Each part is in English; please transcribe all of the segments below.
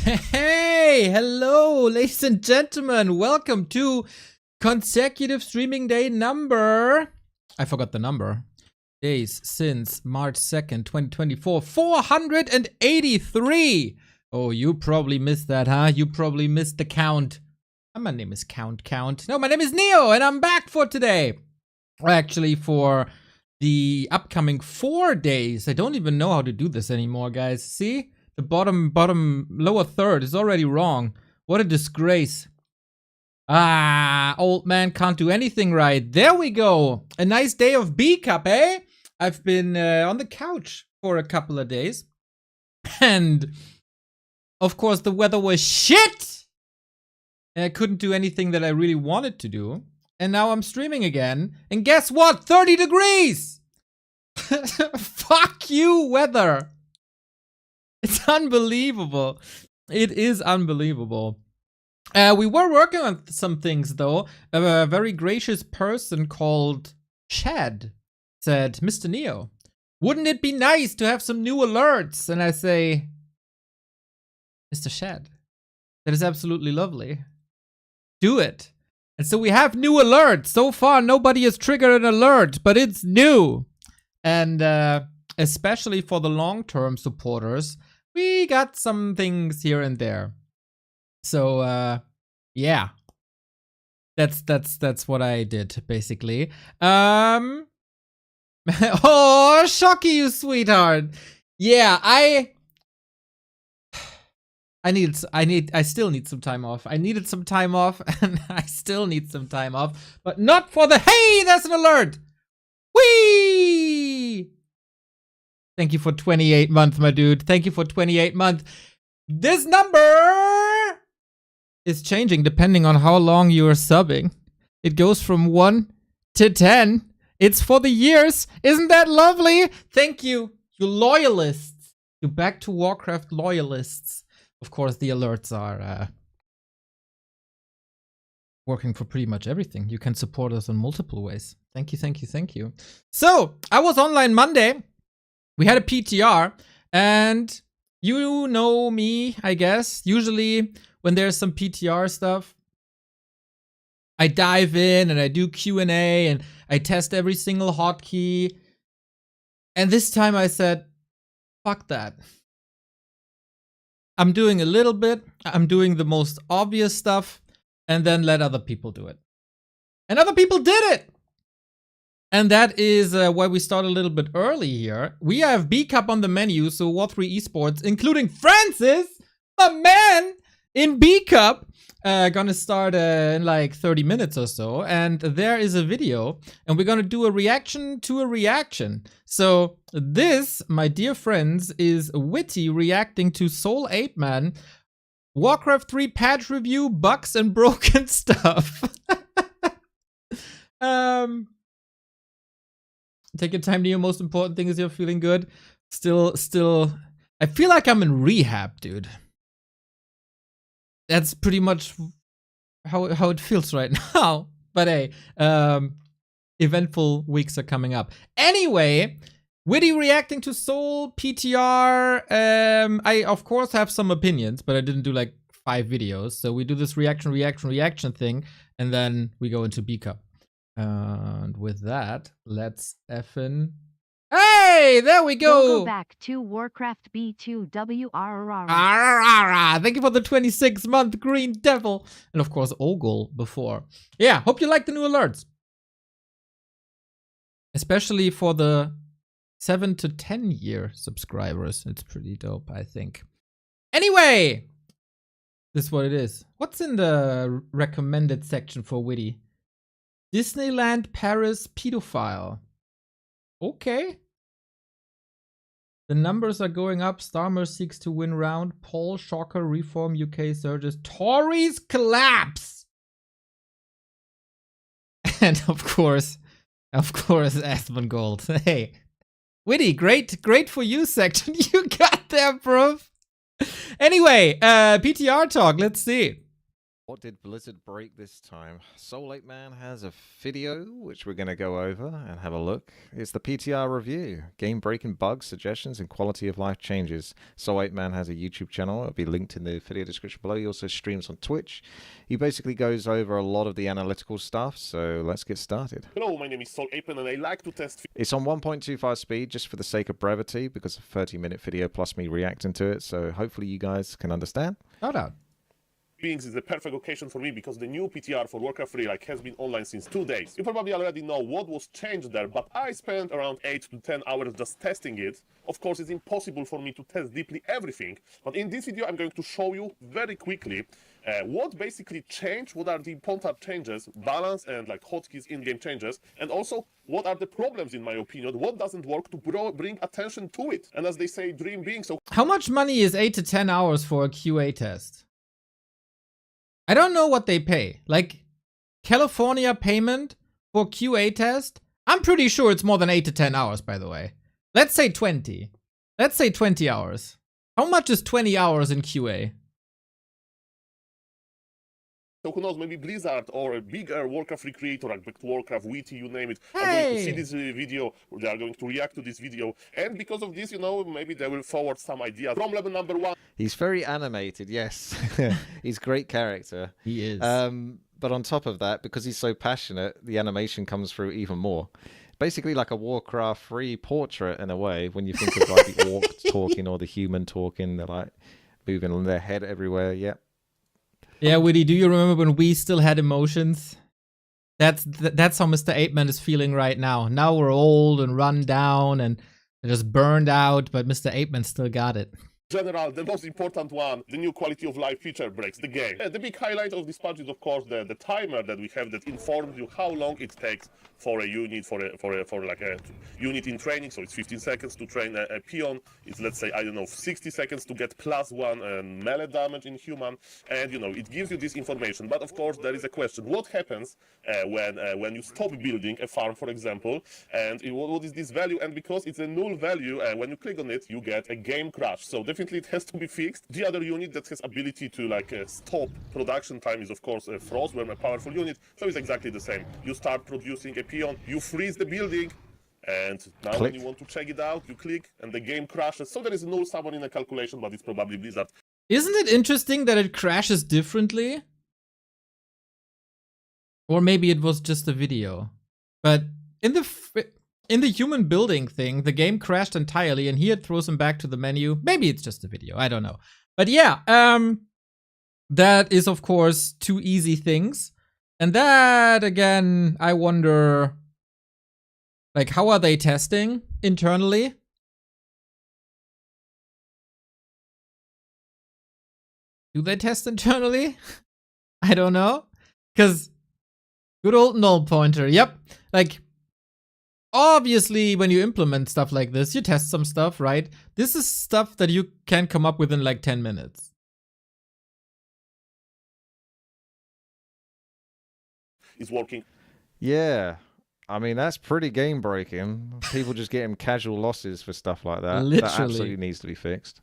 Hey, hello, ladies and gentlemen. Welcome to consecutive streaming day number. I forgot the number. Days since March 2nd, 2024. 483. Oh, you probably missed that, huh? You probably missed the count. My name is Count. No, my name is Neo, and I'm back for today. Actually, for the upcoming 4 days. I don't even know how to do this anymore, guys. See? The bottom lower third is already wrong. What a disgrace. Ah, old man can't do anything right. There we go. A nice day of B Cup, eh? I've been on the couch for a couple of days. And, of course, the weather was shit. And I couldn't do anything that I really wanted to do. And now I'm streaming again. And guess what? 30 degrees! Fuck you, weather. It's unbelievable. It is unbelievable. We were working on some things, though. A very gracious person called Chad said, Mr. Neo, wouldn't it be nice to have some new alerts? And I say, Mr. Chad, that is absolutely lovely. Do it. And so we have new alerts. So far, nobody has triggered an alert, but it's new. And especially for the long-term supporters, we got some things here and there. So, yeah. That's what I did, basically. Oh, Shocky, you sweetheart. Yeah, I still need some time off. I needed some time off, and I still need some time off. But not for the, hey, there's an alert! Whee! Thank you for 28 months, my dude. Thank you for 28 months. This number is changing depending on how long you are subbing. It goes from 1 to 10. It's for the years. Isn't that lovely? Thank you, you loyalists. You Back to Warcraft loyalists. Of course, the alerts are working for pretty much everything. You can support us in multiple ways. Thank you, thank you, thank you. So, I was online Monday. We had a PTR, and you know me, I guess. Usually, when there's some PTR stuff, I dive in and I do Q&A and I test every single hotkey. And this time I said, fuck that. I'm doing a little bit. I'm doing the most obvious stuff, and then let other people do it. And other people did it! And that is why we start a little bit early here. We have B Cup on the menu, so War3 Esports, including Franzyzz, my man, in B Cup. Gonna start in like 30 minutes or so. And there is a video, and we're gonna do a reaction to a reaction. So this, my dear friends, is Witty reacting to Soul 8 Man, Warcraft 3 patch review, bugs and broken stuff. Take your time, Neo. Most important thing is you're feeling good. Still, I feel like I'm in rehab, dude. That's pretty much how it feels right now. But hey, eventful weeks are coming up. Anyway, Witty reacting to Soul PTR. I of course have some opinions, but I didn't do like 5 videos. So we do this reaction thing, and then we go into B Cup. And with that, let's effin'. Hey, there we go. We'll go back to Warcraft B2 W3Orcero. Thank you for the 26-month Green Devil. And of course, Ogle before. Yeah, hope you like the new alerts. Especially for the 7 to 10 year subscribers. It's pretty dope, I think. Anyway, this is what it is. What's in the recommended section for Witty? Disneyland Paris pedophile. Okay. The numbers are going up. Starmer seeks to win round. Paul Shocker reform UK surges. Tories collapse. And of course, Asmongold. Hey, Witty, great for you section. You got there, bro. Anyway, PTR talk. Let's see. What did Blizzard break this time? Soul8 Man has a video which we're going to go over and have a look. It's the PTR review. Game-breaking bugs, suggestions, and quality of life changes. Soul8 Man has a YouTube channel. It'll be linked in the video description below. He also streams on Twitch. He basically goes over a lot of the analytical stuff, so let's get started. Hello, my name is Soul8 Man and I like to test... It's on 1.25 speed just for the sake of brevity because of a 30-minute video plus me reacting to it, so hopefully you guys can understand. No doubt. Beings is the perfect occasion for me because the new PTR for Warcraft 3 has been online since 2 days. You probably already know what was changed there, but I spent around 8 to 10 hours just testing it. Of course, it's impossible for me to test deeply everything, but in this video I'm going to show you very quickly what basically changed, what are the important changes, balance and hotkeys in-game changes, and also what are the problems in my opinion, what doesn't work to bring attention to it. And as they say, dream being, so... How much money is 8 to 10 hours for a QA test? I don't know what they pay. Like, California payment for QA test? I'm pretty sure it's more than 8 to 10 hours, by the way. Let's say 20. Let's say 20 hours. How much is 20 hours in QA? So who knows, maybe Blizzard or a bigger Warcraft 3 creator like Warcraft, WT, you name it, are going to see this video, or they are going to react to this video, and because of this, you know, maybe they will forward some ideas from level number 1. He's very animated, yes. He's a great character. He is. But on top of that, because he's so passionate, the animation comes through even more. Basically like a Warcraft 3 portrait in a way, when you think of like the orc talking or the human talking, they're like moving their head everywhere, yeah. Yeah, Woody, do you remember when we still had emotions? That's how Mr. 8-Man is feeling right now. Now we're old and run down and just burned out, but Mr. 8-Man still got it. General, the most important one, the new quality of life feature breaks the game. The big highlight of this patch is of course the timer that we have that informs you how long it takes for a unit, for a unit in training. So it's 15 seconds to train a peon. It's, let's say, I don't know, 60 seconds to get +1 melee damage in human, and you know it gives you this information. But of course there is a question: what happens when you stop building a farm, for example, and what is this value? And because it's a null value, when you click on it, you get a game crash. So definitely it has to be fixed. The other unit that has ability to stop production time is of course a Frostworm, a powerful unit. So it's exactly the same. You start producing a peon, you freeze the building, and now when you want to check it out, you click and the game crashes. So there is no someone in the calculation, but it's probably Blizzard. Isn't it interesting that it crashes differently? Or maybe it was just a video. But in the human building thing, the game crashed entirely, and here it throws him back to the menu. Maybe it's just a video, I don't know. But yeah, that is of course two easy things. And that, again, I wonder, like, how are they testing internally? Do they test internally? I don't know. Because good old null pointer, yep. Like, obviously, when you implement stuff like this, you test some stuff, right? This is stuff that you can come up with in like 10 minutes. Is working. Yeah. I mean, that's pretty game breaking. People just getting casual losses for stuff like that. Literally. That absolutely needs to be fixed.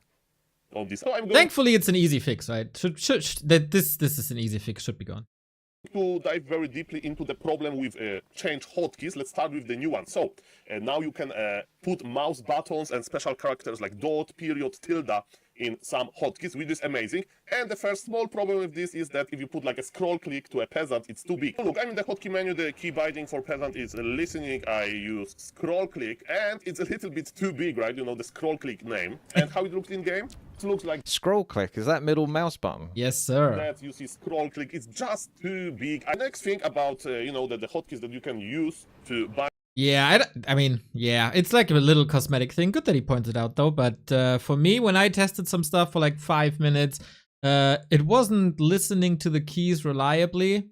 On this. So Thankfully, it's an easy fix, right? This is an easy fix, should be gone. To dive very deeply into the problem with change hotkeys, let's start with the new one. So now you can put mouse buttons and special characters like dot, period, tilde in some hotkeys, which is amazing. And the first small problem with this is that if you put like a scroll click to a peasant, it's too big. Look, I'm in the hotkey menu, the key binding for peasant is listening. I use scroll click, and it's a little bit too big, right? You know, the scroll click name. And how it looks in game? It looks like scroll click, is that middle mouse button? Yes, sir. That you see scroll click, it's just too big. And next thing about, you know, the hotkeys that you can use to bind. Yeah, I mean, yeah, it's like a little cosmetic thing. Good that he pointed out, though. But for me, when I tested some stuff for like 5 minutes, it wasn't listening to the keys reliably.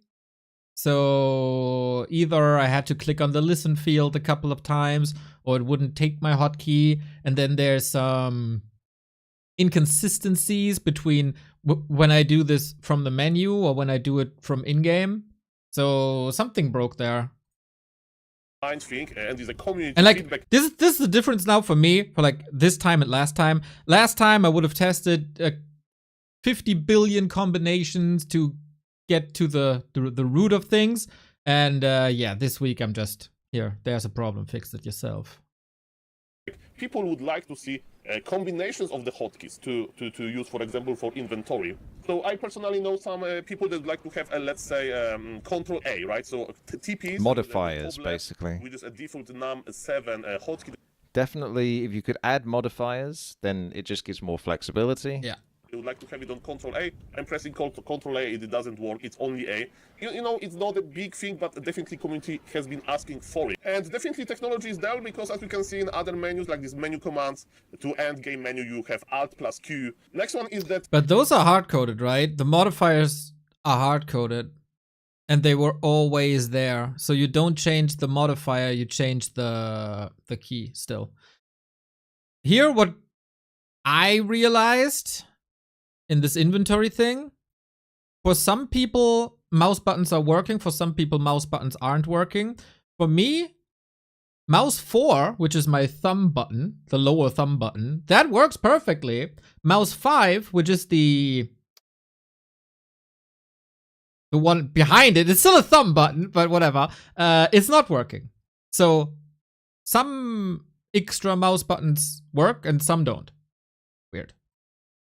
So either I had to click on the listen field a couple of times, or it wouldn't take my hotkey. And then there's some inconsistencies between when I do this from the menu or when I do it from in-game. So something broke there. Thing, and there's a community and like feedback. This is the difference now for me for like this time and last time. Last time I would have tested 50 billion combinations to get to the root of things. And yeah, this week I'm just here. There's a problem. Fix it yourself. People would like to see combinations of the hotkeys to use, for example, for inventory. So I personally know some people that like to have, let's say, Control A, right? So TPs. Modifiers, basically. Which is a default num7 hotkey. Definitely, if you could add modifiers, then it just gives more flexibility. Yeah. You would like to have it on Control A. I'm pressing Control A, it doesn't work, it's only A. You know, it's not a big thing, but definitely community has been asking for it. And definitely technology is there because as you can see in other menus, like these menu commands, to end game menu, you have Alt plus Q. Next one is that... But those are hard-coded, right? The modifiers are hard-coded. And they were always there. So you don't change the modifier, you change the key still. Here, what I realized in this inventory thing, for some people, mouse buttons are working. For some people, mouse buttons aren't working. For me, mouse 4, which is my thumb button, the lower thumb button, that works perfectly. Mouse 5, which is the one behind it, it's still a thumb button, but whatever. It's not working. So some extra mouse buttons work and some don't. Weird.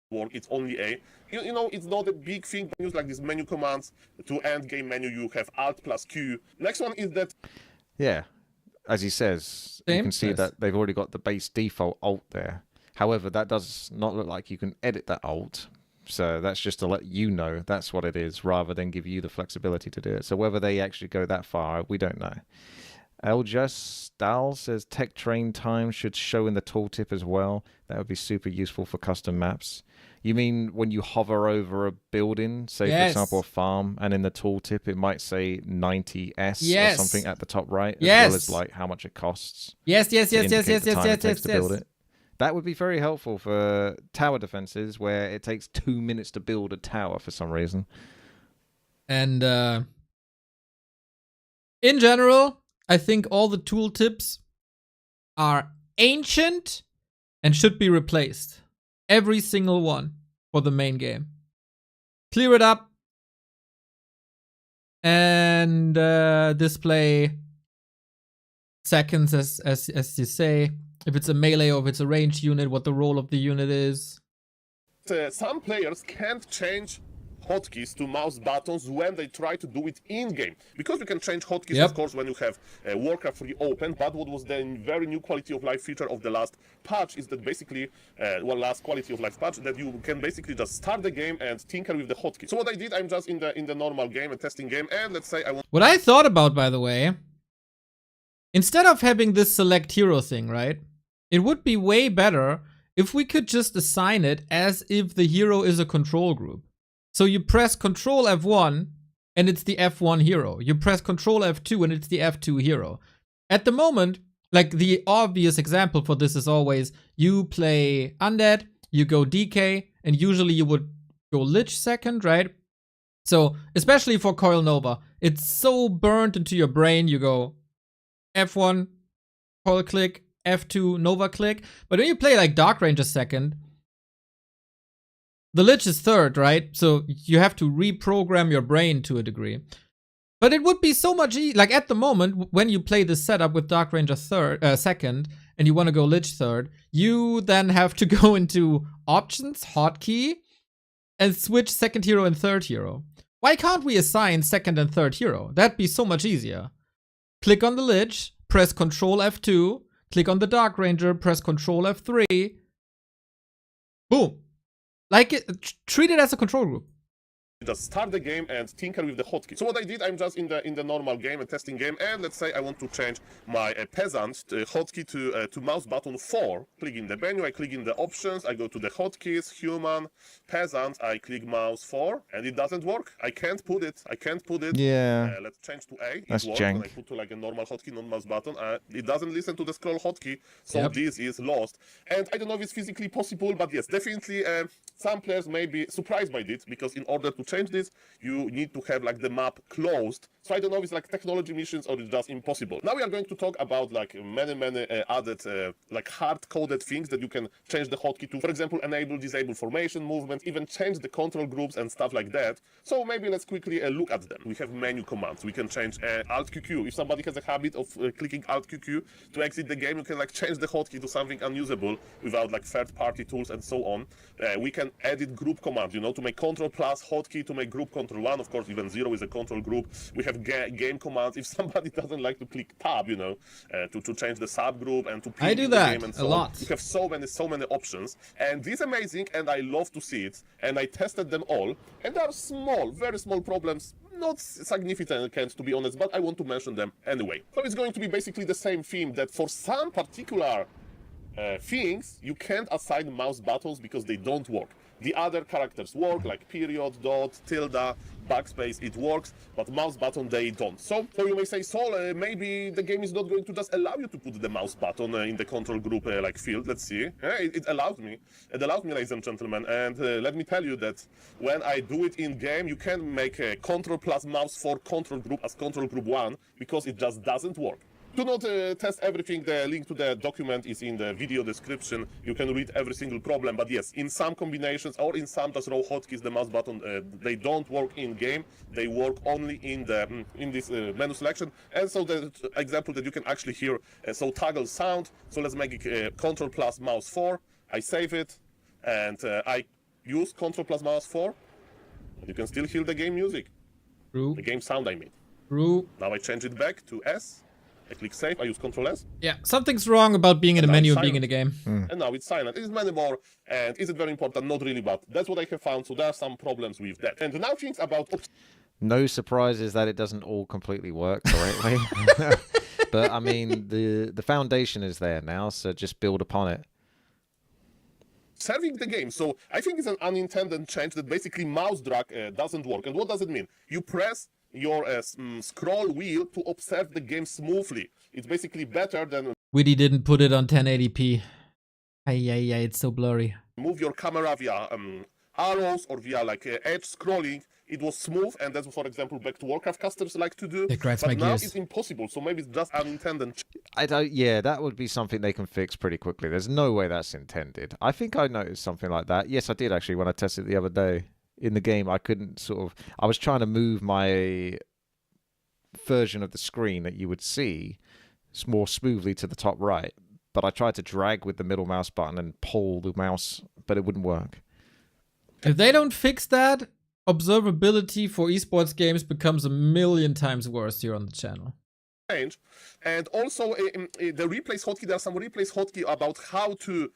Work, it's only A. You know, it's not a big thing. Use like these menu commands to end game menu. You have Alt plus Q. Next one is that. Yeah, as he says, you can see that they've already got the base default Alt there. However, that does not look like you can edit that Alt. So that's just to let you know that's what it is, rather than give you the flexibility to do it. So whether they actually go that far, we don't know. Eljas Dahl says tech train time should show in the tooltip as well. That would be super useful for custom maps. You mean when you hover over a building, say for example a farm, and in the tooltip it might say 90S or something at the top right, as well as like how much it costs. Yes. That would be very helpful for tower defenses where it takes 2 minutes to build a tower for some reason. And in general, I think all the tooltips are ancient and should be replaced. Every single one for the main game. Clear it up and display seconds as you say. If it's a melee or if it's a ranged unit, what the role of the unit is. Some players can't change hotkeys to mouse buttons when they try to do it in-game. Because you can change hotkeys, of course, when you have Warcraft 3 open, but what was the very new quality of life feature of the last patch is that basically, last quality of life patch, that you can basically just start the game and tinker with the hotkeys. So what I did, I'm just in the normal game, a testing game, and let's say I want... What I thought about, by the way, instead of having this select hero thing, right? It would be way better if we could just assign it as if the hero is a control group. So you press Control F1 and it's the F1 hero. You press Control F2 and it's the F2 hero. At the moment, like the obvious example for this is always you play Undead, you go DK, and usually you would go Lich second, right? So especially for Coil Nova, it's so burnt into your brain. You go F1, Coil click, F2, Nova click. But when you play like Dark Ranger second, the Lich is third, right? So you have to reprogram your brain to a degree. But it would be so much easier. Like at the moment, when you play this setup with Dark Ranger second, and you want to go Lich third, you then have to go into Options, Hotkey, and switch second hero and third hero. Why can't we assign second and third hero? That'd be so much easier. Click on the Lich, press Control F2, click on the Dark Ranger, press Control F3. Boom. Like, treat it as a control group. Just start the game and tinker with the hotkey. So what I did, I'm just in the normal game, a testing game, and let's say I want to change my peasant hotkey to mouse button 4. Click in the menu, I click in the options, I go to the hotkeys, human, peasant, I click mouse 4, and it doesn't work. I can't put it. Yeah. Let's change to A. That's it works jank. when I put to like a normal hotkey, not mouse button. It doesn't listen to the scroll hotkey, so this is lost. And I don't know if it's physically possible, but yes, definitely some players may be surprised by this, because in order to change this, you need to have like the map closed. So I don't know if it's like technology missions or it's just impossible. Now we are going to talk about like many added like hard-coded things that you can change the hotkey to. For example, enable, disable formation movement, even change the control groups and stuff like that. So maybe let's quickly look at them. We have menu commands. We can change Alt QQ. If somebody has a habit of clicking Alt QQ to exit the game, you can like change the hotkey to something unusable without like third-party tools and so on. We can edit group commands, you know, to make Control plus hotkey to make group Control 1. Of course, even 0 is a control group. We have game commands. If somebody doesn't like to click tab, you know, to change the subgroup and to I do the that game and so a lot. on. You have so many options, and this is amazing, and I love to see it. And I tested them all, and there are small, very small problems. Not significant, to be honest, but I want to mention them anyway. So it's going to be basically the same theme, that for some particular things, you can't assign mouse buttons because they don't work. The other characters work, like period, dot, tilde, backspace, it works, but mouse button, they don't. So you may say, Sol, maybe the game is not going to just allow you to put the mouse button in the control group like field. Let's see. It allows me. It allows me, ladies and gentlemen. And let me tell you that when I do it in game, you can make a control plus mouse for control group as control group 1 because it just doesn't work. Do not test everything. The link to the document is in the video description. You can read every single problem. But yes, in some combinations or in some just raw hotkeys, the mouse button, they don't work in game. They work only in the in this menu selection. And so the example that you can actually hear, so toggle sound. So let's make it Control plus mouse 4. I save it, and I use Control plus mouse 4. And you can still hear the game music. True. The game sound, I mean. True. Now I change it back to S. I click save, I use Control S. Yeah, something's wrong about being in a menu and being in a game. And now it's silent. It is many more, and is it very important? Not really, but that's what I have found, so there are some problems with that. And now things about... No surprises that it doesn't all completely work correctly. But, I mean, the foundation is there now, so just build upon it. Serving the game. So I think it's an unintended change that basically mouse drag doesn't work. And what does it mean? You press your scroll wheel to observe the game smoothly. It's basically better than... Witty didn't put it on 1080p. Yeah, it's so blurry. Move your camera via arrows or via like edge scrolling. It was smooth, and that's, for example, back to Warcraft casters like to do. It grinds but my now gears. it's impossible, so maybe it's just unintended. Yeah, that would be something they can fix pretty quickly. There's no way that's intended. I think I noticed something like that. Yes, I did actually when I tested it the other day. In the game, I couldn't I was trying to move my version of the screen that you would see more smoothly to the top right, but I tried to drag with the middle mouse button and pull the mouse, but it wouldn't work. If they don't fix that, observability for esports games becomes a million times worse here on the channel. And also the replace hotkey, there are some replace hotkey about how to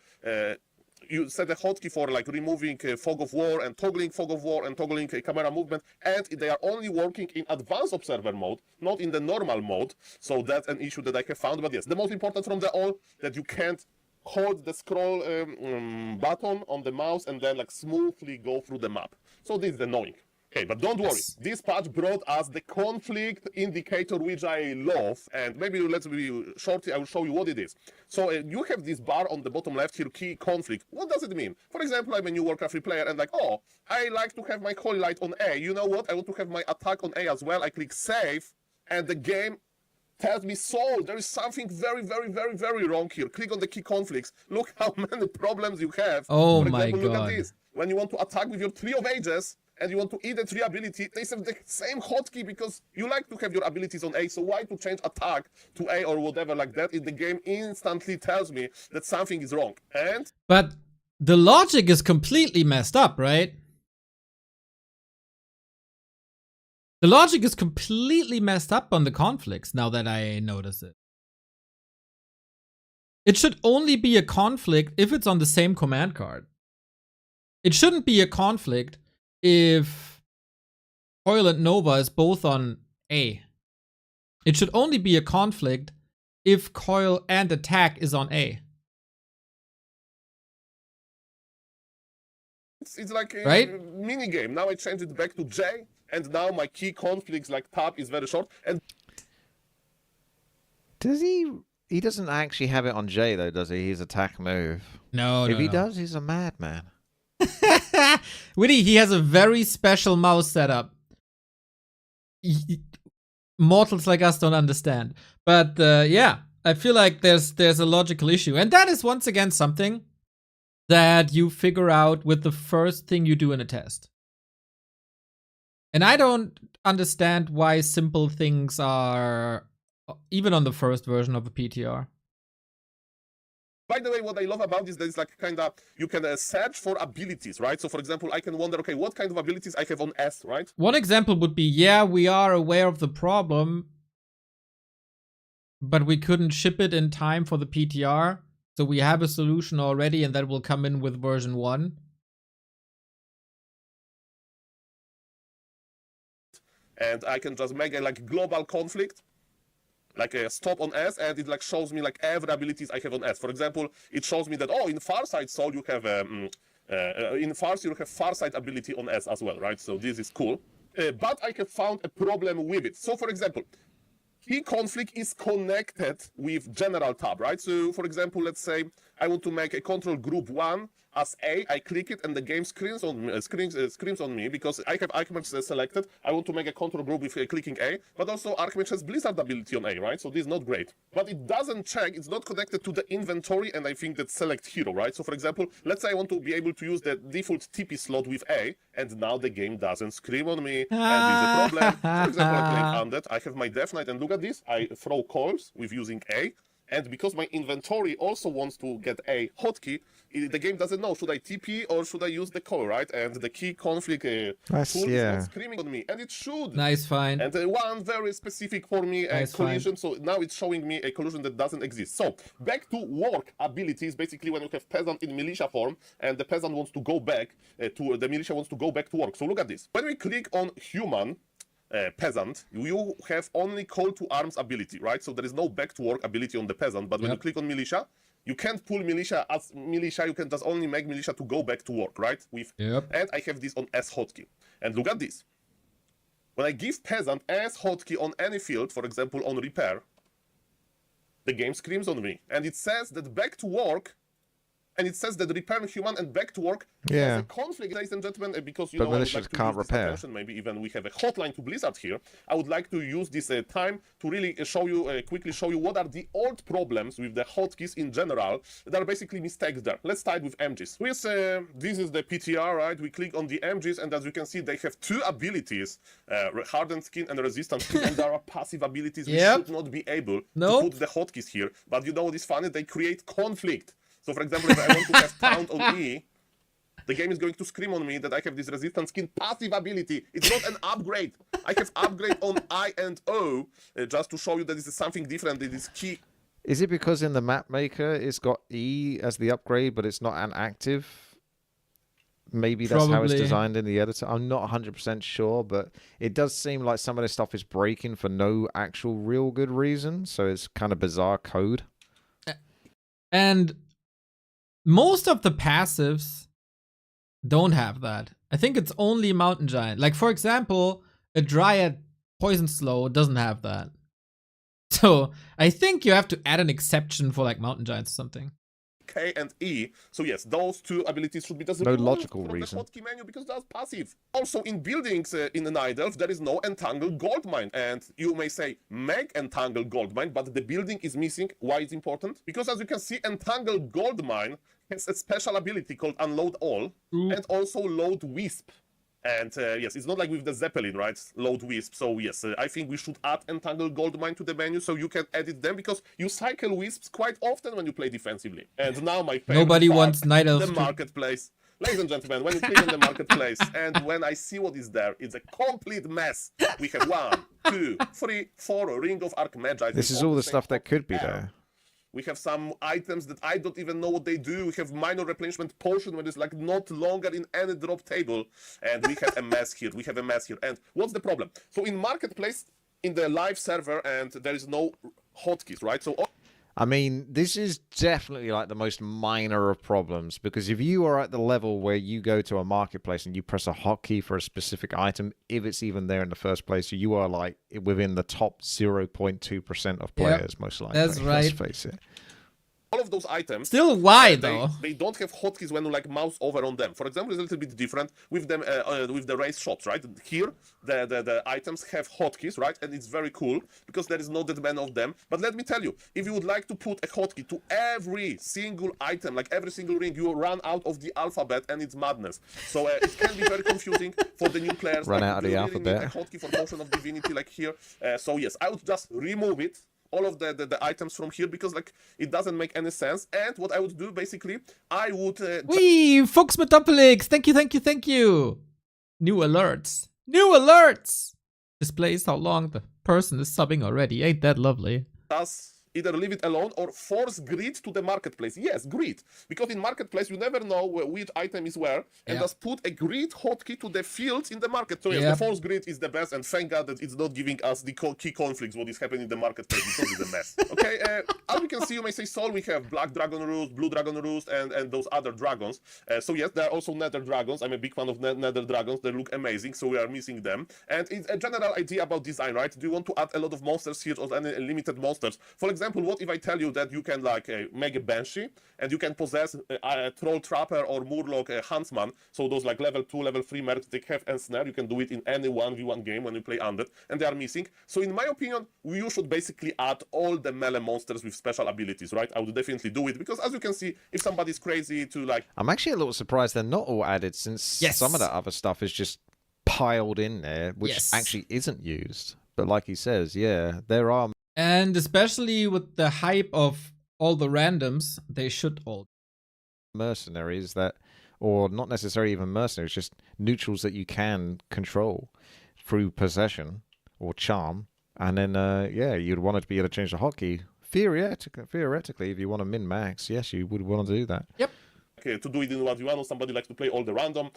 you set a hotkey for like removing fog of war and toggling fog of war and toggling camera movement, and they are only working in advanced observer mode, not in the normal mode. So that's an issue that I have found. But yes, the most important from the all, that you can't hold the scroll button on the mouse and then like smoothly go through the map. So this is annoying. Okay, but don't worry. This patch brought us the conflict indicator, which I love. And maybe let's be shortly, I will show you what it is. So you have this bar on the bottom left here, key conflict. What does it mean? For example, I'm a new Warcraft 3 player and like, oh, I like to have my holy light on A. You know what? I want to have my attack on A as well. I click save, and the game tells me, so there is something very wrong here. Click on the key conflicts. Look how many problems you have. Oh For my example, god. look at this. When you want to attack with your Tree of Ages, and you want to eat a tree ability, they have the same hotkey because you like to have your abilities on A, so why to change attack to A or whatever like that if the game instantly tells me that something is wrong? And But the logic is completely messed up, right? The logic is completely messed up on the conflicts now that I notice it. It should only be a conflict if it's on the same command card. It shouldn't be a conflict if Coil and Nova is both on A. It should only be a conflict if Coil and Attack is on A. it's like a Right? mini game. Now I change it back to J, and now my key conflicts like tab is very short. And Does he? He doesn't actually have it on J though, does he? His attack move. No, If he does, he's a madman. Witty, he has a very special mouse setup. mortals like us don't understand. But yeah, I feel like there's a logical issue. And that is once again something that you figure out with the first thing you do in a test. And I don't understand why simple things are even on the first version of a PTR. By the way, what I love about this, there's like kind of, you can search for abilities, right? So for example, I can wonder, okay, what kind of abilities I have on S, right? One example would be, yeah, we are aware of the problem, but we couldn't ship it in time for the PTR. So we have a solution already, and that will come in with version 1. And I can just make a like global conflict, like a stop on S, and it like shows me like every abilities I have on S. For example, it shows me that, oh, in Farsight Soul you have in Farsight you have Farsight ability on S as well, right? So this is cool. But I have found a problem with it. So for example, key conflict is connected with general tab, right? So for example, let's say I want to make a control group 1 as A, I click it and the game screams on me because I have Archmage selected. I want to make a control group with clicking A, but also Archmage has Blizzard ability on A, right? So this is not great. But it doesn't check, it's not connected to the inventory, and I think that select hero, right? So for example, let's say I want to be able to use the default TP slot with A, and now the game doesn't scream on me, and this is a problem. For example, I play Undead, I have my Death Knight, and look at this, I throw coils with using A, and because my inventory also wants to get a hotkey, the game doesn't know, should I TP or should I use the coil, right? And the key conflict tool is not screaming on me, and it should. Nice find. And one very specific for me collision, so now it's showing me a collision that doesn't exist. So, back to work abilities, basically when you have peasant in militia form, and the peasant wants to go back to, the militia wants to go back to work. So look at this. When we click on human, peasant, you have only call to arms ability, right? So there is no back to work ability on the peasant, but when you click on militia, you can't pull militia as militia, you can just only make militia to go back to work, right? And I have this on S hotkey. And look at this. When I give peasant S hotkey on any field, for example on repair, the game screams on me. And it says that back to work, and it says that repair human and back to work has a conflict, ladies and gentlemen, because you know, I would like to can't use repair. This maybe even we have a hotline to Blizzard here. I would like to use this time to really show you, quickly show you what are the old problems with the hotkeys in general. There are basically mistakes there. Let's start with MGs. This is the PTR, right? We click on the MGs, and as you can see, they have two abilities, hardened skin and resistant skin, and there are passive abilities. We should not be able to put the hotkeys here. But you know what is funny? They create conflict. So for example, if I want to have pound on E, the game is going to scream on me that I have this resistant skin passive ability. It's not an upgrade. I have upgrade on I and O, just to show you that this is something different. It is key. Is it because in the map maker it's got E as the upgrade, but it's not an active? Maybe that's how it's designed in the editor. I'm not 100% sure, but it does seem like some of this stuff is breaking for no actual real good reason. So it's kind of bizarre code. And most of the passives don't have that. I think it's only Mountain Giant. Like, for example, a Dryad Poison Slow doesn't have that. So I think you have to add an exception for like Mountain Giants or something. K and E. So yes, those two abilities should be just no logical reason. The hotkey menu because that's passive. Also in buildings in Night Elf there is no Entangled Goldmine, and you may say make Entangled Goldmine, but the building is missing. Why it's important? Because as you can see, Entangled Goldmine has a special ability called Unload All and also Load Wisp. And yes, it's not like with the Zeppelin, right? Load Wisp. So yes, I think we should add Entangled Goldmine to the menu so you can edit them, because you cycle Wisps quite often when you play defensively. And now my favorite Nobody part, wants Night Elf. The marketplace. Ladies and gentlemen, when you click on the marketplace and when I see what is there, it's a complete mess. We have 1, 2, 3, 4 Ring of Archmagi. This is all the stuff that could be there. We have some items that I don't even know what they do. We have minor replenishment potion when it's like not longer in any drop table. And we have a mess here. We have a mess here. And what's the problem? So in marketplace, in the live server, and there is no hotkeys, right? So I mean, this is definitely like the most minor of problems, because if you are at the level where you go to a marketplace and you press a hotkey for a specific item, if it's even there in the first place, you are like within the top 0.2% of players, most likely. That's right. Let's face it. all of those items. Still, why they, though? They don't have hotkeys when you like mouse over on them. For example, it's a little bit different with them with the race shops, right? Here, the items have hotkeys, right? And it's very cool because there is no that many of them. But let me tell you, if you would like to put a hotkey to every single item, like every single ring, you run out of the alphabet, and it's madness. So it can be very confusing for the new players. Run like, out of the alphabet. Need a hotkey for Potion of Divinity, like here. So yes, I would just remove it. All of the items from here because like it doesn't make any sense. And what I would do basically, I would Wee, Fox Metopolis, thank you. New alerts. Displays how long the person is subbing already. Ain't that lovely? just either leave it alone or force grid to the marketplace. Yes, grid. Because in marketplace, you never know which item is where. And just put a grid hotkey to the fields in the market. So yes, the force grid is the best. And thank God that it's not giving us the key conflicts, what is happening in the marketplace, because it's a mess. Okay, as you can see, you may say, Sol, we have Black Dragon Roost, Blue Dragon Roost, and those other dragons. So yes, there are also Nether Dragons. I'm a big fan of Nether Dragons. They look amazing, so we are missing them. And it's a general idea about design, right? Do you want to add a lot of monsters here or any limited monsters? For example, what if I tell you that you can like make a Banshee and you can possess a Troll Trapper or Murloc Huntsman, so those like level 2, level 3 mercs, they have Ensnare, you can do it in any 1v1 game when you play Undead, and they are missing. So in my opinion, you should basically add all the melee monsters with special abilities, right? I would definitely do it, because as you can see, if somebody's crazy to like... I'm actually a little surprised they're not all added, since some of that other stuff is just piled in there, which actually isn't used. But like he says, yeah, there are... And especially with the hype of all the randoms, they should all mercenaries that, or not necessarily even mercenaries, just neutrals that you can control through possession or charm. And then, yeah, you'd want it to be able to change the hotkey. Theoretically, if you want to min-max, yes, you would want to do that. Yep. To do it in 1v1, or somebody likes to play all the random,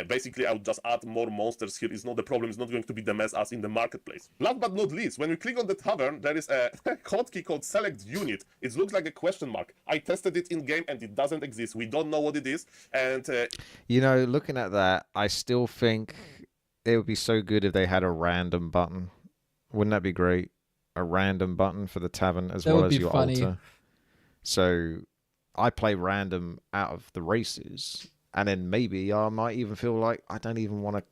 basically I would just add more monsters here. It's not the problem, it's not going to be the mess as in the marketplace. Last but not least, when we click on the tavern, there is a hotkey called select unit. It looks like a question mark. I tested it in game and it doesn't exist. We don't know what it is. And you know, looking at that, I still think it would be so good if they had a random button. Wouldn't that be great? A random button for the tavern as well as your altar. So I play random out of the races, and then maybe I might even feel like I don't even want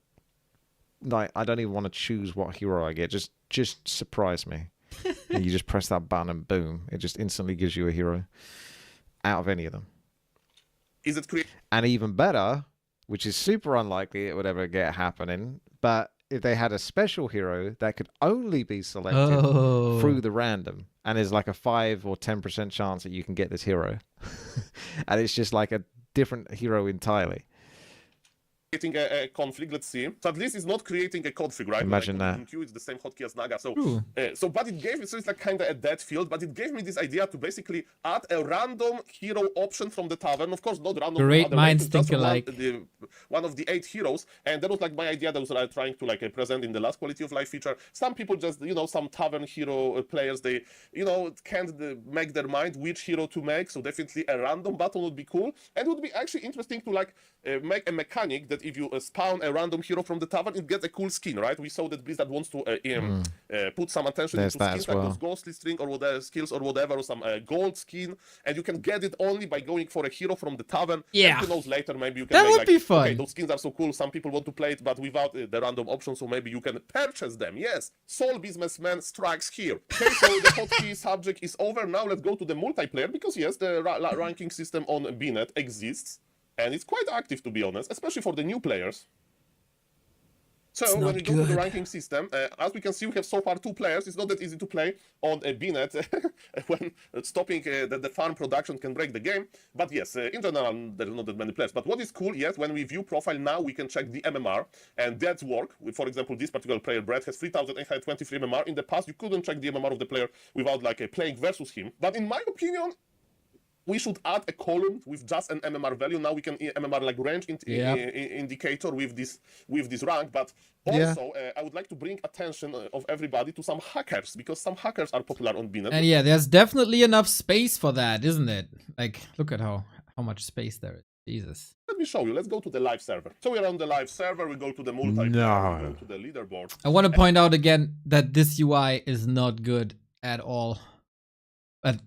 to choose what hero I get. Just surprise me. And you just press that button and boom, it just instantly gives you a hero out of any of them. Is it and even better, which is super unlikely it would ever get happening, but if they had a special hero that could only be selected through the random, and there's like a 5 or 10% chance that you can get this hero, and it's just like a different hero entirely. Creating a conflict, let's see. So at least it's not creating a conflict, right? Imagine like, that. In Q, it's the same hotkey as Naga. So, but it gave me, so it's like kind of a dead field, but it gave me this idea to basically add a random hero option from the tavern. Of course, not random. Great minds think alike. One of the 8 heroes, and that was like my idea that was like trying to like present in the last quality of life feature. Some people just, you know, some tavern hero players, they, you know, can't make their mind which hero to make. So definitely a random button would be cool, and it would be actually interesting to like make a mechanic that if you spawn a random hero from the tavern, it gets a cool skin, right? We saw that Blizzard wants to put some attention into skins like those ghostly string or whatever skills or whatever, or some gold skin, and you can get it only by going for a hero from the tavern. Yeah. And who knows, later maybe you can that make, would like, be fun. Okay, those skins are so cool, some people want to play it, but without the random option, so maybe you can purchase them. Yes, Soul Businessman strikes here. Okay, so the hotkey subject is over. Now let's go to the multiplayer, because yes, the ranking system on BNet exists. And it's quite active, to be honest, especially for the new players. So when we go to the ranking system, as we can see, we have so far 2 players. It's not that easy to play on a BNet when stopping the farm production can break the game. But yes, in general, there's not that many players. But what is cool, yes, when we view profile now, we can check the MMR, and that's work. For example, this particular player, Brett, has 3,823 MMR. In the past, you couldn't check the MMR of the player without like playing versus him. But in my opinion, we should add a column with just an MMR value. Now we can MMR like range indicator with this rank. But also, I would like to bring attention of everybody to some hackers, because some hackers are popular on BNet. And yeah, there's definitely enough space for that, isn't it? Like, look at how much space there is. Jesus. Let me show you. Let's go to the live server. So we're on the live server. We go to the multiplayer. We go to the leaderboard. I want to point out again that this UI is not good at all. But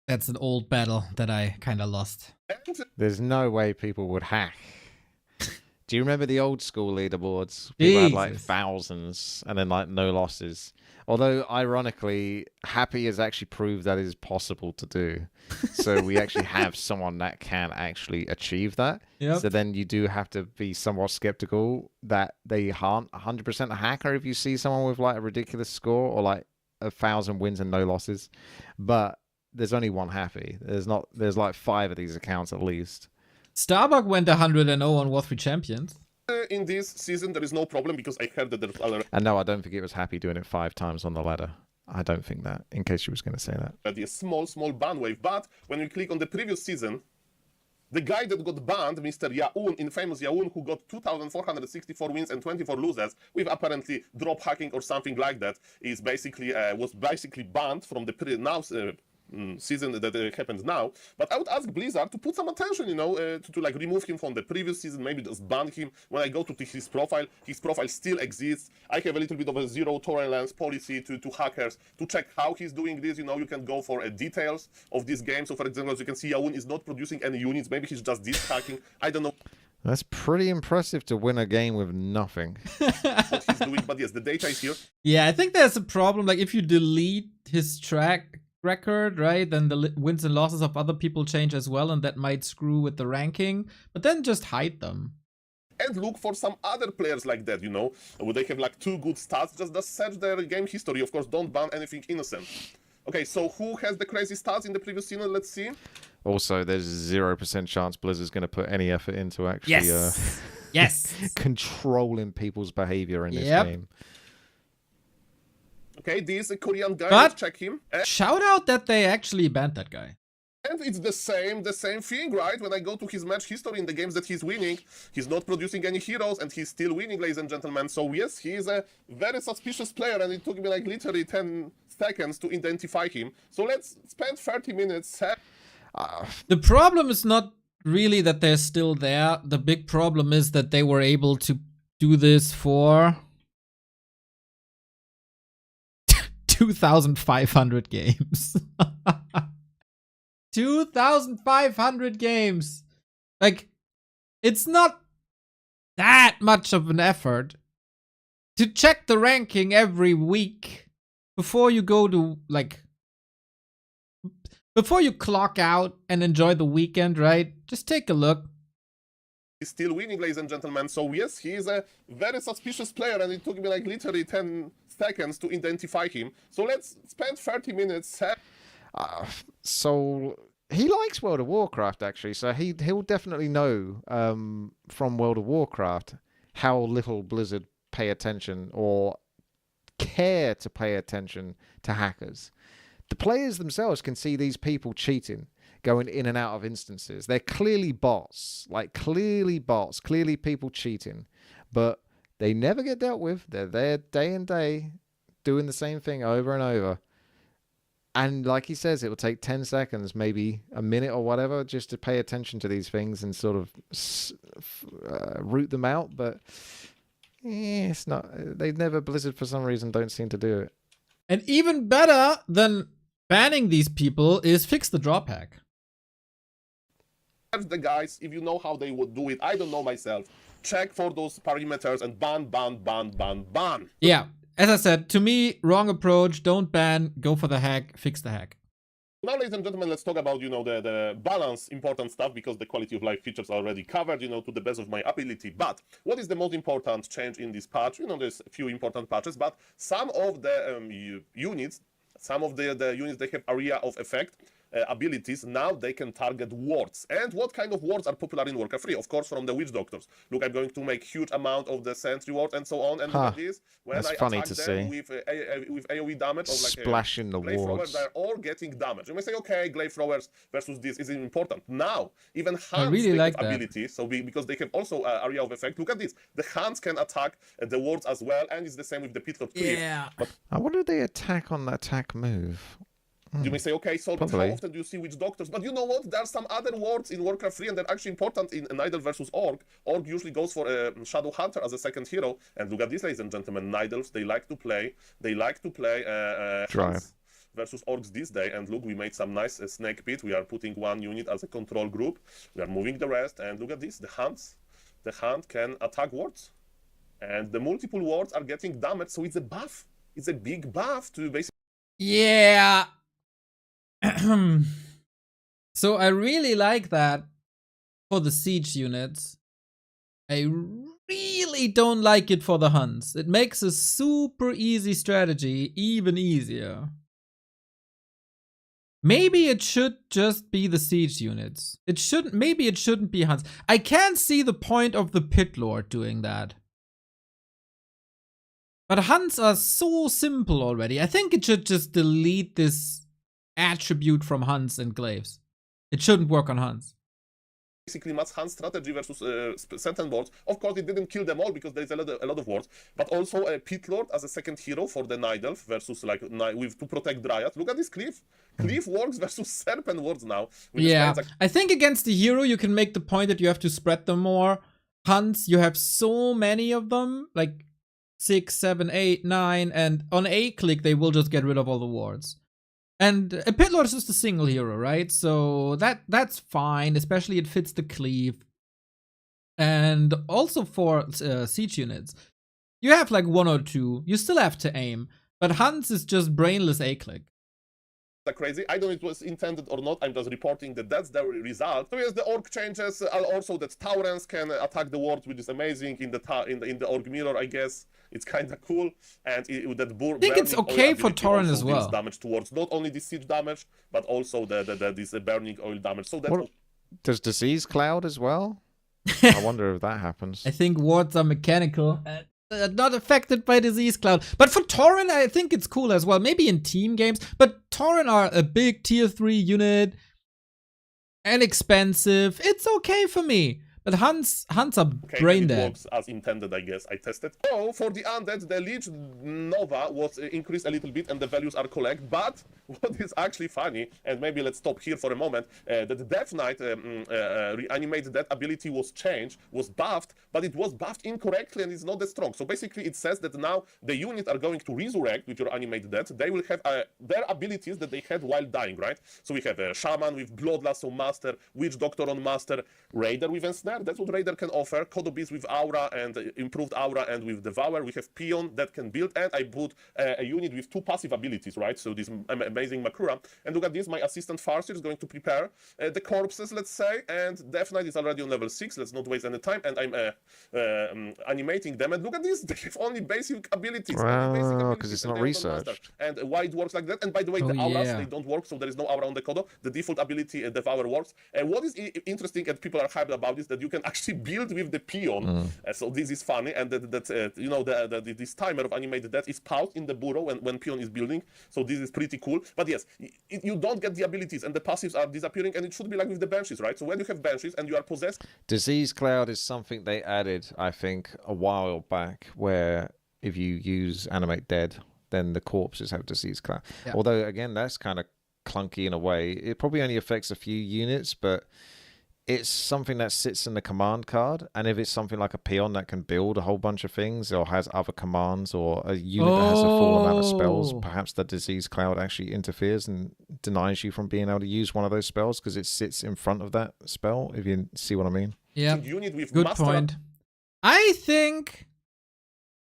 That's an old battle that I kind of lost. And There's no way people would hack. Do you remember the old school leaderboards? People had like Jesus. thousands and then like no losses. Although, ironically, Happy has actually proved that is possible to do. So we actually have someone that can actually achieve that. Yep. So then you do have to be somewhat skeptical that they aren't 100% a hacker if you see someone with like a ridiculous score or like 1,000 wins and no losses. But there's only one Happy. There's like 5 of these accounts at least. Starbuck went 100-0 on War3 Champions. in this season, there is no problem because I heard that there's And no, I don't think it was Happy doing it 5 times on the ladder. I don't think that, in case you was going to say that. already a small ban wave. But when we click on the previous season, the guy that got banned, Mr. Yaun, infamous Yaun, who got 2,464 wins and 24 losses, with apparently drop hacking or something like that, is basically was basically banned from the season that happens now. But I would ask Blizzard to put some attention, you know, to like remove him from the previous season, maybe just ban him. When I go to his profile still exists. I have a little bit of a zero tolerance policy to hackers to check how he's doing this. You know, you can go for details of this game. So for example, as you can see, Yaun is not producing any units. Maybe he's just disk hacking. I don't know That's pretty impressive to win a game with nothing. what he's doing, but yes, the data is here. Yeah, I think there's a problem. Like, if you delete his track record, right, then the wins and losses of other people change as well, and that might screw with the ranking. But then just hide them. And look for some other players like that, you know, where they have like 2 good stats. Just search their game history. Of course, don't ban anything innocent. Okay, so who has the crazy stats in the previous season? Let's see. Also, there's 0% chance Blizzard's going to put any effort into actually Yes. controlling people's behavior in this Yep. game. Okay, this Korean guy, But- let's check him. Shout out that they actually banned that guy. And it's the same thing, right? When I go to his match history in the games that he's winning, he's not producing any heroes and he's still winning, ladies and gentlemen. So yes, he is a very suspicious player, and it took me like literally 10 seconds to identify him. So let's spend 30 minutes. The problem is not really that they're still there. The big problem is that they were able to do this for 2,500 games. 2,500 games. Like, it's not that much of an effort to check the ranking every week before you go to, like, before you clock out and enjoy the weekend, right? Just take a look. He's still winning, ladies and gentlemen. So yes, he is a very suspicious player, and it took me like literally 10 seconds to identify him. So let's spend 30 minutes. So he likes World of Warcraft, actually. So he'll definitely know from World of Warcraft how little Blizzard pay attention or care to pay attention to hackers. The players themselves can see these people cheating, going in and out of instances. They're clearly bots, clearly people cheating, but they never get dealt with. They're there day and day doing the same thing over and over. And like he says, it will take 10 seconds, maybe a minute or whatever, just to pay attention to these things and sort of root them out. But it's not. They never, Blizzard for some reason don't seem to do it. And even better than banning these people is fix the drop hack. The guys, if you know how they would do it, I don't know myself. Check for those parameters and ban. Yeah, as I said, to me, wrong approach. Don't ban, go for the hack, fix the hack. Now, ladies and gentlemen, let's talk about, you know, the balance, important stuff, because the quality of life features are already covered, you know, to the best of my ability. But what is the most important change in this patch? You know, there's a few important patches, but some of the units, they have area of effect abilities. Now they can target wards. And what kind of wards are popular in Warcraft 3? Of course, from the witch doctors. Look, I'm going to make huge amount of the sentry ward and so on. And look at this. When That's I funny attack to them see. with AoE damage, or like Splashing the glaive throwers, wards. they're all getting damage. You may say, okay, glaive throwers versus this is important. Now, even I hands really they like have that. ability, so because they have also area of effect. Look at this. The hands can attack the wards as well, and it's the same with the Pit Lord Cliff. Yeah. I wonder if they attack on the attack move. You may say, okay, so but how Probably. often do you see witch doctors? But you know what? There are some other wards in Warcraft 3, and they're actually important in Nidal versus Orc. Orc usually goes for Shadow Hunter as a second hero. And look at this, ladies and gentlemen, Nidals, they like to play Drive. hands versus orcs this day. And look, we made some nice snake pit. We are putting one unit as a control group. We are moving the rest. And look at this, the hunt can attack wards. And the multiple wards are getting damaged, so it's a buff. It's a big buff to basically... Yeah. So I really like that for the siege units. I really don't like it for the hunts. It makes a super easy strategy even easier. Maybe it should just be the siege units. Maybe it shouldn't be hunts. I can't see the point of the pit lord doing that. But hunts are so simple already. I think it should just delete this attribute from hunts and glaives. It shouldn't work on hunts. Basically, mass hunt strategy versus certain wards. Of course, it didn't kill them all because there's a lot of wards. But also a pit lord as a second hero for the Night Elf versus like with to protect Dryad. Look at this Cliff. Cliff wards versus Serpent wards now. Yeah, I think against the hero you can make the point that you have to spread them more. Hunts, you have so many of them, like 6, 7, 8, 9, and on a click they will just get rid of all the wards. And a pit lord is just a single hero, right? So that's fine, especially it fits the cleave. And also for siege units, you have like 1 or 2. You still have to aim, but hunts is just brainless a click. Crazy. I don't know if it was intended or not. I'm just reporting that that's the result. So yes, the orc changes. Also, that Taurens can attack the wards, which is amazing in the orc mirror. I guess it's kind of cool. And that I think it's okay for Tauren as well. Damage towards not only the siege damage, but also this burning oil damage. So that does disease cloud as well? I wonder if that happens. I think wards are mechanical. Not affected by disease cloud. But for Tauren, I think it's cool as well. Maybe in team games. But Tauren are a big tier 3 unit. And expensive. It's okay for me. But hunts are brain dead. It works as intended, I guess. I tested. So for the undead, the Lich Nova was increased a little bit and the values are correct. But what is actually funny, and maybe let's stop here for a moment, that the Death Knight reanimated that ability was changed, was buffed, but it was buffed incorrectly and it's not that strong. So basically it says that now the units are going to resurrect with your animated death. They will have their abilities that they had while dying, right? So we have a Shaman with Bloodlust on Master, Witch Doctor on Master, Raider with Ensnare. That's what Raider can offer. Kodo Beast with Aura and improved Aura and with Devour. We have Peon that can build, and I put a unit with 2 passive abilities, right? So this amazing Makura. And look at this, my assistant Farseer is going to prepare the corpses, let's say, and Death Knight is already on level 6. Let's not waste any time, and I'm animating them. And look at this, they have only basic abilities. Wow, because it's not researched. And why it works like that. And by the way, the auras, they don't work, so there is no aura on the Kodo. The default ability, Devour, works. And what is interesting, and people are hyped about this, that you can actually build with the Peon. So this is funny, and you know, this timer of animated death is paused in the burrow when Peon is building. So this is pretty cool. But yes, you don't get the abilities, and the passives are disappearing, and it should be like with the Banshees, right? So when you have Banshees and you are possessed... Disease Cloud is something they added, I think, a while back, where if you use Animate Dead, then the corpses have Disease Cloud. Yeah. Although, again, that's kind of clunky in a way. It probably only affects a few units, but it's something that sits in the command card, and if it's something like a Peon that can build a whole bunch of things or has other commands, or a unit that has a full amount of spells, perhaps the Disease Cloud actually interferes and denies you from being able to use one of those spells because it sits in front of that spell, if you see what I mean. Yeah, good point. I think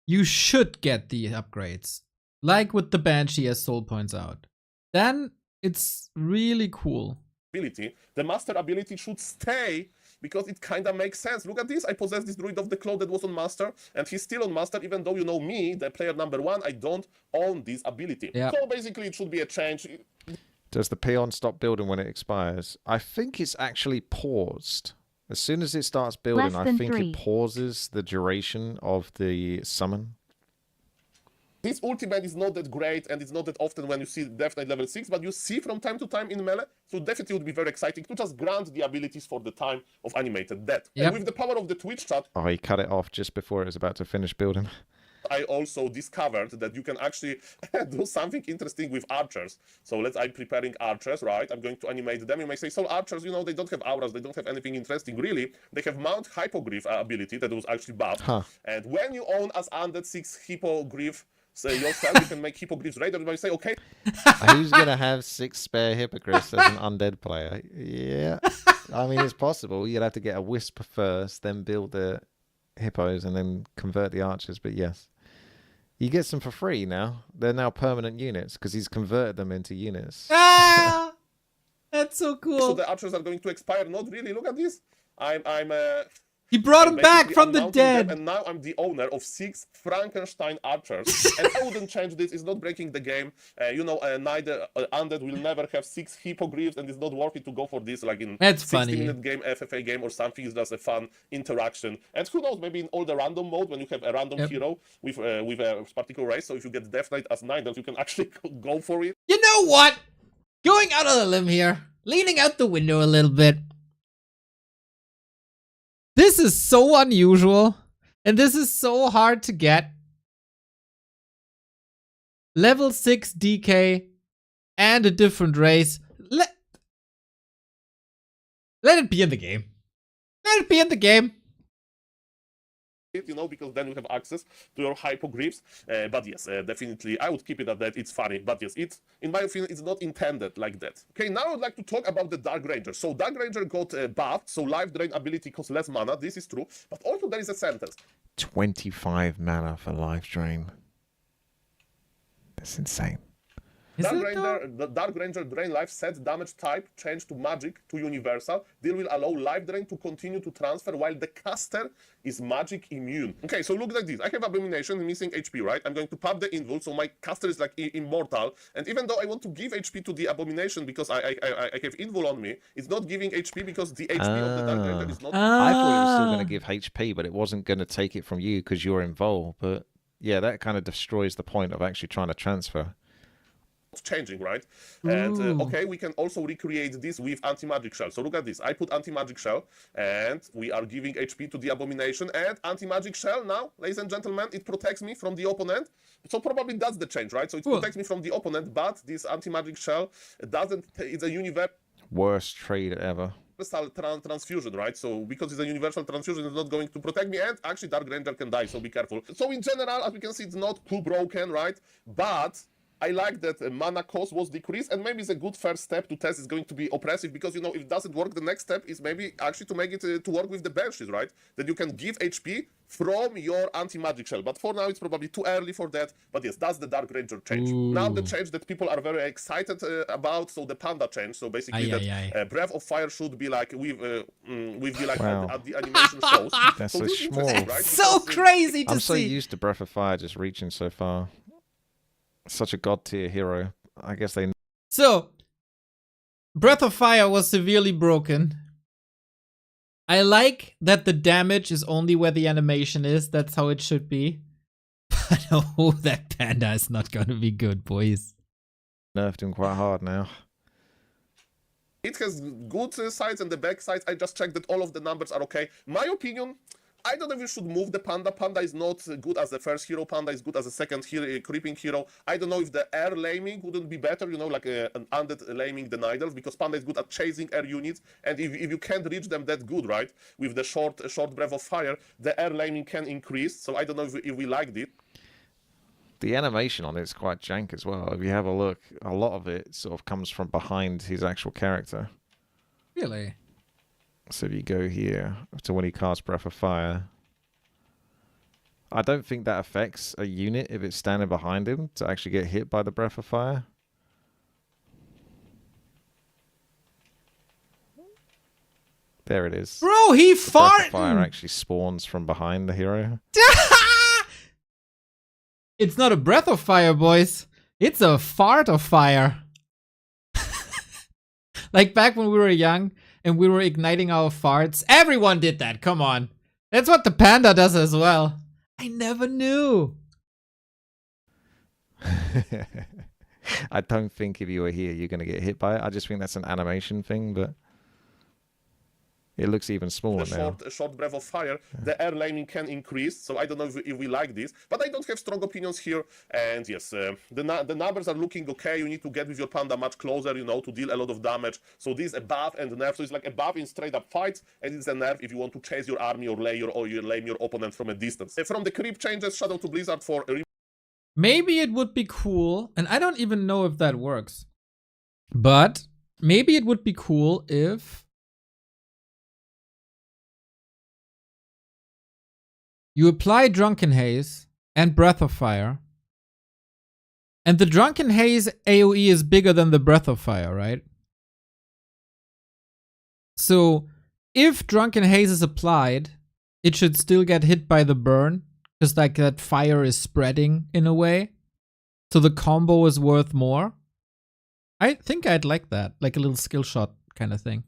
you should get the upgrades, like with the Banshee, as Soul points out. Then it's really cool. The Master ability should stay because it kind of makes sense. Look at this. I possess this Druid of the Claw that was on Master, and he's still on Master, even though, you know me, the player number 1, I don't own this ability. Yep. So basically it should be a change. Does the Peon stop building when it expires? I think it's actually paused. As soon as it starts building, I think it pauses the duration of the summon. This ultimate is not that great, and it's not that often when you see Death Knight level 6, but you see from time to time in melee, so definitely would be very exciting to just grant the abilities for the time of animated death. Yep. And with the power of the Twitch chat... Oh, he cut it off just before it was about to finish building. I also discovered that you can actually do something interesting with archers. So I'm preparing archers, right? I'm going to animate them. You may say, so archers, you know, they don't have auras, they don't have anything interesting. Really, they have Mount Hippogriff ability that was actually buffed. And when you own as undead 6 Hippogriff yourself, you can make hippogriffs raid. Everybody say, okay. Who's gonna have 6 spare hippogriffs as an undead player? Yeah, I mean it's possible. You'd have to get a wisp first, then build the hippos, and then convert the archers. But yes, you get some for free now. They're now permanent units because he's converted them into units. Ah, that's so cool. So the archers are going to expire. Not really. Look at this. He brought him back basically from the unmounting them, dead. and now I'm the owner of 6 Frankenstein archers. And I wouldn't change this. It's not breaking the game. Neither undead will never have 6 hippogriffs, and it's not worth it to go for this like in That's 60-minute game, FFA game or something. It's just a fun interaction. And who knows, maybe in all the random mode, when you have a random hero with a particular race, so if you get Death Knight as Nidals, you can actually go for it. You know what? Going out on a limb here, leaning out the window a little bit. This is so unusual, and this is so hard to get. Level 6 DK and a different race. Let it be in the game. Let it be in the game. Because then you have access to your hippogriffs. But yes, definitely, I would keep it at that. It's funny, but yes, in my opinion, it's not intended like that. Okay, now I would like to talk about the Dark Ranger. So Dark Ranger got buffed, so life drain ability costs less mana. This is true, but also there is a sentence. 25 mana for life drain. That's insane. The Dark Ranger drain life, set damage type, change to magic to universal. This will allow life drain to continue to transfer while the caster is magic immune. Okay, so look like this. I have Abomination missing HP, right? I'm going to pop the invul, so my caster is like immortal. And even though I want to give HP to the Abomination because I have invul on me, it's not giving HP because the HP of the Dark Ranger is not. I thought it was still going to give HP, but it wasn't going to take it from you because you're involved. But yeah, that kind of destroys the point of actually trying to transfer. Changing, right? And okay, we can also recreate this with anti-magic shell. So look at this. I put anti-magic shell, and we are giving HP to the Abomination. And anti-magic shell now, ladies and gentlemen, it protects me from the opponent. So probably that's the change, right? So it protects me from the opponent, but this anti-magic shell doesn't. It's a universal. Worst trade ever. Transfusion, right? So because it's a universal transfusion, it's not going to protect me, and actually Dark Ranger can die, so be careful. So in general, as we can see, it's not too broken, right? But I like that mana cost was decreased, and maybe it's a good first step to test. It's going to be oppressive because, if it doesn't work, the next step is maybe actually to make it to work with the Banshees, right? That you can give HP from your anti-magic shell. But for now, it's probably too early for that. But yes, that's the Dark Ranger change. Now the change that people are very excited about, so the Panda change. So basically Breath of Fire should be like with the like at the animation shows. That's so so small. Right? So crazy to see. I'm so used to Breath of Fire just reaching so far. Such a god tier hero. I guess they. So, Breath of Fire was severely broken. I like that the damage is only where the animation is. That's how it should be. But oh, that panda is not gonna be good, boys. Nerfed him quite hard now. It has good sides and the back sides. I just checked that all of the numbers are okay. My opinion, I don't know if you should move the Panda. Panda is not good as the first hero. Panda is good as a second hero, creeping hero. I don't know if the air laming wouldn't be better, like an undead laming the Nidals, because Panda is good at chasing air units. And if you can't reach them that good, right, with the short Breath of Fire, the air laming can increase. So I don't know if we liked it. The animation on it is quite jank as well. If you have a look, a lot of it sort of comes from behind his actual character. Really? So if you go here to when he casts Breath of Fire, I don't think that affects a unit if it's standing behind him to actually get hit by the Breath of Fire. There it is. Bro, he farted! Breath of Fire actually spawns from behind the hero. It's not a breath of fire, boys. It's a fart of fire. Like back when we were young and we were igniting our farts. Everyone did that, come on. That's what the panda does as well. I never knew. I don't think if you were here, you're going to get hit by it. I just think that's an animation thing, but it looks even smaller now. Short Breath of Fire, the air laming can increase, so I don't know if we like this, but I don't have strong opinions here. And yes, the numbers are looking okay. You need to get with your Panda much closer, to deal a lot of damage. So this is a buff and a nerf, so it's like a buff in straight up fights, and it's a nerf if you want to chase your army or lame your opponent from a distance. From the creep changes, Shadow to Blizzard for maybe it would be cool, and I don't even know if that works, but maybe it would be cool if you apply Drunken Haze and Breath of Fire, and the Drunken Haze AoE is bigger than the Breath of Fire, right? So if Drunken Haze is applied, it should still get hit by the burn, because like that fire is spreading in a way. So the combo is worth more. I think I'd like that, like a little skill shot kind of thing.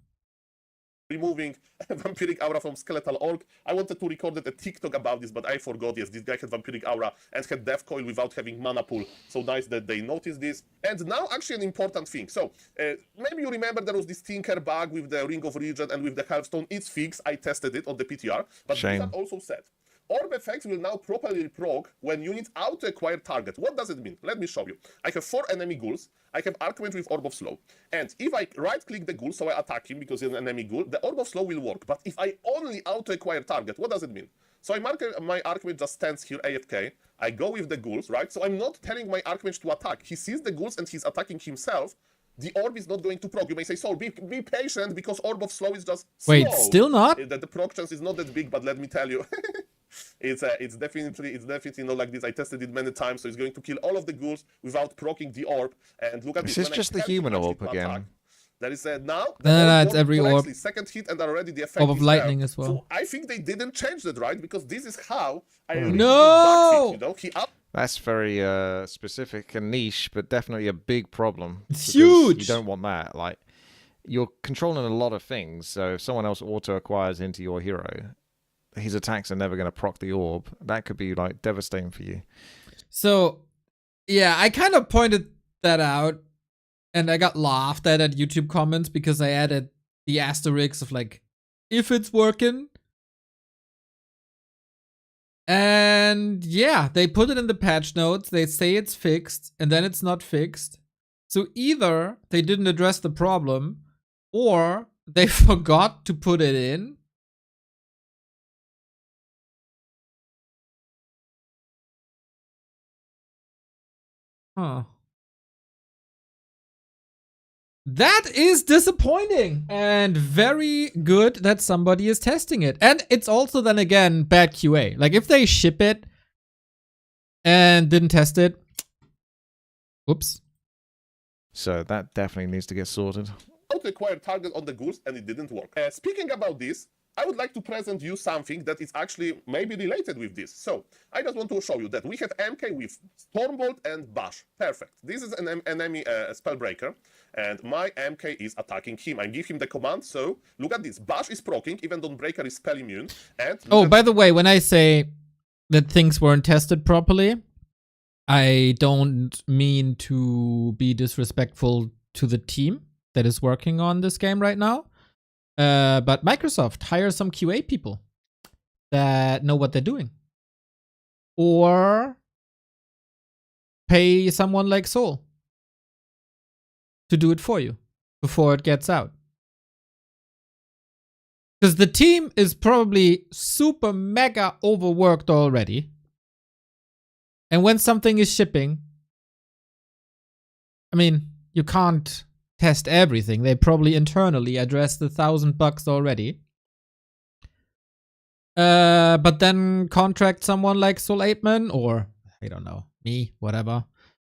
Removing Vampiric Aura from Skeletal Orc. I wanted to record a TikTok about this, but I forgot. Yes, this guy had Vampiric Aura and had Death Coil without having mana pool. So nice that they noticed this. And now actually an important thing. So maybe you remember there was this Tinker bug with the Ring of Regent and with the Hearthstone. It's fixed. I tested it on the PTR. But Blizzard also said, Orb effects will now properly proc when units auto-acquire target. What does it mean? Let me show you. I have 4 enemy ghouls. I have Archmage with Orb of Slow. And if I right-click the ghoul, so I attack him because he's an enemy ghoul, the Orb of Slow will work. But if I only auto-acquire target, what does it mean? So my Archmage just stands here AFK. I go with the ghouls, right? So I'm not telling my Archmage to attack. He sees the ghouls and he's attacking himself. The orb is not going to proc. You may say, Soul, be patient because Orb of Slow is just slow. Wait, still not? The proc chance is not that big, but let me tell you. It's definitely not like this. I tested it many times, so it's going to kill all of the ghouls without proccing the orb. And look at this. This is just the human orb again. Attack, there is now. No, it's every orb. Second hit, and already the effect Orb of is lightning there. as well. So I think they didn't change that, right? Because this is how I No! you know? That's very specific and niche, but definitely a big problem. It's huge. You don't want that. Like, you're controlling a lot of things, so if someone else auto-acquires into your hero, his attacks are never going to proc the orb. That could be, like, devastating for you. So, yeah, I kind of pointed that out, and I got laughed at YouTube comments because I added the asterisks of, like, if it's working. And yeah, they put it in the patch notes. They say it's fixed, and then it's not fixed. So either they didn't address the problem, or they forgot to put it in. Huh. That is disappointing, and very good that somebody is testing it. And it's also then again bad QA. Like if they ship it and didn't test it, oops. So that definitely needs to get sorted. Auto-acquire target on the ghouls, and it didn't work. Speaking about this, I would like to present you something that is actually maybe related with this. So I just want to show you that we have MK with Stormbolt and Bash. Perfect. This is an enemy spellbreaker, and my MK is attacking him. I give him the command. So look at this. Bash is proccing, even though Breaker is spell immune. And oh, by the way, when I say that things weren't tested properly, I don't mean to be disrespectful to the team that is working on this game right now. But Microsoft hires some QA people that know what they're doing. Or pay someone like Soul to do it for you before it gets out. Because the team is probably super mega overworked already. And when something is shipping, I mean, you can't test everything. They probably internally addressed the 1,000 bugs already. But then contract someone like Soul 8man, or I don't know, me, whatever.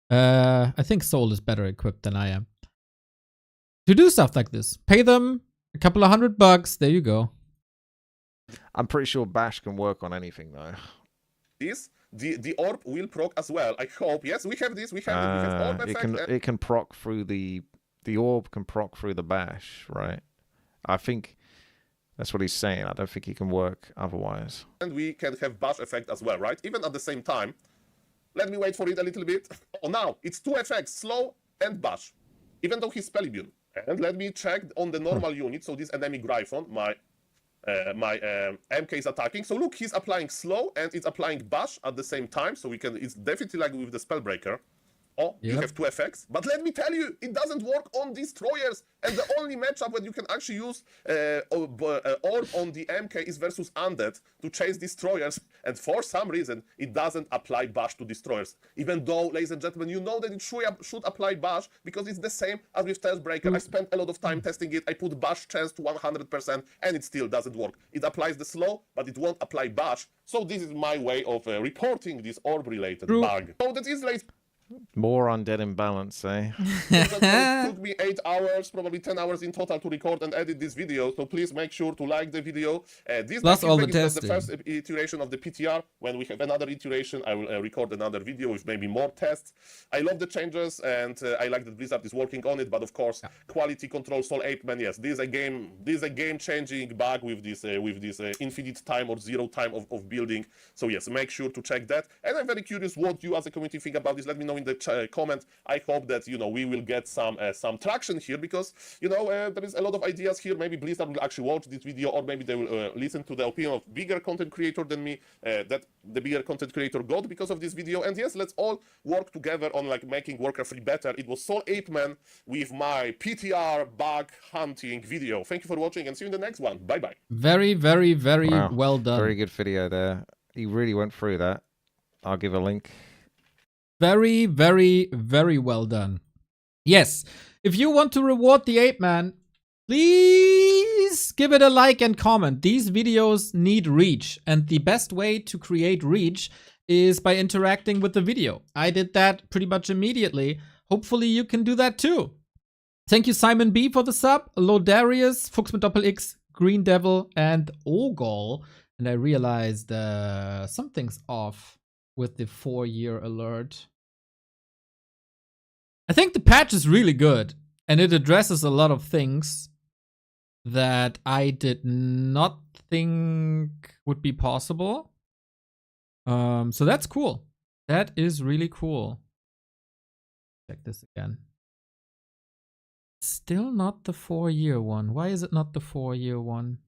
I think Soul is better equipped than I am to do stuff like this. Pay them a couple of $100. There you go. I'm pretty sure Bash can work on anything though. The orb will proc as well. I hope. Yes, we have this. We have orb effect. It can proc through the orb can proc through the Bash, right? I think that's what he's saying. I don't think he can work otherwise. And we can have Bash effect as well, right? Even at the same time. Let me wait for it a little bit. Oh, now it's 2 effects, slow and Bash, even though he's spell immune. And let me check on the normal unit. So this enemy Gryphon, my MK is attacking. So look, he's applying slow and it's applying Bash at the same time. So we can. It's definitely like with the Spellbreaker. Oh, you Yep. have 2 effects. But let me tell you, it doesn't work on destroyers. And the only matchup when you can actually use orb on the MK is versus Undead to chase destroyers. And for some reason, it doesn't apply bash to destroyers. Even though, ladies and gentlemen, you know that it should apply bash because it's the same as with Stealthbreaker. I spent a lot of time testing it. I put bash chance to 100% and it still doesn't work. It applies the slow, but it won't apply bash. So this is my way of reporting this orb-related bug. So that is like More undead imbalance, eh? it took me 8 hours, probably 10 hours in total to record and edit this video. So please make sure to like the video. This Plus all the is just the testing. first iteration of the PTR. When we have another iteration, I will record another video with maybe more tests. I love the changes and I like that Blizzard is working on it. But of course, quality control Soul 8 man. Yes, this is a game-changing bug with this infinite time or zero time of building. So yes, make sure to check that. And I'm very curious what you as a community think about this. Let me know in the comment. I hope that we will get some traction here because there is a lot of ideas here. Maybe Blizzard will actually watch this video, or maybe they will listen to the opinion of bigger content creator than me that the bigger content creator got because of this video. And yes, let's all work together on making Warcraft 3 better. It was Soul 8 man with my PTR bug hunting video. Thank you for watching and see you in the next one. Bye bye. Very, very, very Wow. well done. Very good video there. He really went through that. I'll give a link. Very, very, very well done. Yes, if you want to reward the ape man, please give it a like and comment. These videos need reach, and the best way to create reach is by interacting with the video. I did that pretty much immediately. Hopefully you can do that too. Thank you Simon B for the sub, Lodarius, Fuchs mit Doppel-X, Green Devil, and Ogol. And I realized something's off with the 4-year alert. I think the patch is really good, and it addresses a lot of things that I did not think would be possible. So that's cool. That is really cool. Check this again. Still not the 4-year one. Why is it not the 4-year one?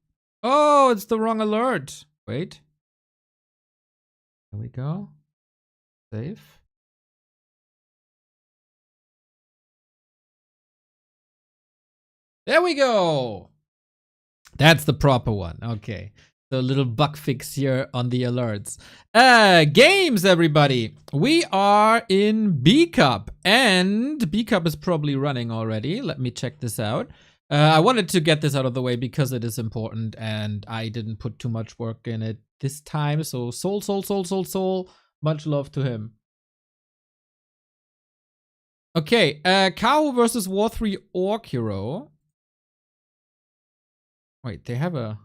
Oh, it's the wrong alert. Wait. There we go. Save. There we go. That's the proper one. Okay. So a little bug fix here on the alerts. Games, everybody. We are in B Cup, and B Cup is probably running already. Let me check this out. I wanted to get this out of the way because it is important, and I didn't put too much work in it this time. So Soul. Much love to him. Okay, Kaho versus War3Orcero. Wait, they have a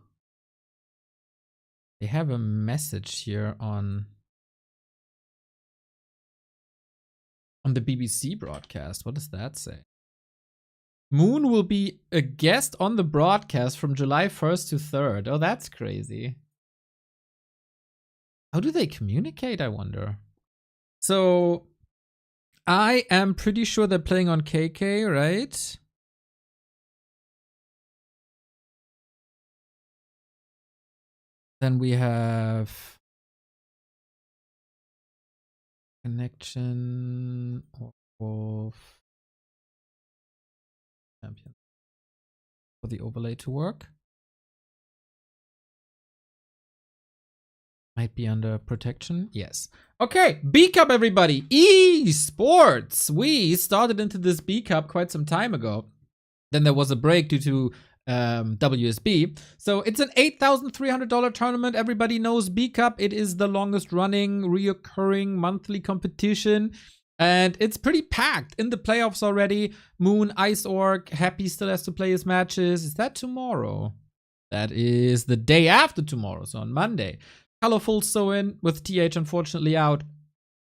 message here on the BBC broadcast. What does that say? Moon will be a guest on the broadcast from July 1st to 3rd. Oh, that's crazy. How do they communicate, I wonder? So, I am pretty sure they're playing on KK, right? Then we have connection of champion for the overlay to work. Might be under protection. Yes. Okay, B Cup, everybody. Esports. We started into this B Cup quite some time ago. Then there was a break due to WSB. So it's an $8,300 tournament. Everybody knows B Cup. It is the longest running, reoccurring monthly competition. And it's pretty packed in the playoffs already. Moon, Ice Orc, Happy still has to play his matches. Is that tomorrow? That is the day after tomorrow, so on Monday. Colorful so in with TH unfortunately out.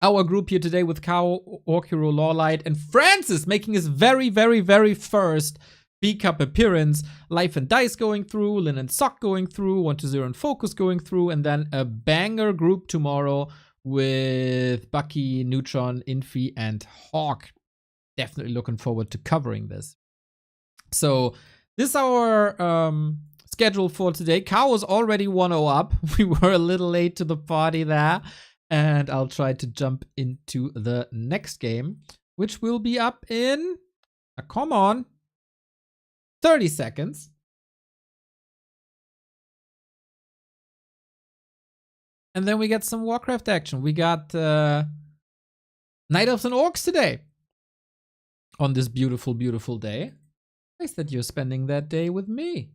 Our group here today with Kaho, Warcraft, LawLiet, and Franzyzz making his very, very, very first B Cup appearance. Life and Dice going through, Lin and Sock going through, 1-0 and Focus going through, and then a banger group tomorrow with Bucky, Neutron, Infi, and Hawk. Definitely looking forward to covering this. So this is our schedule for today. Kaho was already 1-0 up. We were a little late to the party there. And I'll try to jump into the next game. which will be up in, come on, 30 seconds. And then we get some Warcraft action. We got Night Elves and Orcs today. On this beautiful, beautiful day. Nice that you're spending that day with me.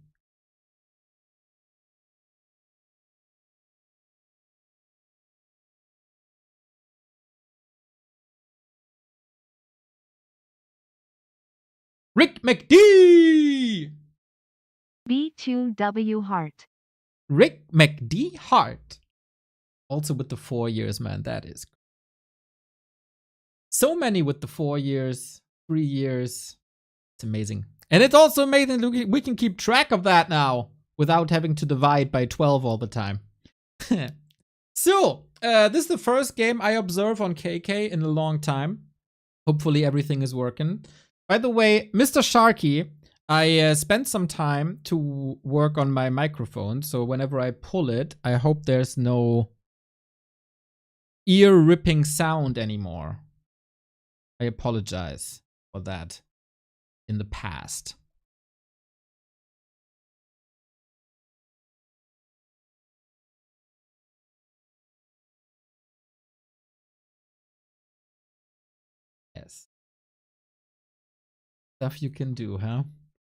Rick McD! B2W Heart. Rick McD Hart. Also with the 4 years, man. That is. So many with the 4 years, 3 years. It's amazing. And it's also amazing that we can keep track of that now without having to divide by 12 all the time. So, this is the first game I observe on KK in a long time. Hopefully everything is working. By the way, Mr. Sharky, I spent some time to work on my microphone, so whenever I pull it, I hope there's no ear-ripping sound anymore. I apologize for that in the past. Yes. Stuff you can do, huh?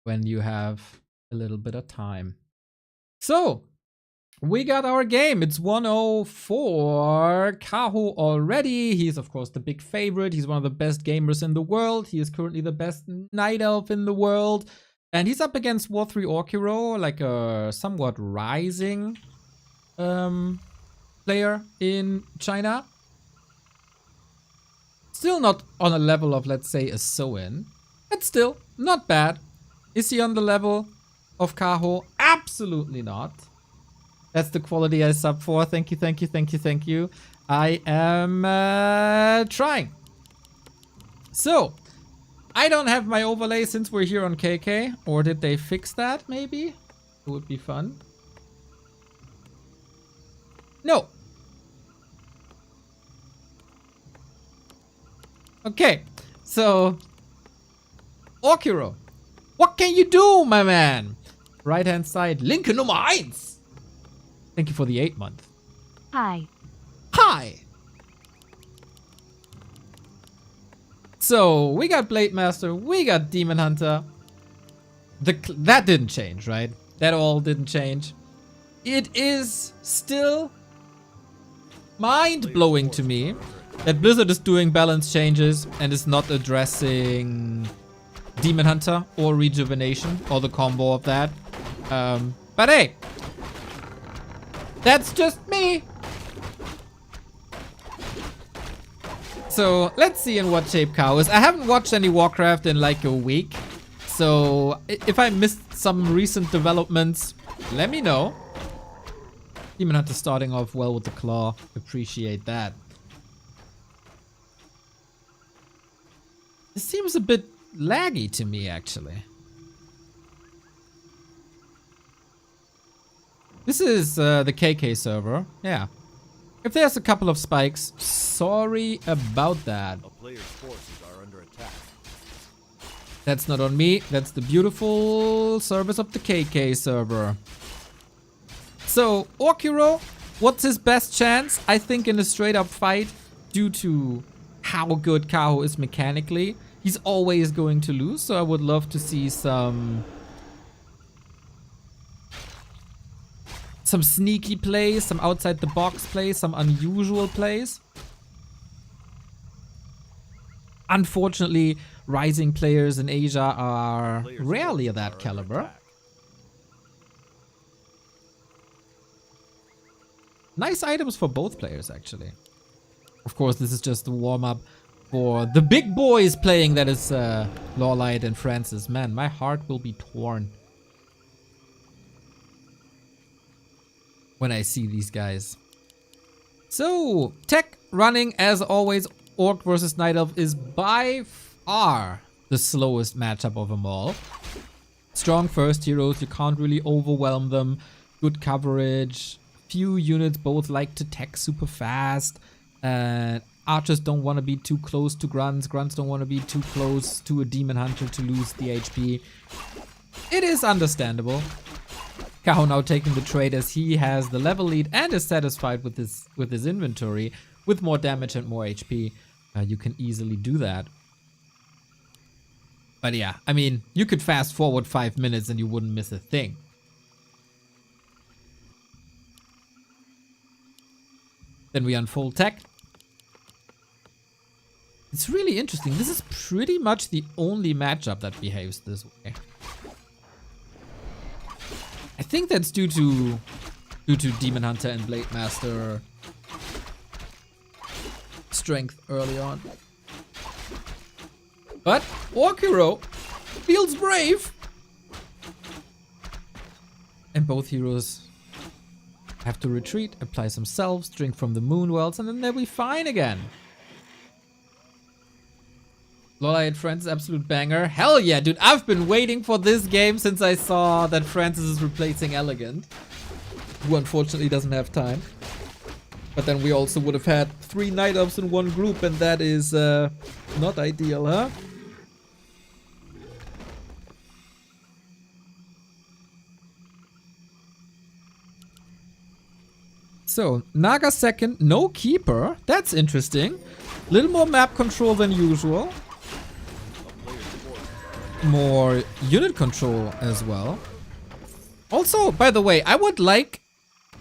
When you have a little bit of time. So, we got our game. It's 1-0 for Kaho already. He's, of course, the big favorite. He's one of the best gamers in the world. He is currently the best Night Elf in the world. And he's up against War3Orcero, like a somewhat rising player in China. Still not on a level of, let's say, a Soin. But still, not bad. Is he on the level of Kaho? Absolutely not. That's the quality I sub for. Thank you, thank you, thank you, thank you. I am trying. So, I don't have my overlay since we're here on KK. Or did they fix that, maybe? It would be fun. No. Okay, so... Orcero, what can you do, my man? Right hand side, Linke Nummer 1. Thank you for the 8 month. Hi. Hi. So we got Blade Master, we got Demon Hunter. That didn't change, right? That all didn't change. It is still mind-blowing to me that Blizzard is doing balance changes and is not addressing Demon Hunter or Rejuvenation or the combo of that. But hey, that's just me. So let's see in what shape Kaho is. I haven't watched any Warcraft in like a week. So if I missed some recent developments, let me know. Demon Hunter starting off well with the claw. Appreciate that. This seems a bit laggy to me, actually. This is the KK server. Yeah. If there's a couple of spikes, sorry about that. A player's forces are under attack. That's not on me. That's the beautiful service of the KK server. So, Orcero, what's his best chance? I think in a straight up fight, due to how good Kaho is mechanically, he's always going to lose. So I would love to see some sneaky plays, some outside the box plays, some unusual plays. Unfortunately, rising players in Asia are rarely of that caliber. Nice items for both players, actually. Of course, this is just a warm-up for the big boys playing, that is LawLiet and Franzyzz. Man, my heart will be torn when I see these guys. So, tech running as always. Orc versus Night Elf is by far the slowest matchup of them all. Strong first heroes, you can't really overwhelm them. Good coverage. Few units both like to tech super fast. Archers don't want to be too close to Grunts. Grunts don't want to be too close to a Demon Hunter to lose the HP. It is understandable. Kaho now taking the trade as he has the level lead and is satisfied with his inventory. With more damage and more HP, you can easily do that. But yeah, I mean, you could fast forward 5 minutes and you wouldn't miss a thing. Then we unfold tech. It's really interesting. This is pretty much the only matchup that behaves this way. I think that's due to Demon Hunter and Blade Master strength early on. But War3Orcero feels brave. And both heroes have to retreat, apply some salves, drink from the moon wells, and then they'll be fine again. LawLiet Franzyzz, absolute banger. Hell yeah, dude. I've been waiting for this game since I saw that Franzyzz is replacing Elegant, who unfortunately doesn't have time. But then we also would have had 3 night ups in one group, and that is not ideal, huh? So, Naga second, no keeper. That's interesting. Little more map control than usual. More unit control as well. Also, by the way, I would like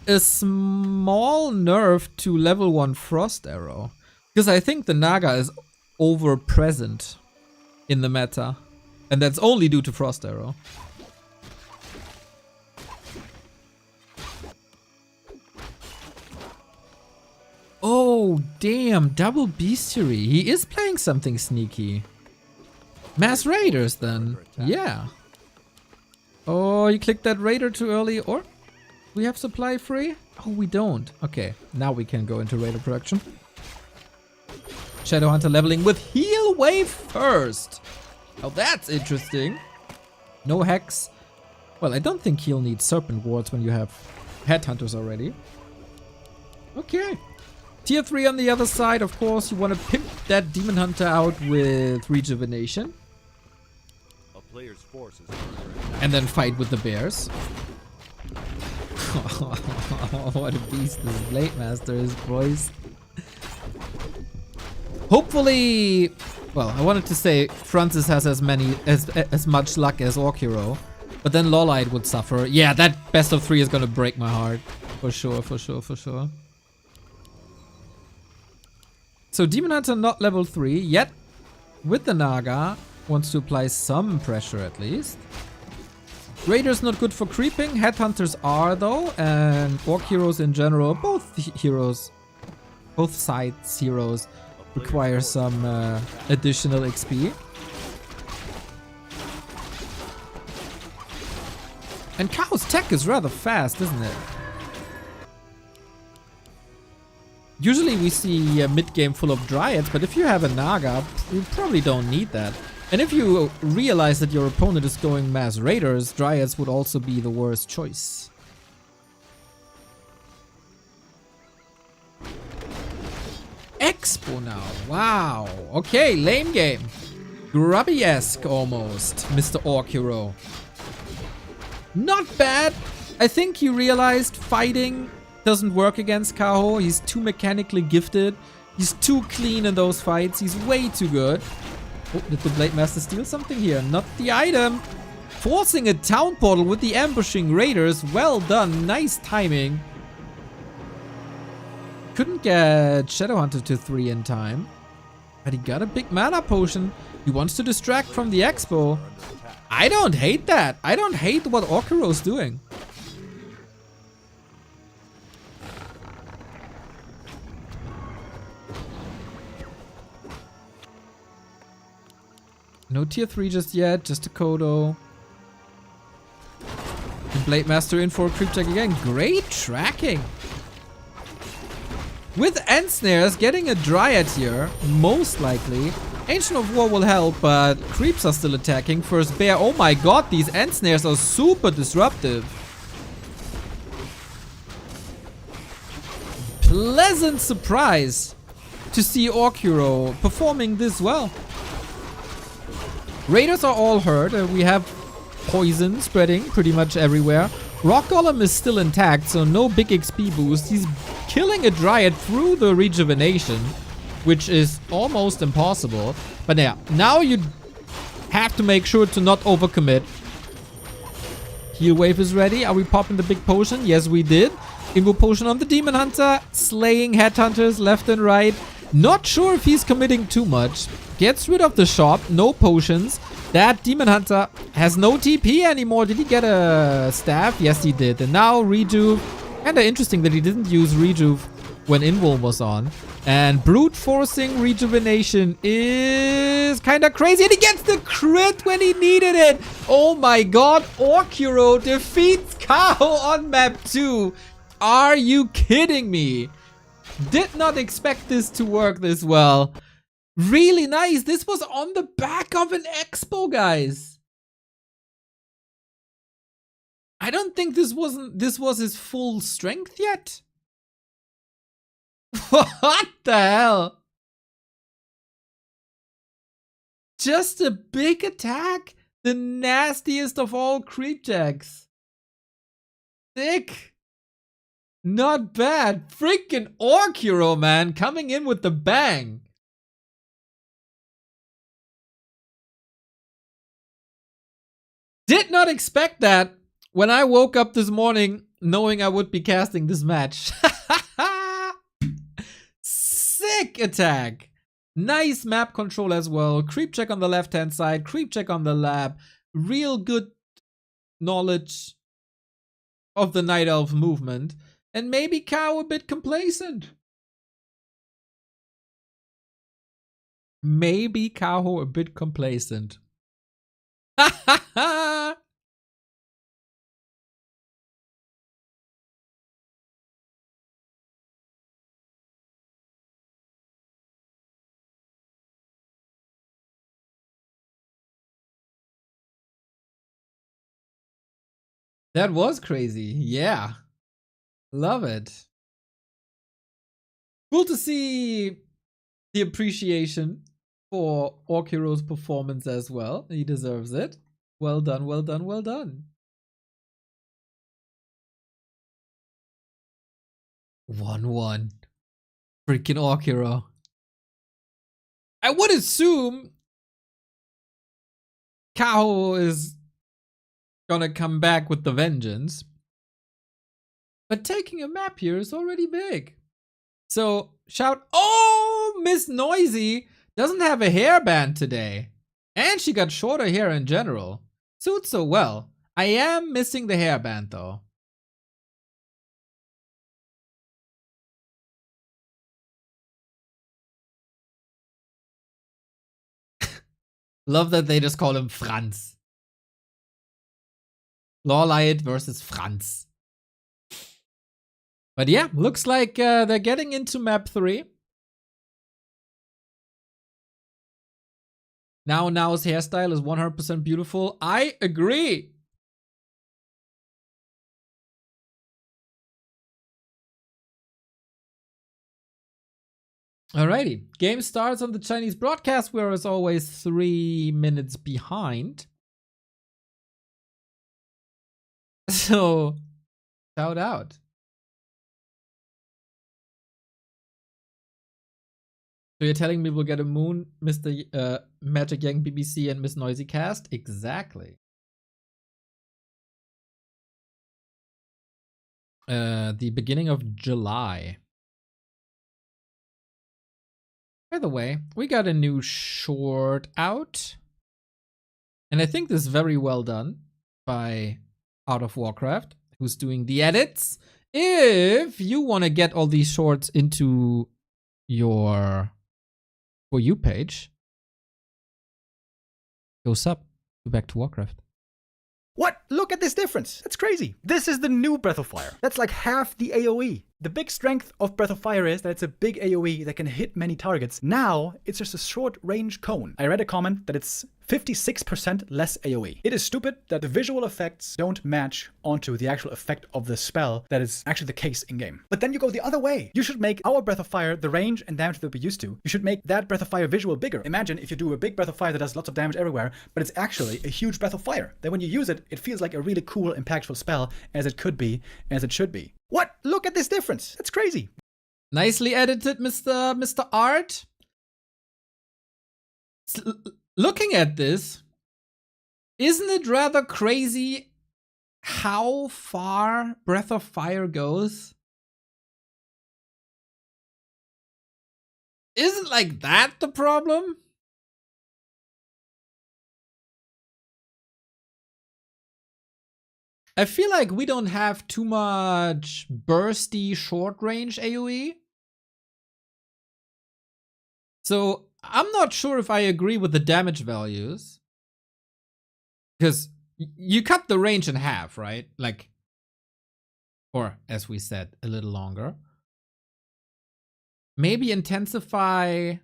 a small nerf to level 1 Frost Arrow. Because I think the Naga is over present in the meta. And that's only due to Frost Arrow. Oh, damn. Double Bestiary. He is playing something sneaky. Mass Raiders, then. Yeah. Oh, you clicked that Raider too early. Or we have supply free? Oh, we don't. Okay. Now we can go into Raider production. Shadowhunter leveling with Heal Wave first. Oh, that's interesting. No Hex. Well, I don't think he'll need Serpent Wards when you have Headhunters already. Okay. Tier 3 on the other side, of course, you want to pimp that Demon Hunter out with Rejuvenation. A player's force is and then fight with the bears. What a beast this Blade Master is, boys. Hopefully, well, I wanted to say Franzyzz has as much luck as War3Orcero, but then LawLiet would suffer. Yeah, that best of 3 is gonna break my heart. For sure, for sure, for sure. So Demon Hunter not level 3 yet. With the Naga, wants to apply some pressure at least. Raiders not good for creeping. Headhunters are though, and Orc heroes in general, both heroes, both sides heroes require some additional XP. And Kaho's tech is rather fast, isn't it? Usually we see a mid-game full of Dryads, but if you have a Naga, you probably don't need that. And if you realize that your opponent is going Mass Raiders, Dryads would also be the worst choice. Expo now. Wow. Okay, lame game. Grubby-esque almost, Mr. War3Orcero. Not bad. I think he realized fighting doesn't work against Kaho. He's too mechanically gifted. He's too clean in those fights. He's way too good. Oh, did the Blade Master steal something here? Not the item. Forcing a town portal with the ambushing raiders. Well done. Nice timing. Couldn't get Shadowhunter to 3 in time. But he got a big mana potion. He wants to distract from the expo. I don't hate that. I don't hate what War3Orero's doing. No tier 3 just yet, just a Kodo. And Blade Master in for a creep check again. Great tracking. With end snares, getting a Dryad here, most likely. Ancient of War will help, but creeps are still attacking. First bear, oh my god, these end snares are super disruptive. Pleasant surprise. to see Orcero performing this well. Raiders are all hurt. We have poison spreading pretty much everywhere. Rock Golem is still intact, so no big XP boost. He's killing a Dryad through the rejuvenation, which is almost impossible. But yeah, now you have to make sure to not overcommit. Heal wave is ready. Are we popping the big potion? Yes, we did. Invo potion on the Demon Hunter. Slaying headhunters left and right. Not sure if he's committing too much. Gets rid of the shop. No potions. That Demon Hunter has no TP anymore. Did he get a staff? Yes, he did. And now Rejuve. Kinda interesting that he didn't use Rejuve when Invul was on. And brute forcing rejuvenation is kinda crazy. And he gets the crit when he needed it. Oh my god. Orcero defeats Kaho on map 2. Are you kidding me? Did not expect this to work this well. Really nice. This was on the back of an expo, guys. I don't think this was his full strength yet. What the hell? Just a big attack. The nastiest of all creep jacks. Sick. Not bad. Freaking Orcero, man. Coming in with the bang. Did not expect that when I woke up this morning knowing I would be casting this match. Sick attack. Nice map control as well. Creep check on the left hand side. Creep check on the lab. Real good knowledge of the Night Elf movement. And maybe Kaho a bit complacent. Maybe Kaho a bit complacent. That was crazy. Yeah. Love it. Cool to see the appreciation for Orcero's performance as well. He deserves it. Well done, well done, well done. 1-1. Freaking Orcero. I would assume Kaho is gonna come back with the vengeance. But taking a map here is already big. So, shout, oh, Miss Noisy doesn't have a hairband today. And she got shorter hair in general. Suits so well. I am missing the hairband though. Love that they just call him Franz. LawLiet versus Franz. But yeah, looks like they're getting into map 3. Now's hairstyle is 100% beautiful. I agree. Alrighty. Game starts on the Chinese broadcast. We're as always 3 minutes behind. So, shout out. So you're telling me we'll get a Moon, Mr. Magic Yang BBC and Miss Noisy cast? Exactly. The beginning of July. By the way, we got a new short out. And I think this is very well done by Out of Warcraft, who's doing the edits. If you want to get all these shorts into your For You page, go sub. Go back to Warcraft. What? Look at this difference. That's crazy. This is the new Breath of Fire. That's like half the AoE. The big strength of Breath of Fire is that it's a big AoE that can hit many targets. Now, it's just a short-range cone. I read a comment that it's 56% less AoE. It is stupid that the visual effects don't match onto the actual effect of the spell that is actually the case in-game. But then you go the other way. You should make our Breath of Fire the range and damage that we're used to. You should make that Breath of Fire visual bigger. Imagine if you do a big Breath of Fire that does lots of damage everywhere, but it's actually a huge Breath of Fire. Then when you use it, it feels like a really cool, impactful spell, as it could be, as it should be. What? Look at this difference. That's crazy. Nicely edited, Mr. Art. Looking at this, isn't it rather crazy how far Breath of Fire goes? Isn't like that the problem? I feel like we don't have too much bursty short-range AoE. So I'm not sure if I agree with the damage values. Because you cut the range in half, right? Like, or as we said, a little longer. Maybe intensify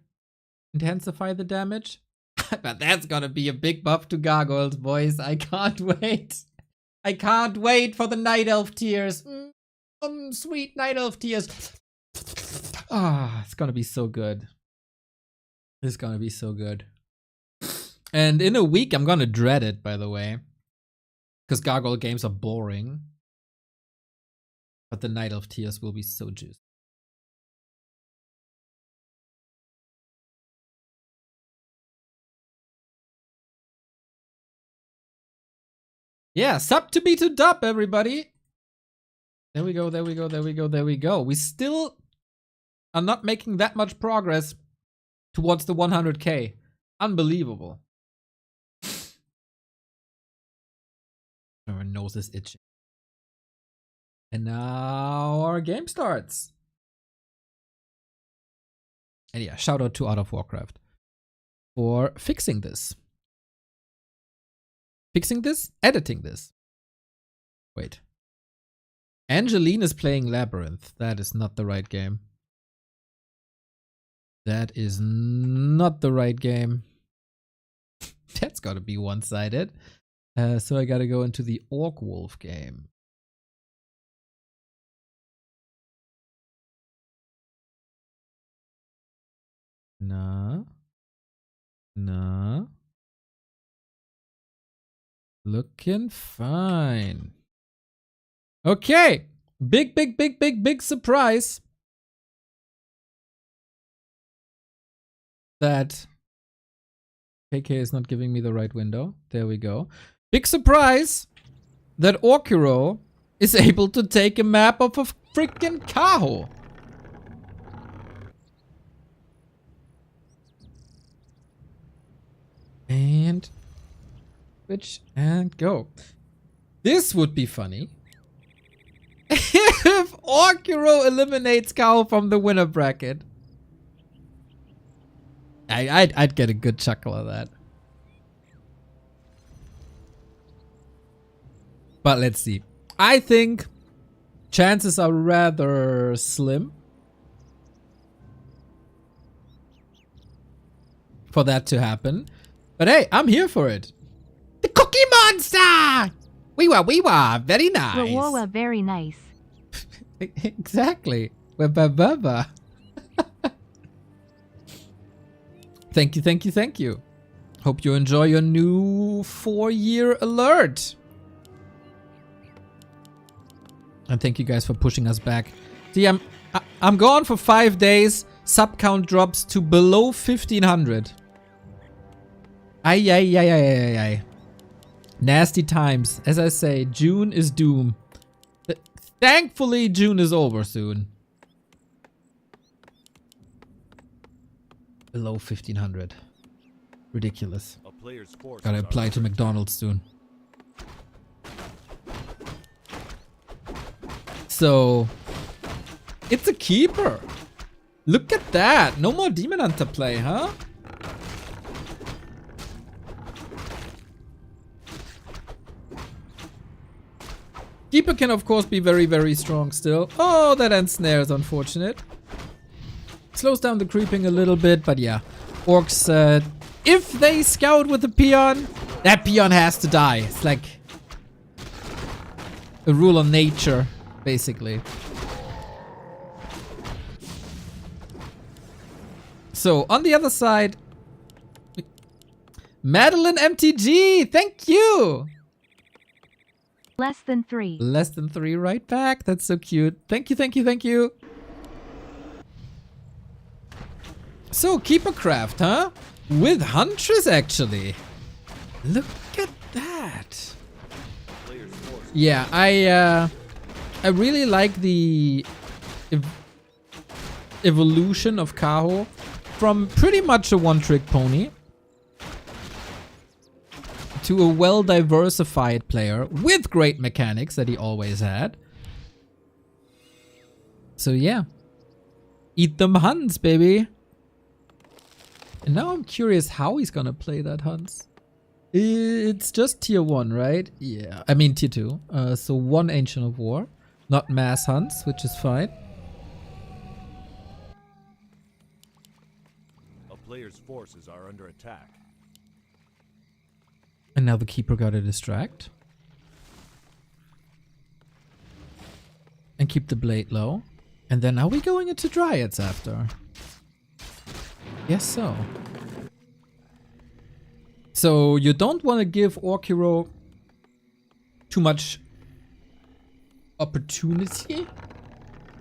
the damage. But that's gonna be a big buff to gargoyles, boys. I can't wait. I can't wait for the Night Elf tears. Sweet Night Elf tears. Ah, it's gonna be so good. It's gonna be so good. And in a week, I'm gonna dread it, by the way. Because gargoyle games are boring. But the Night Elf tears will be so juicy. Yeah, sub to B2Dub, everybody. There we go, there we go, there we go, there we go. We still are not making that much progress towards the 100K. Unbelievable. Our nose is itching. And now our game starts. And yeah, shout out to Out of Warcraft for fixing this. Fixing this? Editing this. Wait. Angeline is playing Labyrinth. That is not the right game. That is not the right game. That's gotta be one-sided. So I gotta go into the Orc Wolf game. Nah. Looking fine. Okay. Big surprise. That KK is not giving me the right window. There we go. Big surprise that War3Orcero is able to take a map of a freaking Kaho. And switch and go. This would be funny if War3Orcero eliminates Kaho from the winner bracket. I'd get a good chuckle of that. But let's see. I think chances are rather slim for that to happen. But hey, I'm here for it. The Cookie Monster! We were very nice. Whoa, very nice. Exactly. Thank you. Hope you enjoy your new 4-year alert. And thank you guys for pushing us back. See, I'm gone for 5 days. Sub count drops to below 1,500. Ay. Nasty times. As I say, June is doom. Thankfully, June is over soon. Below 1,500. Ridiculous. A player's forces Gotta are apply to McDonald's soon. So, it's a keeper. Look at that. No more Demon Hunter play, huh? Keeper can, of course, be very, very strong still. Oh, that end snare is unfortunate. Slows down the creeping a little bit, but yeah. Orcs, if they scout with the peon, that peon has to die. It's like a rule of nature, basically. So, on the other side, Madeline MTG, thank you! Less than 3. Less than 3 right back. That's so cute. Thank you, thank you, thank you. So, Keeper Craft, huh? With Huntress, actually. Look at that. Yeah, I really like the evolution of Kaho from pretty much a one-trick pony to a well-diversified player with great mechanics that he always had. So yeah. Eat them Huns, baby. And now I'm curious how he's gonna play that Huns. It's just tier 1, right? Yeah, I mean tier 2. So 1 Ancient of War. Not mass Huns, which is fine. A player's forces are under attack. And now the Keeper got to distract. And keep the blade low. And then are we going into Dryads after? Yes, so. So you don't want to give War3Orcero too much opportunity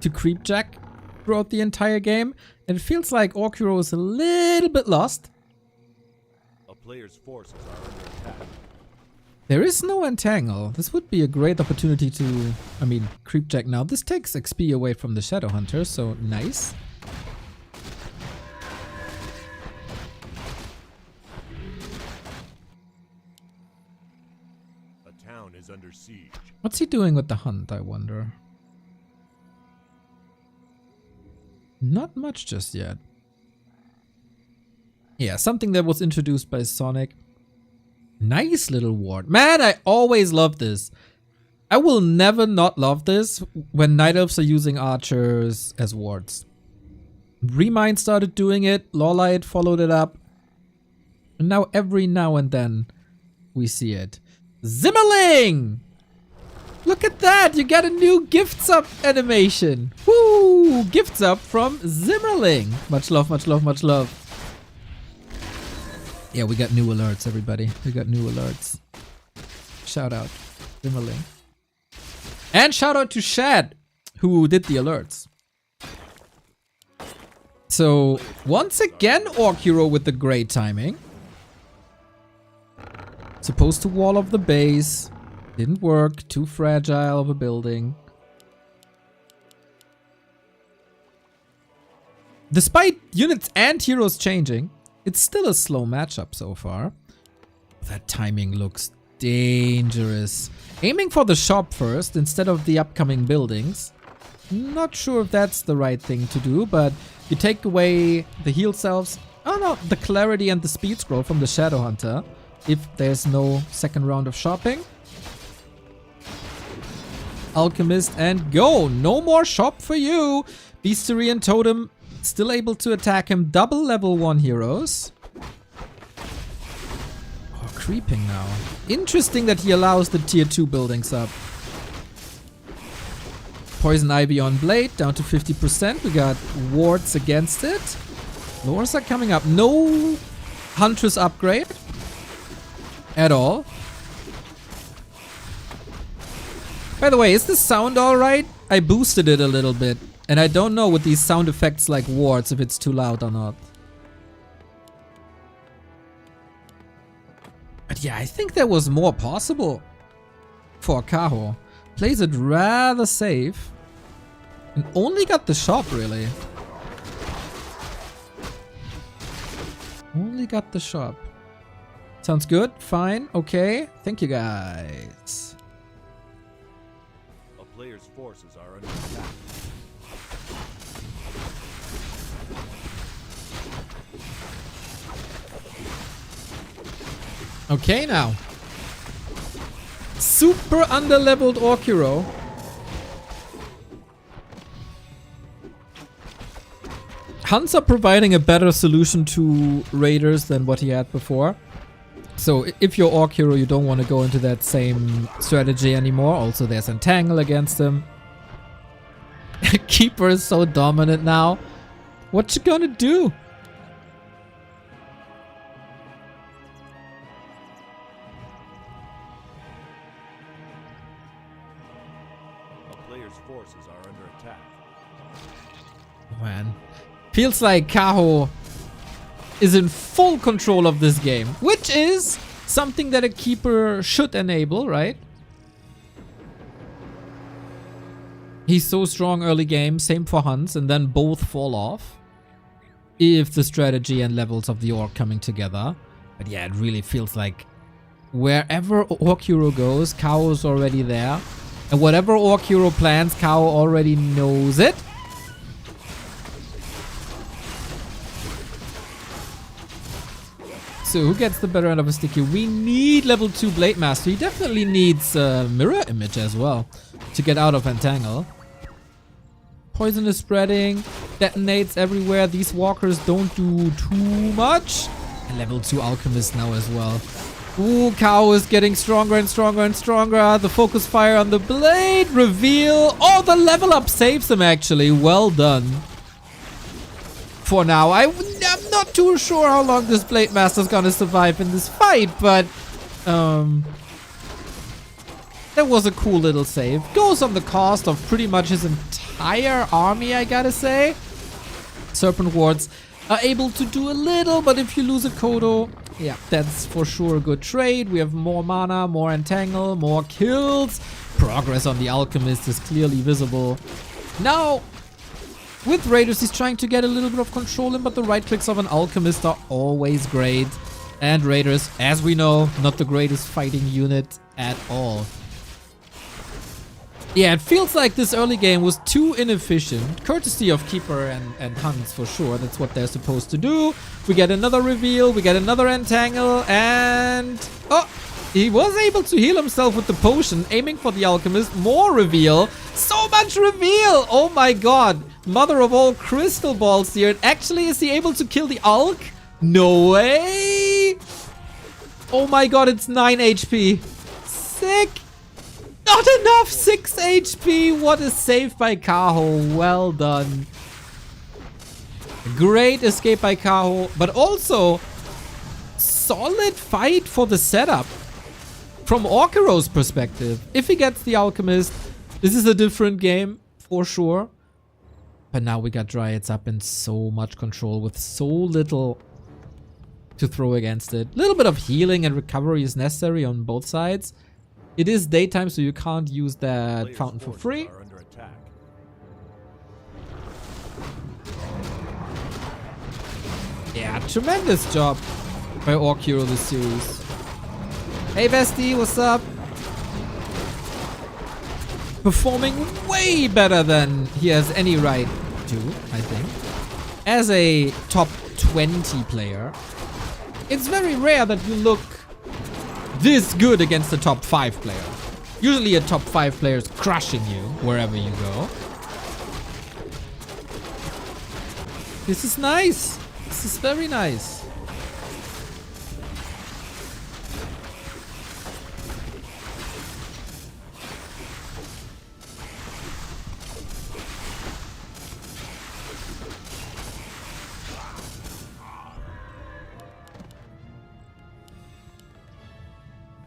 to creepjack throughout the entire game. And it feels like War3Orcero is a little bit lost. A player's forces are under attack. There is no entangle. This would be a great opportunity to, creepjack now. This takes XP away from the Shadow Hunter, so nice. A town is under siege. What's he doing with the hunt, I wonder? Not much just yet. Yeah, something that was introduced by Sonic. Nice little ward. Man, I always love this. I will never not love this when Night Elves are using archers as wards. Remind started doing it. LawLiet followed it up. And now every now and then we see it. Zimmerling! Look at that! You got a new gifts up animation. Woo! Gifts up from Zimmerling. Much love, much love, much love. Yeah, we got new alerts, everybody. We got new alerts. Shout out, Zimmerling. And shout out to Shad, who did the alerts. So, once again, War3Orcero with the great timing. Supposed to wall off the base. Didn't work. Too fragile of a building. Despite units and heroes changing, it's still a slow matchup so far. That timing looks dangerous. Aiming for the shop first instead of the upcoming buildings. Not sure if that's the right thing to do, but you take away the heal selves. Oh no, the clarity and the speed scroll from the Shadow Hunter. If there's no second round of shopping. Alchemist and go. No more shop for you. Beastery and Totem still able to attack him. Double level 1 heroes. Oh, creeping now. Interesting that he allows the tier 2 buildings up. Poison Ivy on Blade down to 50%. We got wards against it. Lures are coming up. No Huntress upgrade at all. By the way, is the sound alright? I boosted it a little bit. And I don't know with these sound effects like wards if it's too loud or not. But yeah, I think there was more possible for Kaho. Plays it rather safe. And only got the shop, really. Only got the shop. Sounds good. Fine. Okay. Thank you, guys. A player's forces are under attack. Okay, now. super underleveled Orcero. Hunts are providing a better solution to Raiders than what he had before. So if you're Orcero, you don't want to go into that same strategy anymore. Also, there's Entangle against him. Keeper is so dominant now. What you gonna do? A player's forces are under attack. Man. Feels like Kaho is in full control of this game, which is something that a keeper should enable, right? He's so strong early game, same for Hunts, and then both fall off if the strategy and levels of the Orc coming together. But yeah, it really feels like wherever Orcero goes, Kaho is already there. And whatever Orcero plans, Kaho already knows it. So who gets the better end of a stick here? We need level 2 Blade Master. He definitely needs Mirror Image as well to get out of Entangle. Poison is spreading, detonates everywhere. These walkers don't do too much. And level 2 Alchemist now as well. Ooh, Kaho is getting stronger and stronger and stronger. The focus fire on the blade. Reveal. Oh, the level up saves him actually. Well done. For now, I'm not too sure how long this Blade Master's gonna survive in this fight, but that was a cool little save. Goes on the cost of pretty much his entire army, I gotta say. Serpent Wards are able to do a little, but if you lose a Kodo, yeah, that's for sure a good trade. We have more mana, more Entangle, more kills. Progress on the Alchemist is clearly visible. Now, with Raiders, he's trying to get a little bit of control in, but the right clicks of an Alchemist are always great. And Raiders, as we know, not the greatest fighting unit at all. Yeah, it feels like this early game was too inefficient. Courtesy of Keeper and Hunts for sure. That's what they're supposed to do. We get another reveal, we get another Entangle, and... oh! He was able to heal himself with the potion, aiming for the Alchemist. More reveal. So much reveal! Oh my god. Mother of all crystal balls here. And actually, is he able to kill the Alch? No way! Oh my god, it's 9 HP. Sick! Not enough! 6 HP! What a save by Kaho. Well done. Great escape by Kaho. But also, solid fight for the setup. From Orcero's perspective, if he gets the Alchemist, this is a different game, for sure. But now we got Dryads up in so much control with so little to throw against it. A little bit of healing and recovery is necessary on both sides. It is daytime, so you can't use that fountain for free. Yeah, tremendous job by Orcero this series. Hey Bestie, what's up? Performing way better than he has any right to, I think. As a top 20 player, it's very rare that you look this good against a top 5 player. Usually a top 5 player is crushing you wherever you go. This is nice. This is very nice.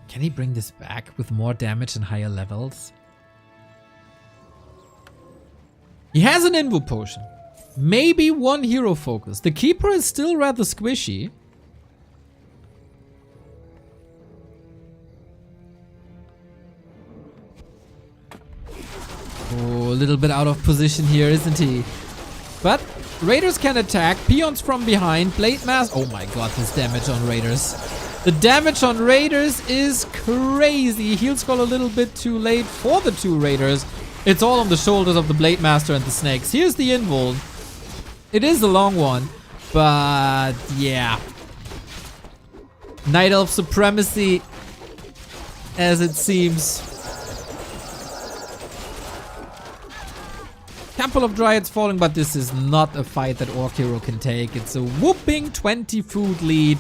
Can he bring this back with more damage and higher levels? He has an Invo potion. Maybe one hero focus. The Keeper is still rather squishy. Oh, a little bit out of position here, isn't he? But Raiders can attack. Peons from behind. Blade Mass. Oh my god, this damage on Raiders. The damage on Raiders is crazy. Heal scroll a little bit too late for the two Raiders. It's all on the shoulders of the Blade Master and the Snakes. Here's the invul. It is a long one, but yeah. Night Elf supremacy, as it seems. Couple of Dryads falling, but this is not a fight that War3Orcero can take. It's a whooping 20 food lead.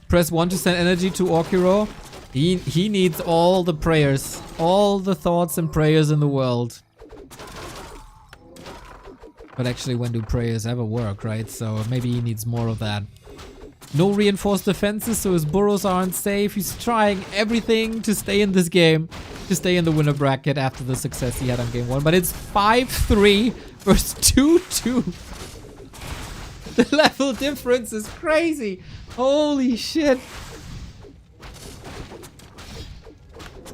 Press 1 to send energy to War3Orcero. He needs all the prayers, all the thoughts and prayers in the world. But actually, when do prayers ever work, right? So maybe he needs more of that. No reinforced defenses, so his burrows aren't safe. He's trying everything to stay in this game, to stay in the winner bracket after the success he had on game 1. But it's 5-3 versus 2-2. The level difference is crazy. Holy shit.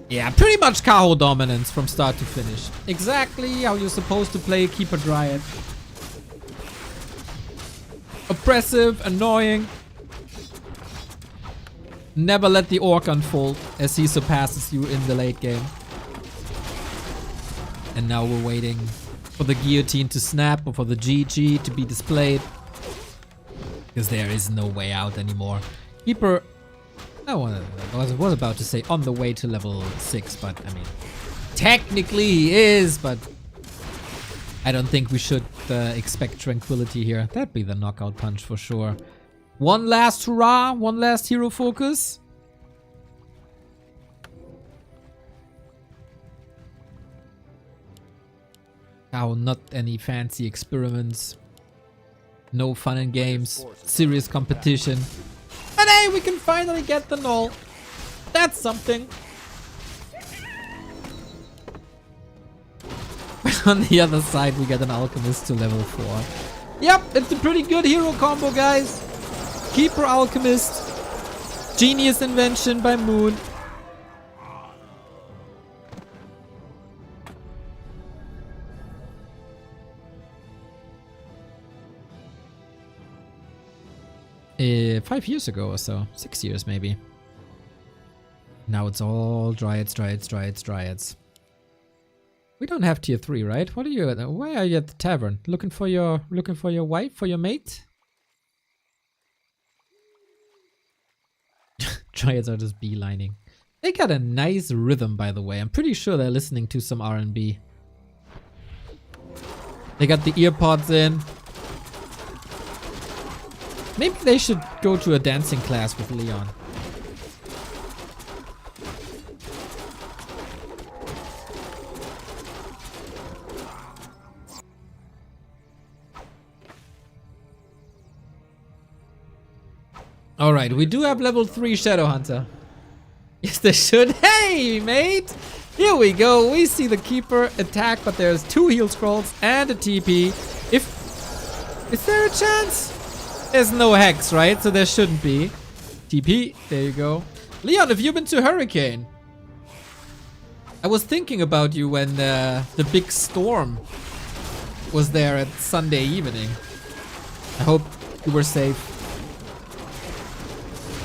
Yeah, pretty much Kaho dominance from start to finish. Exactly how you're supposed to play a Keeper Dryad. Oppressive, annoying. Never let the Orc unfold as he surpasses you in the late game. And now we're waiting for the guillotine to snap or for the GG to be displayed. Because there is no way out anymore. Keeper... I was about to say on the way to level 6, but I mean... Technically he is, but... I don't think we should expect tranquility here. That'd be the knockout punch for sure. One last hurrah, one last hero focus. Oh, not any fancy experiments. No fun and games. Serious competition. And hey, we can finally get the null. That's something. But on the other side, we get an alchemist to level 4. Yep, it's a pretty good hero combo, guys. Keeper Alchemist. Genius invention by Moon. Uh, 5 years ago or so. 6 years maybe. Now it's all Dryads, Dryads, Dryads, Dryads. We don't have tier 3, right? What are you at? Why are you at the tavern? Looking for your wife, for your mate? Dryads are just beelining. They got a nice rhythm, by the way. I'm pretty sure they're listening to some R&B. They got the ear pods in. Maybe they should go to a dancing class with Leon. Alright, we do have level 3 Shadowhunter. Yes, they should. Hey, mate! Here we go. We see the Keeper attack, but there's 2 heal scrolls and a TP. Is there a chance? There's no hex, right? So there shouldn't be. TP. There you go. Leon, have you been to Hurricane? I was thinking about you when the big storm was there at Sunday evening. I hope you were safe.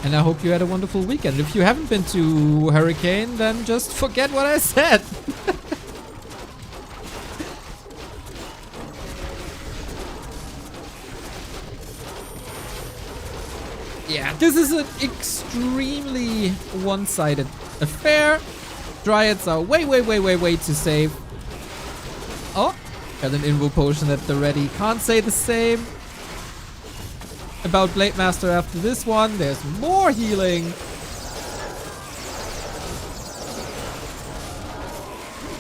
And I hope you had a wonderful weekend. If you haven't been to Hurricane, then just forget what I said. Yeah, this is an extremely one-sided affair. Dryads are way too safe. Oh, got an invo potion at the ready. Can't say the same about Blade Master after this one. There's more healing.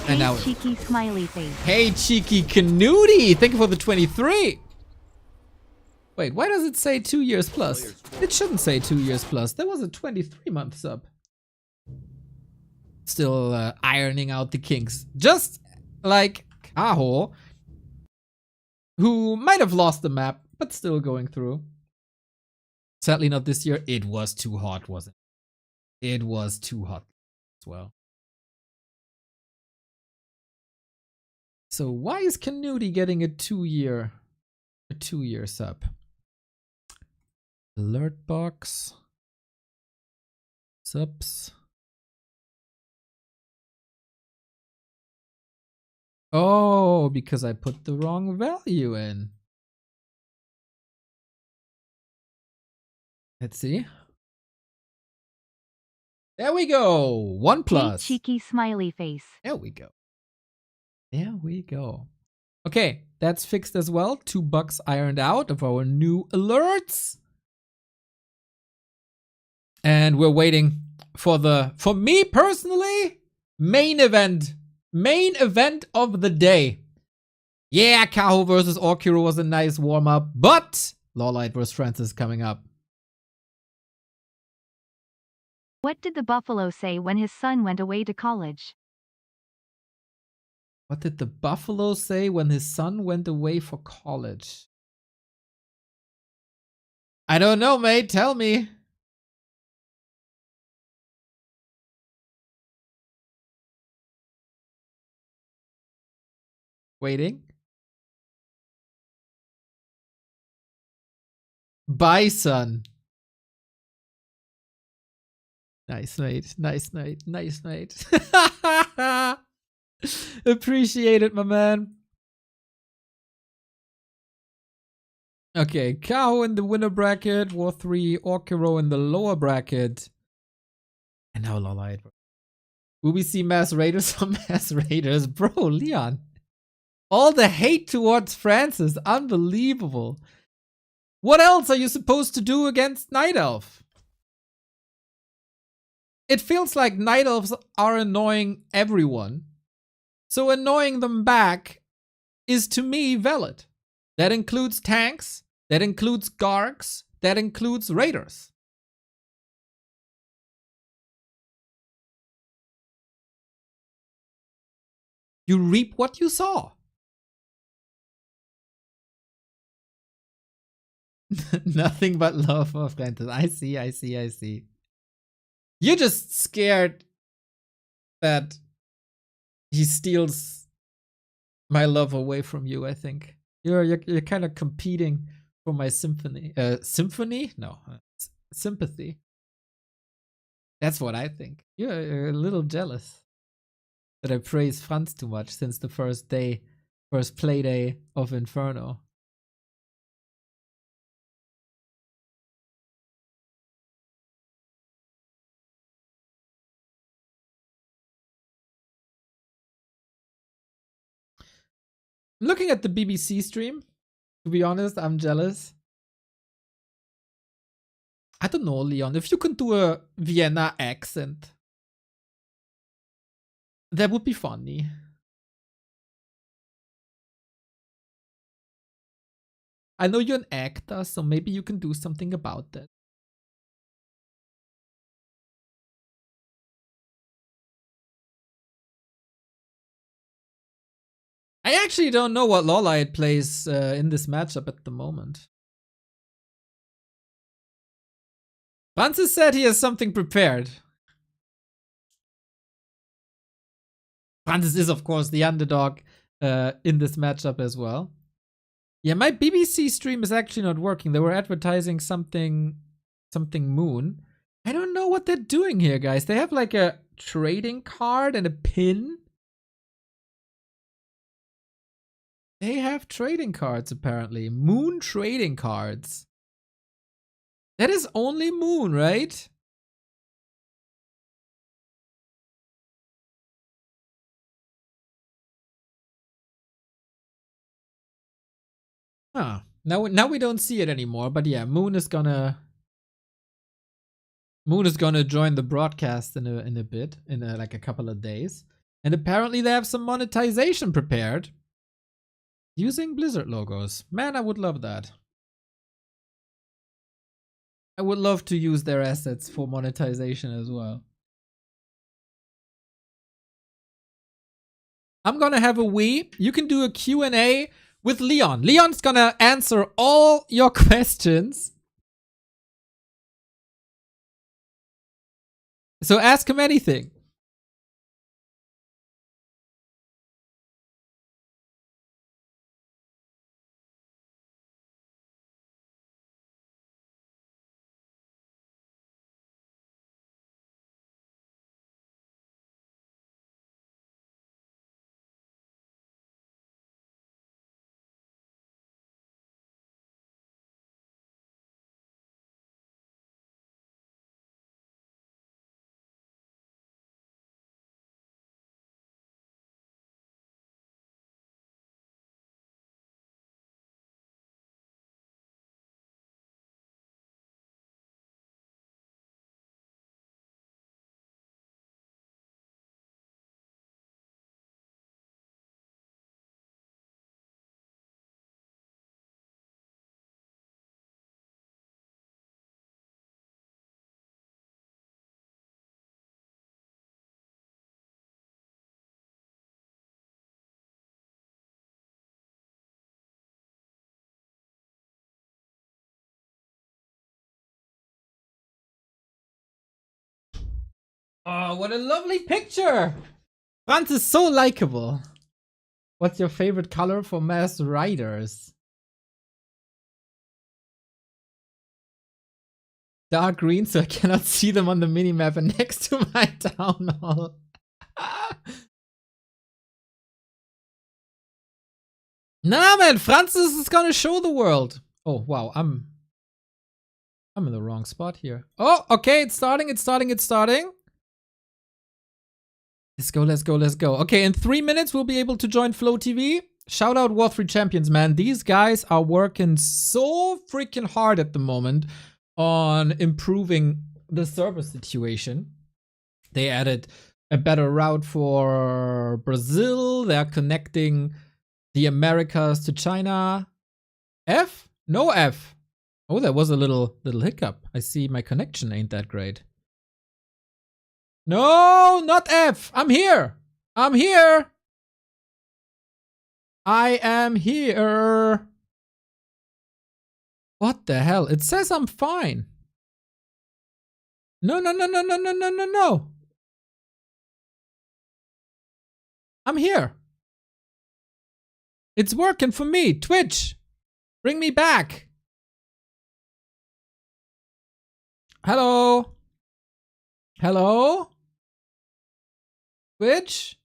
And now, cheeky smiley face. Hey, cheeky Canooty! Thank you for the 23. Wait, why does it say 2 years plus? It shouldn't say 2 years plus. There was a 23-month sub. Still ironing out the kinks. Just like Kaho, who might have lost the map, but still going through. Sadly not this year. It was too hot, wasn't it? It was too hot as well. So why is Canooty getting a 2 year sub? Alert box. Subs. Oh, because I put the wrong value in. Let's see. There we go. 1+. Hey, cheeky smiley face. There we go. There we go. Okay, that's fixed as well. 2 bugs ironed out of our new alerts. And we're waiting for for me personally, main event. Main event of the day. Yeah, Kaho versus W3Orcero was a nice warm-up, but LawLiet versus Franzyzz coming up. What did the buffalo say when his son went away to college? What did the buffalo say when his son went away for college? I don't know, mate. Tell me. Waiting. Bison. Nice, mate. Nice, mate. Nice, mate. Appreciate it, my man. Okay, Kaho in the winner bracket, War3Orcero in the lower bracket. And now LawLiet. Will we see mass raiders or mass raiders? Bro, Leon. All the hate towards Franzyzz. Unbelievable. What else are you supposed to do against Night Elf? It feels like Night Elves are annoying everyone. So annoying them back is to me valid. That includes tanks, that includes Gargs, that includes raiders. You reap what you sow. Nothing but love for Franzyzz. I see. You're just scared that he steals my love away from you, I think. You're kind of competing for my sympathy. No. Sympathy. That's what I think. You're a little jealous that I praise Franz too much since the first play day of Inferno. Looking at the BBC stream, to be honest, I'm jealous. I don't know, Leon, if you can do a Vienna accent, that would be funny. I know you're an actor, so maybe you can do something about that. I actually don't know what LawLiet plays in this matchup at the moment. Franzyzz said he has something prepared. Franzyzz is, of course, the underdog in this matchup as well. Yeah, my BBC stream is actually not working. They were advertising something Moon. I don't know what they're doing here, guys. They have like a trading card and a pin. They have trading cards, apparently. Moon trading cards. That is only Moon, right? Huh. Now we don't see it anymore, but yeah, Moon is gonna join the broadcast in a bit, in like a couple of days. And apparently they have some monetization prepared. Using Blizzard logos. Man, I would love that. I would love to use their assets for monetization as well. I'm gonna have a wee. You can do a Q&A with Leon. Leon's gonna answer all your questions. So ask him anything. Oh, what a lovely picture! Franz is so likable. What's your favorite color for Masked Riders? Dark green, so I cannot see them on the minimap and next to my town hall. Nah, man, Franzyzz is gonna show the world. Oh, wow, I'm in the wrong spot here. Oh, okay, it's starting. Let's go. Okay, in 3 minutes, we'll be able to join Flow TV. Shout out War3 Champions, man. These guys are working so freaking hard at the moment on improving the server situation. They added a better route for Brazil. They're connecting the Americas to China. F? No F. Oh, there was a little hiccup. I see my connection ain't that great. No, not F. I'm here. I am here. What the hell? It says I'm fine. No. I'm here. It's working for me. Twitch, bring me back. Hello? Twitch?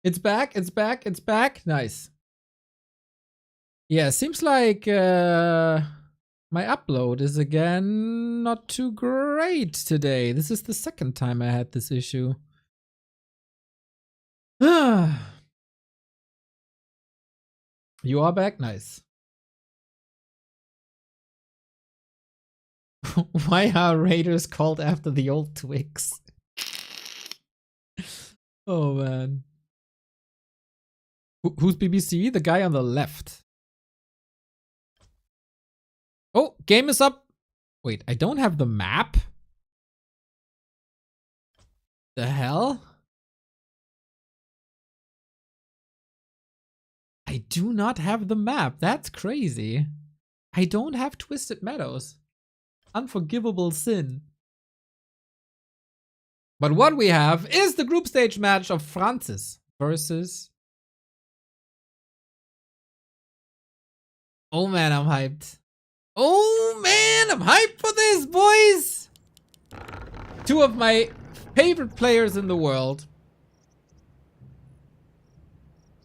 It's back. Nice. Yeah, seems like my upload is again not too great today. This is the second time I had this issue. You are back? Nice. Why are Raiders called after the old Twix? Oh man. Who's BBC? The guy on the left. Oh, game is up. Wait, I don't have the map? The hell? I do not have the map. That's crazy. I don't have Twisted Meadows. Unforgivable sin. But what we have is the group stage match of Franzyzz versus... Oh man, I'm hyped. Oh man, I'm hyped for this, boys! Two of my favorite players in the world.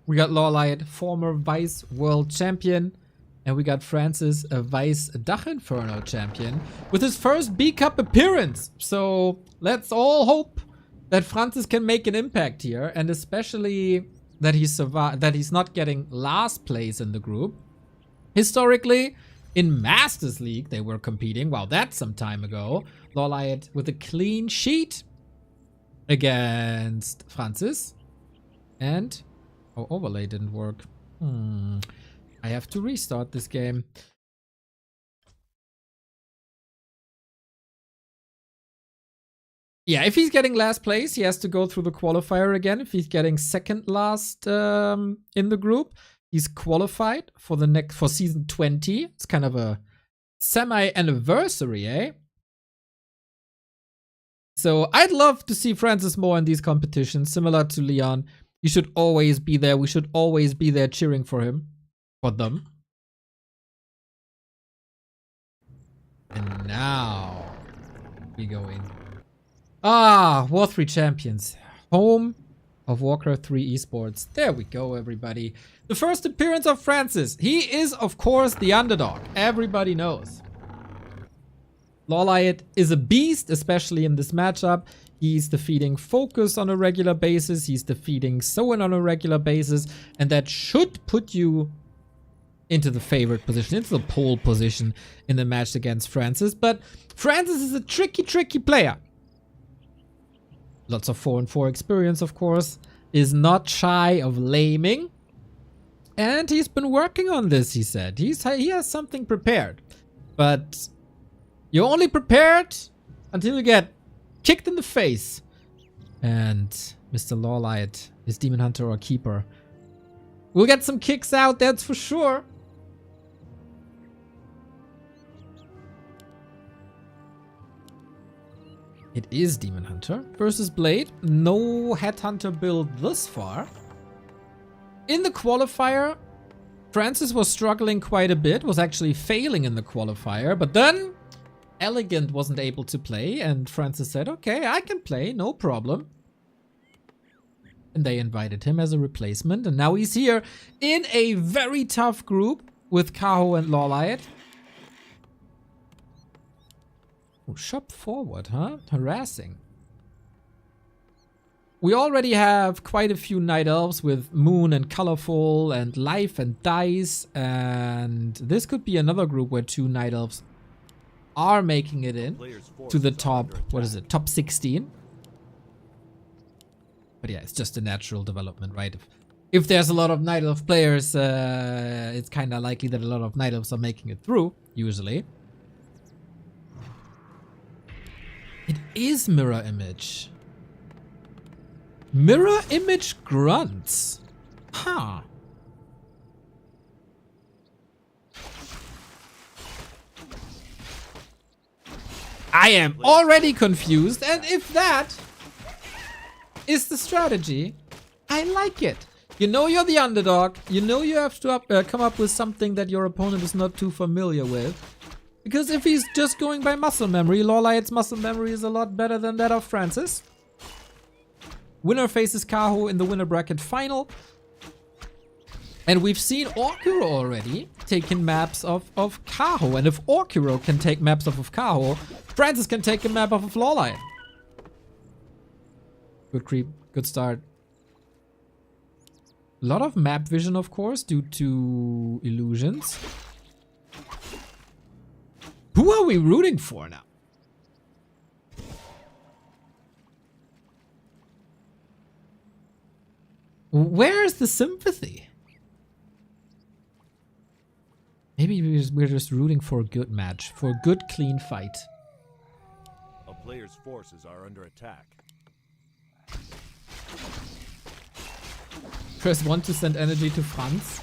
We got LawLiet, former Vice World Champion. And we got Franzyzz, a Vice Dach Inferno champion, with his first B-Cup appearance. So let's all hope that Franzyzz can make an impact here, and especially that he's not getting last place in the group. Historically, in Masters League, they were competing. Wow, that's some time ago. LawLiet with a clean sheet against Franzyzz. And overlay didn't work. I have to restart this game. Yeah, if he's getting last place, he has to go through the qualifier again. If he's getting second last in the group, he's qualified for for season 20. It's kind of a semi-anniversary, eh? So I'd love to see Franzyzz more in these competitions, similar to Leon. He should always be there. We should always be there cheering for him. For them. And now we go in. War3 Champions. Home of Warcraft 3 Esports. There we go, everybody. The first appearance of Franzyzz. He is, of course, the underdog. Everybody knows. LawLiet is a beast, especially in this matchup. He's defeating Focus on a regular basis. He's defeating Soen on a regular basis. And that should put you into the favorite position, into the pole position in the match against Franzyzz. But Franzyzz is a tricky player. Lots of 4-4 experience, of course. Is not shy of laming. And he's been working on this, he said. He has something prepared. But you're only prepared until you get kicked in the face. And Mr. LawLiet, his Demon Hunter or Keeper, we'll get some kicks out, that's for sure. It is Demon Hunter versus Blade. No Headhunter build thus far. In the qualifier, Franzyzz was struggling quite a bit, was actually failing in the qualifier, but then Elegant wasn't able to play, and Franzyzz said, okay, I can play, no problem. And they invited him as a replacement, and now he's here in a very tough group with Kaho and LawLiet. Oh, shop forward, huh? Harassing. We already have quite a few Night Elves with Moon and Colorful and Life and Dice, and this could be another group where 2 Night Elves are making it in to the top, what is it, top 16. But yeah, it's just a natural development, right? If there's a lot of Night Elf players, it's kind of likely that a lot of Night Elves are making it through, usually. It is Mirror Image. Mirror Image Grunts. Huh. I am already confused, and if that is the strategy, I like it. You know you're the underdog. You know you have to come up with something that your opponent is not too familiar with. Because if he's just going by muscle memory, LawLiet's muscle memory is a lot better than that of Franzyzz. Winner faces Kaho in the winner bracket final. And we've seen War3Orcero already taking maps of Kaho. And if War3Orcero can take maps off of Kaho, Franzyzz can take a map off of LawLiet. Good creep, good start. A lot of map vision, of course, due to illusions. Who are we rooting for now? Where's the sympathy? Maybe we're just rooting for a good match, for a good, clean fight. A player's forces are under attack. Press 1 to send energy to Franz.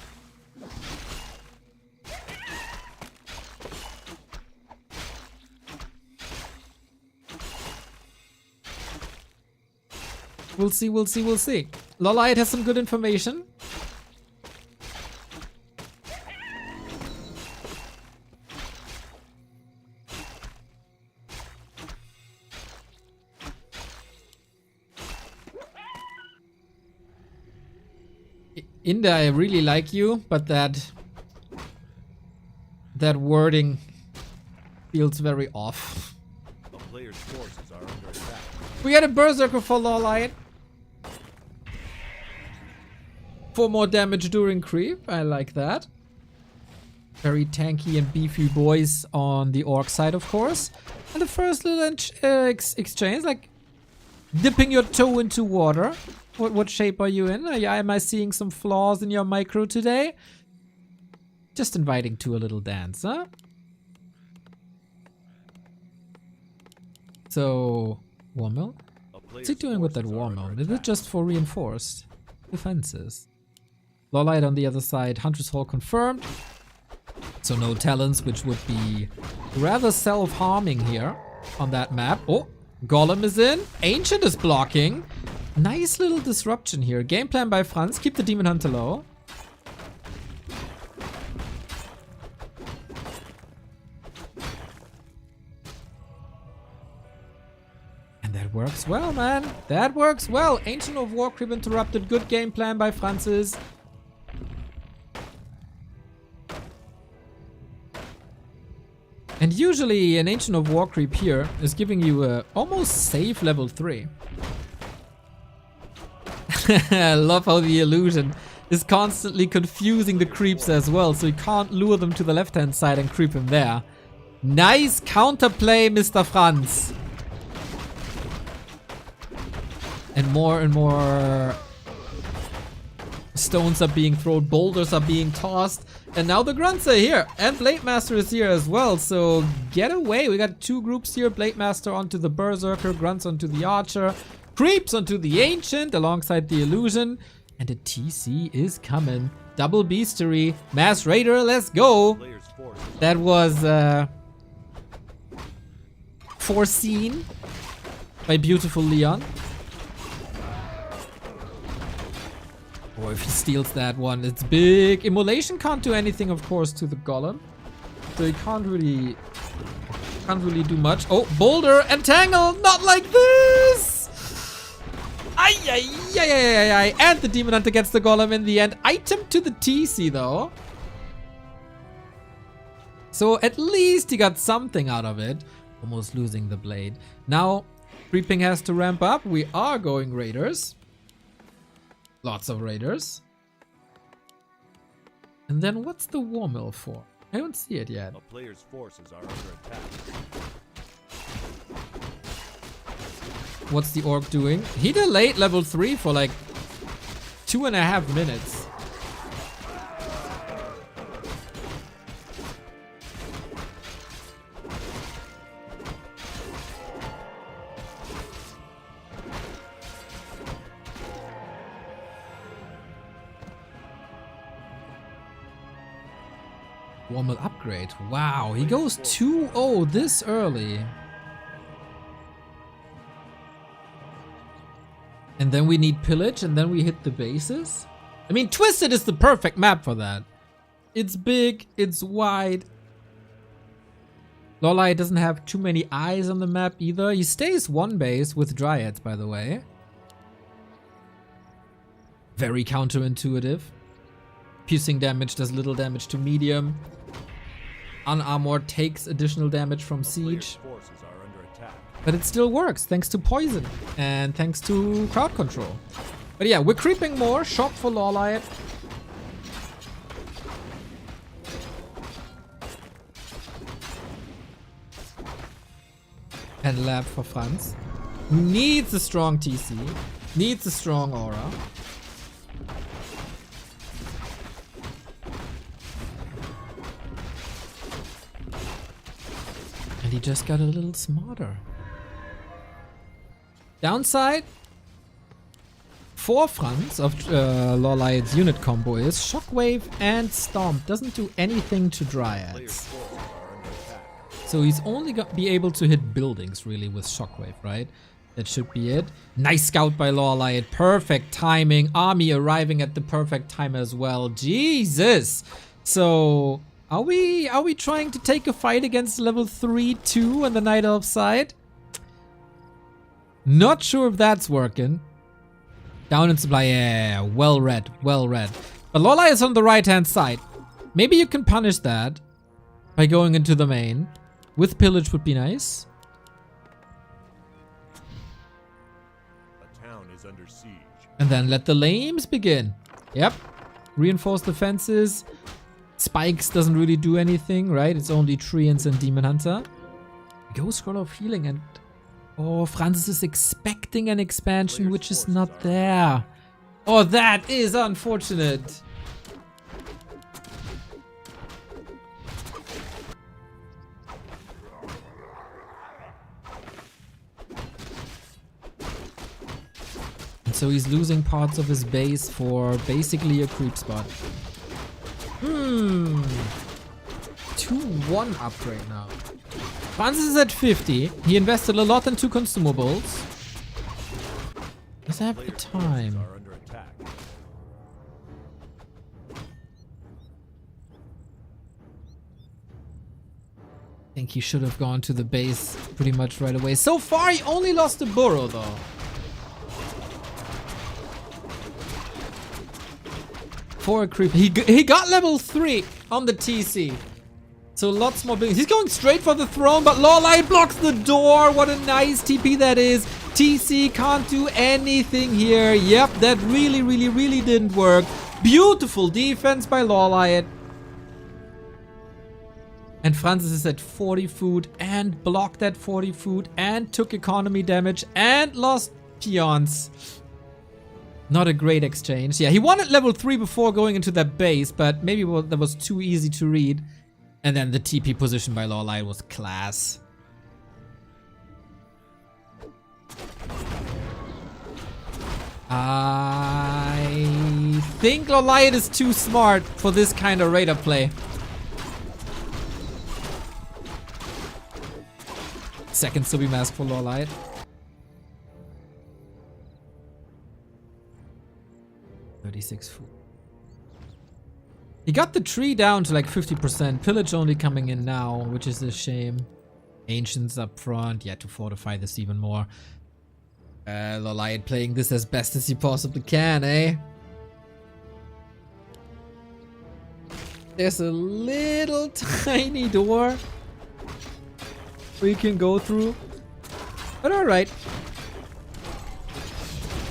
We'll see, we'll see, we'll see. LawLiet has some good information. Inda, I really like you, but that wording feels very off. A player's forces are under attack. We got a Berserker for LawLiet. For more damage during creep. I like that. Very tanky and beefy boys on the orc side, of course. And the first little exchange, like dipping your toe into water. What shape are you in? Am I seeing some flaws in your micro today? Just inviting to a little dance, huh? So, War Mill? What's he doing with that War Mill? Is it just for reinforced defenses? LawLiet on the other side, Hunter's Hall confirmed. So no talents, which would be rather self-harming here on that map. Oh, Golem is in. Ancient is blocking. Nice little disruption here. Game plan by Franz. Keep the Demon Hunter low. And that works well, man. That works well. Ancient of War creep interrupted. Good game plan by Franzyzz. And usually an Ancient of War creep here is giving you a almost safe level 3. I love how the illusion is constantly confusing the creeps as well, so you can't lure them to the left-hand side and creep him there. Nice counterplay, Mr. Franz. And more stones are being thrown, boulders are being tossed, and now the grunts are here, and Blade Master is here as well, so get away. We got 2 groups here, Blade Master onto the Berserker, grunts onto the Archer, creeps onto the Ancient alongside the Illusion, and a TC is coming. Double Beastery, Mass Raider, let's go. That was foreseen. by beautiful Leon. Or if he steals that one, it's big. Immolation can't do anything, of course, to the golem. So he can't really do much. Oh, boulder and tangle, not like this. Ay, ay, ay, ay, ay, ay. And the demon hunter gets the golem in the end. Item to the TC though. So at least he got something out of it. Almost losing the blade. Now, creeping has to ramp up. We are going raiders. Lots of raiders. And then what's the war mill for? I don't see it yet. A player's forces are under attack. What's the orc doing? He delayed level 3 for like 2.5 minutes. Warmel upgrade. Wow, he goes 2-0 this early. And then we need pillage, and then we hit the bases. I mean, Twisted is the perfect map for that. It's big, it's wide. LawLiet doesn't have too many eyes on the map either. He stays one base with Dryads, by the way. Very counterintuitive. Piercing damage does little damage to medium. Unarmored takes additional damage from siege. Forces are under attack. But it still works thanks to poison and thanks to crowd control. But yeah, we're creeping more. Shock for LawLiet. And lab for Franz. Needs a strong TC. Needs a strong aura. And he just got a little smarter. Downside for Franz of LawLiet's unit combo is Shockwave and Stomp. Doesn't do anything to Dryads. So he's only gonna be able to hit buildings really with Shockwave, right? That should be it. Nice scout by LawLiet. Perfect timing. Army arriving at the perfect time as well. Jesus. So are we trying to take a fight against level 3-2 on the Night Elf side? Not sure if that's working. Down in supply. Yeah, well read. Well read. But LawLiet is on the right hand side. Maybe you can punish that by going into the main. With pillage would be nice. A town is under siege. And then let the lames begin. Yep. Reinforce the fences. Spikes doesn't really do anything, right? It's only Treants and Demon Hunter. Go Scroll of Healing and... Oh, Franzyzz is expecting an expansion which is not there. Oh, that is unfortunate. So he's losing parts of his base for basically a creep spot. 2-1 upgrade now. Franzyzz is at 50. He invested a lot into consumables. Does have the time. Are under attack. I think he should have gone to the base pretty much right away. So far, he only lost a burrow though. For a creep. He got level 3 on the TC. So lots more buildings. He's going straight for the throne, but LawLiet blocks the door. What a nice TP that is. TC can't do anything here. Yep, that really didn't work. Beautiful defense by LawLiet. And Franzyzz is at 40 food and blocked that 40 food and took economy damage and lost peons. Not a great exchange. Yeah, he wanted level 3 before going into that base, but maybe that was too easy to read. And then the TP position by LawLiet was class. I think LawLiet is too smart for this kind of raider play. Second Subi mask for LawLiet. 36 food. He got the tree down to like 50%. Pillage only coming in now, which is a shame. Ancients up front. Yeah, to fortify this even more. LawLiet playing this as best as he possibly can, eh? There's a little tiny door we can go through. But alright.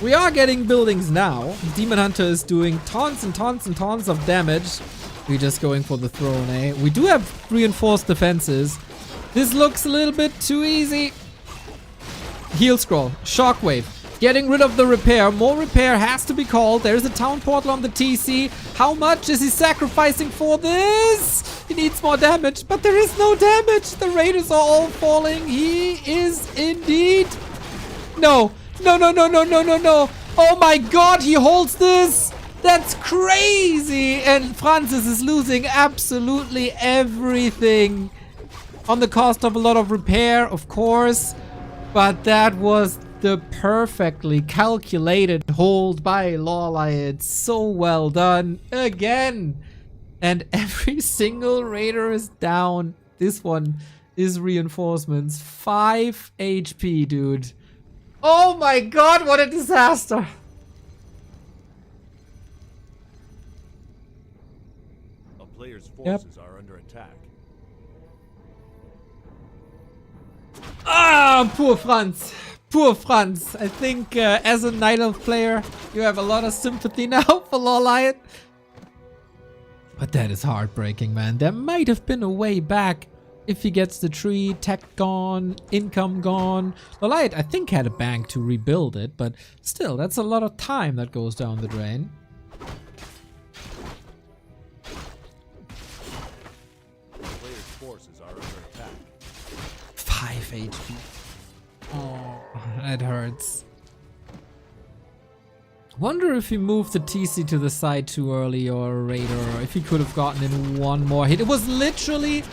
We are getting buildings now. Demon Hunter is doing tons and tons and tons of damage. We're just going for the throne, eh? We do have reinforced defenses. This looks a little bit too easy. Heal scroll. Shockwave. Getting rid of the repair. More repair has to be called. There's a town portal on the TC. How much is he sacrificing for this? He needs more damage, but there is no damage. The raiders are all falling. He is indeed... No. No, no, no, no, no, no, no. Oh my god, he holds this. That's crazy. And Franzyzz is losing absolutely everything. On the cost of a lot of repair, of course. But that was the perfectly calculated hold by LawLiet. So well done. Again. And every single raider is down. This one is reinforcements. 5 HP, dude. Oh my god, what a disaster! A player's forces are under attack. Ah, poor Franz. Poor Franz. I think as a Night Elf player, you have a lot of sympathy now for LawLiet. But that is heartbreaking, man. There might have been a way back. If he gets the tree, tech gone, income gone. LawLiet, I think, had a bank to rebuild it, but still, that's a lot of time that goes down the drain. Player's forces are under attack. 5 HP. Oh, that hurts. Wonder if he moved the TC to the side too early or a raider, or if he could have gotten in one more hit. It was literally...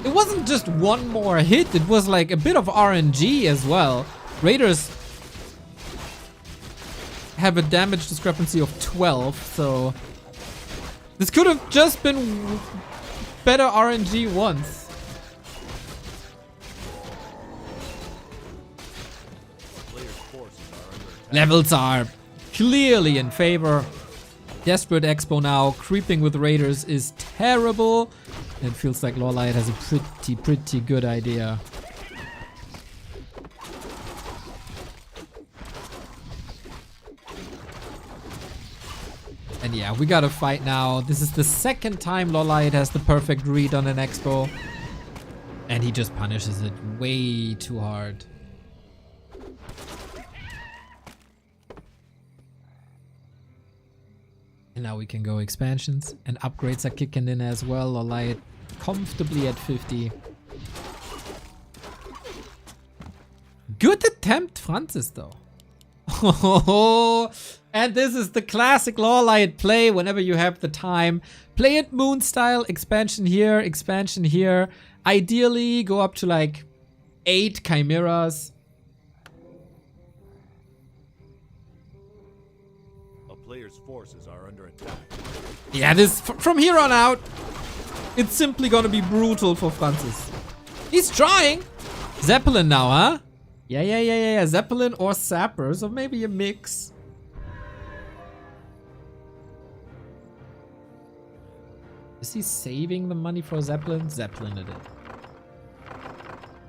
It wasn't just one more hit, it was like a bit of RNG as well. Raiders have a damage discrepancy of 12, so this could have just been better RNG once. Player's forces are under attack. Levels are clearly in favor. Desperate Expo now, creeping with Raiders is terrible. It feels like LawLiet has a pretty good idea. And yeah, we gotta fight now. This is the second time LawLiet has the perfect read on an Expo. And he just punishes it way too hard. And now we can go expansions, and upgrades are kicking in as well. LawLiet comfortably at 50. Good attempt, Franzyzz, though. And this is the classic LawLiet play whenever you have the time. Play it Moon style, expansion here, expansion here. Ideally, go up to like 8 chimeras. Player's forces are under attack. Yeah, this from here on out, it's simply gonna be brutal for Franzyzz. He's trying. Zeppelin now, huh? Yeah. Zeppelin or Sappers, or maybe a mix. Is he saving the money for Zeppelin? Zeppelin it is.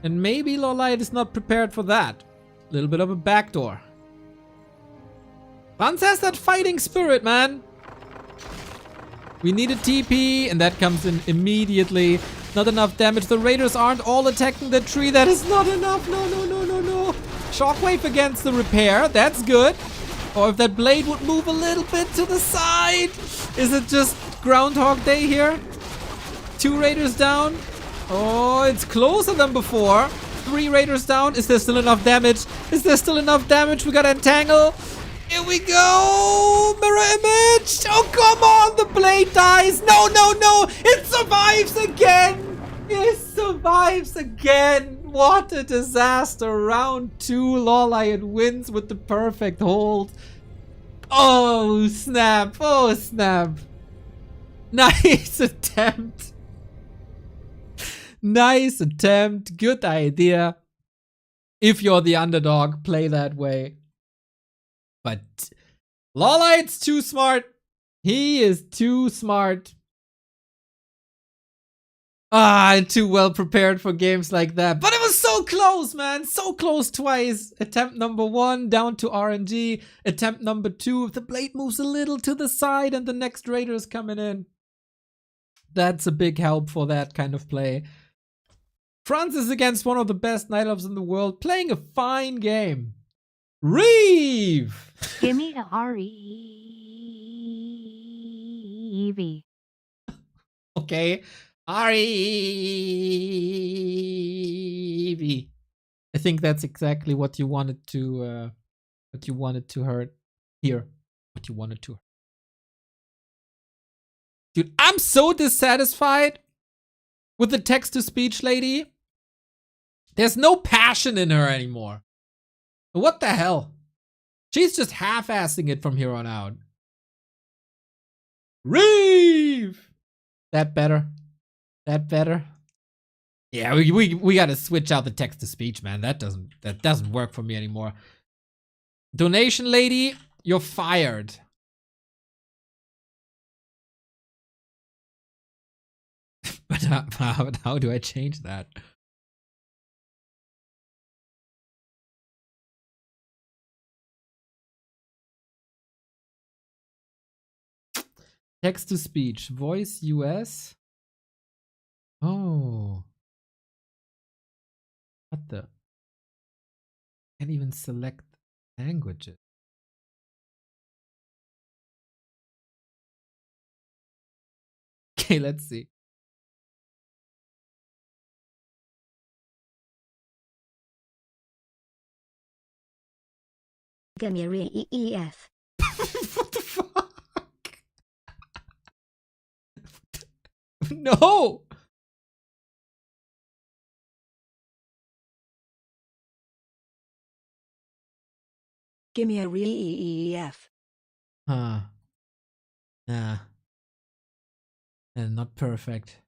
And maybe LawLiet is not prepared for that. A little bit of a backdoor. Franz has that fighting spirit, man. We need a TP, and that comes in immediately. Not enough damage. The Raiders aren't all attacking the tree. That is not enough. No. Shockwave against the repair. That's good. Or if that blade would move a little bit to the side. Is it just Groundhog Day here? 2 Raiders down. Oh, it's closer than before. 3 Raiders down. Is there still enough damage? Is there still enough damage? We got Entangle. Here we go! Mirror image! Oh, come on! The blade dies! No! It survives again! It survives again! What a disaster! Round 2, LawLiet wins with the perfect hold. Oh, snap. Oh, snap. Nice attempt. Nice attempt. Good idea. If you're the underdog, play that way. But LawLiet's too smart. He is too smart. Too well prepared for games like that. But it was so close, man. So close twice. Attempt number 1 down to RNG. Attempt number 2, if the blade moves a little to the side and the next raider is coming in. That's a big help for that kind of play. Franzyzz against one of the best Night Elves in the world, playing a fine game. Reeve! Give me a R-E-V. Okay. R-E-V. I think that's exactly what you wanted to hear. What you wanted to hear. Dude, I'm so dissatisfied with the text-to-speech lady. There's no passion in her anymore. What the hell? She's just half-assing it from here on out. Reeve! That better? That better? Yeah, we gotta switch out the text-to-speech, man. That doesn't work for me anymore. Donation lady, you're fired. But how do I change that? Text to speech, voice US. Oh. What the? Can't even select languages. Okay, let's see. Give me a EEF. What the fuck? No! Give me a EEF. Huh. Nah. Not perfect.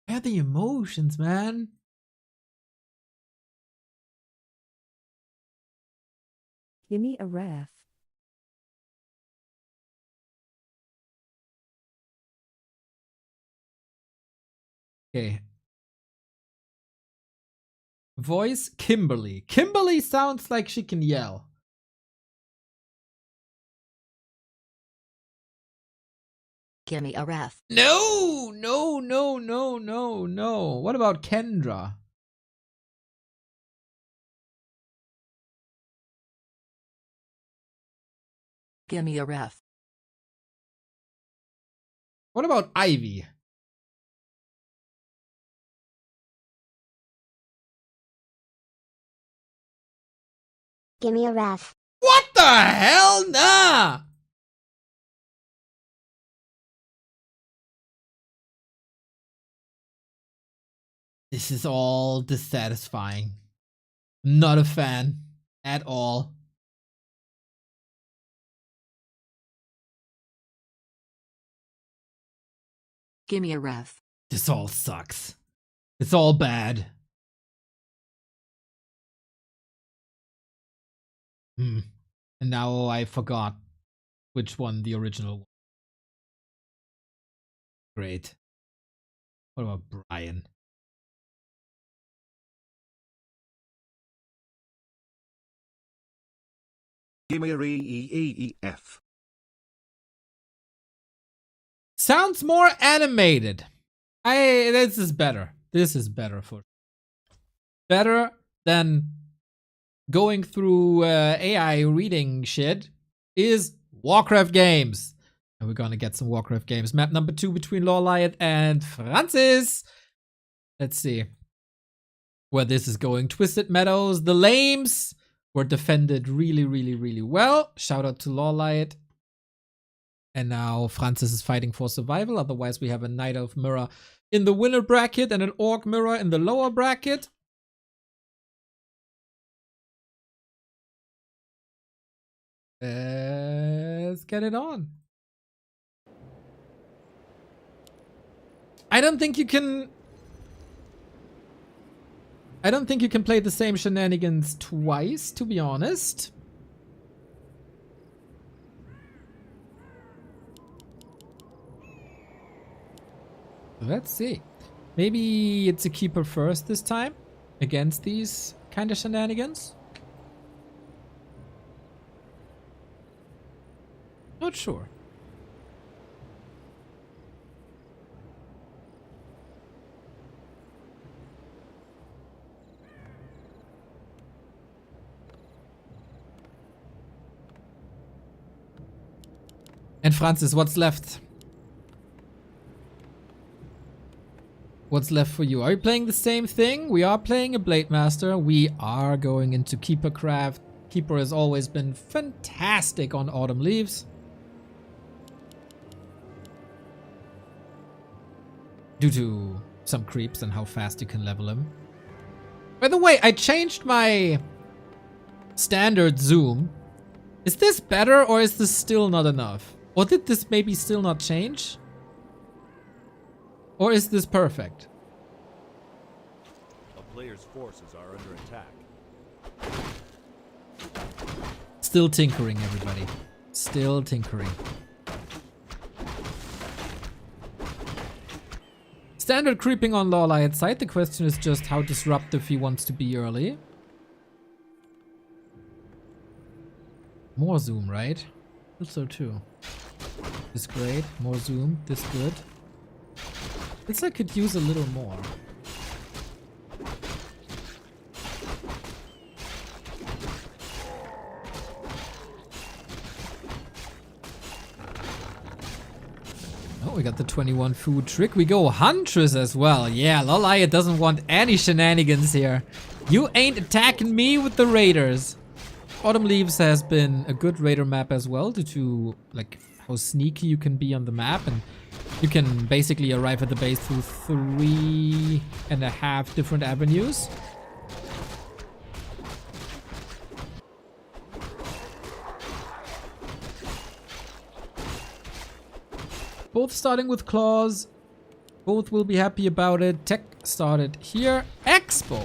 Where are the emotions, man? Give me a ref. Okay. Voice Kimberly. Kimberly sounds like she can yell. Give me a ref. No, no, no, no, no, no. What about Kendra? Give me a ref. What about Ivy? Give me a ref. What the hell? Nah! This is all dissatisfying. Not a fan at all. Give me a ref. This all sucks. It's all bad. And now I forgot which one the original was. Great. What about Brian? Give me a EEF. Sounds more animated. This is better. This is better for better than going through AI reading shit is Warcraft games. And we're gonna get some Warcraft games. Map number 2 between LawLiet and Franzyzz. Let's see where this is going. Twisted Meadows. The Lames were defended really, really, really well. Shout out to LawLiet. And now Franzyzz is fighting for survival. Otherwise, we have a Night Elf mirror in the winner bracket and an Orc mirror in the lower bracket. Let's get it on. I don't think you can play the same shenanigans twice, to be honest. Let's see. Maybe it's a keeper first this time against these kind of shenanigans. Not sure. And Franzyzz, what's left? What's left for you? Are you playing the same thing? We are playing a Blade Master. We are going into Keeper craft. Keeper has always been fantastic on Autumn Leaves. Due to some creeps and how fast you can level him. By the way, I changed my standard zoom. Is this better or is this still not enough? Or did this maybe still not change? Or is this perfect? A player's forces are under attack. Still tinkering, everybody. Still tinkering. Standard creeping on LawLiet side. The question is just how disruptive he wants to be early. More zoom, right? Also too. This great. More zoom. This good. This I could use a little more. Oh, we got the 21 food trick. We go Huntress as well. Yeah, LawLiet doesn't want any shenanigans here. You ain't attacking me with the Raiders. Autumn Leaves has been a good Raider map as well due to like how sneaky you can be on the map, and you can basically arrive at the base through 3.5 different avenues. Both starting with claws. Both will be happy about it. Tech started here. Expo.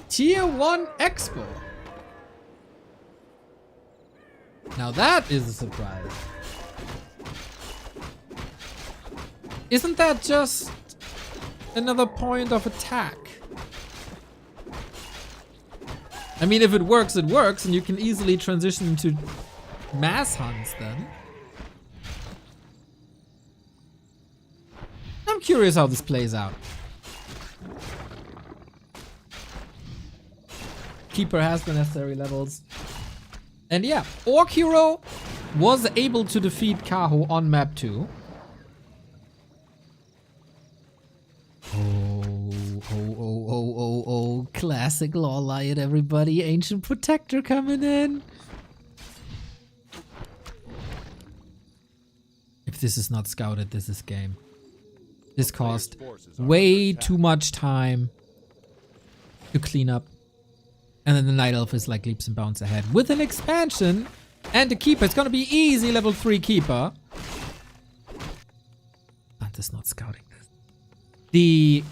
Tier 1 Expo. Now that is a surprise. Isn't that just another point of attack? I mean, if it works, it works, and you can easily transition into mass hunts then. I'm curious how this plays out. Keeper has the necessary levels. And yeah, W3Orcero was able to defeat Kaho on map 2. Oh, classic LawLiet, everybody. Ancient Protector coming in. If this is not scouted, this is game. This cost way too much time to clean up. And then the Night Elf is like leaps and bounds ahead. With an expansion and a Keeper, it's gonna be easy level 3 Keeper. Hunt not scouting this. The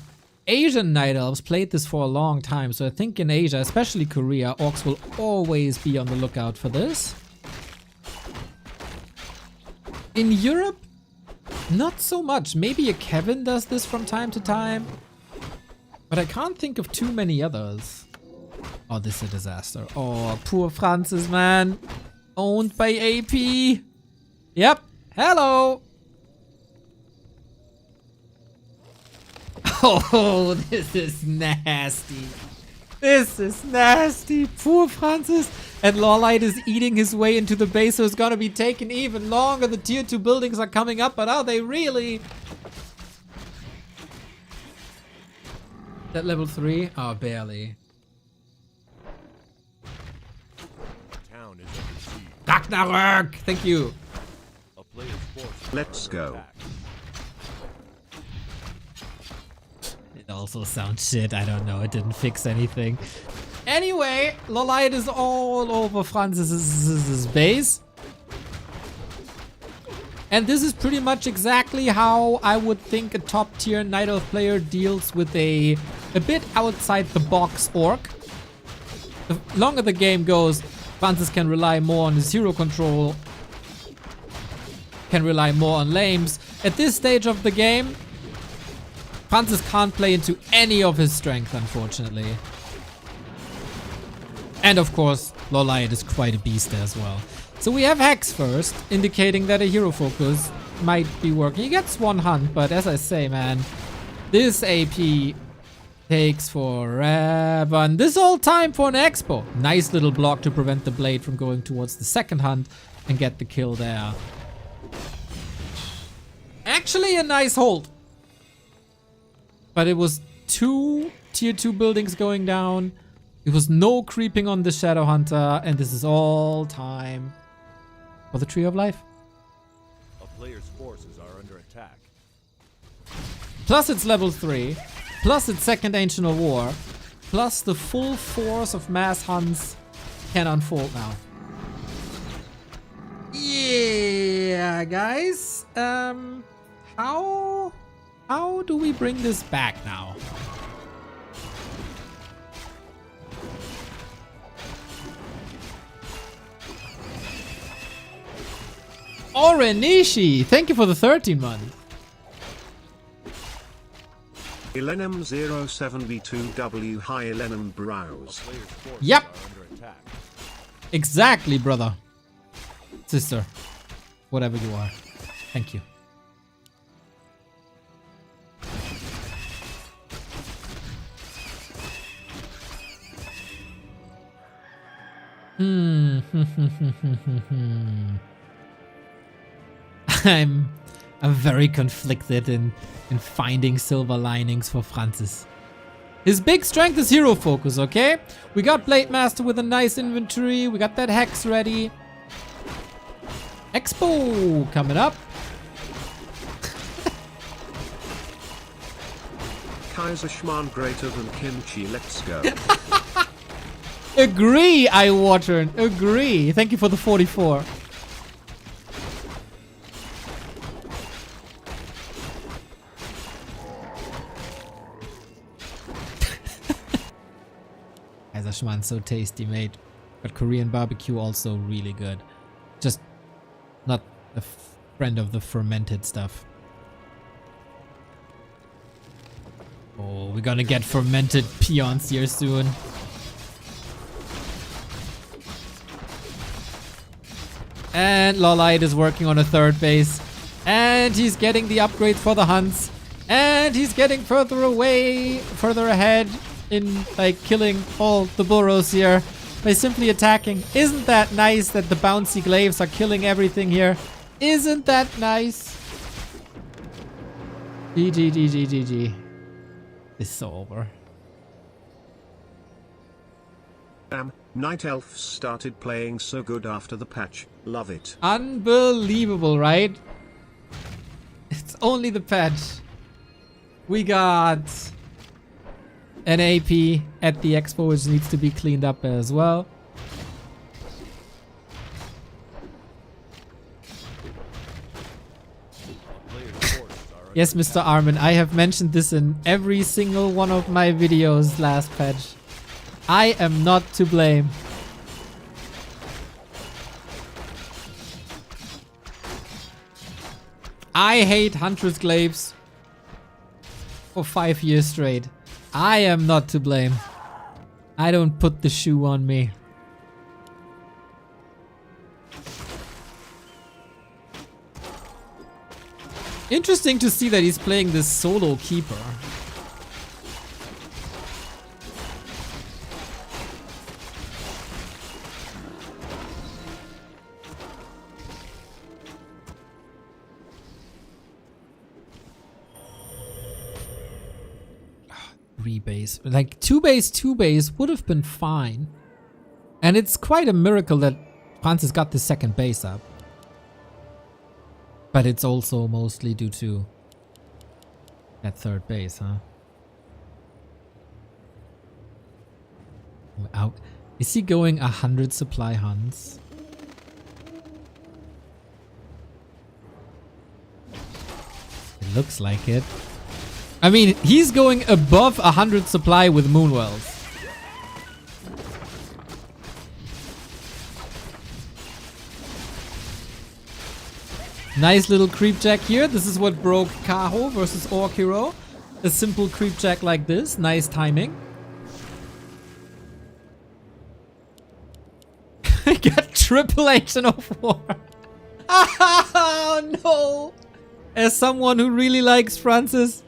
Asian Night Elves played this for a long time, so I think in Asia, especially Korea, Orcs will always be on the lookout for this. In Europe, not so much. Maybe a Kevin does this from time to time, but I can't think of too many others. Oh, this is a disaster. Oh, poor Franzyzz, man. Owned by AP. Yep. Hello. Oh, this is nasty. This is nasty. Poor Franzyzz. And LawLiet is eating his way into the base, so it's gonna be taking even longer. The tier 2 buildings are coming up, but are they really? That level 3? Oh, barely. Town is under siege. Ragnarök! Thank you. A player's forces Let's are go. under attack. It also sounds shit. I don't know. It didn't fix anything. Anyway, LawLiet is all over Franzyzz' base. And this is pretty much exactly how I would think a top tier Night Elf player deals with a bit outside the box orc. The longer the game goes, Franzyzz can rely more on his hero control, can rely more on lames. At this stage of the game, Franzyzz can't play into any of his strength, unfortunately. And of course, LawLiet is quite a beast as well. So we have Hex first, indicating that a hero focus might be working. He gets one hunt, but as I say, man, this AP takes forever. And this all time for an expo. Nice little block to prevent the blade from going towards the second hunt and get the kill there. Actually a nice hold. But it was 2 tier 2 buildings going down. It was no creeping on the Shadow Hunter, and this is all time for the Tree of Life. A player's forces are under attack. Plus it's level 3, plus it's second Ancient of War, plus the full force of mass hunts can unfold now. Yeah, guys. How do we bring this back now? Orenishi, thank you for the 13 month. Elenum07B2W Hi Elenum Browse. Yep. Exactly, brother. Sister. Whatever you are. Thank you. I'm very conflicted in finding silver linings for Franzyzz. His big strength is hero focus, okay? We got Blade Master with a nice inventory. We got that Hex ready. Expo coming up. Kaiser Schmarrn greater than kimchi, let's go. Agree, Iwater. Agree. Thank you for the 44. Kaiser Schmarrn, so tasty, mate. But Korean barbecue also really good. Just not a friend of the fermented stuff. Oh, we're gonna get fermented peons here soon. And LawLiet is working on a third base. And he's getting the upgrades for the hunts. And he's getting further away, further ahead in like killing all the burrows here by simply attacking. Isn't that nice that the bouncy glaives are killing everything here? Isn't that nice? GG. It's so over. Night Elves started playing so good after the patch. Love it. Unbelievable, right? It's only the patch. We got an AP at the expo which needs to be cleaned up as well. Yes, Mr. Armin, I have mentioned this in every single one of my videos last patch. I am not to blame. I hate Huntress Glaives for 5 years straight. I am not to blame. I don't put the shoe on me. Interesting to see that he's playing this solo keeper. Rebase. Like 2-base would have been fine. And it's quite a miracle that Franzyzz got the second base up. But it's also mostly due to that third base, huh? Out. Is he going 100 supply hunts? It looks like it. I mean, he's going above 100 supply with Moonwells. Nice little creep jack here. This is what broke Kaho versus W3Orcero. A simple creep jack like this. Nice timing. I got Triple H in 04. Oh no! As someone who really likes Franzyzz,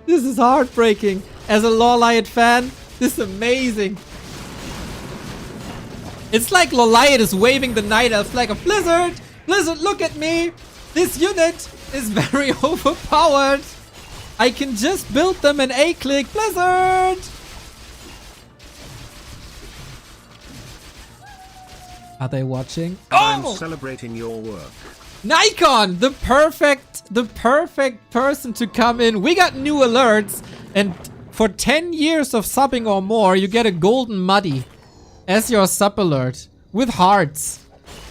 this is heartbreaking. As a LawLiet fan, this is amazing. It's like LawLiet is waving the Night Elf flag of Blizzard! Blizzard, look at me! This unit is very overpowered! I can just build them in A-click, Blizzard! Are they watching? I'm celebrating your work. Nikon, the perfect person to come in. We got new alerts, and for 10 years of subbing or more, you get a golden muddy as your sub alert with hearts.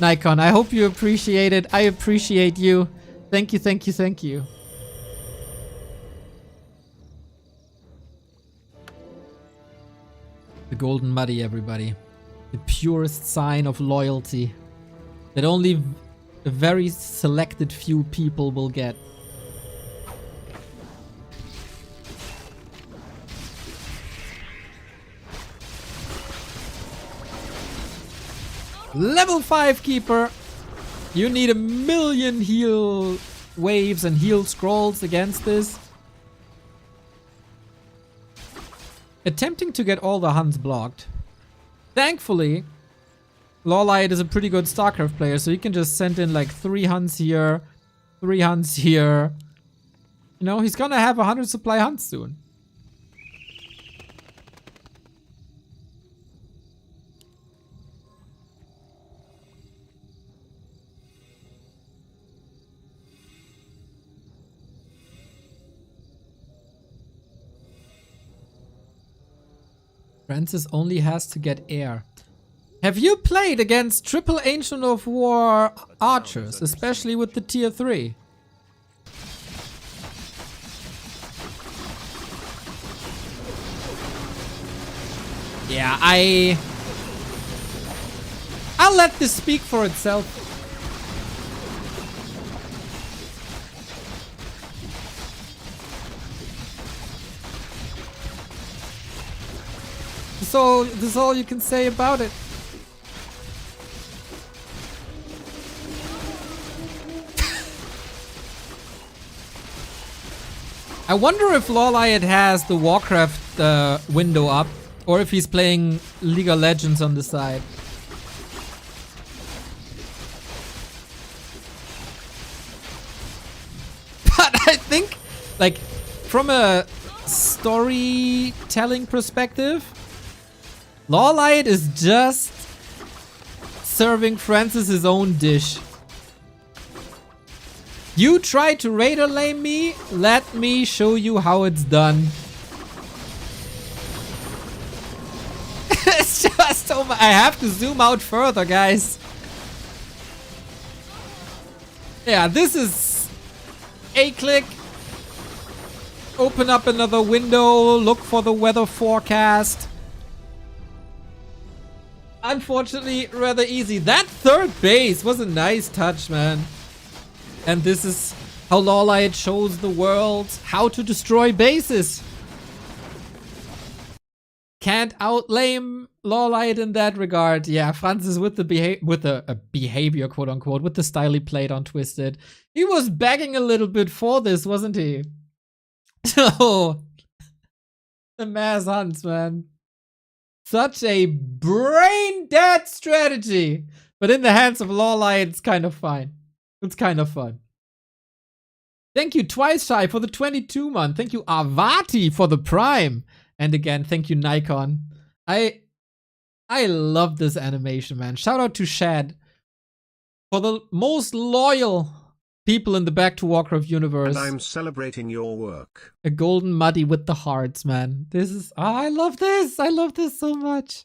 Nikon, I hope you appreciate it. I appreciate you. Thank you, thank you, thank you. The golden muddy, everybody. The purest sign of loyalty that only a very selected few people will get. Level 5 keeper. You need 1,000,000 heal waves and heal scrolls against this. Attempting to get all the hunts blocked. Thankfully, LawLiet is a pretty good StarCraft player, so he can just send in like 3 hunts here, 3 hunts here. You know, he's gonna have 100 supply hunts soon. Franzyzz only has to get air. Have you played against triple Ancient of War archers, especially with the tier 3? Yeah, I'll let this speak for itself. So this is all you can say about it. I wonder if LawLiet has the Warcraft window up, or if he's playing League of Legends on the side. But I think, like, from a storytelling perspective, LawLiet is just serving Franzyzz his own dish. You try to Raider lane me? Let me show you how it's done. It's just so much. I have to zoom out further, guys. Yeah, this is A-click. Open up another window. Look for the weather forecast. Unfortunately, rather easy. That third base was a nice touch, man. And this is how LawLiet shows the world how to destroy bases. Can't outlame LawLiet in that regard. Yeah, Franzyzz with the behavior, quote unquote, with the style he played on Twisted. He was begging a little bit for this, wasn't he? So, the mass hunts, man. Such a brain dead strategy. But in the hands of LawLiet, it's kind of fine. It's kind of fun. Thank you, Twice Shy, for the 22 month. Thank you, Avati, for the Prime. And again, thank you, Nikon. I love this animation, man. Shout out to Shad for the most loyal people in the Back to Warcraft universe. And I'm celebrating your work. A golden muddy with the hearts, man. This is... Oh, I love this. I love this so much.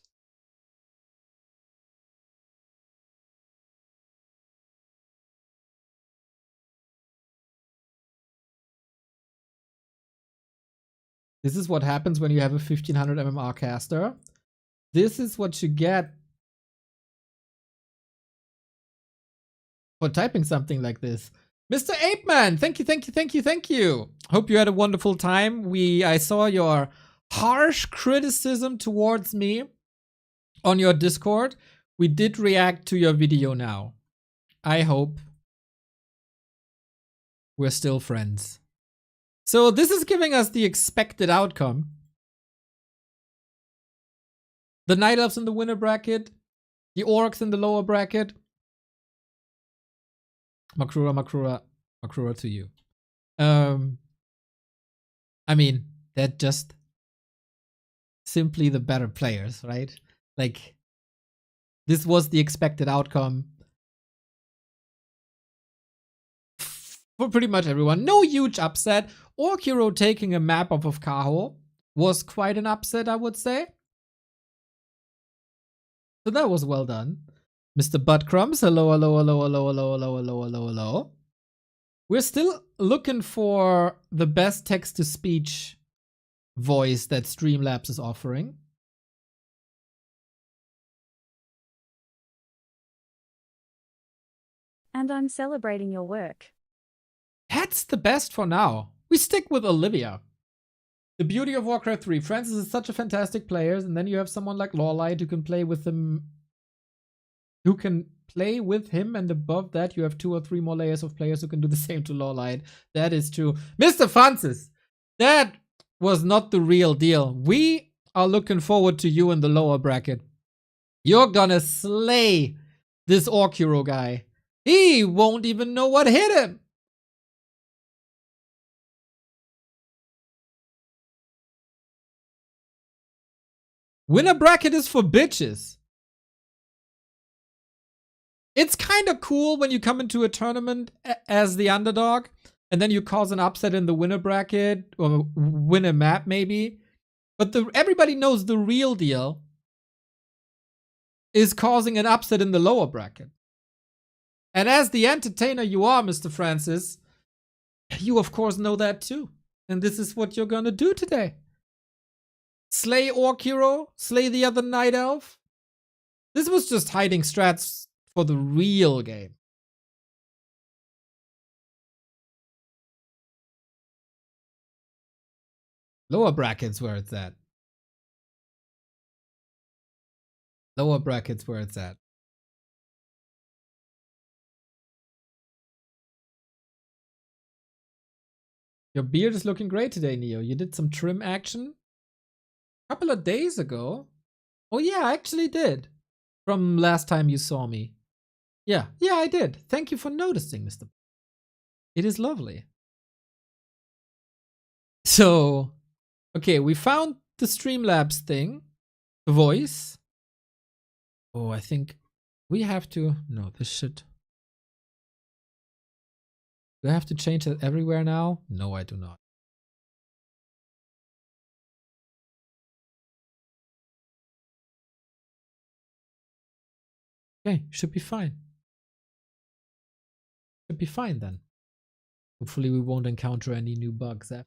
This is what happens when you have a 1500 MMR caster. This is what you get for typing something like this. Mr. Apeman, thank you, thank you, thank you, thank you. Hope you had a wonderful time. I saw your harsh criticism towards me on your Discord. We did react to your video now. I hope we're still friends. So this is giving us the expected outcome. The Night Elves in the winner bracket, the Orcs in the lower bracket. Makrura to you. I mean, they're just simply the better players, right? Like, this was the expected outcome for pretty much everyone. No huge upset. War3Orcero taking a map off of Kaho was quite an upset, I would say. So that was well done. Mr. Buttcrumbs, hello, hello, hello, hello, hello, hello, hello, hello, hello. We're still looking for the best text-to-speech voice that Streamlabs is offering. And I'm celebrating your work. That's the best for now. We stick with Olivia. The beauty of Warcraft 3. Franzyzz is such a fantastic player, and then you have someone like LawLiet who can play with him. And above that, you have 2 or 3 more layers of players who can do the same to LawLiet. That is true. Mr. Franzyzz, that was not the real deal. We are looking forward to you in the lower bracket. You're gonna slay this War3Orcero guy. He won't even know what hit him. Winner bracket is for bitches. It's kind of cool when you come into a tournament as the underdog and then you cause an upset in the winner bracket or win a map maybe. But everybody knows the real deal is causing an upset in the lower bracket. And as the entertainer you are, Mr. Franzyzz, you of course know that too. And this is what you're gonna do today. Slay War3Orcero, slay the other Night Elf. This was just hiding strats for the real game. Lower brackets where it's at. Lower brackets where it's at. Your beard is looking great today, Neo. You did some trim action a couple of days ago. Oh yeah, I actually did. From last time you saw me. Yeah, I did. Thank you for noticing, Mr. It is lovely. So, okay, we found the Streamlabs thing. The voice. Oh, I think we have to... No, this should... Do I have to change that everywhere now? No, I do not. Okay, should be fine. Should be fine then. Hopefully we won't encounter any new bugs after.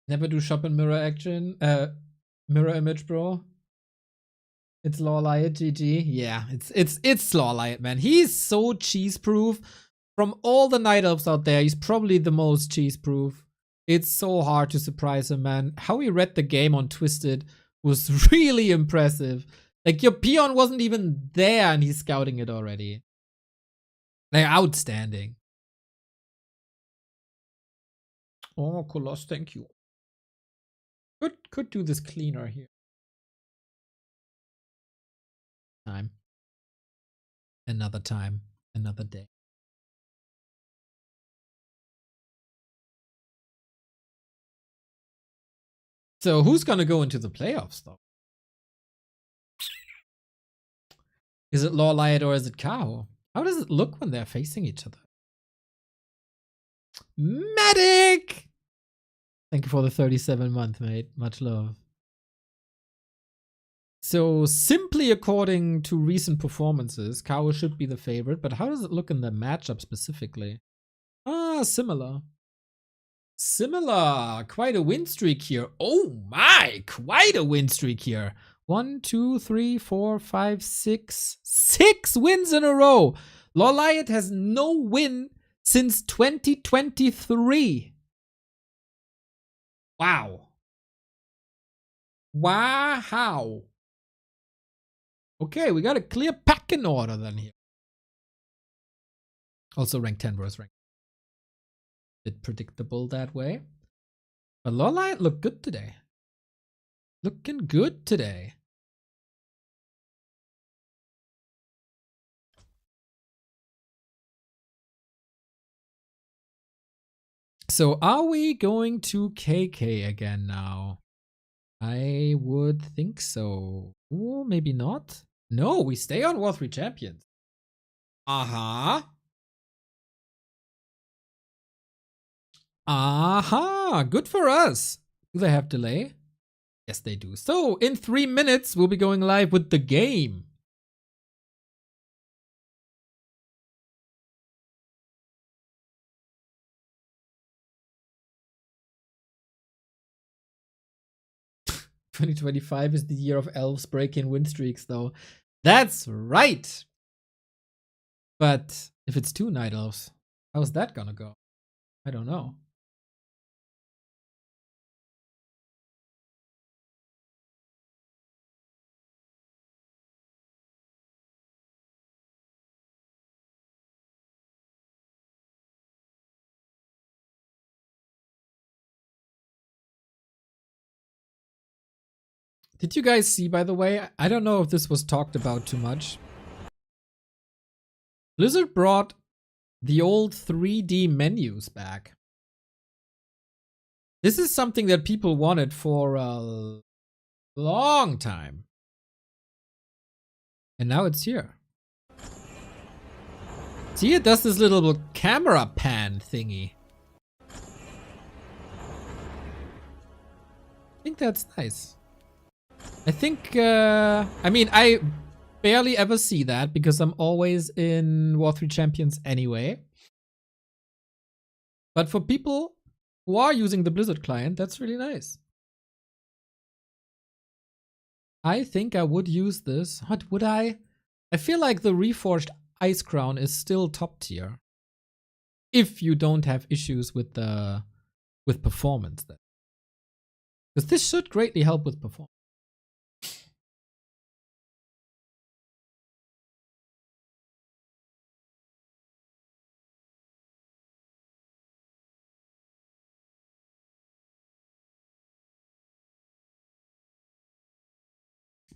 Never do shop and mirror action. Mirror image, bro. It's LawLiet, GG. Yeah, it's LawLiet, man. He's so cheese-proof. From all the Night Elves out there, he's probably the most cheese-proof. It's so hard to surprise him, man. How he read the game on Twisted was really impressive. Like, your peon wasn't even there and he's scouting it already. Like, outstanding. Oh, Coloss, thank you. Could do this cleaner here. Time. Another time. Another day. So who's gonna go into the playoffs though? Is it LawLiet or is it Kaho? How does it look when they're facing each other? Medic! Thank you for the 37 month, mate. Much love. So simply according to recent performances, Kaho should be the favorite, but how does it look in the matchup specifically? Ah, similar. Similar. Quite a win streak here. Oh my, quite a win streak here. 1, 2, 3, 4, 5, 6. 6 wins in a row. LawLiet has no win since 2023. Wow. Wow. Okay, we got a clear pecking order then here. Also rank 10 versus rank. Bit predictable that way. But LawLiet looked good today. Looking good today. So are we going to KK again now? I would think so. Or maybe not. No, we stay on War 3 Champions. Uh-huh. Aha, good for us. Do they have delay? Yes, they do. So in 3 minutes, we'll be going live with the game. "2025 is the year of elves breaking win streaks, though." That's right. But if it's 2 night elves, how's that gonna go? I don't know. Did you guys see, by the way? I don't know if this was talked about too much. Blizzard brought the old 3D menus back. This is something that people wanted for a long time. And now it's here. See, it does this little camera pan thingy. I think that's nice. I think, I mean, I barely ever see that because I'm always in War 3 Champions anyway. But for people who are using the Blizzard client, that's really nice. I think I would use this. What would I? I feel like the Reforged Ice Crown is still top tier. If you don't have issues with performance then. Because this should greatly help with performance.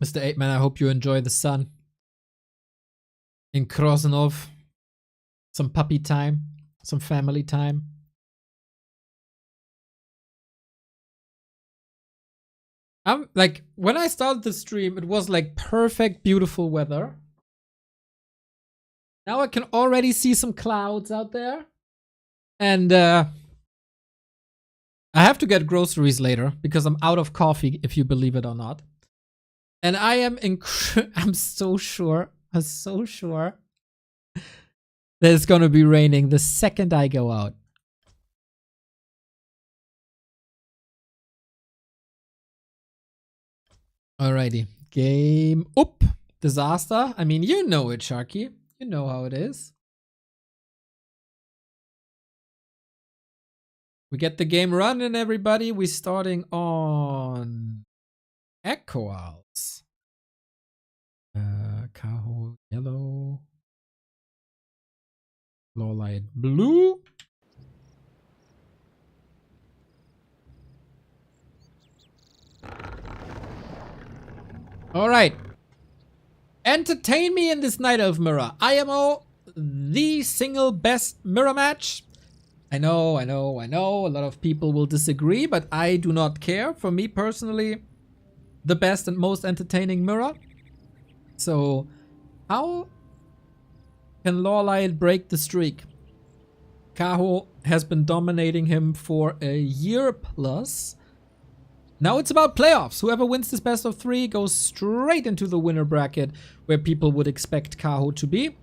Mr. 8-Man, I hope you enjoy the sun. In Krosnov. Some puppy time. Some family time. Like, when I started the stream, it was like perfect, beautiful weather. Now I can already see some clouds out there. And I have to get groceries later because I'm out of coffee, if you believe it or not. And I am I'm so sure that it's gonna be raining the second I go out. Alrighty. Game up. Disaster. I mean, you know it, Sharky. You know how it is. We get the game running, everybody. We're starting on Echo Owls. Kaho yellow. LawLiet blue. Alright. Entertain me in this Night Elf mirror. IMO, the single best mirror match. I know. A lot of people will disagree, but I do not care. For me personally, the best and most entertaining mirror. So, how can LawLiet break the streak? Kaho has been dominating him for a year plus. Now it's about playoffs. Whoever wins this best of 3 goes straight into the winner bracket where people would expect Kaho to be.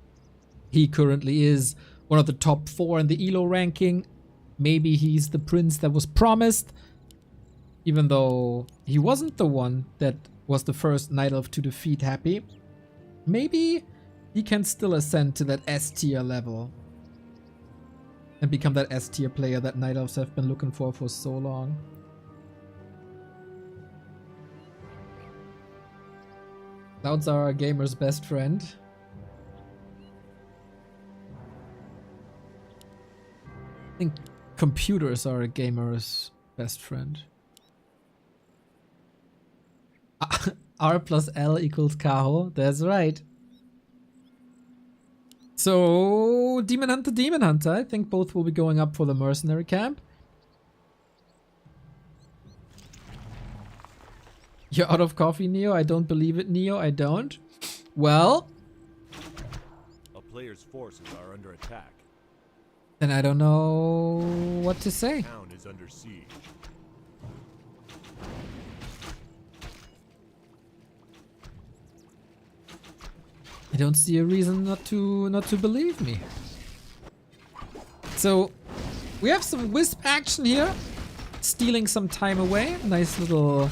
He currently is one of the top 4 in the ELO ranking. Maybe he's the prince that was promised, even though he wasn't the one that was the first Night Elf to defeat Happy. Maybe he can still ascend to that S tier level and become that S tier player that Night Elves have been looking for so long. Clouds are a gamer's best friend. I think computers are a gamer's best friend. R plus L equals Kaho. That's right. So, Demon Hunter. I think both will be going up for the mercenary camp. You're out of coffee, Neo? I don't believe it, Neo. I don't. Well, A player's forces are under attack. then I don't know what to say. Town is under siege. I don't see a reason not to believe me. So, we have some Wisp action here. Stealing some time away. Nice little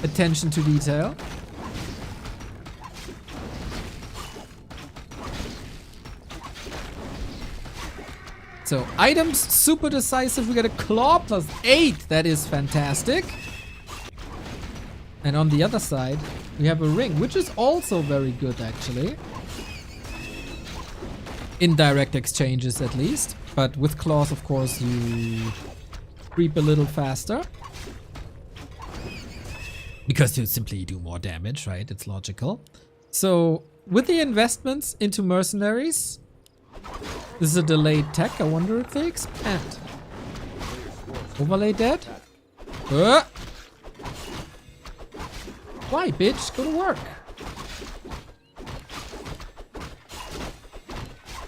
attention to detail. So, items super decisive. We got a claw plus 8. That is fantastic. And on the other side, we have a ring, which is also very good, actually. Indirect exchanges, at least. But with claws, of course, you creep a little faster. Because you simply do more damage, right? It's logical. So, with the investments into mercenaries, this is a delayed tech. I wonder if they expand. Overlay dead? Why, bitch? Go to work.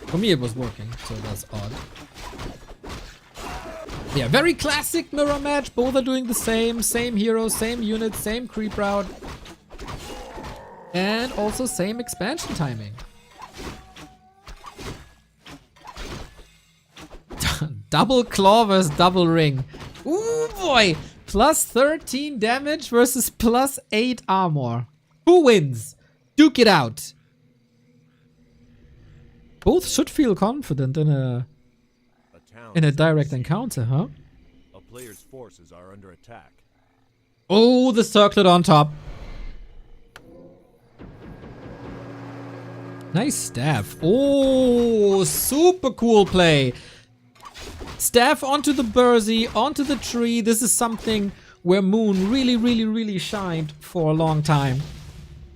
For me, it was working, so that's odd. Yeah, very classic mirror match. Both are doing the same hero, same unit, same creep route. And also same expansion timing. Double claw versus double ring. Ooh boy! Plus 13 damage versus plus 8 armor. Who wins? Duke it out. Both should feel confident in a direct encounter, huh? A player's forces are under attack. Oh, the circlet on top. Nice staff. Oh, super cool play. Staff onto the Bursey, onto the tree. This is something where Moon really shined for a long time.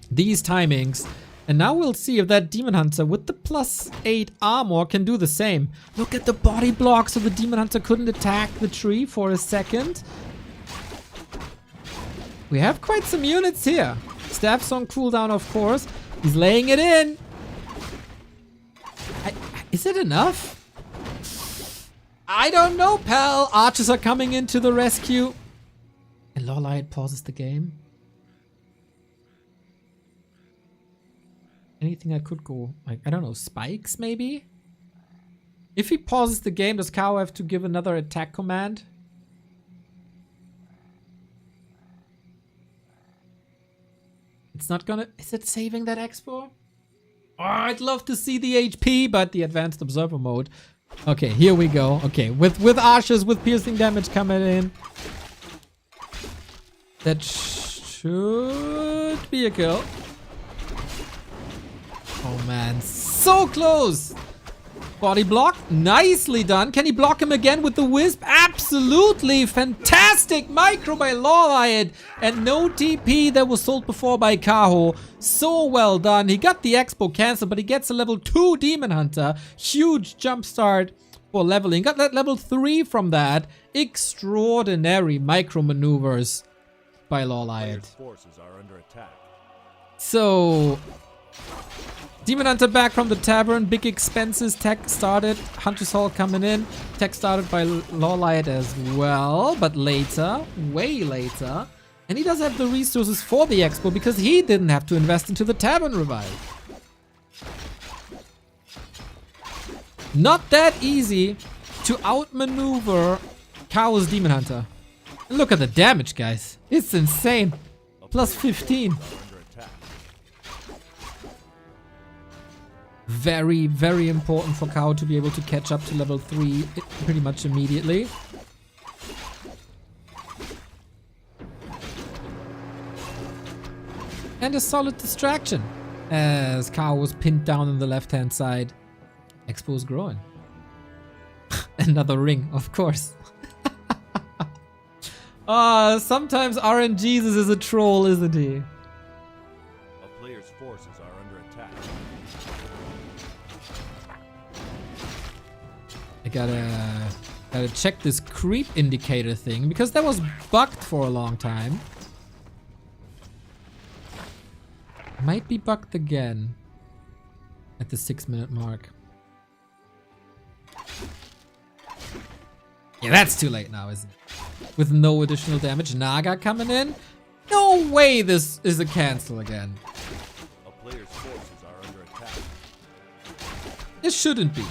These timings. And now we'll see if that Demon Hunter with the plus 8 armor can do the same. Look at the body block, so the Demon Hunter couldn't attack the tree for a second. We have quite some units here. Staff's on cooldown, of course. He's laying it in. Is it enough? I don't know, pal. Archers are coming into the rescue. And LawLiet pauses the game. Anything that could go, like, I don't know, spikes maybe? If he pauses the game, does Kaho have to give another attack command? It's not gonna, is it saving that expo? Oh, I'd love to see the HP, but the advanced observer mode. Okay, here we go. Okay, with archers, with piercing damage coming in. That should be a kill. Oh man, so close! Body block, nicely done. Can he block him again with the Wisp? Absolutely! Fantastic micro by LawLiet. And no TP that was sold before by Kaho. So well done. He got the expo cancelled, but he gets a level 2 Demon Hunter. Huge jump start for leveling. Got that level 3 from that. Extraordinary micro maneuvers by LawLiet. Forces are under attack. So, Demon Hunter back from the tavern, big expenses, tech started, Hunter's Hall coming in, tech started by LawLiet as well, but later, way later. And he does have the resources for the Expo because he didn't have to invest into the Tavern Revive. Not that easy to outmaneuver Kaho's Demon Hunter. And look at the damage, guys. It's insane. Plus 15. Very, very important for Kaho to be able to catch up to level 3 pretty much immediately. And a solid distraction as Kaho was pinned down on the left-hand side. Expo is growing. Another ring, of course. Sometimes RNGesus is a troll, isn't he? A player's forces are under attack. I gotta check this creep indicator thing because that was bugged for a long time. Might be bugged again at the 6-minute mark. Yeah, that's too late now, isn't it? With no additional damage. Naga coming in? No way this is a cancel again. A player's forces are under attack. It shouldn't be.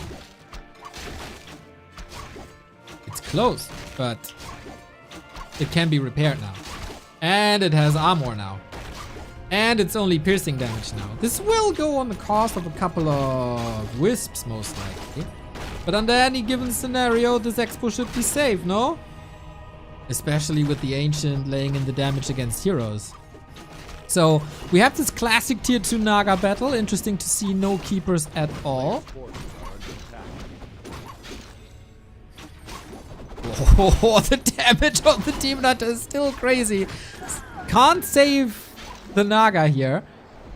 It's close, but it can be repaired now. And it has armor now. And it's only piercing damage now. This will go on the cost of a couple of wisps, most likely. But under any given scenario, this Expo should be safe, no? Especially with the Ancient laying in the damage against heroes. So, we have this classic tier 2 Naga battle. Interesting to see no keepers at all. Oh, the damage on the Demon Hunter is still crazy. Can't save the Naga here.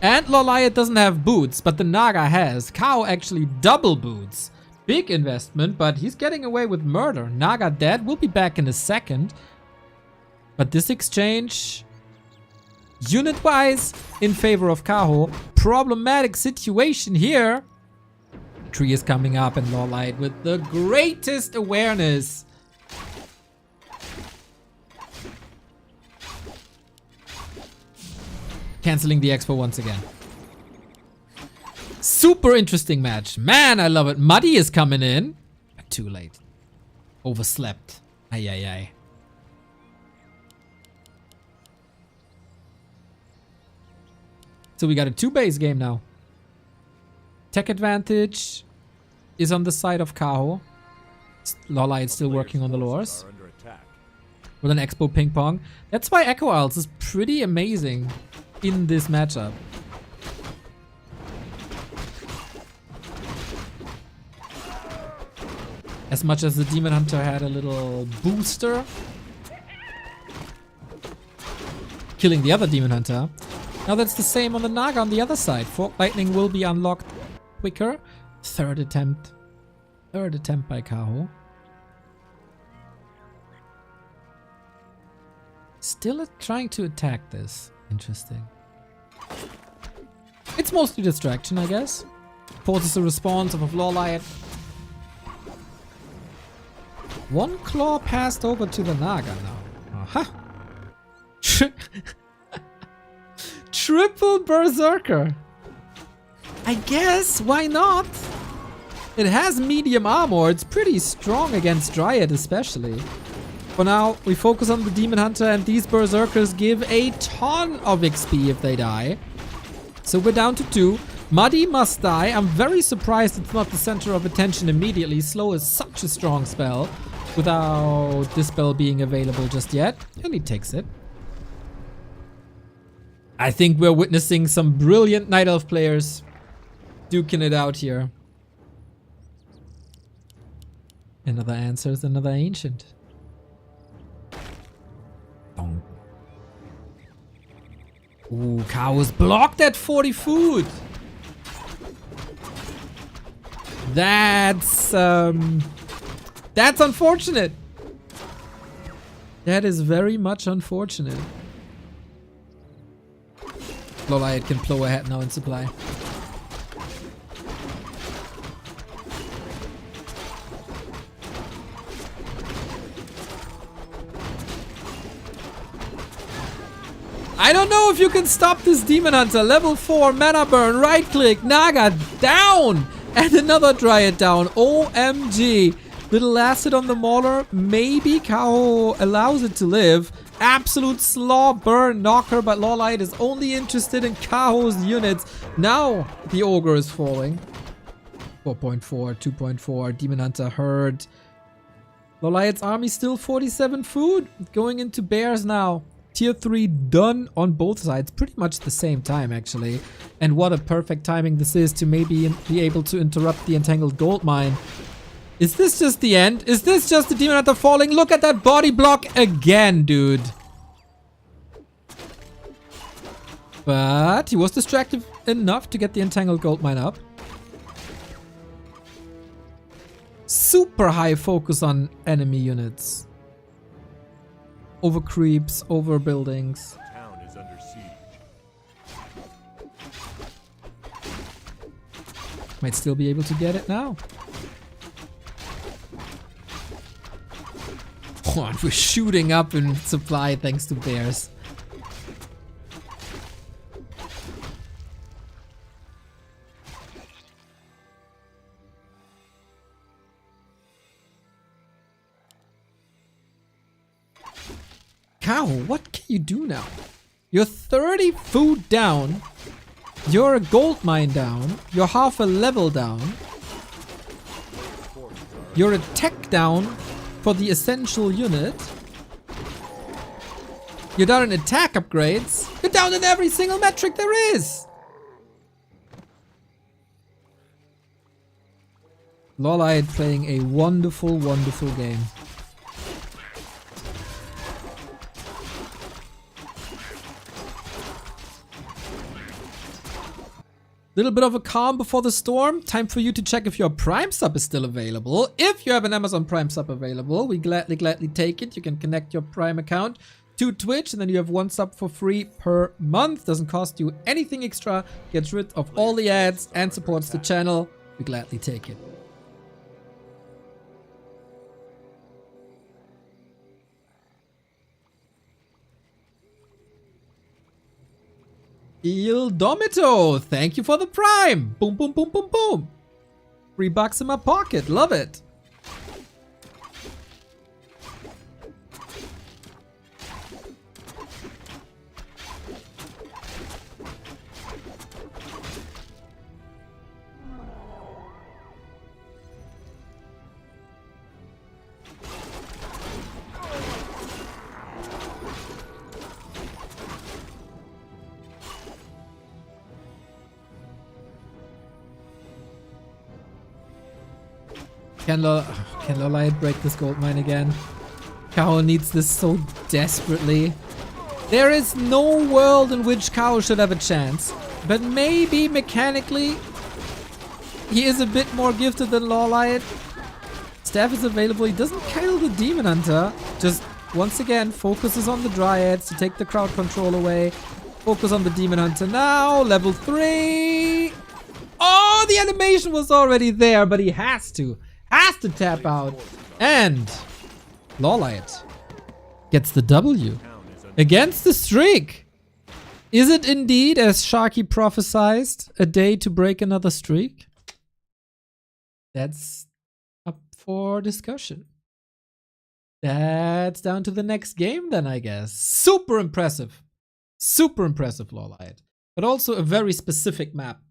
And LawLiet doesn't have boots, but the Naga has. Kaho actually double boots. Big investment, but he's getting away with murder. Naga dead. We'll be back in a second. But this exchange, unit-wise, in favor of Kaho. Problematic situation here. Tree is coming up and LawLiet with the greatest awareness. Canceling the Expo once again. Super interesting match. Man, I love it. Muddy is coming in. Too late. Overslept. Ay, ay, ay. So we got a 2-base game now. Tech advantage is on the side of Kaho. LawLiet still working on the lures. With an Expo ping pong. That's why Echo Owls is pretty amazing in this matchup. As much as the Demon Hunter had a little booster, killing the other Demon Hunter. Now that's the same on the Naga on the other side. Fork Lightning will be unlocked quicker. Third attempt by Kaho. Still trying to attack this. Interesting. It's mostly distraction, I guess. Forces a response of LawLiet. One claw passed over to the Naga now. Aha. Triple Berserker. I guess, why not? It has medium armor. It's pretty strong against Dryad especially. For now, we focus on the Demon Hunter, and these Berserkers give a ton of XP if they die. So we're down to 2. Muddy must die. I'm very surprised it's not the center of attention immediately. Slow is such a strong spell without Dispel being available just yet. And he takes it. I think we're witnessing some brilliant Night Elf players duking it out here. Another answer is another Ancient. Ooh, Kaho is blocked at 40 food. That's unfortunate. That is very much unfortunate. LawLiet can plow ahead now in supply. I don't know if you can stop this Demon Hunter. Level 4, mana burn, right click, Naga down! And another Dryad down. OMG. Little acid on the Mauler. Maybe Kaho allows it to live. Absolute slaw burn knocker, but LawLiet is only interested in Kaho's units. Now the Ogre is falling. 4.4, 2.4, Demon Hunter herd. LawLiet's army still 47 food. Going into bears now. Tier 3 done on both sides. Pretty much the same time, actually. And what a perfect timing this is to maybe be able to interrupt the entangled gold mine. Is this just the end? Is this just the Demon Hunter falling? Look at that body block again, dude. But he was distracted enough to get the entangled gold mine up. Super high focus on enemy units. Over creeps, over buildings. Town is under siege. Might still be able to get it now. Oh, and we're shooting up in supply thanks to bears. Kaho, what can you do now? You're 30 food down. You're a gold mine down. You're half a level down. You're a tech down for the essential unit. You're down in attack upgrades. You're down in every single metric there is. LawLiet playing a wonderful, wonderful game. Little bit of a calm before the storm. Time for you to check if your Prime sub is still available. If you have an Amazon Prime sub available, we gladly take it. You can connect your Prime account to Twitch and then you have 1 sub for free per month. Doesn't cost you anything extra. Gets rid of all the ads and supports the channel. We gladly take it. Il Domito, thank you for the Prime. Boom, boom, boom, boom, boom. $3 in my pocket. Love it. Can LawLiet break this gold mine again? Kaho needs this so desperately. There is no world in which Kaho should have a chance. But maybe mechanically, he is a bit more gifted than LawLiet. Staff is available. He doesn't kill the Demon Hunter. Just, once again, focuses on the Dryads to take the crowd control away. Focus on the Demon Hunter now. Level 3. Oh, the animation was already there, but he has to tap out. And LawLiet gets the W against the streak. Is it indeed, as Sharky prophesied, a day to break another streak? That's up for discussion. That's down to the next game then, I guess. Super impressive. Super impressive, LawLiet. But also a very specific map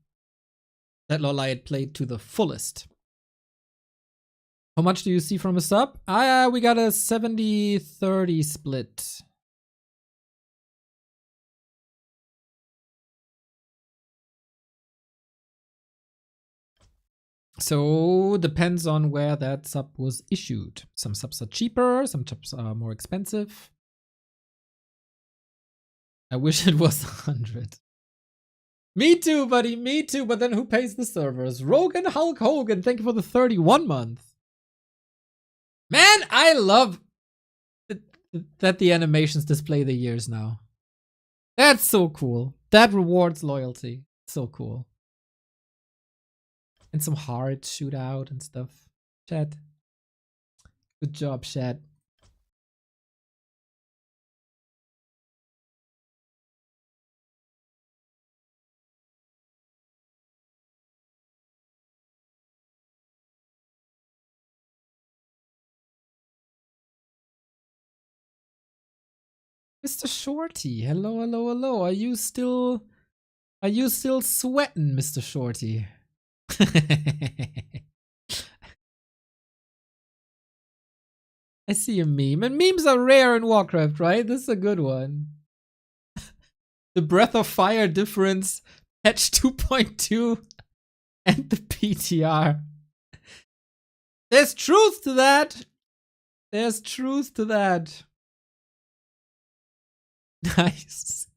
that LawLiet played to the fullest. How much do you see from a sub? We got a 70-30 split. So depends on where that sub was issued. Some subs are cheaper, some subs are more expensive. I wish it was 100. Me too, buddy, me too. But then who pays the servers? Rogan Hulk Hogan, thank you for the 31 month. Man, I love that the animations display the years now. That's so cool. That rewards loyalty. So cool. And some hard shootout and stuff. Chat. Good job, chat. Mr. Shorty, hello, hello, hello. Are you still sweating, Mr. Shorty? I see a meme. And memes are rare in Warcraft, right? This is a good one. The Breath of Fire difference, patch 2.2, and the PTR. There's truth to that. There's truth to that. Nice.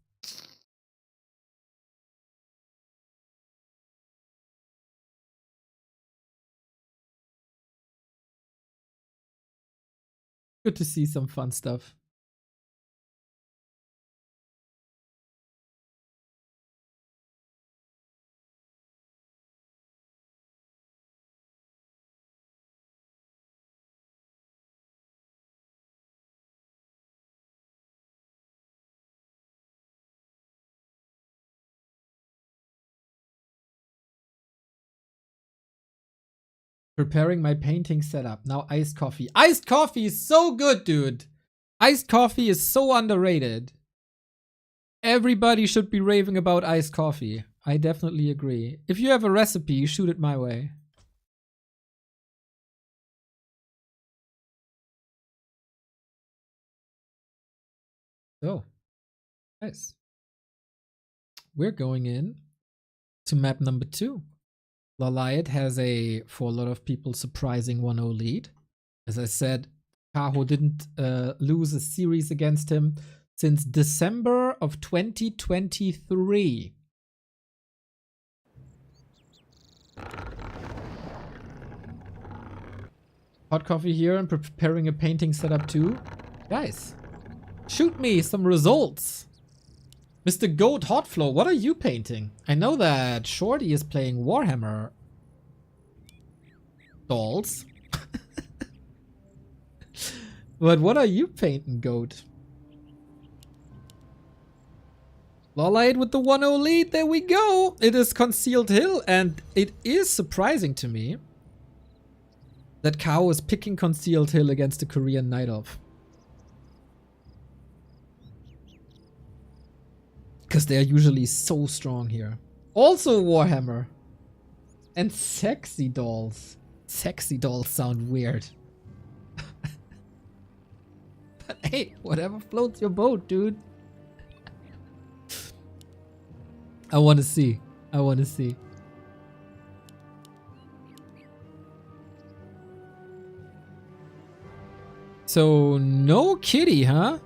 Good to see some fun stuff. Preparing my painting setup. Now iced coffee. Iced coffee is so good, dude. Iced coffee is so underrated. Everybody should be raving about iced coffee. I definitely agree. If you have a recipe, shoot it my way. So, nice. We're going in to map number 2. LawLiet has a, for a lot of people, surprising 1-0 lead. As I said, Kaho didn't lose a series against him since December of 2023. Hot coffee here and preparing a painting setup too. Guys, shoot me some results. Mr. Goat Hotflow, what are you painting? I know that Shorty is playing Warhammer dolls. But what are you painting, Goat? LawLiet with the 1-0 lead, there we go! It is Concealed Hill, and it is surprising to me that Kaho is picking Concealed Hill against the Korean Night Elf. Because they are usually so strong here. Also Warhammer. And sexy dolls. Sexy dolls sound weird. But hey, whatever floats your boat, dude. I want to see. I want to see. So, no kitty, huh?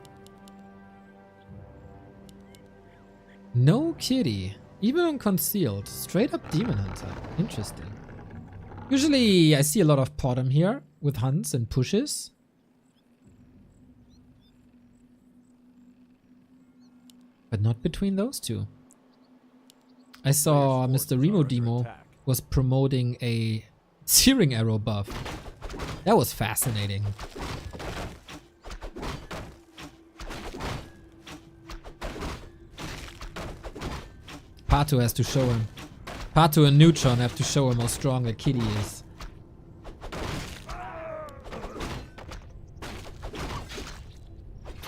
No kitty. Even on Concealed. Straight up Demon Hunter. Interesting. Usually I see a lot of Potom here with hunts and pushes. But not between those two. I saw Mr. Remo Demo was promoting a Searing Arrow buff. That was fascinating. Pato has to show him. Pato and Neutron have to show him how strong a kitty is.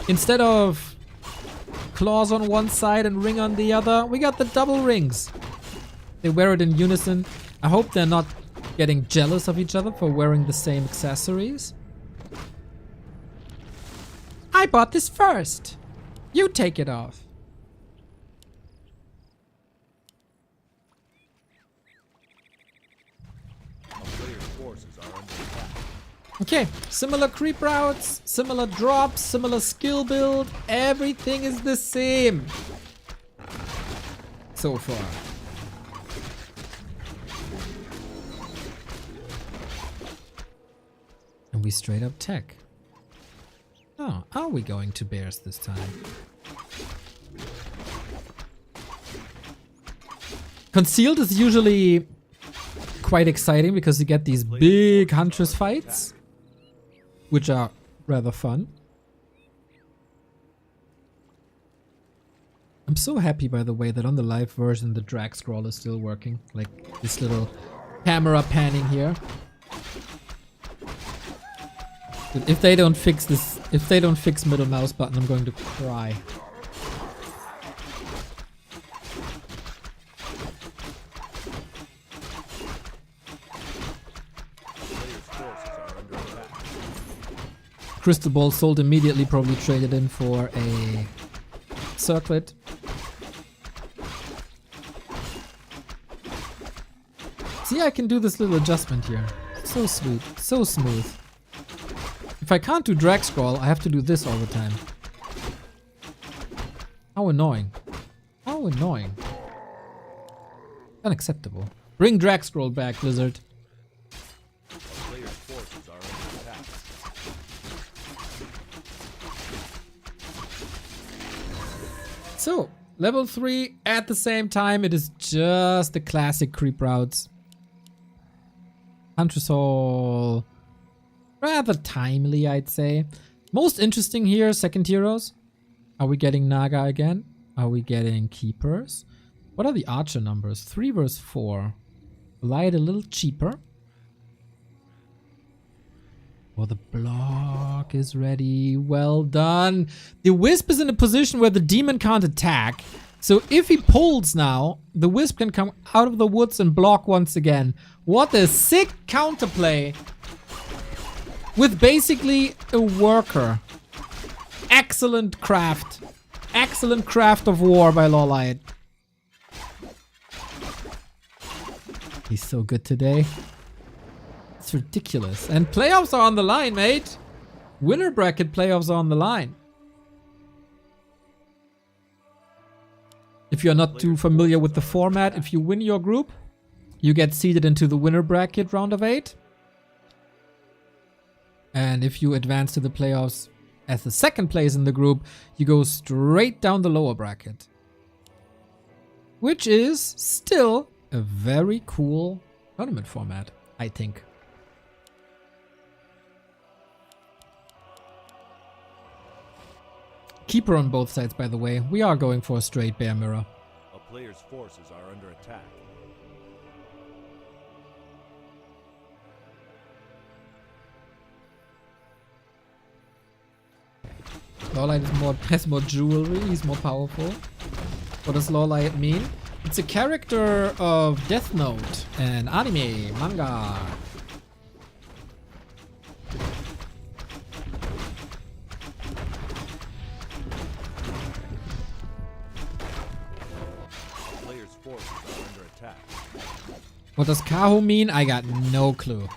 Instead of claws on one side and ring on the other, we got the double rings. They wear it in unison. I hope they're not getting jealous of each other for wearing the same accessories. I bought this first. You take it off. Okay, similar creep routes, similar drops, similar skill build, everything is the same so far. And we straight up tech. Oh, are we going to bears this time? Concealed is usually quite exciting because you get these big Huntress fights, which are rather fun. I'm so happy, by the way, that on the live version the drag scroll is still working. Like this little camera panning here. But if they don't fix this, if they don't fix middle mouse button, I'm going to cry. Crystal Ball sold immediately, probably traded in for a circlet. See, I can do this little adjustment here. So sweet, so smooth. If I can't do drag scroll, I have to do this all the time. How annoying. How annoying. Unacceptable. Bring drag scroll back, Blizzard. Players' forces are under attack. So, level 3 at the same time, it is just the classic creep routes. Huntress Hall, rather timely, I'd say. Most interesting here, second heroes. Are we getting Naga again? Are we getting Keepers? What are the Archer numbers? 3 versus 4. LawLiet a little cheaper. Oh, the block is ready. Well done. The Wisp is in a position where the demon can't attack. So if he pulls now, the Wisp can come out of the woods and block once again. What a sick counterplay. With basically a worker. Excellent craft. Excellent craft of war by LawLiet. He's so good today. It's ridiculous. And playoffs are on the line, mate. Winner bracket playoffs are on the line. If you're not too familiar with the format, if you win your group, you get seeded into the winner bracket round of 8. And if you advance to the playoffs as the second place in the group, you go straight down the lower bracket. Which is still a very cool tournament format, I think. Keeper on both sides, by the way. We are going for a straight bear mirror. A player's forces are under attack. LawLiet is has more jewelry, he's more powerful. What does LawLiet mean? It's a character of Death Note and anime, manga. Players' forces are under attack. What does Kaho mean? I got no clue.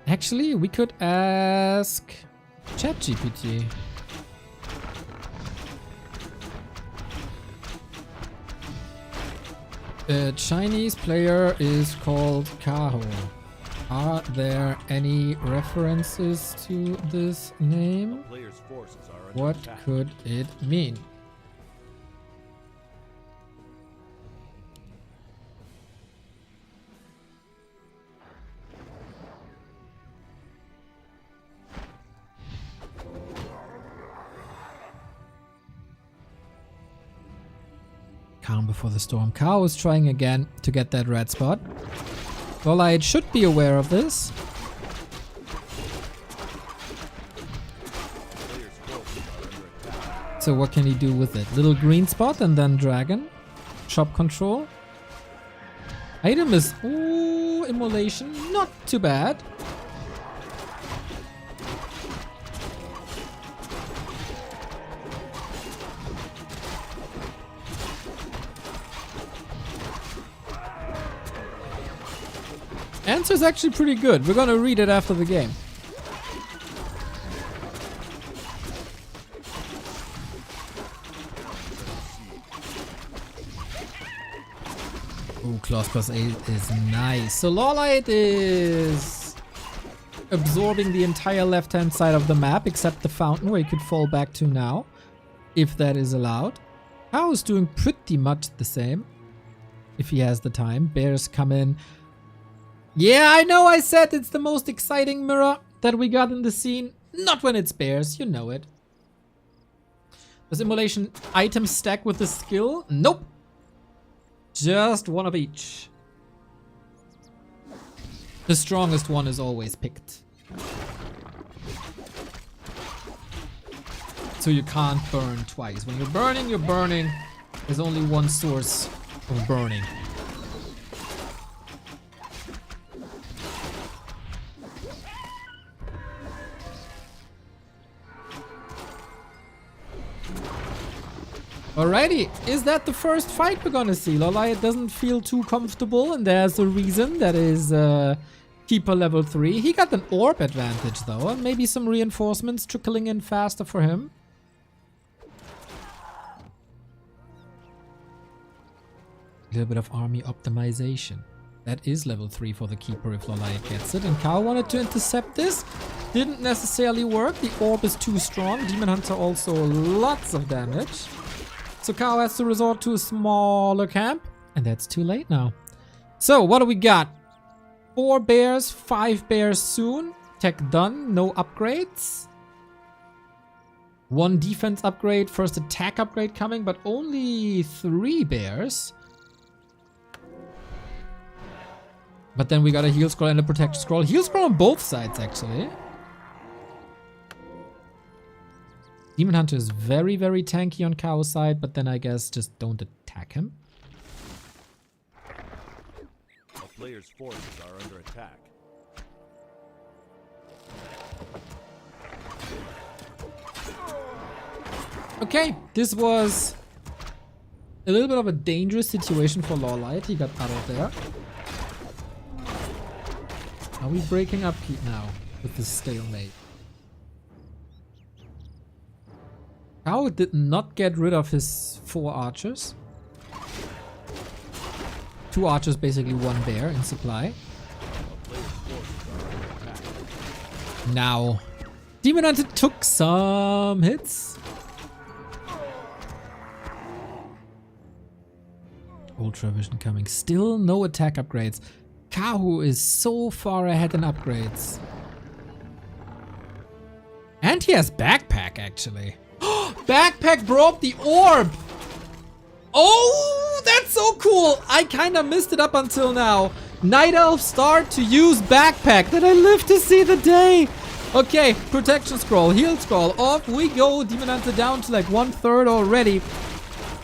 Actually, we could ask ChatGPT. A Chinese player is called Kaho. Are there any references to this name? Players' forces are under What attack. could it mean? Calm before the storm. Kaho is trying again to get that red spot. LawLiet should be aware of this. Players' forces are under attack. So what can he do with it? Little green spot and then dragon. Chop control. Item is... Ooh, immolation. Not too bad. Answer is actually pretty good. We're gonna read it after the game. Ooh, claws plus 8 is nice. So LawLiet is absorbing the entire left-hand side of the map, except the fountain where you could fall back to now, if that is allowed. Kaho is doing pretty much the same, if he has the time. Bears come in. Yeah, I know I said it's the most exciting mirror that we got in the scene. Not when it's bears, you know it. Does immolation items stack with the skill? Nope. Just one of each. The strongest one is always picked. So you can't burn twice. When you're burning. There's only one source of burning. Alrighty, is that the first fight we're gonna see? LawLiet doesn't feel too comfortable, and there's a reason. That is Keeper level 3. He got an orb advantage though, and maybe some reinforcements trickling in faster for him. A little bit of army optimization. That is level 3 for the Keeper if LawLiet gets it. And Kaho wanted to intercept this. Didn't necessarily work. The orb is too strong. Demon Hunter also lots of damage. So Kaho has to resort to a smaller camp. And that's too late now. So what do we got? 4 bears, 5 bears soon. Tech done. No upgrades. 1 defense upgrade. First attack upgrade coming. But only 3 bears. But then we got a heal scroll and a protection scroll. Heal scroll on both sides, actually. Demon Hunter is very, very tanky on Kaho's side, but then I guess just don't attack him. A player's forces are under attack. Okay, this was a little bit of a dangerous situation for LawLiet. He got out of there. Are we breaking upkeep now with this stalemate? Kaho did not get rid of his 4 archers. 2 archers, basically 1 bear in supply. Now, Demon Hunter took some hits. Ultra Vision coming. Still no attack upgrades. Kaho is so far ahead in upgrades. And he has Backpack, actually. Backpack broke the orb! Oh, that's so cool! I kinda missed it up until now. Night Elf start to use Backpack. Did I live to see the day? Okay, protection scroll, heal scroll, off we go. Demon Hunter down to like 1/3 already.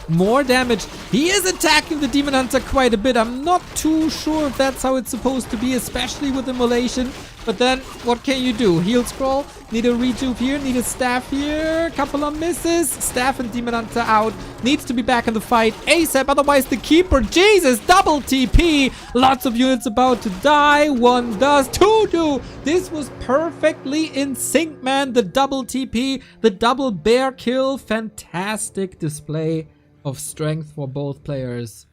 More damage. He is attacking the Demon Hunter quite a bit. I'm not too sure if that's how it's supposed to be, especially with Immolation. But then, what can you do? Heal scroll. Need a rejuve here. Need a staff here. Couple of misses. Staff and Demon Hunter out. Needs to be back in the fight ASAP. Otherwise, the Keeper. Jesus, double TP. Lots of units about to die. 1 does. 2 do. This was perfectly in sync, man. The double TP. The double bear kill. Fantastic display of strength for both players.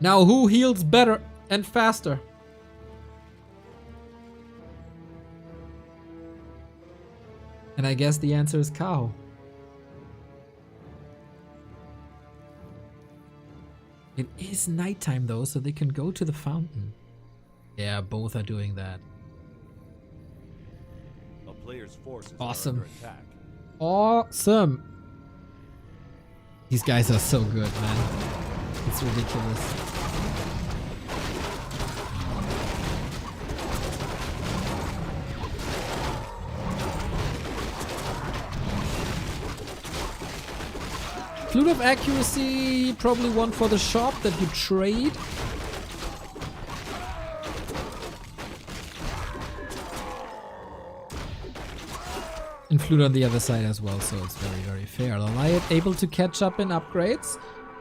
Now, who heals better and faster? And I guess the answer is Kaho. It is nighttime though, so they can go to the fountain. Yeah, both are doing that. A player's forces Awesome. are under attack. Awesome. These guys are so good, man. It's ridiculous. Flute of Accuracy, probably one for the shop that you trade. And Flute on the other side as well, so it's very, very fair. LawLiet able to catch up in upgrades.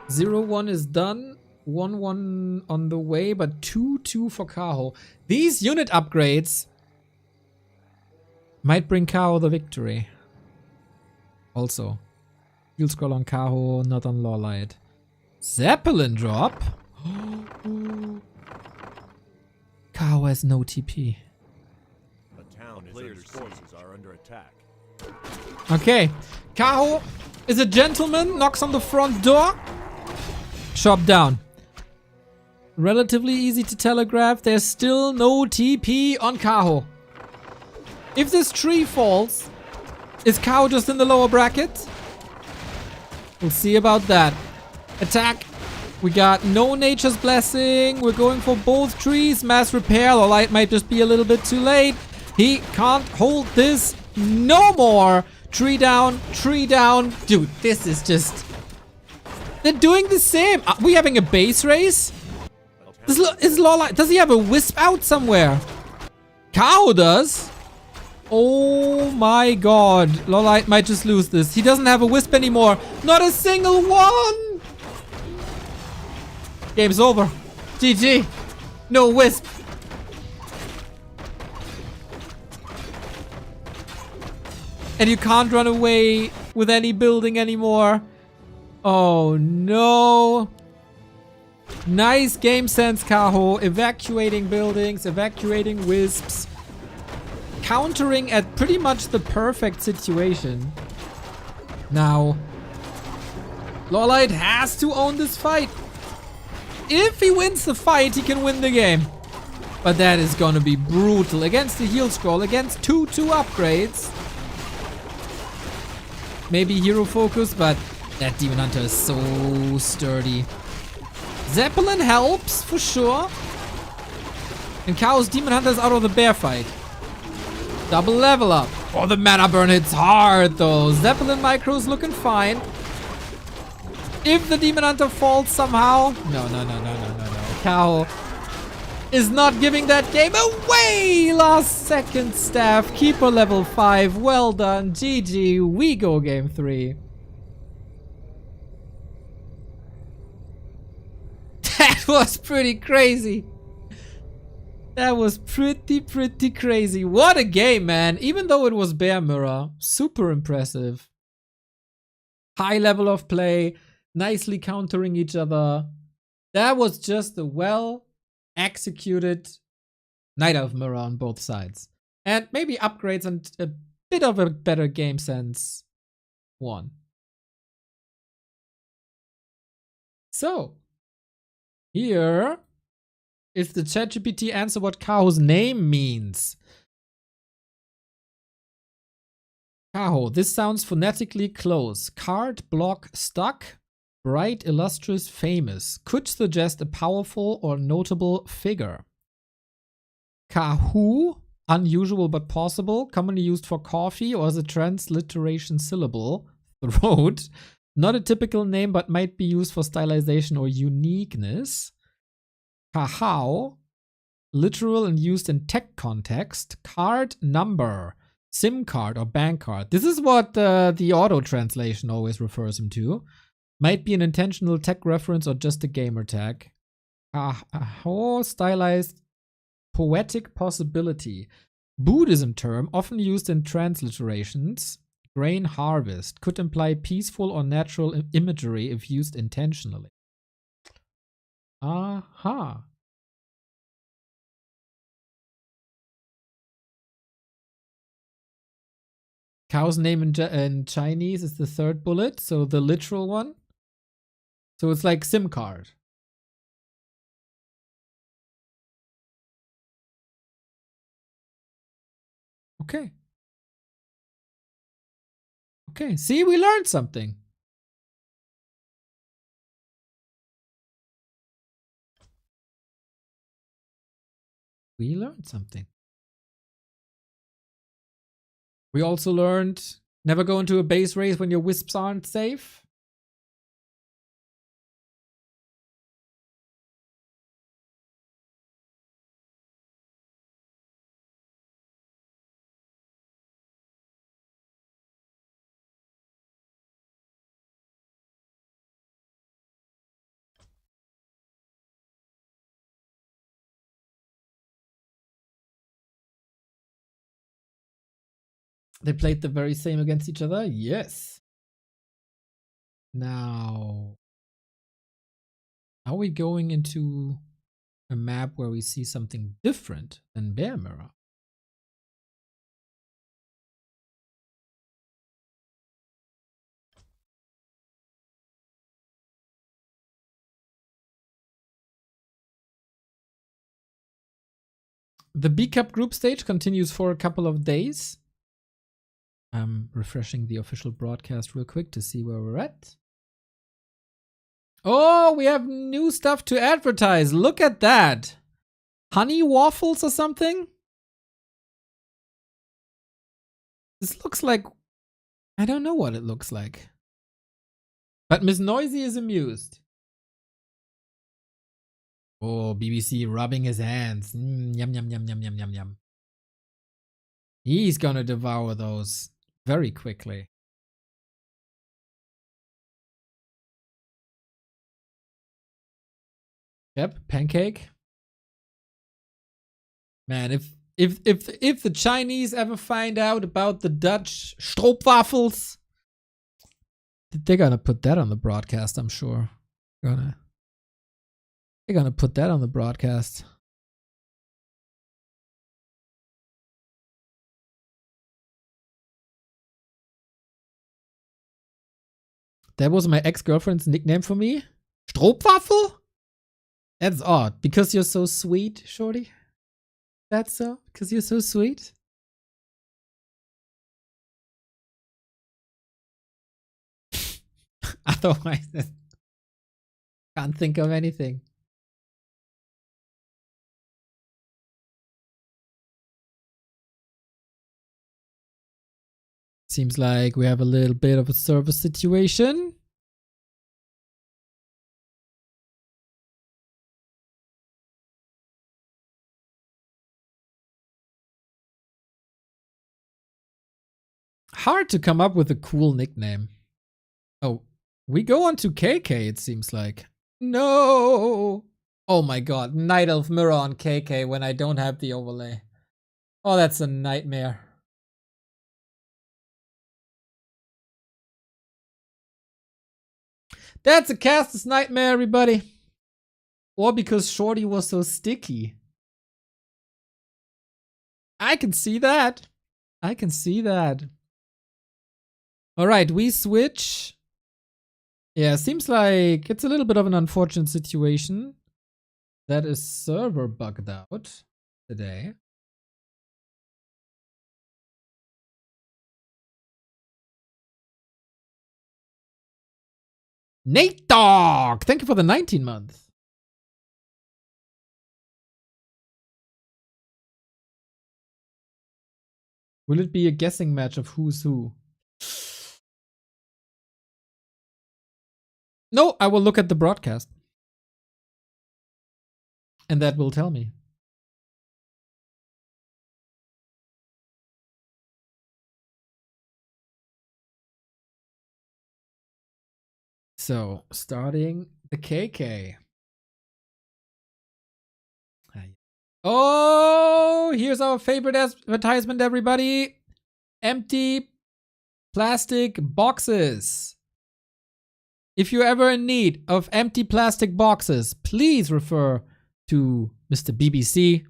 0-1 is done. 1-1 on the way, but 2-2 for Kaho. These unit upgrades might bring Kaho the victory. Also, heal scroll on Kaho, not on LawLiet. Zeppelin drop. Kaho has no TP. A town is under forces are under attack. Okay, Kaho is a gentleman, knocks on the front door. Shop down. Relatively easy to telegraph. There's still no TP on Kaho. If this tree falls, is Kaho just in the lower bracket? We'll see about that. Attack. We got no Nature's Blessing. We're going for both trees. Mass Repair. LawLiet might just be a little bit too late. He can't hold this no more. Tree down. Tree down. Dude, this is just... They're doing the same. Are we having a base race? Is LawLiet... Does he have a wisp out somewhere? Kaho does. Oh my god. LawLiet might just lose this. He doesn't have a wisp anymore. Not a single one. Game's over. GG. No wisp. And you can't run away with any building anymore. Oh no. Nice game sense, Kaho. Evacuating buildings, evacuating wisps. Countering at pretty much the perfect situation. Now, LawLiet has to own this fight. If he wins the fight, he can win the game. But that is gonna be brutal. Against the heal scroll, against 2/2 upgrades. Maybe hero focus, but that Demon Hunter is so sturdy. Zeppelin helps, for sure. And Kaho's Demon Hunter is out of the bear fight. Double level up. Oh, the mana burn hits hard, though. Zeppelin micro's looking fine. If the Demon Hunter falls somehow... No. Kaho is not giving that game away! Last second staff. Keeper level 5. Well done. GG. We go game 3. That was pretty crazy. That was pretty crazy. What a game, man. Even though it was Bear Mirror. Super impressive. High level of play. Nicely countering each other. That was just a well executed Night Elf Mirror on both sides. And maybe upgrades and a bit of a better game sense won. So, here is the ChatGPT answer what Kaho's name means. Kaho, this sounds phonetically close. Card, block, stuck. Bright, illustrious, famous. Could suggest a powerful or notable figure. Kaho, unusual but possible. Commonly used for coffee or as a transliteration syllable. Throat. Not a typical name but might be used for stylization or uniqueness. Kaho, literal and used in tech context. Card, number. SIM card or bank card. This is what the auto translation always refers him to. Might be an intentional tech reference or just a gamer tag. Kaho, stylized poetic possibility. Buddhism term often used in transliterations. Grain harvest could imply peaceful or natural imagery if used intentionally. Aha. Kaho's name in Chinese is the third bullet, so the literal one. So it's like SIM card. Okay. Okay, see, we learned something. We learned something. We also learned never go into a base race when your wisps aren't safe. They played the very same against each other? Yes. Now, are we going into a map where we see something different than Bear Mirror? The B Cup group stage continues for a couple of days. I'm refreshing the official broadcast real quick to see where we're at. Oh, we have new stuff to advertise. Look at that. Honey waffles or something? This looks like... I don't know what it looks like. But Miss Noisy is amused. Oh, BBC rubbing his hands. Yum, yum, yum, yum, yum, yum, yum. He's gonna devour those very quickly. Yep, pancake. Man, if the Chinese ever find out about the Dutch stroopwafels, they're gonna put that on the broadcast, I'm sure. They're gonna put that on the broadcast. That was my ex-girlfriend's nickname for me. Stroopwafel? That's odd. Because you're so sweet, shorty? That's so? Because you're so sweet? Otherwise, can't think of anything. Seems like we have a little bit of a server situation. Hard to come up with a cool nickname. Oh, we go on to KK, it seems like. No! Oh my god, Night Elf Mirror on KK when I don't have the overlay. Oh, that's a nightmare. That's a caster's nightmare, everybody. Or because Shorty was so sticky. I can see that. I can see that. Alright, we switch. Yeah, seems like it's a little bit of an unfortunate situation. That is server bugged out today. Nate Dog! Thank you for the 19 months. Will it be a guessing match of who's who? No, I will look at the broadcast. And that will tell me. So, starting the KK. Oh, here's our favorite advertisement, everybody. Empty plastic boxes. If you're ever in need of empty plastic boxes, please refer to Mr. BBC.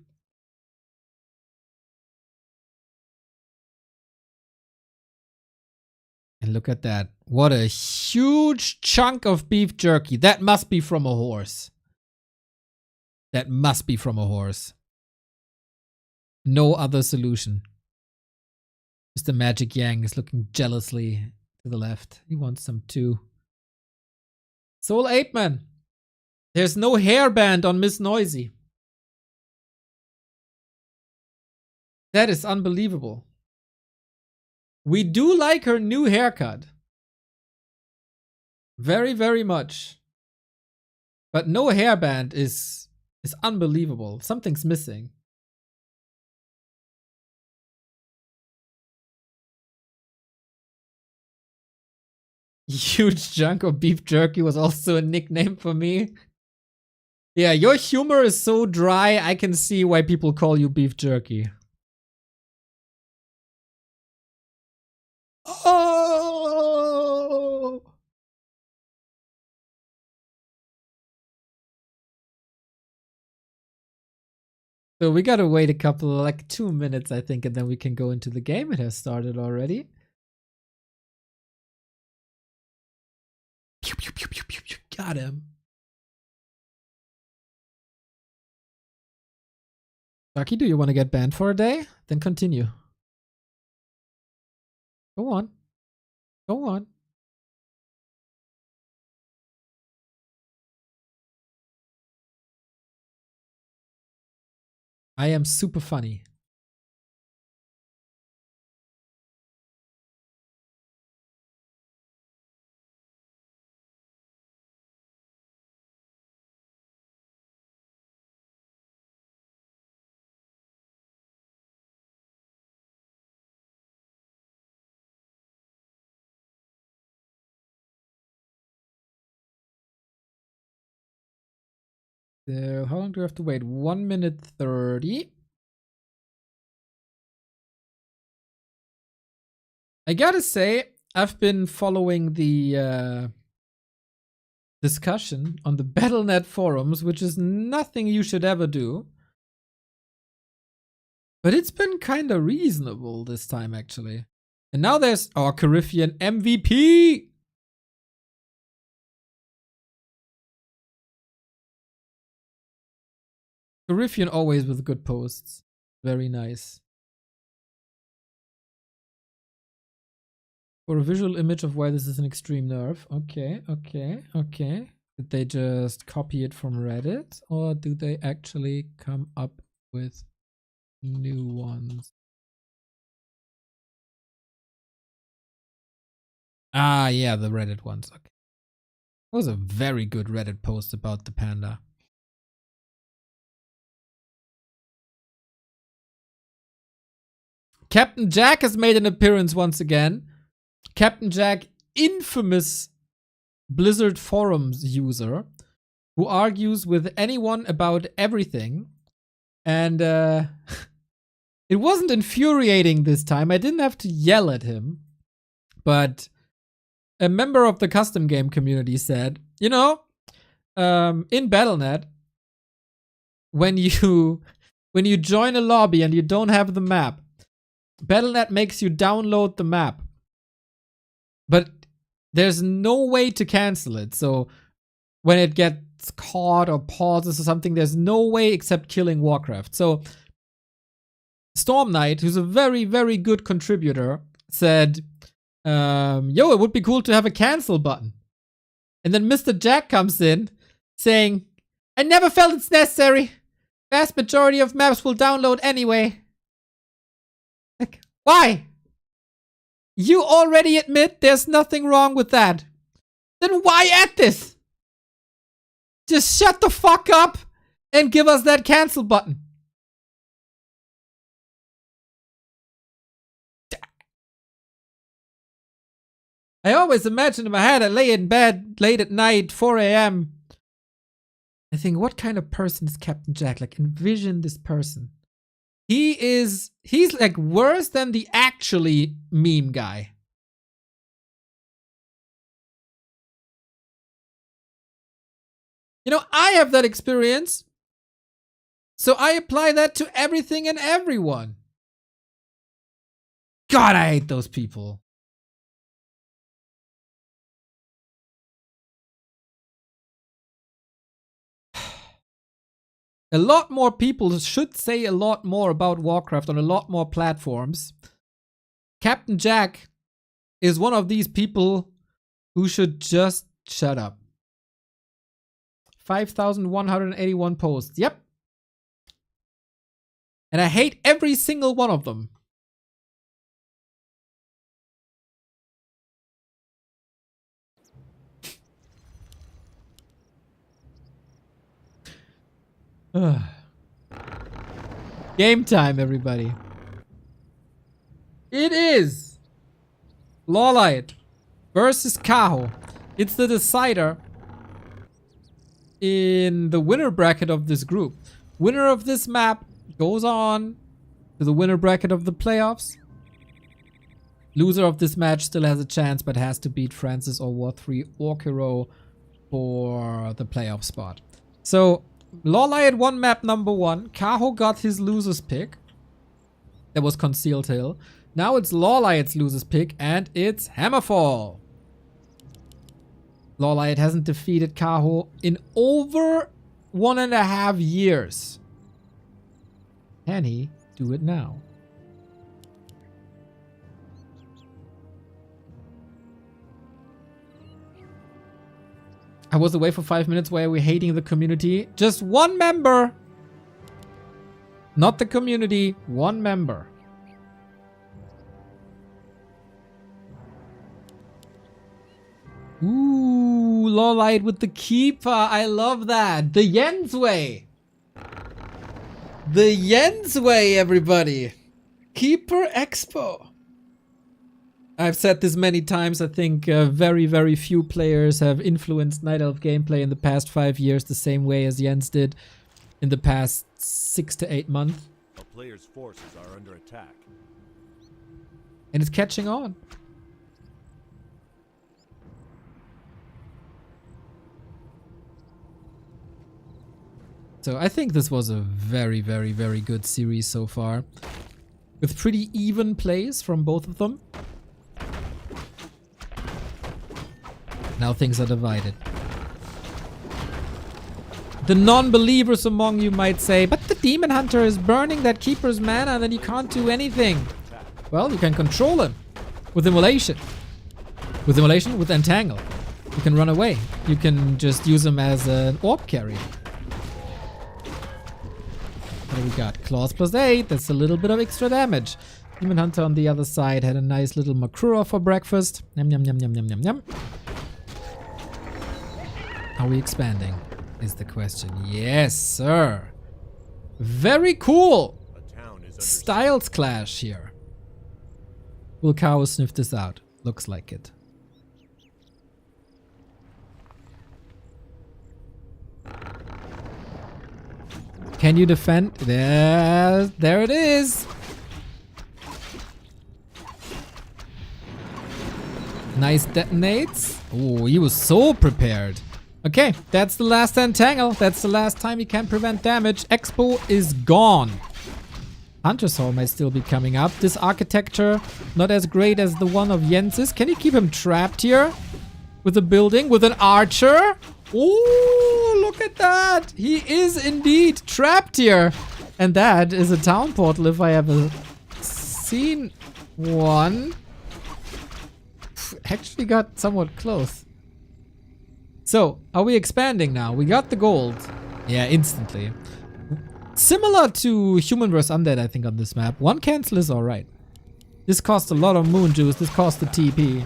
And look at that. What a huge chunk of beef jerky. That must be from a horse. That must be from a horse. No other solution. Mr. Magic Yang is looking jealously to the left. He wants some too. Soul 8-Man. There's no hairband on Miss Noisy. That is unbelievable. We do like her new haircut. Very, very much. But no hairband is unbelievable. Something's missing. Huge chunk of beef jerky was also a nickname for me. Yeah, your humor is so dry, I can see why people call you beef jerky. Oh! So we gotta wait a couple, like 2 minutes, I think, and then we can go into the game. It has started already. Pew, pew, pew, pew, pew, pew. Got him. Saki, do you want to get banned for a day? Then continue. Go on. Go on. I am super funny. So how long do we have to wait? 1 minute 30. I gotta say, I've been following the discussion on the Battle.net forums, which is nothing you should ever do. But it's been kind of reasonable this time, actually. And now there's our Caribbean MVP! Caribbean always with good posts. Very nice. For a visual image of why this is an extreme nerf. Okay, okay, okay. Did they just copy it from Reddit? Or do they actually come up with new ones? Ah, yeah, the Reddit ones. Okay. That was a very good Reddit post about the panda. Captain Jack has made an appearance once again. Captain Jack, infamous Blizzard forums user who argues with anyone about everything. And it wasn't infuriating this time. I didn't have to yell at him. But a member of the custom game community said, you know, in Battle.net, when you join a lobby and you don't have the map, Battle.net makes you download the map. But there's no way to cancel it. So when it gets caught or pauses or something, there's no way except killing Warcraft. So Storm Knight, who's a very, very good contributor, said, yo, it would be cool to have a cancel button. And then Mr. Jack comes in saying, I never felt it's necessary. Vast majority of maps will download anyway. Like, why? You already admit there's nothing wrong with that. Then why add this? Just shut the fuck up and give us that cancel button. I always imagine in my head, I lay in bed late at night, 4 a.m. I think, what kind of person is Captain Jack? Like, envision this person. He's like worse than the actually meme guy. You know, I have that experience. So I apply that to everything and everyone. God, I hate those people. A lot more people should say a lot more about Warcraft on a lot more platforms. Captain Jack is one of these people who should just shut up. 5,181 posts. Yep. And I hate every single one of them. Game time, everybody. It is LawLiet versus Kaho. It's the decider in the winner bracket of this group. Winner of this map goes on to the winner bracket of the playoffs. Loser of this match still has a chance, but has to beat Franzyzz or War3Orcero for the playoff spot. So LawLiet won map number 1. Kaho got his loser's pick. That was Concealed Hill. Now it's LawLiet's loser's pick, and it's Hammerfall. LawLiet hasn't defeated Kaho in over 1.5 years. Can he do it now? I was away for 5 minutes. Why are we hating the community? Just one member. Not the community, one member. Ooh, LawLiet with the keeper. I love that. The Jens way. The Jens way, everybody. Keeper Expo. I've said this many times. I think very, very few players have influenced Night Elf gameplay in the past 5 years the same way as Jens did in the past 6 to 8 months. A player's forces are under attack. And it's catching on. So I think this was a very, very, very good series so far. With pretty even plays from both of them. Now things are divided. The non-believers among you might say, but the Demon Hunter is burning that Keeper's mana and then you can't do anything. Well, you can control him with Immolation. With Immolation, with Entangle. You can run away. You can just use him as an orb carrier. What do we got? Claws +8. That's a little bit of extra damage. Demon Hunter on the other side had a nice little Makrura for breakfast. Yum, yum, yum, yum, yum, yum, yum. Are we expanding? Is the question. Yes, sir. Very cool. Styles clash here. Will Kaho sniff this out? Looks like it. Can you defend? There it is. Nice detonates. Oh, he was so prepared. Okay, that's the last Entangle. That's the last time he can prevent damage. Expo is gone. Hunter's Hall might still be coming up. This architecture, not as great as the one of Jens's. Can you keep him trapped here? With a building, with an archer? Oh, look at that. He is indeed trapped here. And that is a town portal if I ever seen one. Actually got somewhat close. So, are we expanding now? We got the gold. Yeah, instantly. Similar to Human vs. Undead, I think, on this map. One cancel is alright. This cost a lot of moon juice. This cost the TP.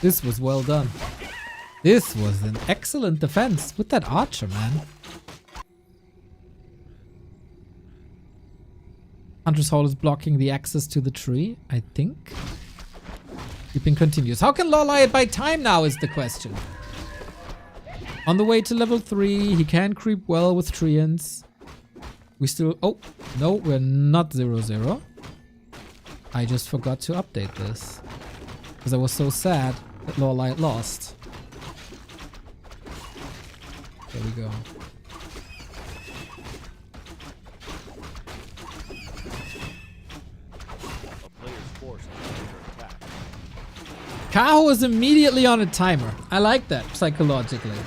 This was well done. This was an excellent defense with that archer, man. Hunter's Hall is blocking the access to the tree, I think. Keeping continues. How can LawLiet buy time now is the question. On the way to level 3, he can creep well with Treants. We still... Oh, no, we're not 0-0. I just forgot to update this. Because I was so sad that LawLiet lost. There we go. Kaho is immediately on a timer. I like that psychologically.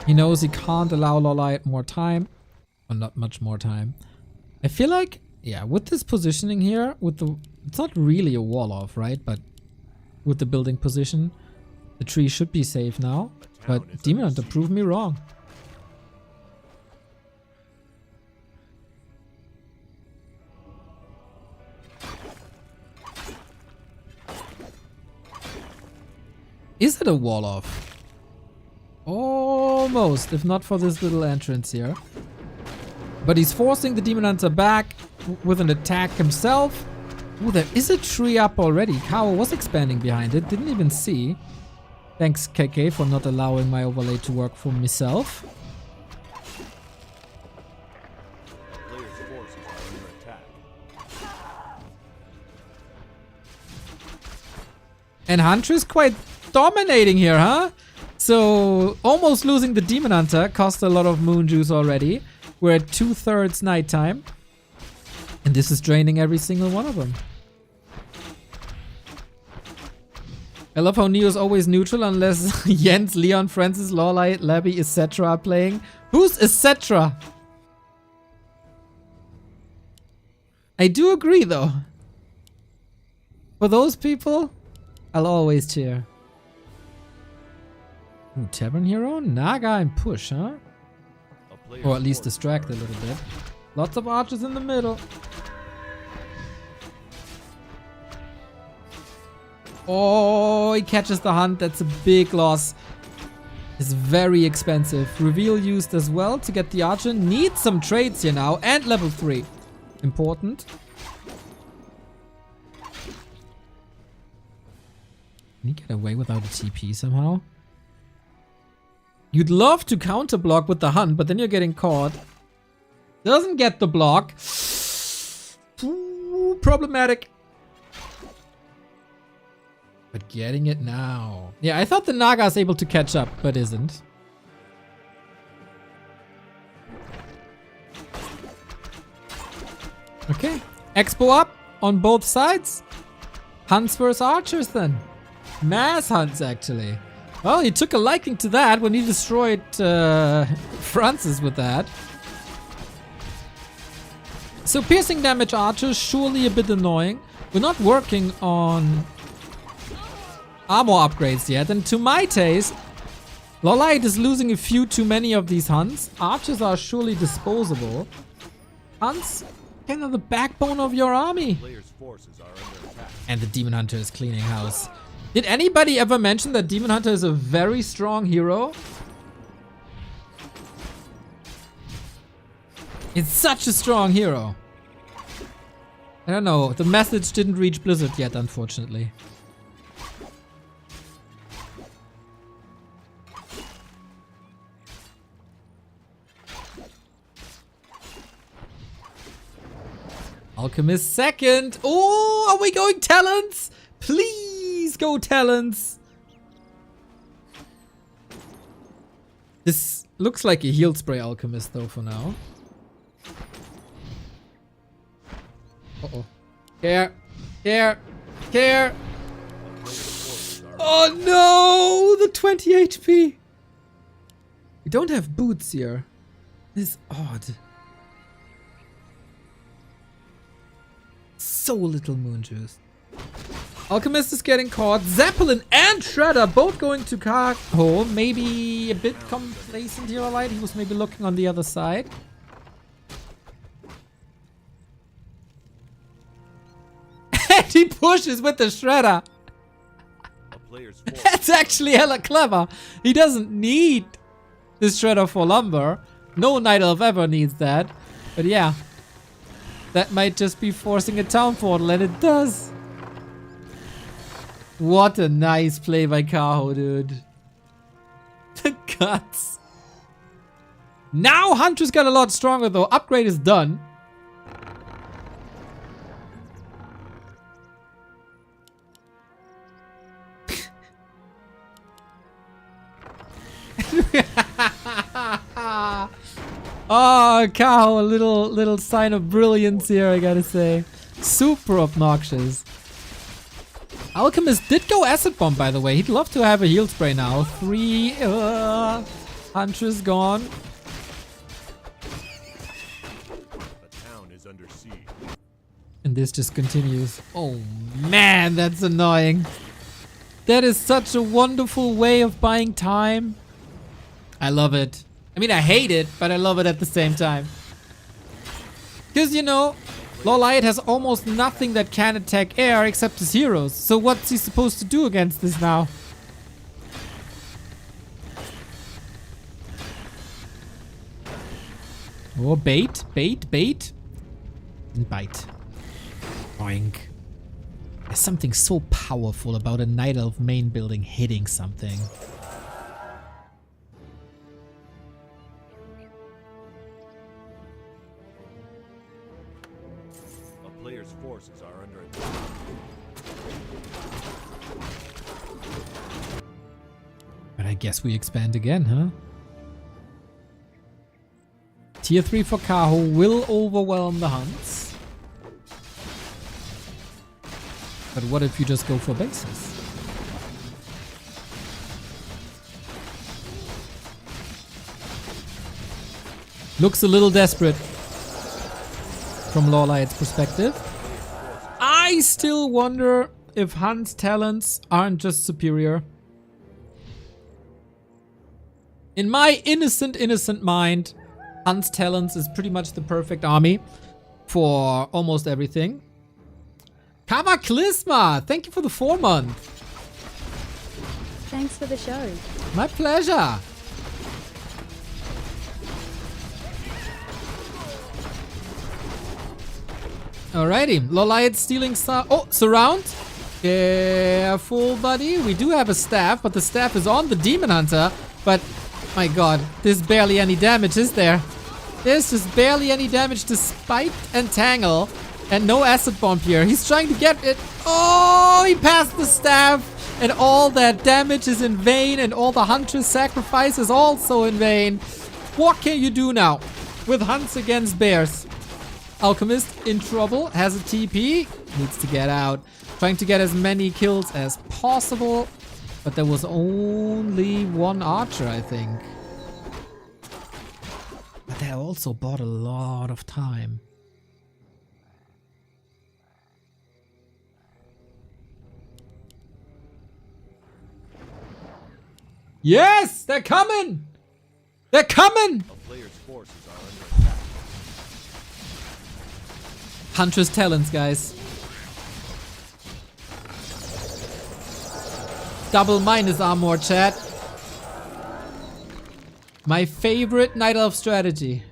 He knows he can't allow LawLiet more time. Or not much more time. I feel like, yeah, with this positioning here, with the... It's not really a wall off, right? But with the building position, the tree should be safe now. But Demon Hunter proved me wrong. Is it a wall off? Almost, if not for this little entrance here. But he's forcing the Demon Hunter back with an attack himself. Ooh, there is a tree up already. Kaho was expanding behind it. Didn't even see. Thanks, KK, for not allowing my overlay to work for myself. And Hunter is quite dominating here, huh? So, almost losing the Demon Hunter cost a lot of moon juice already. We're at 2/3 nighttime. And this is draining every single one of them. I love how Neo's always neutral unless Jens, Leon, Franzyzz, LawLiet, Labby, etc. are playing. Who's etc.? I do agree though. For those people, I'll always cheer. Ooh, Tavern Hero, Naga, and push, huh? A player's Or at least forces distract are a under little bit. Lots of archers in the middle. Oh, he catches the hunt. That's a big loss. It's very expensive. Reveal used as well to get the archer. Needs some trades here now. And level 3. Important. Can he get away without a TP somehow? You'd love to counter block with the hunt, but then you're getting caught. Doesn't get the block. Ooh, problematic. But getting it now. Yeah, I thought the Naga is able to catch up, but isn't. Okay. Expo up on both sides. Hunts versus archers then. Mass hunts, actually. Well, he took a liking to that when he destroyed Franzyzz with that. So piercing damage archers, surely a bit annoying. We're not working on armor upgrades yet, and to my taste, LawLiet is losing a few too many of these hunts. Archers are surely disposable. Hunts, kind of the backbone of your army. player's forces are under attack. And the Demon Hunter is cleaning house. Did anybody ever mention that Demon Hunter is a very strong hero? It's such a strong hero. I don't know, the message didn't reach Blizzard yet, unfortunately. Alchemist second. Oh, are we going talents? Please go talents. This looks like a heal spray alchemist though for now. Uh-oh. Care. Care. Care. Oh no! The 20 HP. We don't have boots here. This is odd. So little moon juice. Alchemist is getting caught. Zeppelin and Shredder both going to Kaho. Maybe a bit complacent here, LawLiet. He was maybe looking on the other side. And he pushes with the Shredder. A player's forces That's actually hella clever. He doesn't need this Shredder for lumber. No Night Elf ever needs that. But yeah. That might just be forcing a town portal, and it does. What a nice play by Kaho, dude. The guts. Now Hunter's got a lot stronger, though. Upgrade is done. Oh, Kaho, a little sign of brilliance here, I gotta say. Super obnoxious. Alchemist did go Acid Bomb, by the way. He'd love to have a heal spray now. 3. Huntress gone. The town is under siege. And this just continues. Oh man, that's annoying. That is such a wonderful way of buying time. I love it. I mean, I hate it, but I love it at the same time. Because, you know, LawLiet has almost nothing that can attack air except his heroes. So what's he supposed to do against this now? Oh, bait, bait, bait. And bite. Boink. There's something so powerful about a Night Elf main building hitting something. A player's forces are under attack. But I guess we expand again, huh? Tier 3 for Kaho will overwhelm the hunts. But what if you just go for bases? Looks a little desperate from LawLiet's perspective. I still wonder if Hunt's talents aren't just superior. In my innocent mind, Hunt's Talents is pretty much the perfect army for almost everything. Kavaklisma, thank you for the 4 month. Thanks for the show. My pleasure. Alrighty, LawLiet stealing star. Oh, surround. Careful, buddy. We do have a staff, but the staff is on the Demon Hunter. But, my god, there's barely any damage, is there? There's just barely any damage to Spike and Tangle. And no Acid Bomb here. He's trying to get it. Oh, he passed the staff. And all that damage is in vain. And all the Huntress sacrifice is also in vain. What can you do now with Hunts against Bears? Alchemist in trouble. Has a TP. Needs to get out. Trying to get as many kills as possible. But there was only one archer, I think. But they also bought a lot of time. Yes! They're coming! They're coming! A player's forces are under attack. Huntress Talents, guys. Double minus armor, chat. My favorite Night Elf strategy.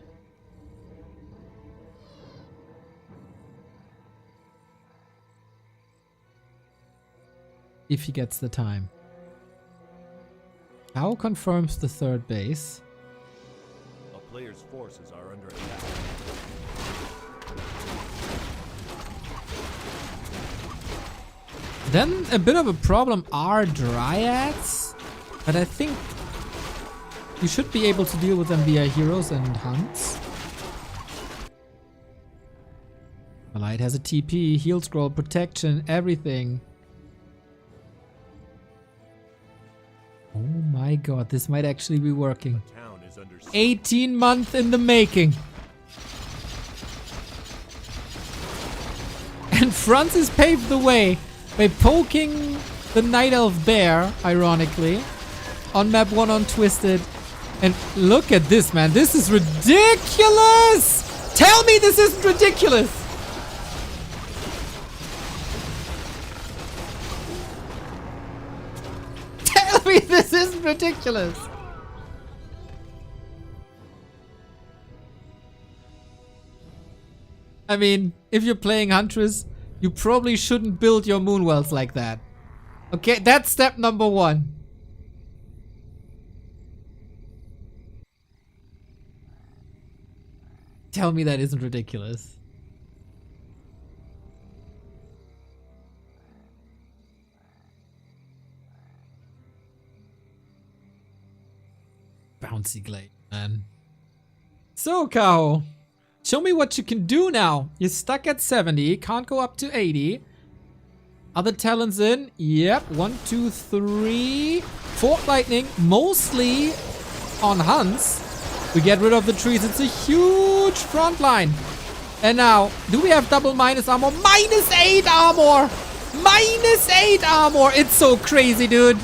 If he gets the time. How confirms the 3rd base? A player's forces are under attack. Then a bit of a problem are Dryads, but I think you should be able to deal with them via heroes and hunts. LawLiet has a TP, heal scroll, protection, everything. Oh my god, this might actually be working. The town is under 18 months in the making. And Franzyzz paved the way by poking the Night Elf bear, ironically, on map 1 on Twisted. And look at this, man. This is ridiculous! Tell me this isn't ridiculous! Tell me this isn't ridiculous! I mean, if you're playing Huntress, you probably shouldn't build your Moonwells like that. Okay, that's step number 1. Tell me that isn't ridiculous. Bouncy Glade, man. So, Kaho, show me what you can do now. You're stuck at 70, can't go up to 80. Other talents in. Yep, 1, 2, 3. Fort Lightning, mostly on Hunts. We get rid of the trees. It's a huge front line. And now, do we have double minus armor? -8 armor! -8 armor! It's so crazy, dude.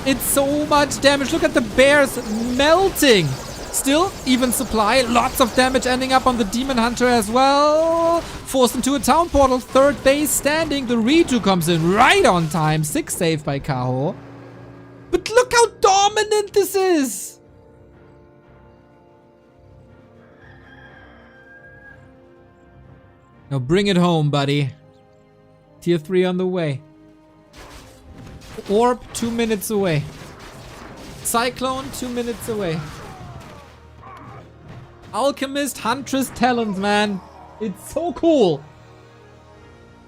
It's so much damage. Look at the bears melting. Still, even supply. Lots of damage ending up on the Demon Hunter as well. Forced into a town portal. 3rd base standing. The redo comes in right on time. 6 save by Kaho. But look how dominant this is. Now bring it home, buddy. Tier 3 on the way. Orb 2 minutes away. Cyclone 2 minutes away. Alchemist, Huntress, Talons, man. It's so cool.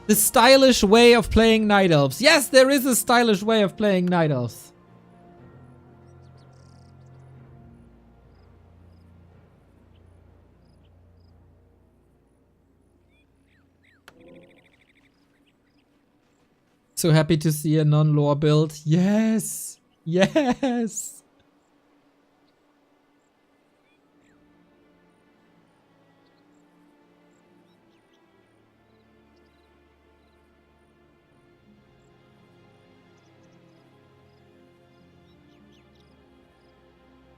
The stylish way of playing Night Elves. Yes, there is a stylish way of playing Night Elves. So happy to see a non-lore build. Yes! Yes!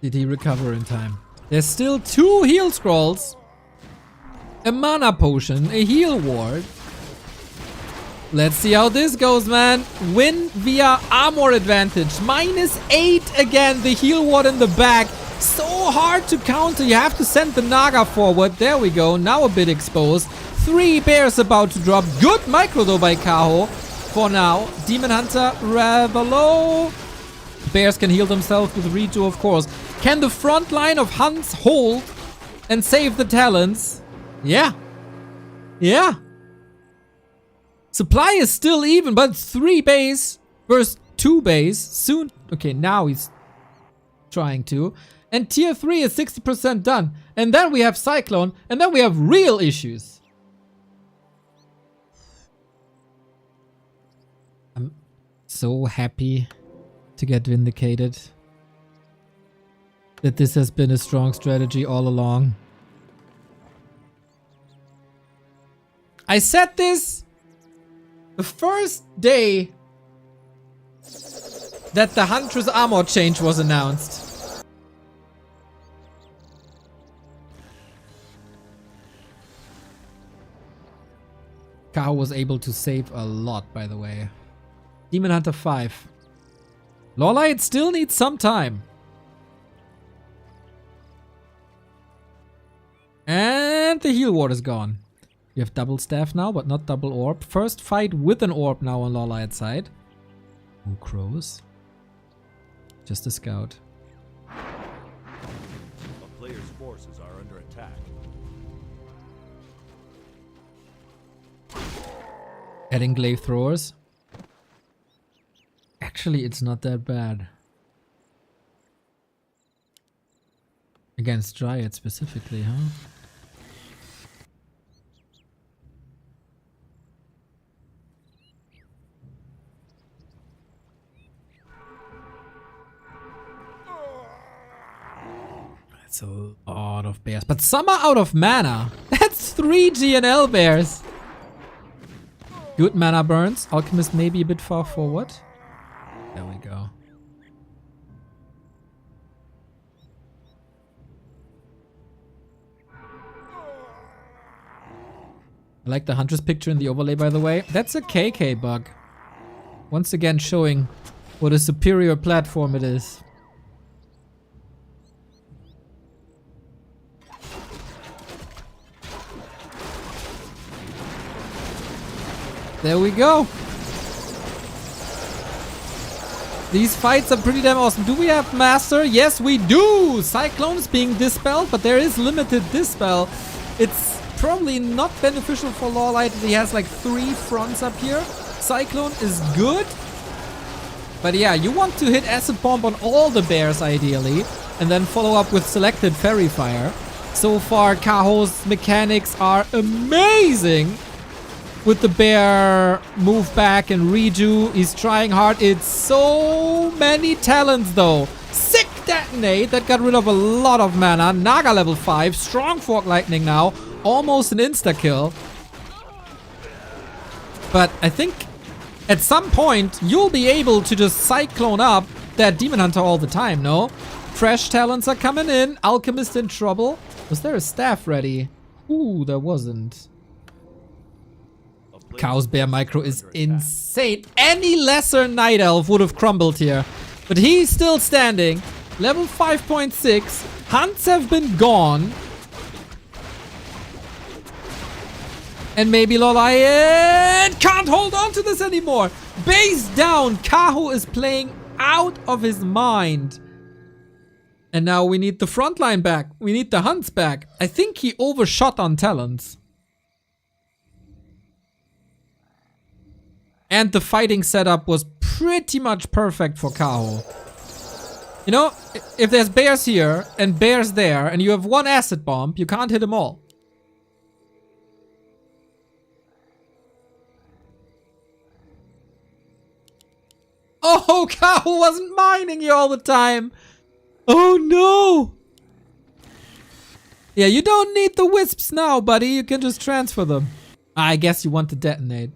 Did he recover in time? There's still 2 heal scrolls, a mana potion, a heal ward. Let's see how this goes, man. Win via armor advantage. -8 again. The heal ward in the back. So hard to counter. You have to send the Naga forward. There we go. Now a bit exposed. 3 bears about to drop. Good micro though by Kaho. For now. Demon Hunter rather low. Bears can heal themselves with redo, of course. Can the front line of Hunts hold and save the talents? Yeah. Yeah. Supply is still even, but 3 base versus 2 base. Soon. Okay, now he's trying to. And tier 3 is 60% done. And then we have Cyclone. And then we have real issues. I'm so happy to get vindicated that this has been a strong strategy all along. I said this the first day that the Huntress armor change was announced. Kaho was able to save a lot, by the way. Demon Hunter 5. LawLiet still needs some time. And the heal ward is gone. We have double staff now, but not double orb. First fight with an orb now on LawLiet's side. Ooh, crows. Just a scout. A player's forces are under attack. Adding glaive throwers. Actually, it's not that bad. Against Dryad specifically, huh? That's a lot of bears. But some are out of mana. That's 3 GNL bears. Good mana burns. Alchemist may be a bit far forward. There we go. I like the Huntress picture in the overlay, by the way. That's a KK bug. Once again showing what a superior platform it is. There we go. These fights are pretty damn awesome. Do we have Master? Yes, we do! Cyclone is being dispelled, but there is limited dispel. It's probably not beneficial for LawLiet that he has like 3 fronts up here. Cyclone is good. But yeah, you want to hit Acid Bomb on all the bears ideally. And then follow up with selected Fairy Fire. So far, Kaho's mechanics are amazing. With the bear move back and redo, he's trying hard. It's so many talents though. Sick detonate that got rid of a lot of mana. Naga level 5, strong fork lightning now, almost an insta kill. But I think at some point you'll be able to just cyclone up that Demon Hunter all the time, no? Fresh talents are coming in. Alchemist in trouble. Was there a staff ready? Ooh, there wasn't. Chaos Bear micro is insane. Any lesser Night Elf would have crumbled here. But he's still standing. Level 5.6. Hunts have been gone. And maybe LawLiet can't hold on to this anymore. Base down. Kaho is playing out of his mind. And now we need the front line back. We need the Hunts back. I think he overshot on talents. And the fighting setup was pretty much perfect for Kaho. You know, if there's bears here and bears there and you have 1 acid bomb, you can't hit them all. Oh, Kaho wasn't mining you all the time. Oh no. Yeah, you don't need the wisps now, buddy. You can just transfer them. I guess you want to detonate.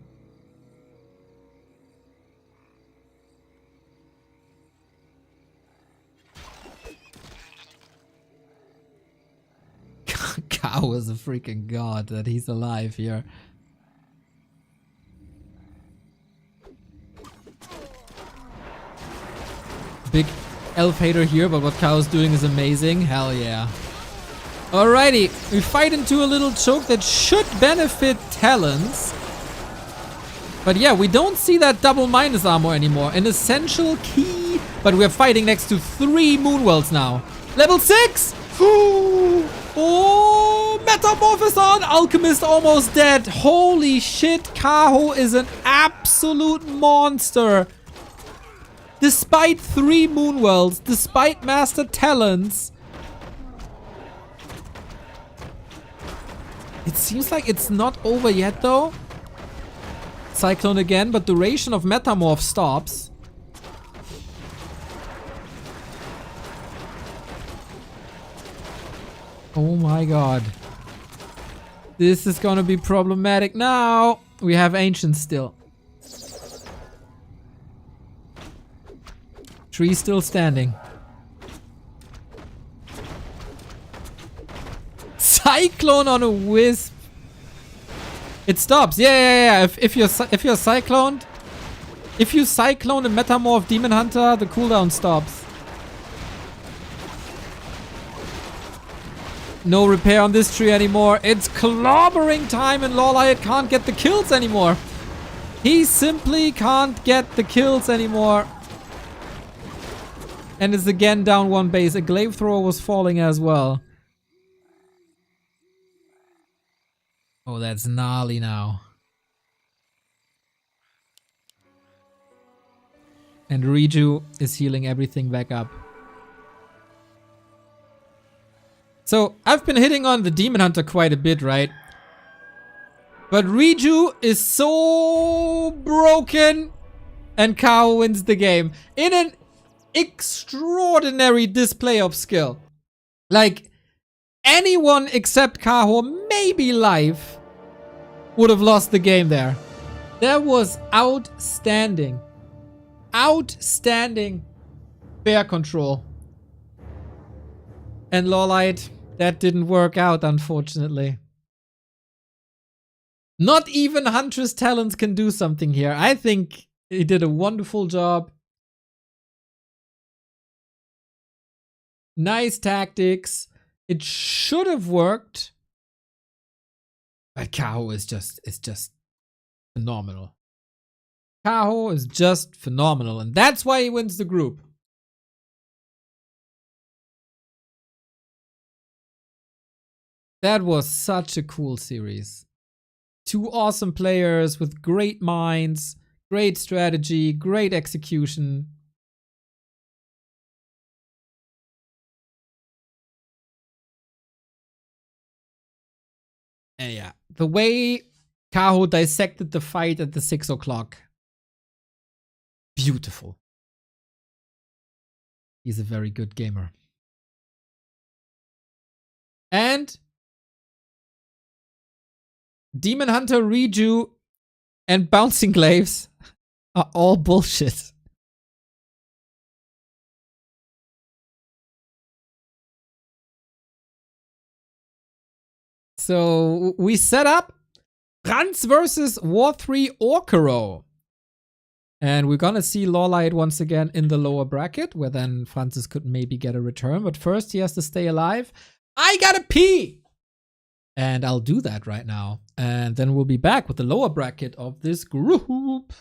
Kaho is a freaking god that he's alive here. Big elf hater here, but what Kaho's doing is amazing. Hell yeah. Alrighty, we fight into a little choke that should benefit Talons. But yeah, we don't see that double minus armor anymore. An essential key, but we're fighting next to 3 Moonwells now. Level 6! Oh, Metamorphosis on! Alchemist almost dead. Holy shit, Kaho is an absolute monster. Despite 3 Moonwells, despite Master Talons, it seems like it's not over yet though. Cyclone again, but duration of Metamorph stops. Oh my god. This is gonna be problematic now. We have Ancients still. Tree still standing. Cyclone on a Wisp. It stops. Yeah. If you're cycloned, if you cyclone a Metamorph Demon Hunter, the cooldown stops. No repair on this tree anymore. It's clobbering time and LawLiet can't get the kills anymore. He simply can't get the kills anymore. And is again down 1 base. A glaive thrower was falling as well. Oh, that's gnarly now. And Riju is healing everything back up. So, I've been hitting on the Demon Hunter quite a bit, right? But Riju is so broken and Kaho wins the game. In an extraordinary display of skill. Like, anyone except Kaho, maybe live, would have lost the game there. That was outstanding. Outstanding bear control. And LawLiet, that didn't work out, unfortunately. Not even Huntress Talons can do something here. I think he did a wonderful job. Nice tactics. It should have worked. But Kaho is just phenomenal. Kaho is just phenomenal. And that's why he wins the group. That was such a cool series. 2 awesome players with great minds, great strategy, great execution. And yeah, the way Kaho dissected the fight at the 6 o'clock. Beautiful. He's a very good gamer. And Demon Hunter, Riju, and Bouncing Glaives are all bullshit. So we set up Franzyzz versus War3Orcero. And we're gonna see LawLiet once again in the lower bracket, where then Franzyzz could maybe get a return. But first he has to stay alive. I gotta pee! And I'll do that right now. And then we'll be back with the lower bracket of this group.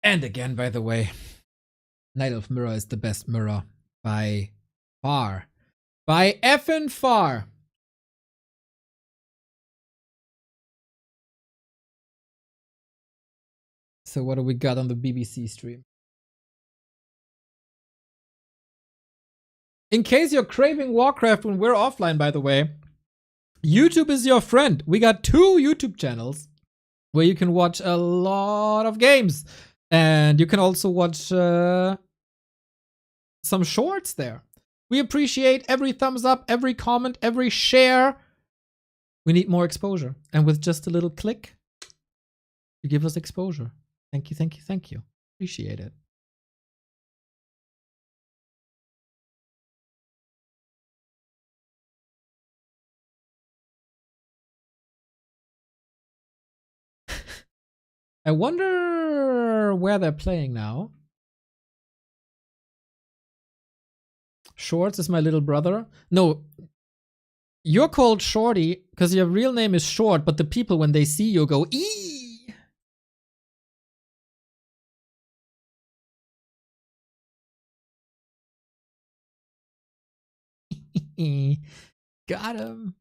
And again, by the way, Night Elf Mirror is the best mirror by far. By effing far. So what do we got on the BBC stream? In case you're craving Warcraft when we're offline, by the way, YouTube is your friend. We got 2 YouTube channels where you can watch a lot of games. And you can also watch some shorts there. We appreciate every thumbs up, every comment, every share. We need more exposure. And with just a little click, you give us exposure. Thank you, thank you, thank you. Appreciate it. I wonder where they're playing now. Shorts is my little brother. No, you're called Shorty because your real name is Short, but the people, when they see you, go, eee! Got him.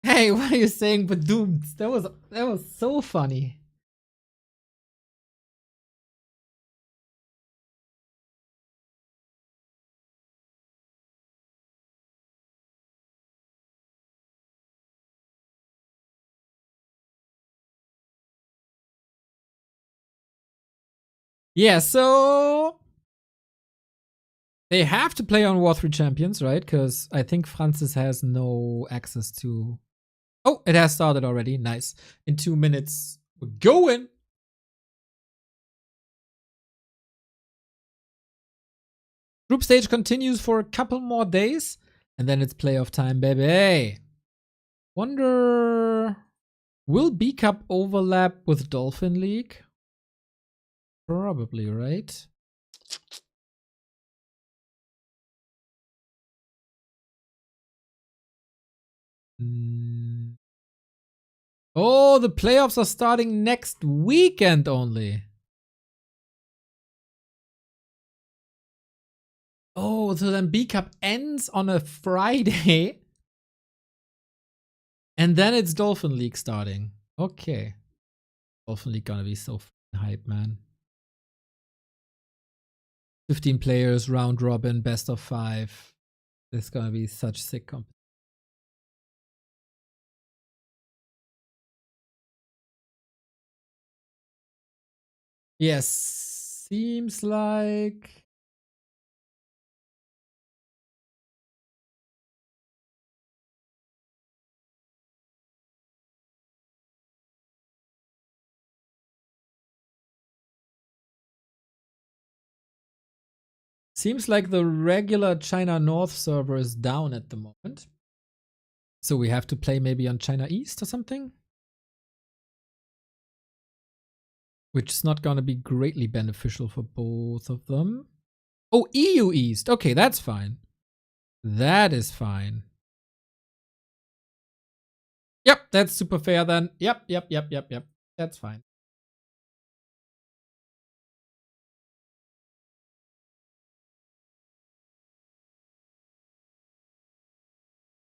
Hey, what are you saying, badooms? That was so funny. Yeah, so they have to play on War3 Champions, right? Because I think Franzyzz has no access to... Oh, it has started already. Nice. In 2 minutes, we're going. Group stage continues for a couple more days, and then it's playoff time, baby. Wonder, will B Cup overlap with Dolphin League? Probably, right? Oh, the playoffs are starting next weekend only. Oh, so then B Cup ends on a Friday. And then it's Dolphin League starting. Okay. Dolphin League gonna be so hype, man. 15 players, round robin, best of 5. This is gonna be such sick competition. Yes, seems like... Seems like the regular China North server is down at the moment. So we have to play maybe on China East or something? Which is not gonna be greatly beneficial for both of them. Oh, EU East. Okay, that's fine. That is fine. Yep, that's super fair then. Yep. That's fine.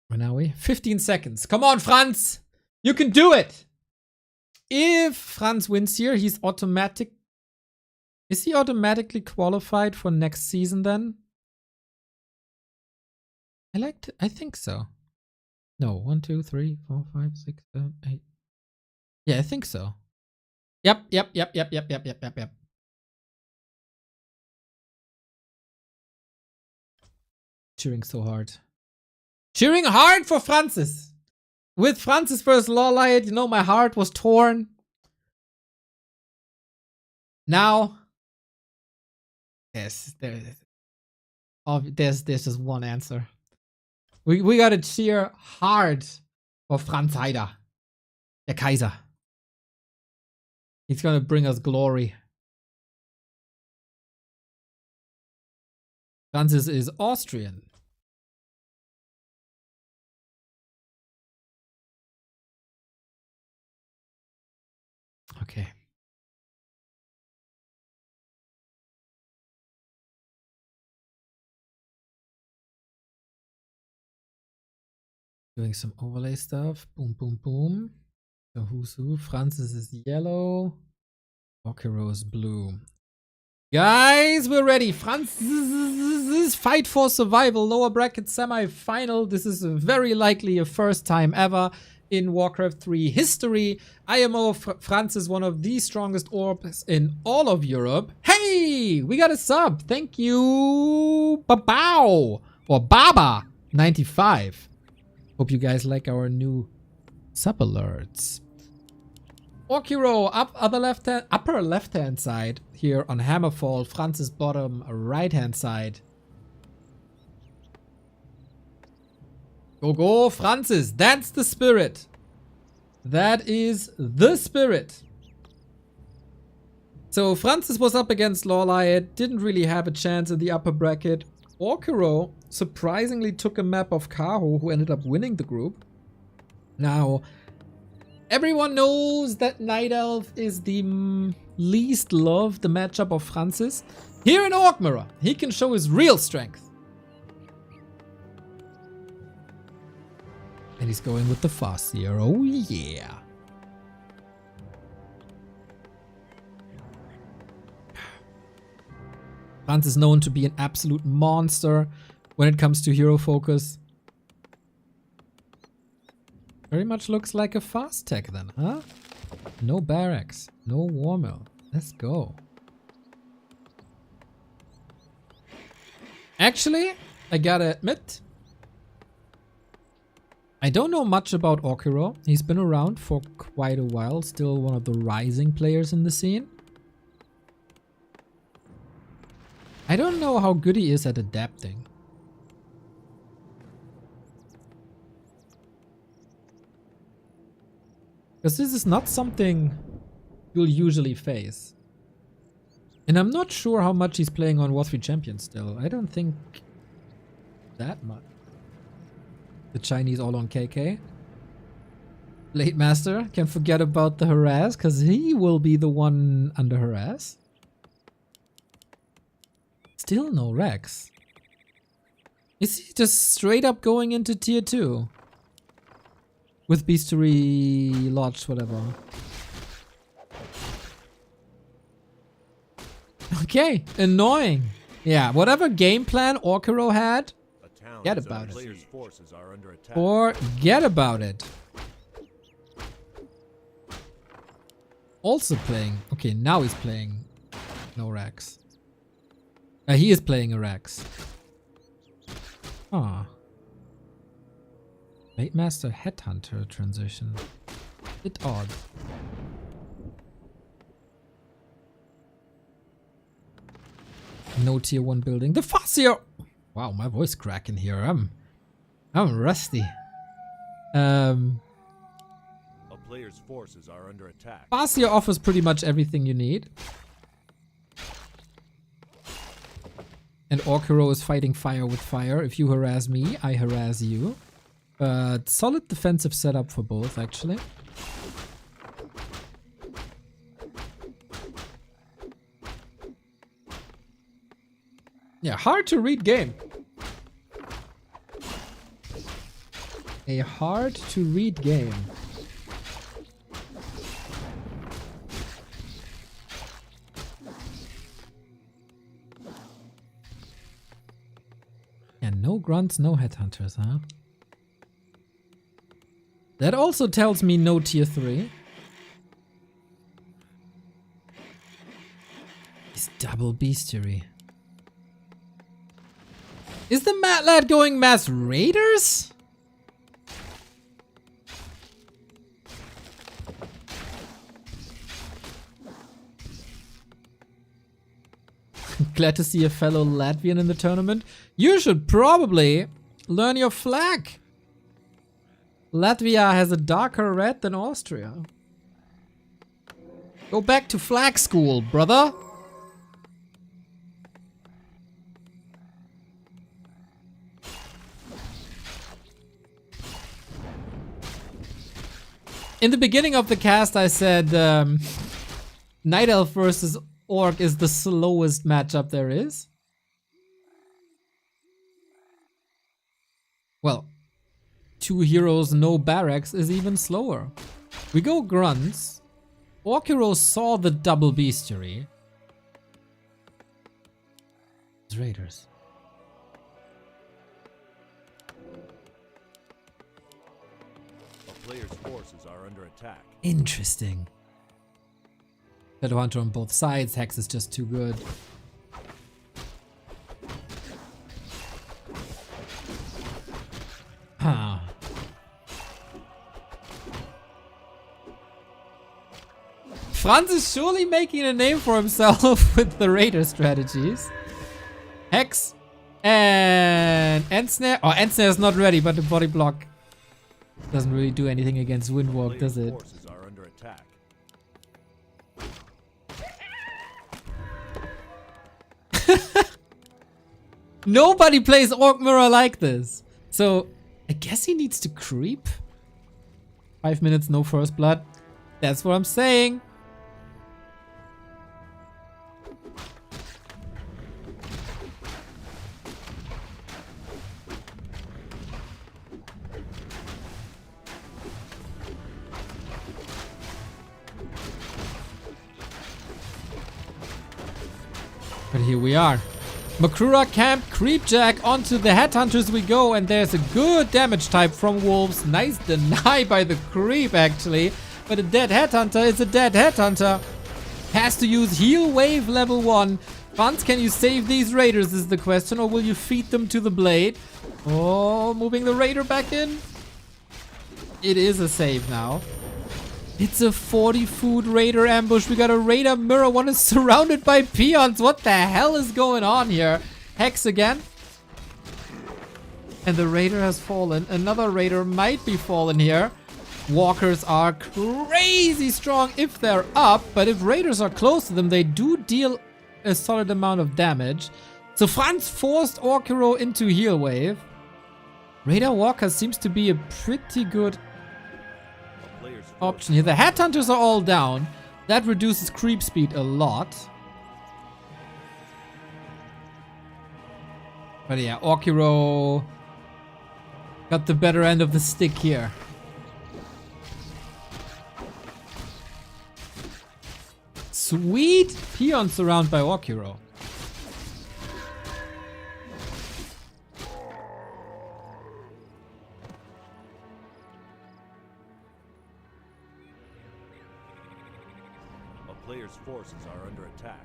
When are we? 15 seconds. Come on, Franz! You can do it! If Franz wins here, he's automatic. Is he automatically qualified for next season then? I think so. No, 1, 2, 3, 4, 5, 6, 7, 8. Yeah, I think so. Yep. Cheering so hard. Cheering hard for Franzyzz! With Franzyzz versus LawLiet, you know, my heart was torn. Now, there's just one answer. We gotta cheer hard for Franzyzz, der Kaiser. He's gonna bring us glory. Franzyzz is Austrian. Okay. Doing some overlay stuff. Boom, boom, boom. So who's who? Franzyzz is yellow. War3Orcero is blue. Guys, we're ready. Franzyzz fight for survival. Lower bracket semi-final. This is very likely a first time ever in Warcraft 3 history. IMO Franzyzz, one of the strongest orbs in all of Europe. Hey, we got a sub. Thank you, Babao or Baba 95. Hope you guys like our new sub alerts. War3Orcero upper left hand side here on Hammerfall. Franzyzz bottom right hand side. Go Franzyzz, that's the spirit. That is the spirit. So Franzyzz was up against LawLiet, didn't really have a chance in the upper bracket. War3Orcero surprisingly took a map of Kaho, who ended up winning the group. Now, everyone knows that Night Elf is the least loved matchup of Franzyzz. Here in Orc Mirror, he can show his real strength. And he's going with the Farseer. Oh yeah. Franzyzz is known to be an absolute monster when it comes to hero focus. Very much looks like a fast tech then, huh? No barracks, no war mill. Let's go. Actually, I gotta admit, I don't know much about War3Orcero. He's been around for quite a while, still one of the rising players in the scene. I don't know how good he is at adapting. Because this is not something you'll usually face. And I'm not sure how much he's playing on War3 Champions still. I don't think that much. The Chinese all on KK. Late Master, can't forget about the harass, because he will be the one under harass. Still no Rex. Is he just straight up going into tier 2? With Beastery Lodge, whatever. Okay, annoying. Yeah, whatever game plan War3Orcero had, forget about it. Forget about it. Also playing. Okay, now he's playing no Rex. He is playing a Rex. Ah. Late Master Headhunter transition. Bit odd. No tier 1 building. The Farseer! Wow, my voice cracking here. I'm rusty. A player's forces are under attack. Farseer offers pretty much everything you need. And War3Orcero is fighting fire with fire. If you harass me, I harass you. Solid defensive setup for both, actually. Yeah, hard to read game. A hard to read game. And no grunts, no headhunters, huh? That also tells me no tier 3. It's double beastery. Is the Mad Lad going mass raiders? Glad to see a fellow Latvian in the tournament. You should probably learn your flag. Latvia has a darker red than Austria. Go back to flag school, brother. In the beginning of the cast, I said Night Elf versus Orc is the slowest matchup there is. Well, 2 heroes, no barracks is even slower. We go grunts. War3Orcero saw the double bestiary. It's raiders. A player's forces are under attack. Interesting. Shadowhunter on both sides. Hex is just too good. Ah. Franz is surely making a name for himself with the raider strategies. Hex and Ensnare. Oh, Ensnare is not ready, but the body block doesn't really do anything against Windwalk, does it? Forces are under attack. Nobody plays Orc Mirror like this. So, I guess he needs to creep. 5 minutes, no first blood. That's what I'm saying. But here we are. Makrura camp, Creepjack, onto the Headhunters we go, and there's a good damage type from Wolves. Nice deny by the Creep, actually. But a dead Headhunter is a dead Headhunter. Has to use Heal Wave level 1. Franz, can you save these Raiders is the question, or will you feed them to the Blade? Oh, moving the Raider back in. It is a save now. It's a 40 food Raider ambush. We got a Raider mirror. One is surrounded by peons. What the hell is going on here? Hex again. And the Raider has fallen. Another Raider might be fallen here. Walkers are crazy strong if they're up. But if Raiders are close to them, they do deal a solid amount of damage. So Franz forced War3Orcero into heal wave. Raider Walker seems to be a pretty good option here. The Headhunters are all down. That reduces creep speed a lot. But yeah, War3Orcero got the better end of the stick here. Sweet peon surround by War3Orcero. Players' forces are under attack.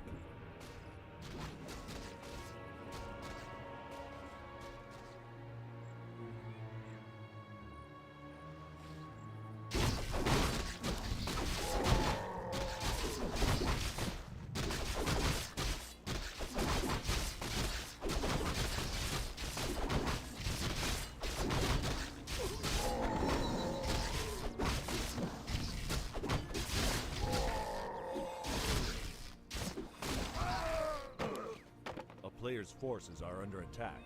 Players' forces are under attack.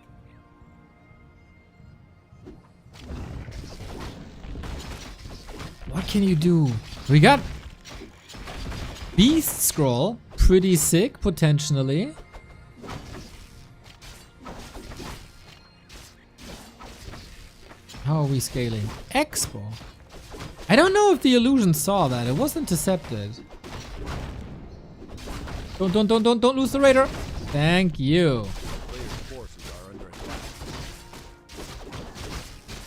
What can you do? We got Beast Scroll. Pretty sick, potentially. How are we scaling? Expo. I don't know if the illusion saw that. It was intercepted. Don't lose the Raider. Thank you.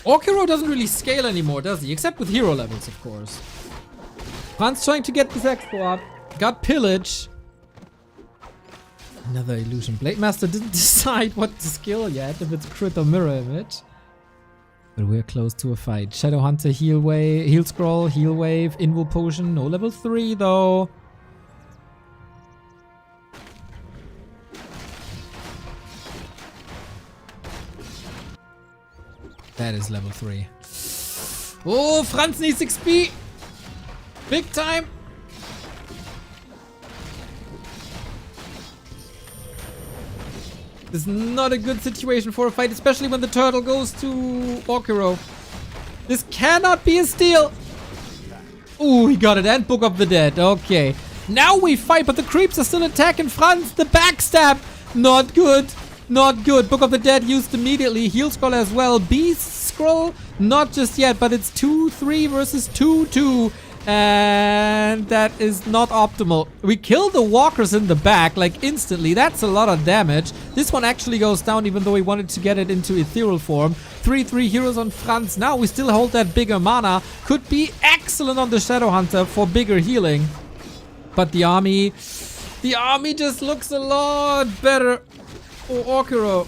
War3Orcero doesn't really scale anymore, does he? Except with hero levels, of course. Franz trying to get this expo up. Got Pillage. Another illusion. Blade Master didn't decide what to skill yet, if it's crit or mirror image. But we're close to a fight. Shadowhunter, heal wave, heal scroll, heal wave, invul potion. No level 3 though. That is level 3. Oh, Franz needs XP. Big time. This is not a good situation for a fight, especially when the turtle goes to War3Orcero. This cannot be a steal. Ooh, he got it. And Book of the Dead. Okay. Now we fight, but the creeps are still attacking Franz. The backstab. Not good. Not good. Book of the Dead used immediately. Heal scroll as well. Beast scroll. Not just yet, but it's 2-3 versus 2-2. And that is not optimal. We kill the walkers in the back, like instantly. That's a lot of damage. This one actually goes down, even though we wanted to get it into ethereal form. 3-3 heroes on Franz. Now we still hold that bigger mana. Could be excellent on the Shadow Hunter for bigger healing. But the army just looks a lot better for War3Orcero.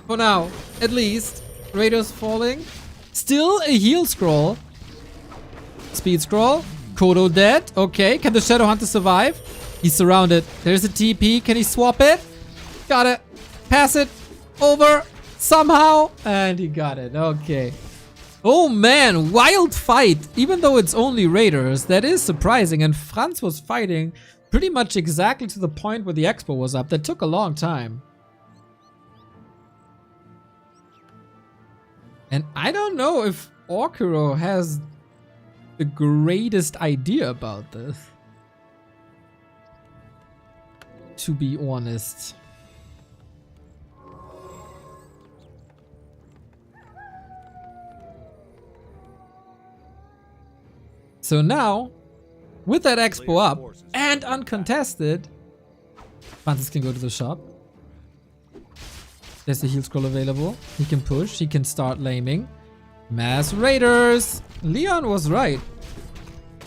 For now, at least. Raiders falling. Still a heal scroll. Speed scroll. Kodo dead. Okay, can the Shadow Hunter survive? He's surrounded. There's a TP. Can he swap it? Got it. Pass it over somehow. And he got it. Okay. Oh man, wild fight. Even though it's only Raiders, that is surprising. And Franz was fighting pretty much exactly to the point where the expo was up. That took a long time. And I don't know if War3Orcero has the greatest idea about this. To be honest. So now, with that expo up and uncontested, Franzyzz can go to the shop. There's a heal scroll available. He can push. He can start laming. Mass Raiders. Leon was right.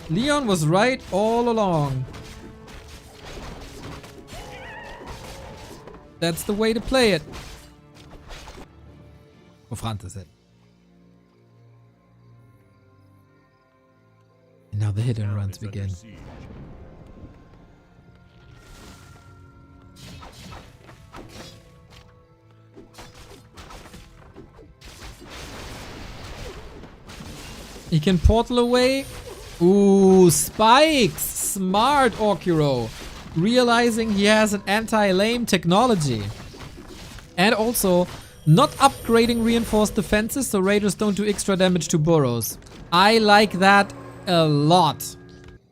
Leon was right all along. That's the way to play it. For Franzyzz. And now the hit and runs begin. He can portal away. Ooh, spikes. Smart War3Orcero. Realizing he has an anti-lame technology. And also not upgrading reinforced defenses so Raiders don't do extra damage to burrows. I like that a lot.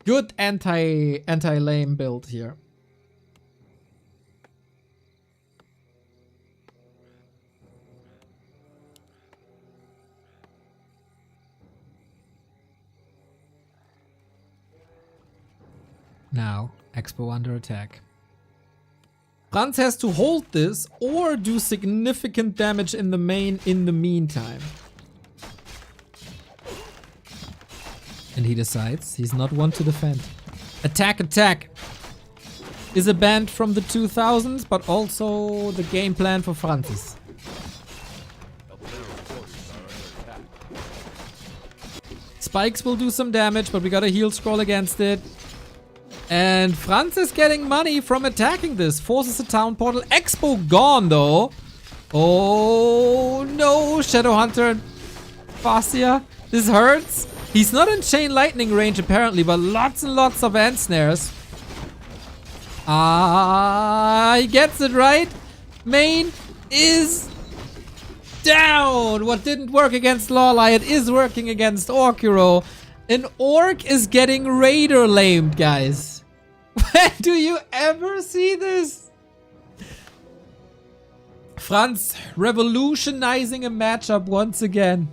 Good anti-lame build here. Now, Expo under attack. Franz has to hold this or do significant damage in the main in the meantime. And he decides he's not one to defend. Attack, attack is a band from the 2000s, but also the game plan for Franzyzz. Spikes will do some damage, but we got a heal scroll against it. And Franz is getting money from attacking this. Forces a town portal. Expo gone though. Oh no. Shadow Hunter and Fascia. This hurts. He's not in chain lightning range apparently, but lots and lots of ant snares. He gets it right. Main is down. What didn't work against LawLiet is working against War3Orcero. An orc is getting Raider lamed, guys. When do you ever see this? Franz revolutionizing a matchup once again.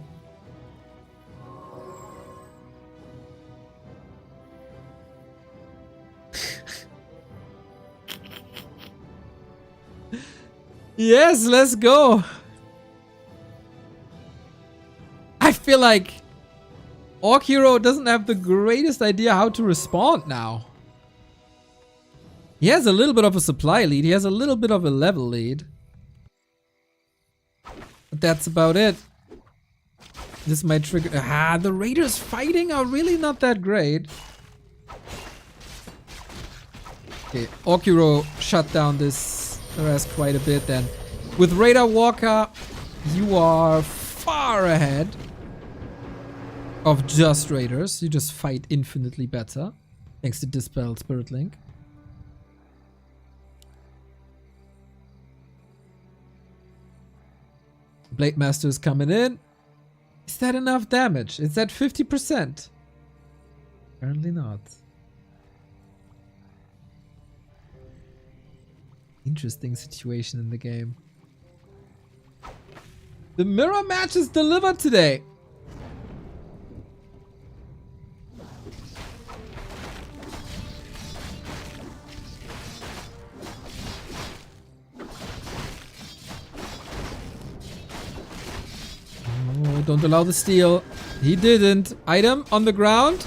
Yes, let's go. I feel like War3Orcero doesn't have the greatest idea how to respond now. He has a little bit of a supply lead. He has a little bit of a level lead. But that's about it. This might trigger... the Raiders fighting are really not that great. Okay, War3Orcero shut down this harass quite a bit then. With Radar Walker, you are far ahead of just Raiders. You just fight infinitely better. Thanks to Dispel Spirit Link. Blade Master is coming in. Is that enough damage? Is that 50%? Apparently not. Interesting situation in the game. The mirror match is delivered today. Oh, don't allow the steal. He didn't. Item on the ground.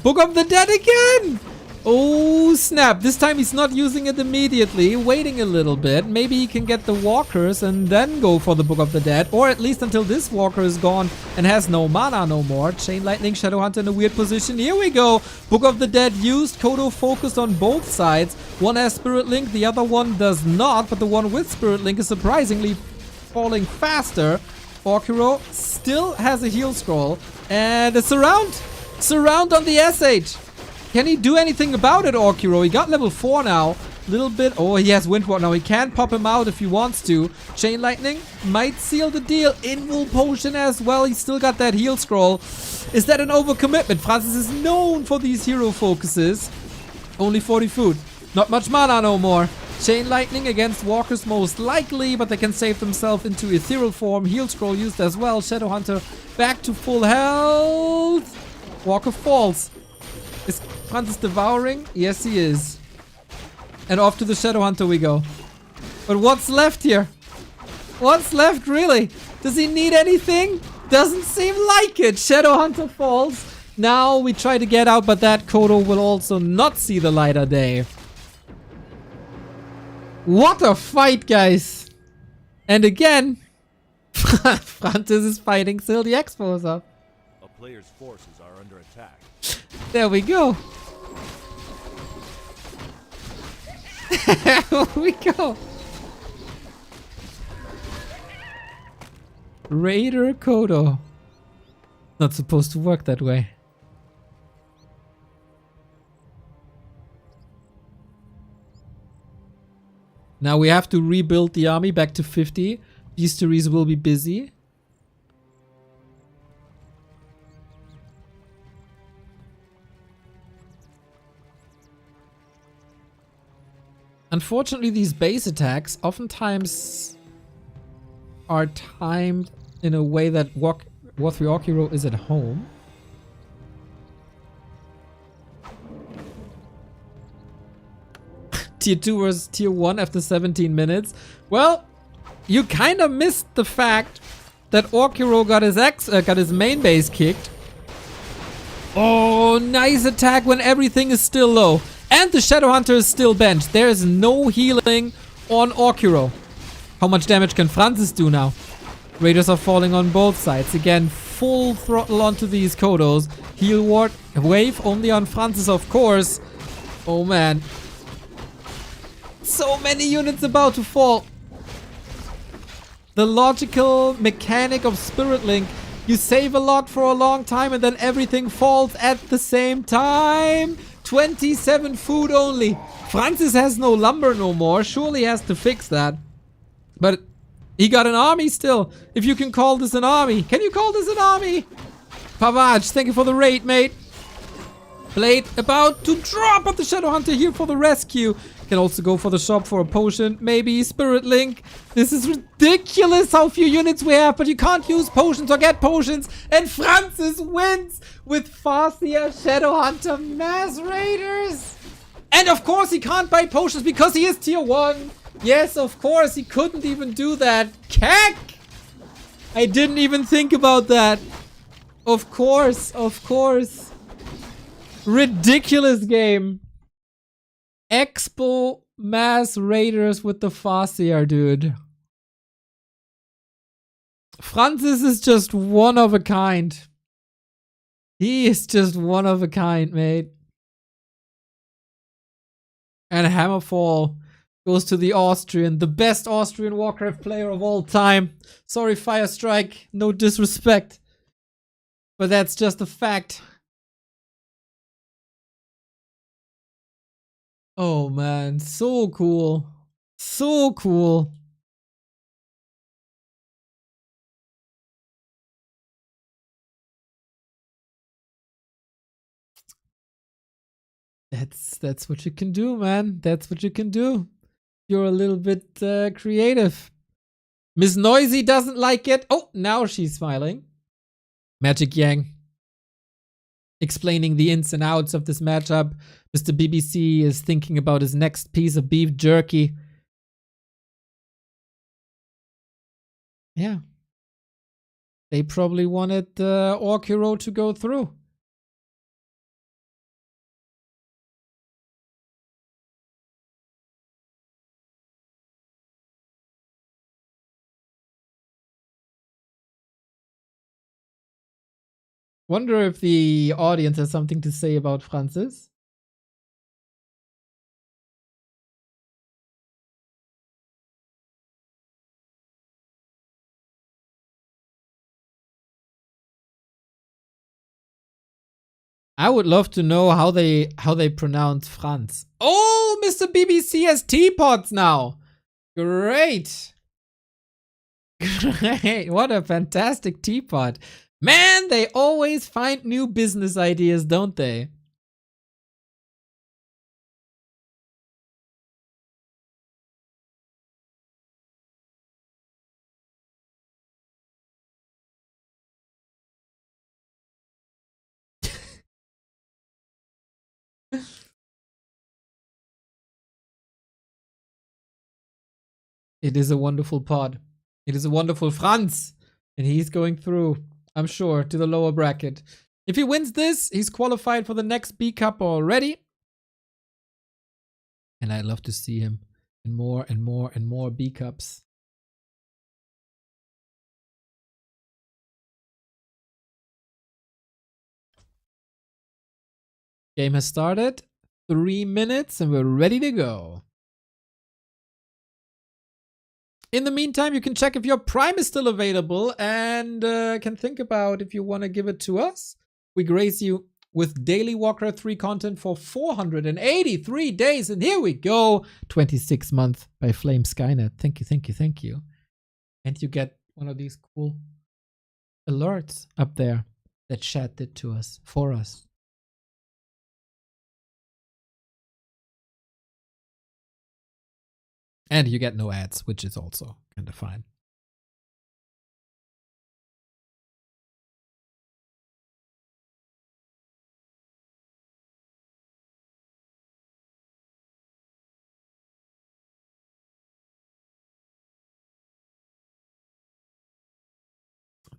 Book of the Dead again! Oh, snap. This time he's not using it immediately. Waiting a little bit. Maybe he can get the walkers and then go for the Book of the Dead. Or at least until this walker is gone and has no mana no more. Chain Lightning, Shadowhunter in a weird position. Here we go. Book of the Dead used. Kaho focused on both sides. One has Spirit Link. The other one does not. But the one with Spirit Link is surprisingly falling faster. War3Orcero still has a heal scroll. And a surround. Surround on the SH. Can he do anything about it, War3Orcero? He got level 4 now. Little bit. Oh, he has Windward now. He can pop him out if he wants to. Chain Lightning might seal the deal. Invul Potion as well. He's still got that heal scroll. Is that an overcommitment? Franzyzz is known for these hero focuses. Only 40 food. Not much mana no more. Chain Lightning against walkers most likely, but they can save themselves into ethereal form. Heal scroll used as well. Shadowhunter back to full health. Walker falls. Is Franzyzz devouring? Yes, he is. And off to the Shadowhunter we go. But what's left here? What's left, really? Does he need anything? Doesn't seem like it. Shadowhunter falls. Now we try to get out, but that Kaho will also not see the light of day. What a fight, guys. And again, Franzyzz is fighting still the Exposer. A player's forces are under attack. There we go. There we go. Raider Kaho. Not supposed to work that way. Now we have to rebuild the army back to 50. Beasteries will be busy. Unfortunately, these base attacks oftentimes are timed in a way that War3Orcero is at home. Tier 2 versus Tier 1 after 17 minutes. Well, you kind of missed the fact that War3Orcero got his main base kicked. Oh, nice attack when everything is still low. And the Shadowhunter is still benched. There is no healing on War3Orcero. How much damage can Franzyzz do now? Raiders are falling on both sides. Again, full throttle onto these Kahos. Heal ward wave only on Franzyzz, of course. Oh man. So many units about to fall. The logical mechanic of Spirit Link. You save a lot for a long time and then everything falls at the same time. 27 food only. Franzyzz has no lumber no more. Surely has to fix that. But he got an army still. If you can call this an army. Can you call this an army? Pavage, thank you for the raid, mate. Blade about to drop, but the Shadowhunter here for the rescue. Can also go for the shop for a potion. Maybe Spirit Link. This is ridiculous how few units we have, but you can't use potions or get potions. And Franzyzz wins with Farseer Shadowhunter Mass Raiders. And of course he can't buy potions because he is tier 1. Yes, of course, he couldn't even do that. Cack! I didn't even think about that. Of course, of course. Ridiculous game. Expo Mass Raiders with the Farseer, dude. Franzyzz is just one of a kind. He is just one of a kind, mate. And Hammerfall goes to the Austrian, the best Austrian Warcraft player of all time. Sorry, Firestrike, no disrespect. But that's just a fact. Oh man, so cool. So cool. That's what you can do, man. That's what you can do. You're a little bit creative. Miss Noisy doesn't like it. Oh, now she's smiling. Magic Yang explaining the ins and outs of this matchup. Mr. BBC is thinking about his next piece of beef jerky. Yeah. They probably wanted War3Orcero to go through. Wonder if the audience has something to say about Franzyzz. I would love to know how they pronounce Franz. Oh, Mr. BBC has teapots now. Great. Great. What a fantastic teapot. Man, they always find new business ideas, don't they? It is a wonderful pod. It is a wonderful Franz. And he's going through, I'm sure, to the lower bracket. If he wins this, he's qualified for the next B Cup already. And I'd love to see him in more and more and more B Cups. Game has started. 3 minutes and we're ready to go. In the meantime, you can check if your Prime is still available and can think about if you want to give it to us. We grace you with daily Warcraft 3 content for 483 days. And here we go. 26 month by Flame Skynet. Thank you, thank you, thank you. And you get one of these cool alerts up there that chat did to us, for us. And you get no ads, which is also kind of fine.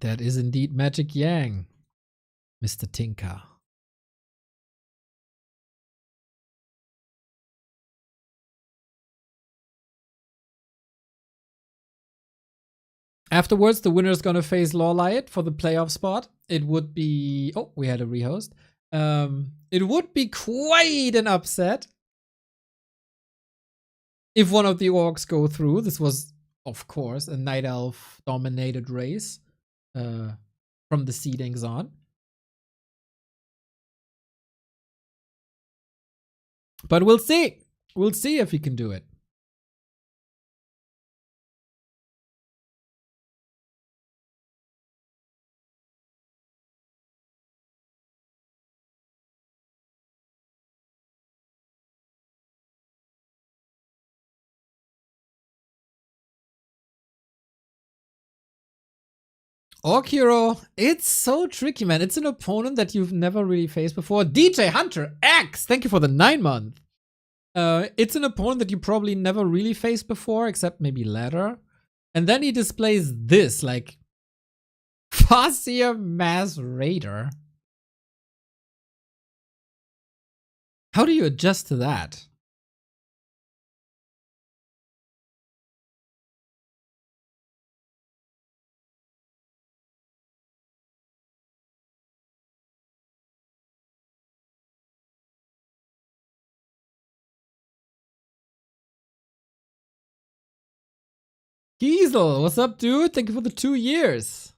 That is indeed Magic Yang, Mr. Tinker. Afterwards, the winner is going to face LawLiet for the playoff spot. It would be... Oh, we had a rehost. It would be quite an upset if one of the orcs go through. This was, of course, a Night Elf-dominated race from the seedings on. But we'll see. We'll see if he can do it. War3Orcero, it's so tricky, man. It's an opponent that you've never really faced before. DJ Hunter X, thank you for the 9-month. It's an opponent that you probably never really faced before, except maybe ladder. And then he displays this, like, Farseer Mass Raider. How do you adjust to that? Kiesel, what's up, dude? Thank you for the 2 years.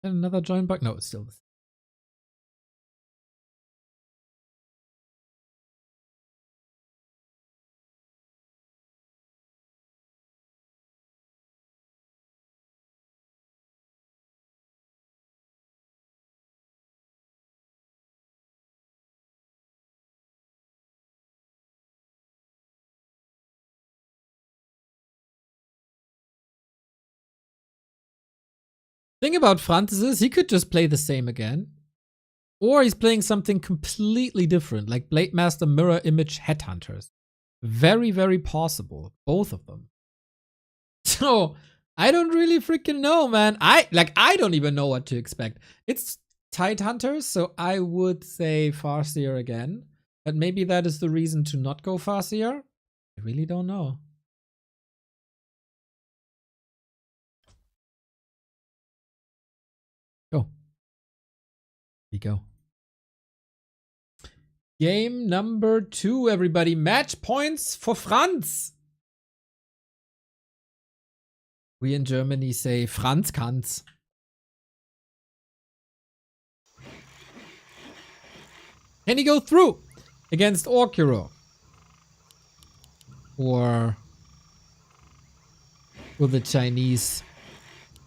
And another join bug? No, it's still the same. Thing about Franzyzz is he could just play the same again. Or he's playing something completely different, like Blade Master Mirror Image Headhunters. Very, very possible. Both of them. So, I don't really freaking know, man. I don't even know what to expect. It's Tidehunters, so I would say Farseer again. But maybe that is the reason to not go Farseer. I really don't know. Go. Here we go. Game number 2, everybody. Match points for Franz. We in Germany say Franz kann's. Can he go through against War3Orcero? Or will the Chinese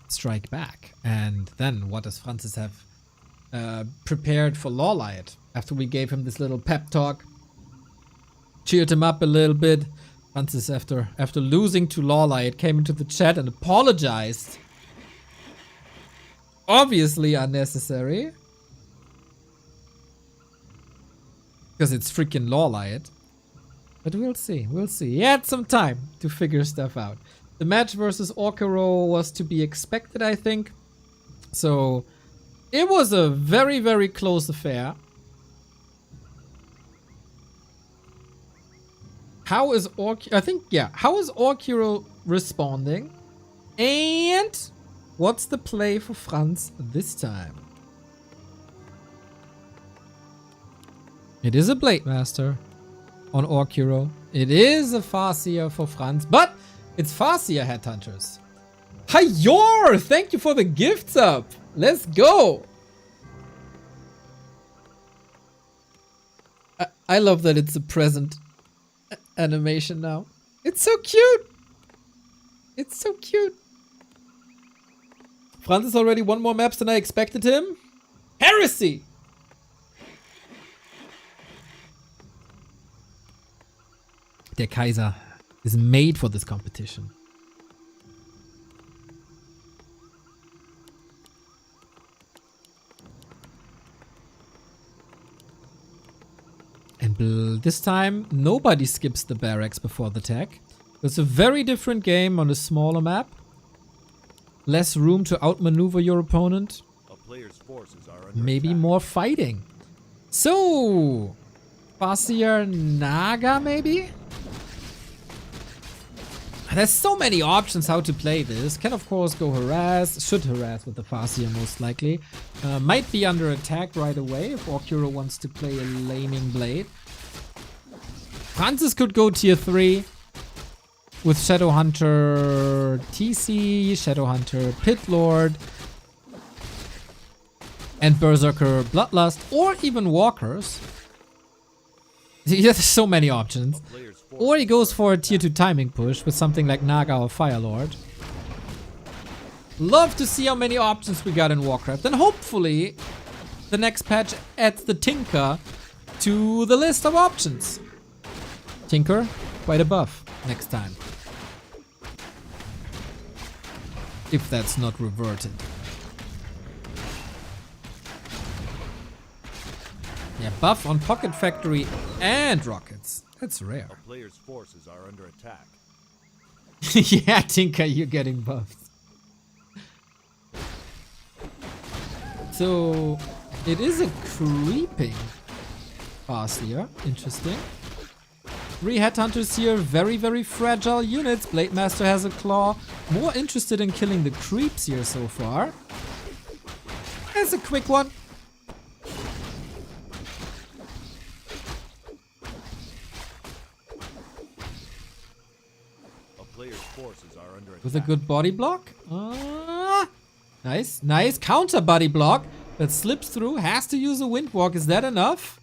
strike back? And then what does Franzyzz have prepared for LawLiet? After we gave him this little pep talk, cheered him up a little bit, Franzyzz, after losing to LawLiet, came into the chat and apologized. Obviously unnecessary. Because it's freaking LawLiet. But we'll see, we'll see. He had some time to figure stuff out. The match versus War3Orcero was to be expected, I think. So, it was a very, very close affair. How is War3Orcero responding? And what's the play for Franz this time? It is a Blade Master on War3Orcero. It is a Farseer for Franz, but it's Farseer Headhunters. Hi-yor! Thank you for the gifts up! Let's go! I love that it's a present animation now. It's so cute! It's so cute. Franz is already 1 more maps than I expected him. Heresy! Der Kaiser is made for this competition. And this time, nobody skips the barracks before the tech. It's a very different game on a smaller map. Less room to outmaneuver your opponent. A player's forces are under Maybe attack. more fighting. So, Farseer Naga maybe? There's so many options how to play this. Can of course go harass, should harass with the Farseer most likely. Might be under attack right away if War3Orcero wants to play a laming blade. Franzyzz could go tier 3 with Shadowhunter TC, Shadowhunter Pit Lord, and Berserker Bloodlust, or even Walkers. There's so many options. Or he goes for a tier 2 timing push with something like Naga or Firelord. Love to see how many options we got in Warcraft. And hopefully the next patch adds the Tinker to the list of options. Tinker, quite a buff next time. If that's not reverted. Yeah, buff on Pocket Factory and Rockets. That's rare. A player's forces are under attack. Yeah, Tinker, you're getting buffed. So, it is a creeping Farseer. Interesting. 3 Headhunters here, very, very fragile units. Blade Master has a claw. More interested in killing the creeps here so far. That's a quick one. forces are under attack. With a good body block. Nice, nice. Counter body block that slips through. Has to use a Windwalk. Is that enough?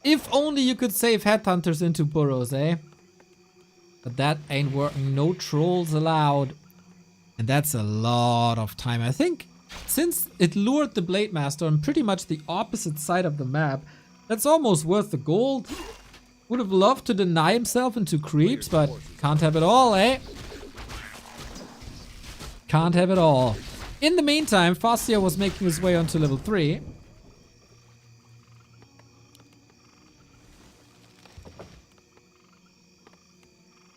If only you could save headhunters into burrows, eh? But that ain't working. No trolls allowed. And that's a lot of time. I think since it lured the Blade Master on pretty much the opposite side of the map, that's almost worth the gold. Would have loved to deny himself into creeps, but can't have it all, eh? Can't have it all. In the meantime, Fastia was making his way onto level 3.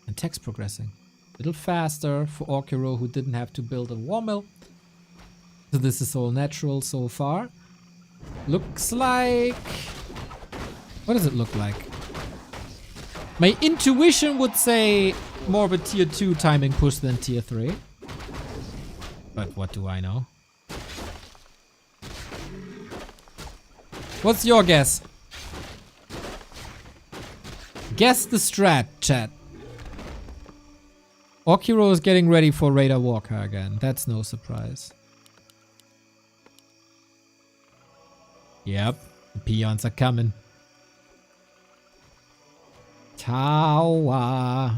And tech's progressing. A little faster for Orcero, who didn't have to build a war mill. So this is all natural so far. Looks like... What does it look like? My intuition would say more of a tier 2 timing push than tier 3. But what do I know? What's your guess? Guess the strat, chat. Orcero is getting ready for Raider Walker again. That's no surprise. Yep, the peons are coming. Tower.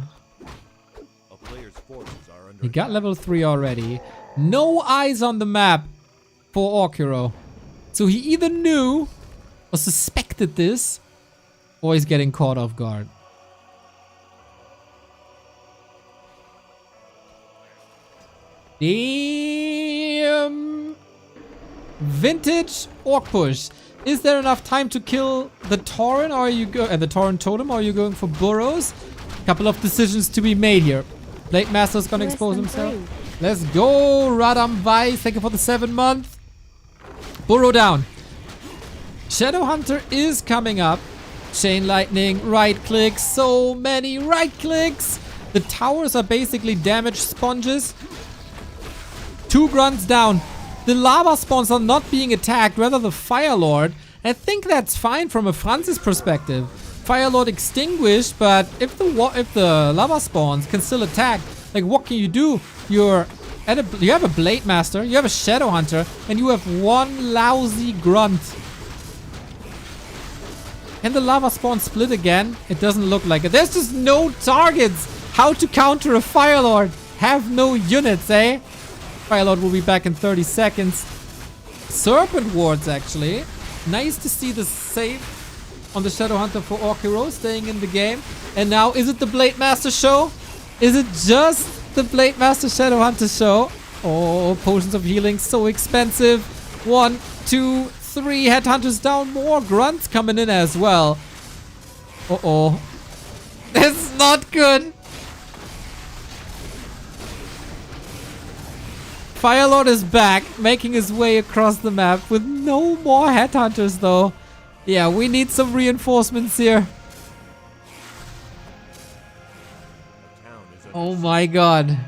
A player's forces are under He got attack. level 3 already. No eyes on the map for Orcero. So he either knew or suspected this, or he's getting caught off guard. Damn. Vintage Orc push. Is there enough time to kill the Tauren, or are you the Tauren totem, or are you going for burrows? Couple of decisions to be made here. Blade Master's gonna expose himself. Let's go, Radam Weiss. Thank you for the 7 month. Burrow down. Shadow Hunter is coming up. Chain Lightning, right clicks, so many right clicks. The towers are basically damage sponges. 2 grunts down. The lava spawns are not being attacked, rather the Fire Lord. I think that's fine from a Franzyzz perspective. Fire Lord extinguished, but if the lava spawns can still attack, like what can you do? You have a Blade Master, you have a Shadow Hunter, and you have 1 lousy grunt. Can the lava spawn split again? It doesn't look like it. There's just no targets. How to counter a Fire Lord? Have no units, eh? Fire Lord will be back in 30 seconds. Serpent wards, actually. Nice to see the save on the Shadow Hunter for Orcero staying in the game. And now, is it the Blade Master show? Is it just the Blade Master Shadow Hunter show? Oh, potions of healing, so expensive. 1, 2, 3 headhunters down. More grunts coming in as well. Uh-oh. That's not good. Firelord is back, making his way across the map with no more headhunters though. Yeah, we need some reinforcements here. Oh my god.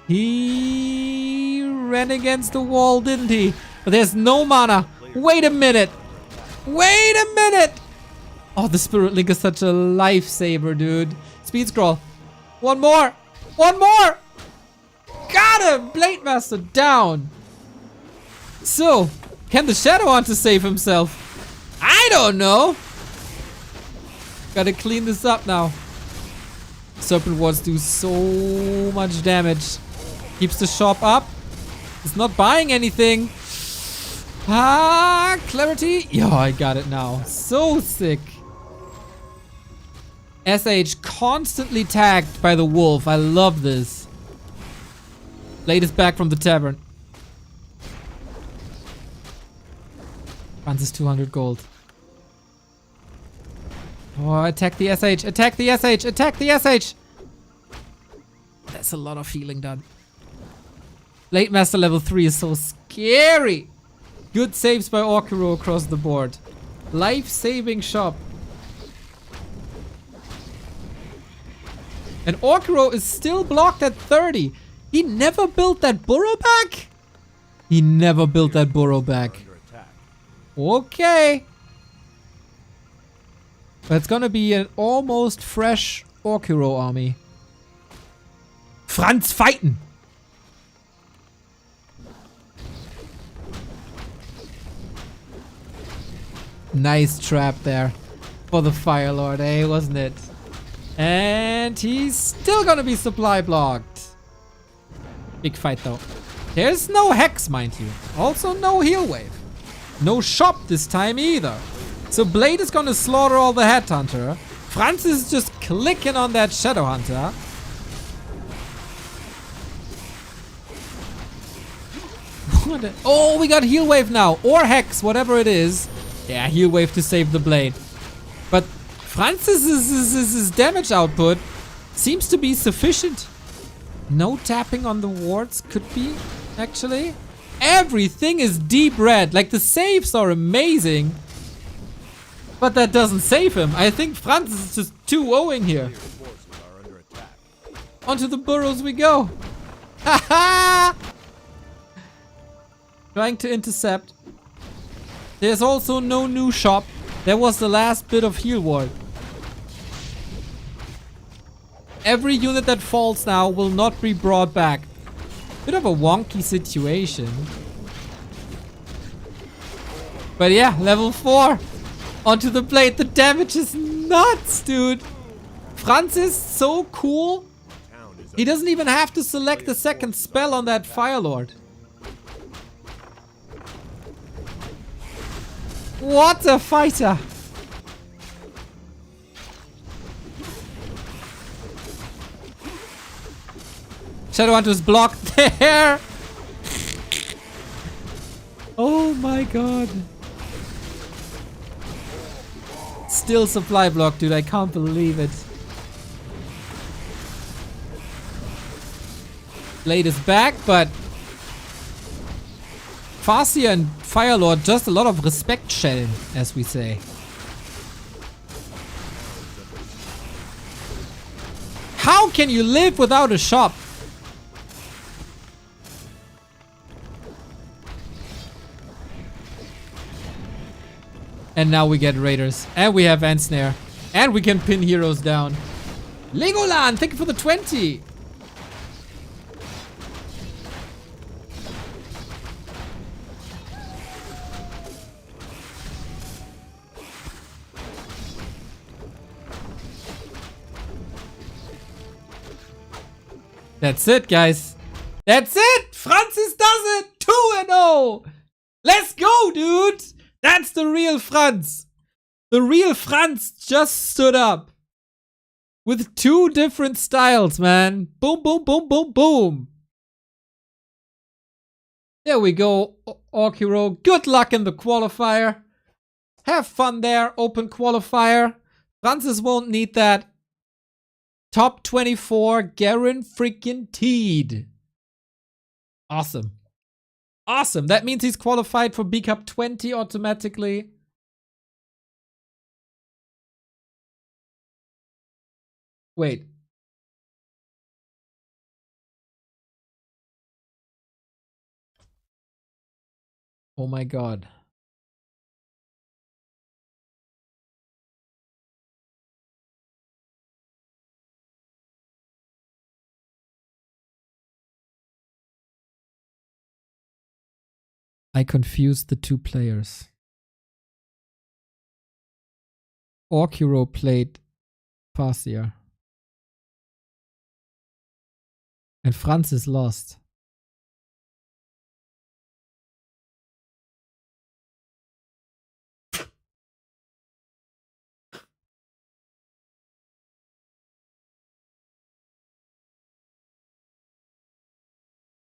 He ran against the wall, didn't he? But there's no mana. Wait a minute. Wait a minute. Oh, the Spirit Link is such a lifesaver, dude. Speed scroll. 1 more. 1 more. Got him! Blade Master down. So, can the Shadow Hunter save himself? I don't know. Gotta clean this up now. Serpent wards do so much damage. Keeps the shop up. It's not buying anything. Ah, clarity. Yeah, I got it now. So sick. SH constantly tagged by the wolf. I love this. Blade is back from the tavern. Franzyzz 200 gold. Oh, attack the SH. Attack the SH. Attack the SH. That's a lot of healing done. Blade Master level 3 is so scary. Good saves by Orcero across the board. Life-saving shop. And Orcero is still blocked at 30. He never built that burrow back? He never built that burrow back. Okay. But it's gonna be an almost fresh Orcero army. Franz fighten. Nice trap there for the Fire Lord, eh? Wasn't it? And he's still gonna be supply blocked. Big fight though. There's no Hex, mind you. Also no heal wave. No shop this time either. So Blade is gonna slaughter all the Headhunter. Franzyzz is just clicking on that Shadow Hunter. Oh, we got heal wave now. Or Hex, whatever it is. Yeah, heal wave to save the Blade. But Franzyzz's damage output seems to be sufficient. No tapping on the wards could be, actually. Everything is deep red. Like, the saves are amazing. But that doesn't save him. I think Franzyzz is just 2-0ing here. Onto the burrows we go. Haha! Trying to intercept. There's also no new shop. That was the last bit of heal ward. Every unit that falls now will not be brought back. Bit of a wonky situation. But yeah, level 4. Onto the blade. The damage is nuts, dude. Franzyzz, so cool. He doesn't even have to select the second spell on that Fire Lord. What a fighter! Shadowhunter's blocked there! Oh my god. Still supply block, dude. I can't believe it. Blade is back, but Farseer and Firelord just a lot of respect shelling, as we say. How can you live without a shop? And now we get Raiders. And we have Ensnare. And we can pin heroes down. Legoland, thank you for the 20. That's it, guys. That's it! Franzyzz does it! 2-0! Let's go, dude! That's the real Franz. The real Franz just stood up. With 2 different styles, man. Boom, boom, boom, boom, boom. There we go, War3Orcero. Good luck in the qualifier. Have fun there, open qualifier. Franzyzz won't need that. Top 24, guaranteed. Awesome. Awesome. That means he's qualified for B Cup 20 automatically. Wait. Oh my god. I confused the 2 players. War3Orcero played Farseer. And Franzyzz lost.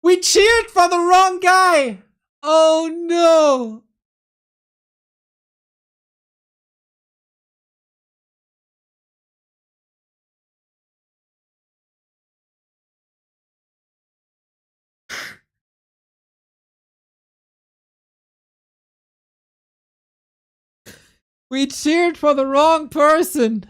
We cheered for the wrong guy! Oh no! We cheered for the wrong person!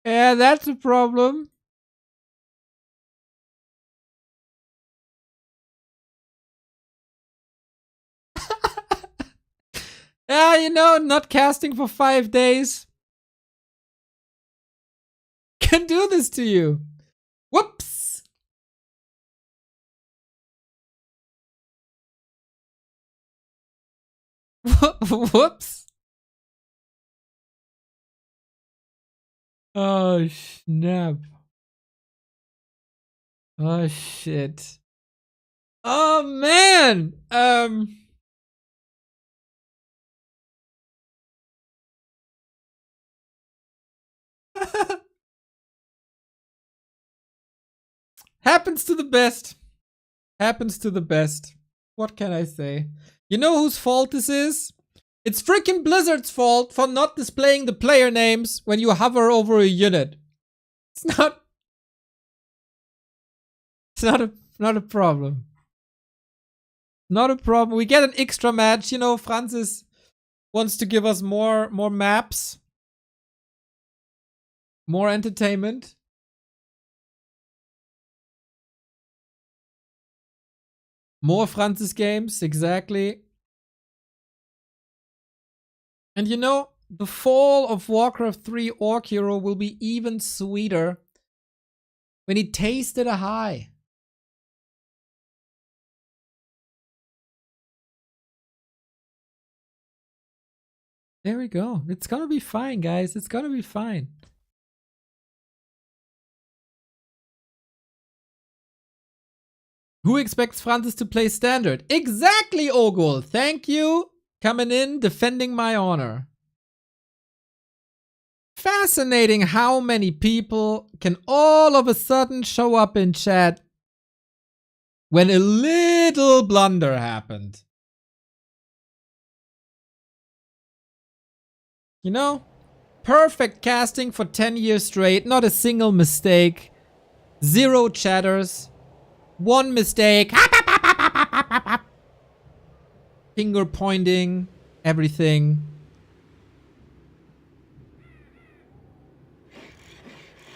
Yeah, that's a problem. Yeah, you know, not casting for 5 days can do this to you. Whoops. Whoops. Oh, snap. Oh, shit. Oh, man. Happens to the best. Happens to the best. What can I say? You know whose fault this is? It's freaking Blizzard's fault for not displaying the player names when you hover over a unit. It's not a problem. Not a problem. We get an extra match. You know, Franzyzz wants to give us more maps. More entertainment. More Franzyzz games, exactly. And you know, the fall of Warcraft 3 Orc will be even sweeter when he tasted a high. There we go. It's gonna be fine, guys. It's gonna be fine. Who expects Franzyzz to play standard? Exactly, Ogul. Thank you. Coming in, defending my honor. Fascinating how many people can all of a sudden show up in chat when a little blunder happened. You know, perfect casting for 10 years straight, not a single mistake, 0 chatters, 1 mistake, finger pointing, everything.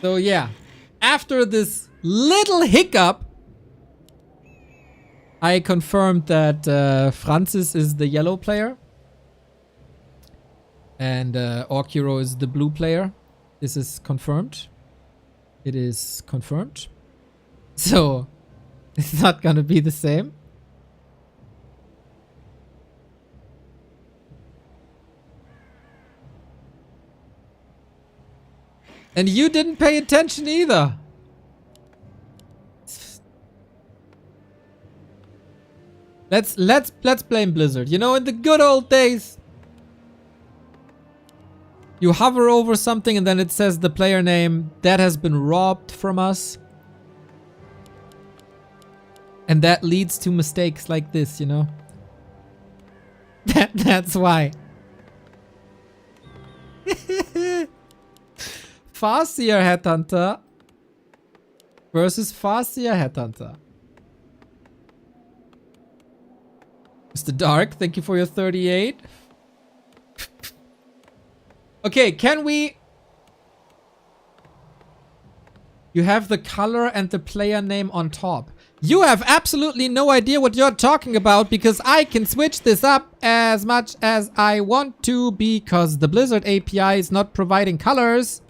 So yeah, after this little hiccup, I confirmed that Franzyzz is the yellow player. And Orc3Orcero is the blue player. This is confirmed. It is confirmed. So, it's not gonna be the same. And you didn't pay attention either. Let's blame Blizzard. You know, in the good old days, you hover over something and then it says the player name that has been robbed from us. And that leads to mistakes like this, you know? That's why. Farseer Headhunter versus Farseer Headhunter. Mr. Dark, thank you for your 38. Okay, can we... You have the color and the player name on top. You have absolutely no idea what you're talking about because I can switch this up as much as I want to because the Blizzard API is not providing colors.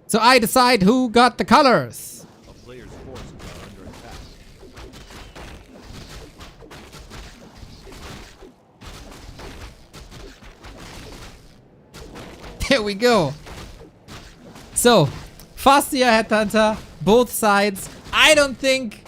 So I decide who got the colors. A player's forces are under attack. There we go. So, Farseer Headhunter, both sides. I don't think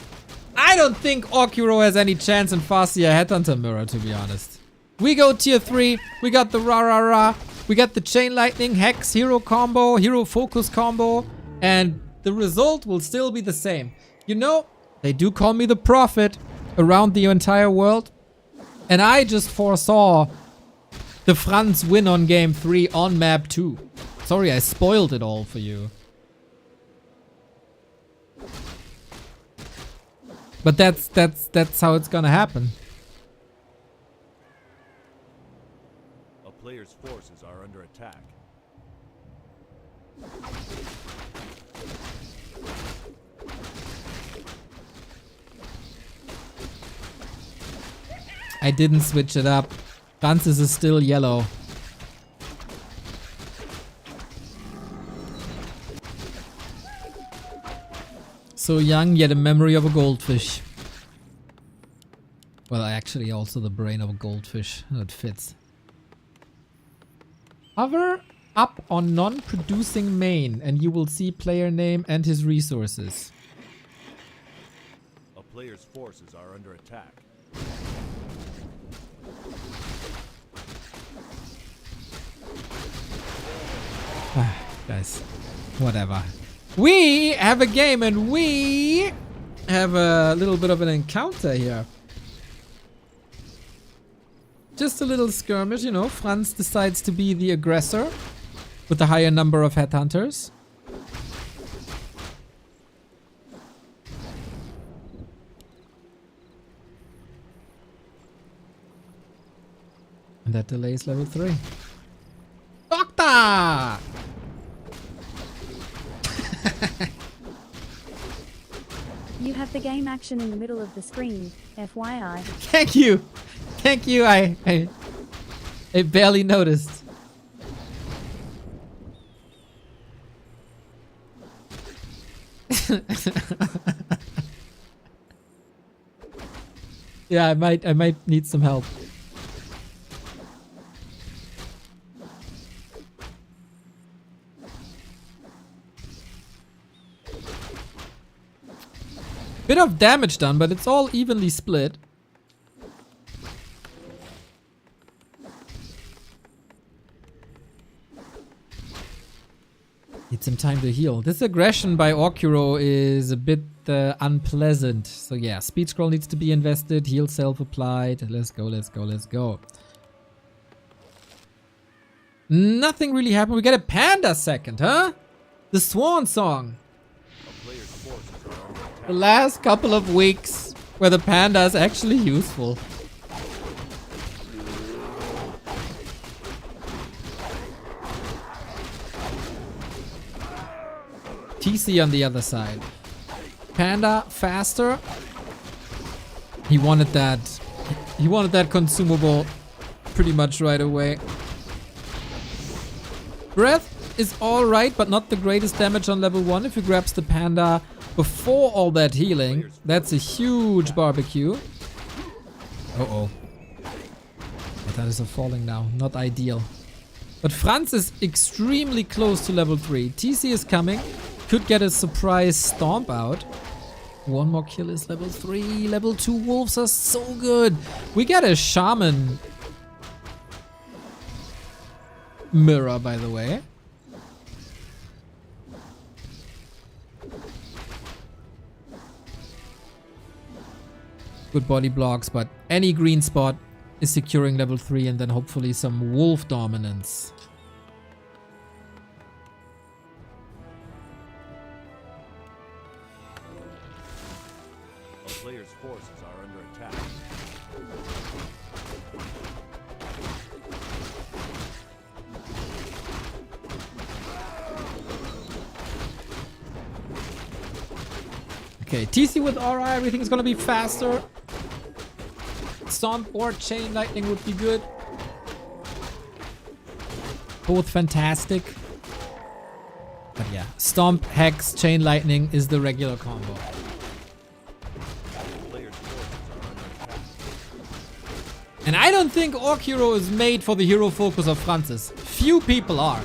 Orc3Orcero has any chance in Farseer Headhunter mirror, to be honest. We go tier 3. We got the Ra. We got the Chain Lightning, Hex, Hero combo, Hero Focus combo. And the result will still be the same. You know, they do call me the prophet around the entire world. And I just foresaw the Franzyzz win on game 3 on map 2. Sorry, I spoiled it all for you. But that's how it's gonna happen. A player's forces are under attack. I didn't switch it up. Franzyzz is still yellow. So young, yet a memory of a goldfish. Well, actually also the brain of a goldfish. That fits. Hover up on non-producing main and you will see player name and his resources. A player's forces are under attack. Guys, whatever. We have a game and we have a little bit of an encounter here. Just a little skirmish, you know. Franz decides to be the aggressor with a higher number of headhunters. And that delays level 3. Doctor! You have the game action in the middle of the screen, FYI. Thank you! Thank you, I barely noticed. Yeah, I might need some help. Bit of damage done, but it's all evenly split. Need some time to heal. This aggression by W3Orcero is a bit unpleasant. So yeah, speed scroll needs to be invested. Heal self applied. Let's go, let's go, let's go. Nothing really happened. We get a panda second, huh? The swan song. The last couple of weeks where the panda is actually useful. TC on the other side. Panda faster. He wanted that. He wanted that consumable pretty much right away. Breath is alright, but not the greatest damage on level 1 if he grabs the panda before all that healing. That's a huge barbecue. Uh-oh. That is a falling now. Not ideal. But Franz is extremely close to level 3. TC is coming. Could get a surprise stomp out. One more kill is level 3. Level 2 wolves are so good. We get a shaman mirror, by the way. Good body blocks, but any green spot is securing level 3 and then hopefully some wolf dominance. A player's forces are under attack. Okay, TC with aura, everything's gonna be faster. Stomp or chain lightning would be good. Both fantastic. But yeah, stomp, hex, chain lightning is the regular combo. And I don't think W3Orcero is made for the hero focus of Franzyzz. Few people are.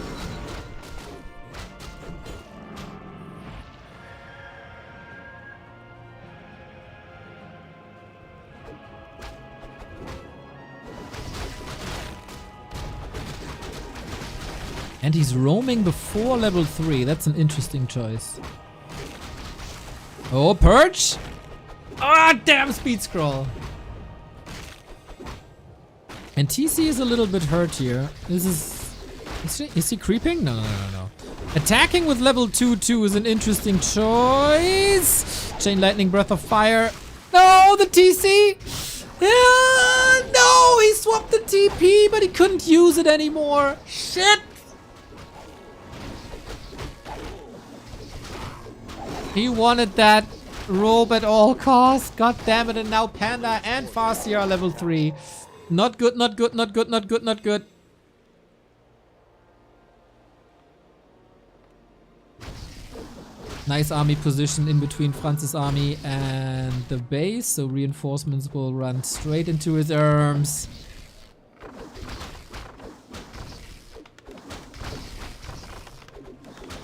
And he's roaming before level 3. That's an interesting choice. Oh, perch! Ah, damn speed scroll. And TC is a little bit hurt here. This is he creeping? No. Attacking with level 2-2 is an interesting choice. Chain lightning, breath of fire. No, the TC! No, he swapped the TP, but he couldn't use it anymore. Shit! He wanted that robe at all costs. God damn it, and now Panda and Farsi are level 3. Not good, not good, not good, not good, not good. Nice army position in between Franzyzz army and the base, so reinforcements will run straight into his arms.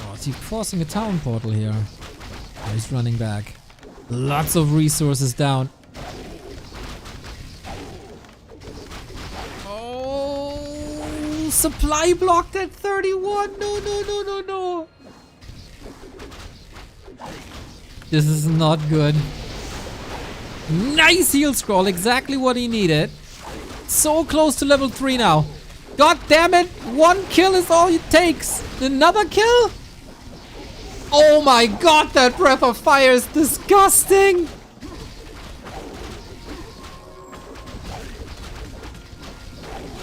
Oh, is he forcing a town portal here? Oh, he's running back. Lots of resources down. Oh, supply blocked at 31. No, no, no, no, no. This is not good. Nice heal scroll, exactly what he needed. So close to level 3 now. God damn it, 1 kill is all it takes. Another kill? Oh my god, that breath of fire is disgusting.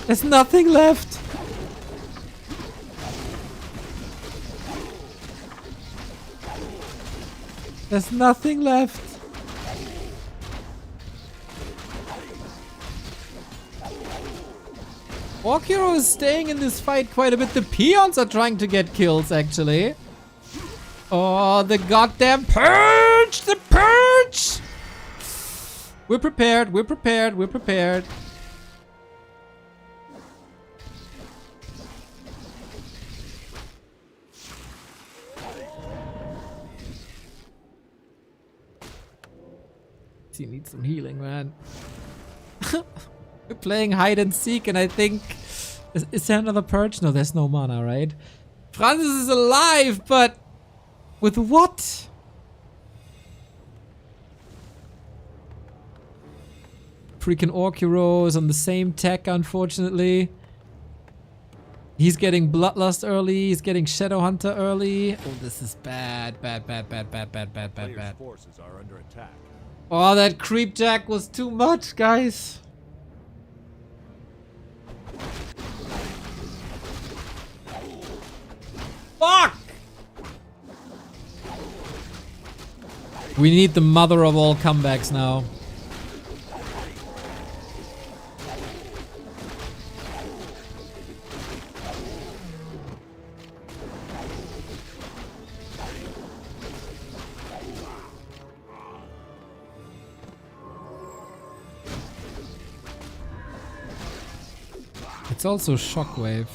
There's nothing left. There's nothing left. War3Orcero is staying in this fight quite a bit. The peons are trying to get kills, actually. Oh, the goddamn purge! The purge! We're prepared, we're prepared, we're prepared. He needs some healing, man. We're playing hide and seek, and I think... Is there another purge? No, there's no mana, right? Franzyzz is alive, but... With what? Freaking War3Orcero is on the same tech, unfortunately. He's getting Bloodlust early. He's getting Shadowhunter early. Oh, this is bad. Bad, bad, bad, bad, bad, bad, bad, bad. Forces are under attack. Oh, that creep jack was too much, guys. Fuck! We need the mother of all comebacks now. It's also Shockwave.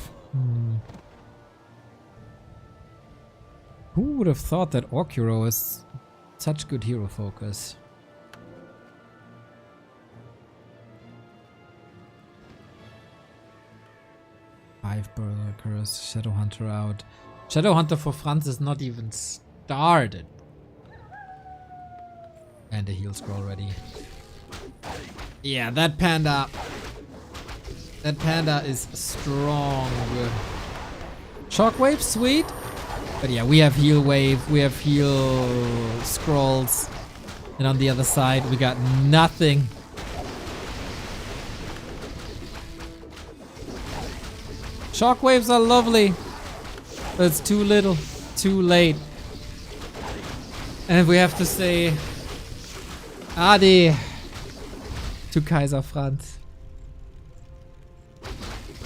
Who would have thought that War3Orcero is such good hero focus? Five Berserkers, Shadowhunter out. Shadowhunter for Franzyzz is not even started. And a heal scroll ready. Yeah, that panda. That panda is strong. Shockwave, sweet. But yeah, we have heal wave, we have heal scrolls. And on the other side, we got nothing. Shockwaves are lovely. But it's too little, too late. And we have to say Ade to Kaiser Franz.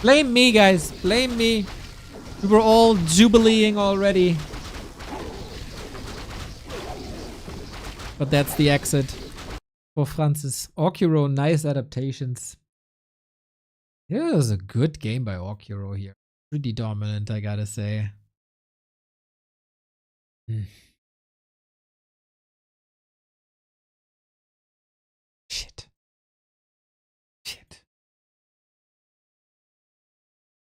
Blame me, guys. Blame me. We were all jubileeing already. But that's the exit for Franzyzz. War3Orcero, nice adaptations. Yeah, it was a good game by War3Orcero here. Pretty dominant, I gotta say. Shit.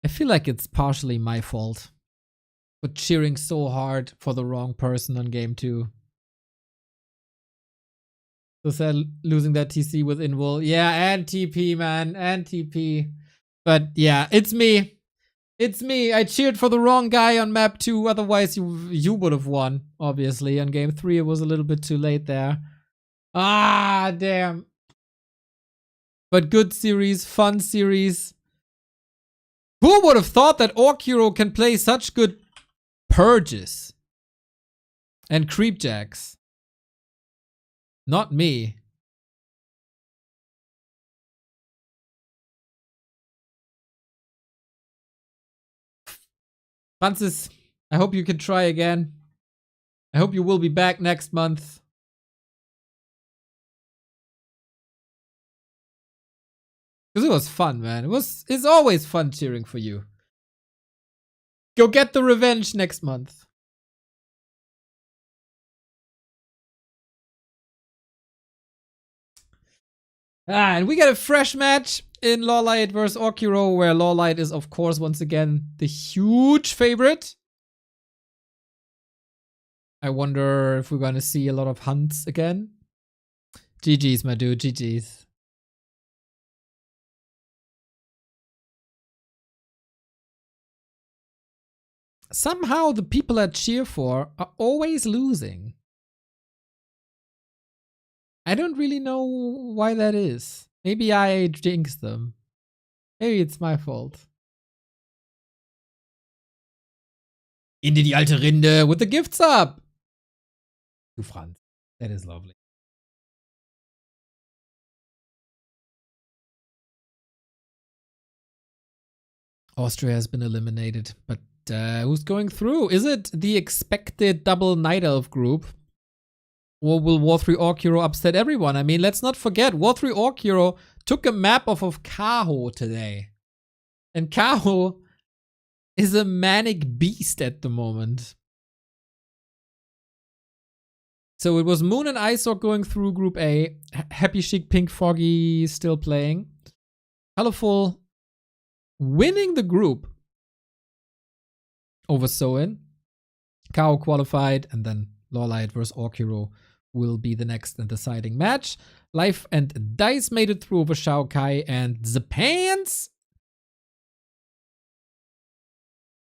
I feel like it's partially my fault for cheering so hard for the wrong person on game 2. So sad losing that TC with Invul. Yeah, and TP, man. And TP. But yeah, it's me. It's me. I cheered for the wrong guy on map 2. Otherwise, you would have won, obviously. On game 3, it was a little bit too late there. Ah, damn. But good series. Fun series. Who would have thought that War3Orcero can play such good purges and creepjacks? Not me. Franzyzz, I hope you can try again. I hope you will be back next month. Because it was fun, man. It's always fun cheering for you. Go get the revenge next month. And we got a fresh match in LawLiet vs Orcero, where LawLiet is, of course, once again, the huge favorite. I wonder if we're gonna see a lot of hunts again. GG's, my dude, GG's. Somehow the people I cheer for are always losing. I don't really know why that is. Maybe I jinxed them. Maybe it's my fault. In die alte Rinde with the gifts up. Du Franz. That is lovely. Austria has been eliminated, but who's going through? Is it the expected double Night Elf group? Or will War3Orcero upset everyone? I mean, let's not forget, War3Orcero took a map off of Kaho today. And Kaho is a manic beast at the moment. So it was Moon and Iceorc going through Group A. Happy Chic Pink Foggy still playing. Colorful winning the group over Soin. Kaho qualified, and then LawLiet vs Orcero will be the next and deciding match. Life and Dice made it through over Xiaokai and the Pants.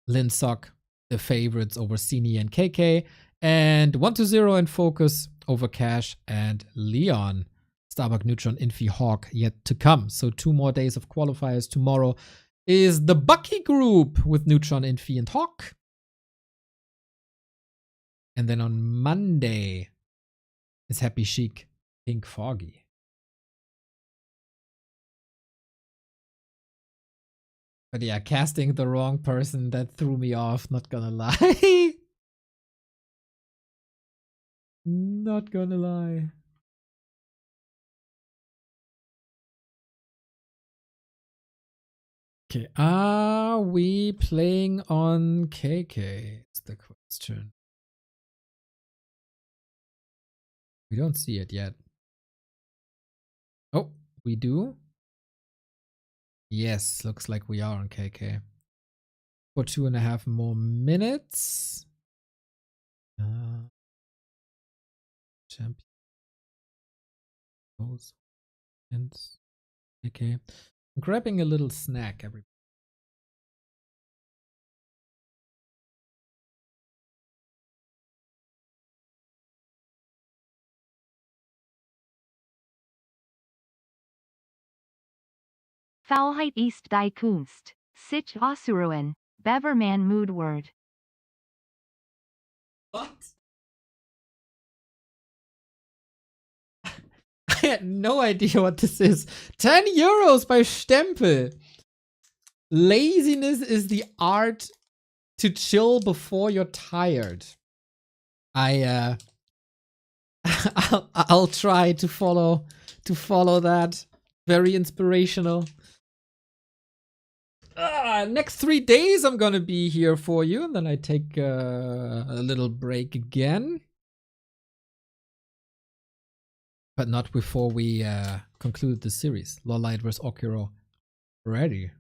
Linsok, the favorites over Sini and KK. And 1-0 and Focus over Cash and Leon. Starbuck, Neutron, Infi, Hawk yet to come. So 2 more days of qualifiers. Tomorrow is the Bucky group with Neutron, Infi, and Hawk. And then on Monday is Happy Chic, Pink Foggy. But yeah, casting the wrong person, that threw me off, not gonna lie. Not gonna lie. Okay, are we playing on KK? Is the question. We don't see it yet. Oh, we do? Yes, looks like we are on KK. For 2.5 more minutes. Champion. Okay. I'm grabbing a little snack, everybody. Faulheit ist die Kunst, sich auszuruhen, Beverman Moodward. What? I had no idea what this is. 10 euros by Stempel. Laziness is the art to chill before you're tired. I'll try to follow that. Very inspirational. Next 3 days I'm gonna be here for you, and then I take a little break again. But not before we conclude the series. LawLiet vs Orcero ready.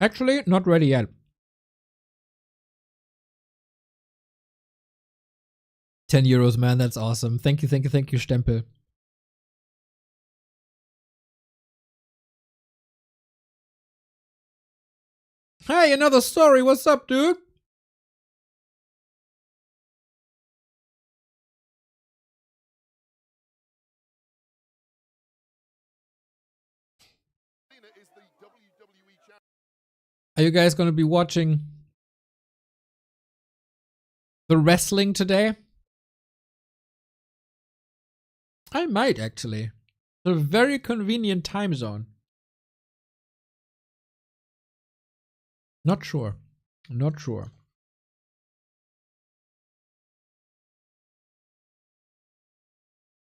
Actually, not ready yet. 10 euros, man, that's awesome. Thank you, Stempel. Hey, another story. What's up, dude? Are you guys gonna be watching the wrestling today? I might actually. A very convenient time zone. Not sure. Not sure.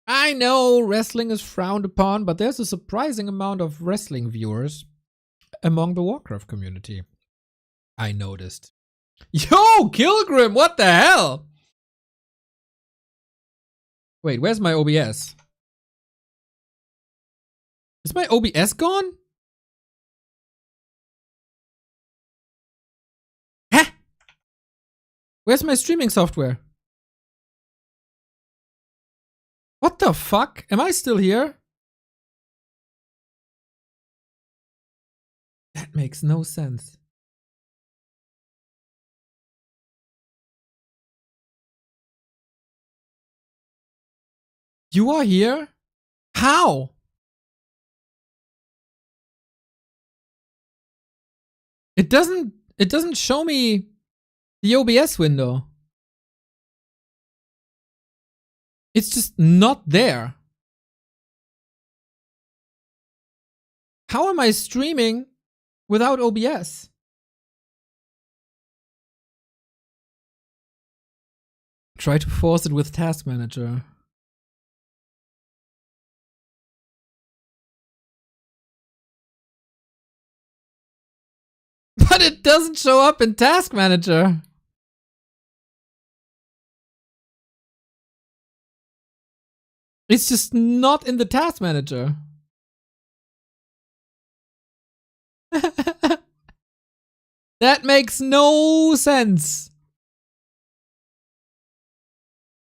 I know wrestling is frowned upon, but there's a surprising amount of wrestling viewers among the Warcraft community. I noticed. Yo, Kilgrim, what the hell? Wait, where's my OBS? Is my OBS gone? Huh? Where's my streaming software? What the fuck? Am I still here? That makes no sense. You are here? How? It doesn't show me the OBS window. It's just not there. How am I streaming without OBS? Try to force it with Task Manager. But it doesn't show up in Task Manager. It's just not in the Task Manager. That makes no sense.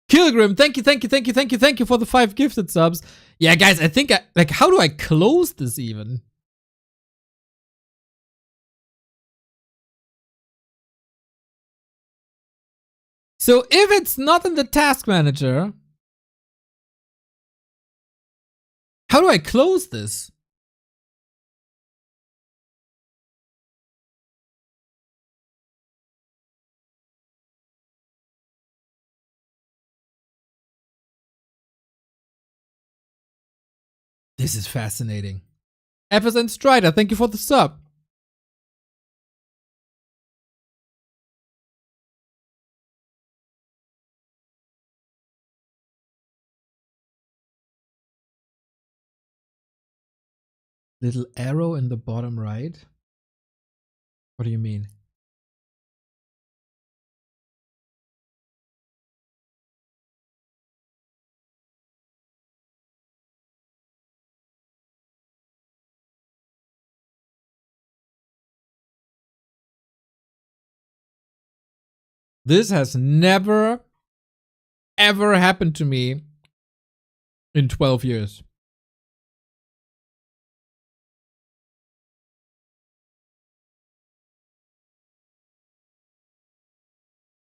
Kilgrim, thank you for the 5 gifted subs. Yeah, guys, I think how do I close this even? So if it's not in the Task Manager, how do I close this? This is fascinating. FSN Strider, thank you for the sub. Little arrow in the bottom right? What do you mean? This has never, ever happened to me in 12 years.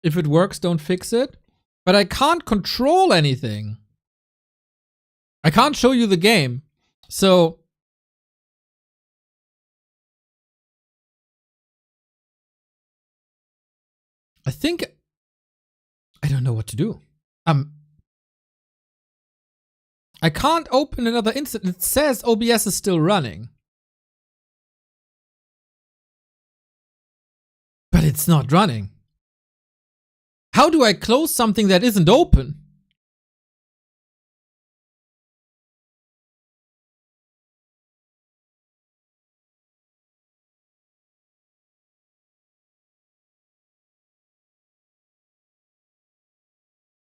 If it works, don't fix it. But I can't control anything. I can't show you the game. So I think I don't know what to do. I can't open another instance. It says OBS is still running. But it's not running. How do I close something that isn't open?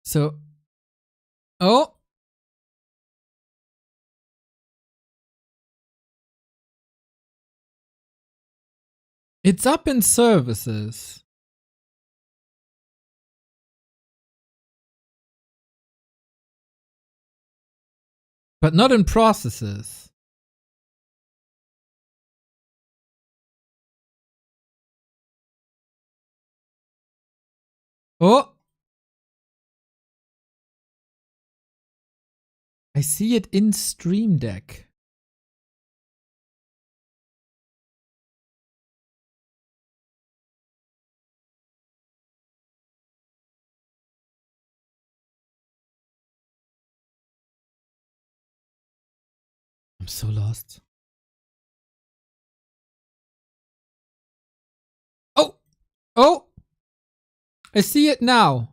So, oh. It's up in services. But not in processes. Oh. I see it in Stream Deck. I'm so lost. Oh! Oh! I see it now.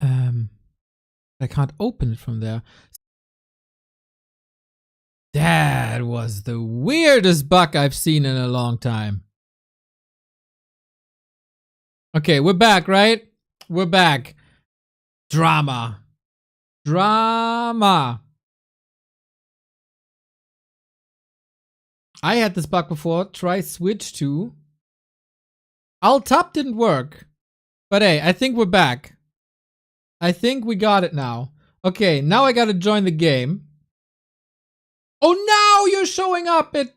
I can't open it from there. That was the weirdest bug I've seen in a long time. Okay, we're back, right? We're back. Drama. Drama. I had this bug before. Try switch to. Alt tab didn't work. But hey, I think we're back. I think we got it now. Okay, now I gotta join the game. Oh, now you're showing up at...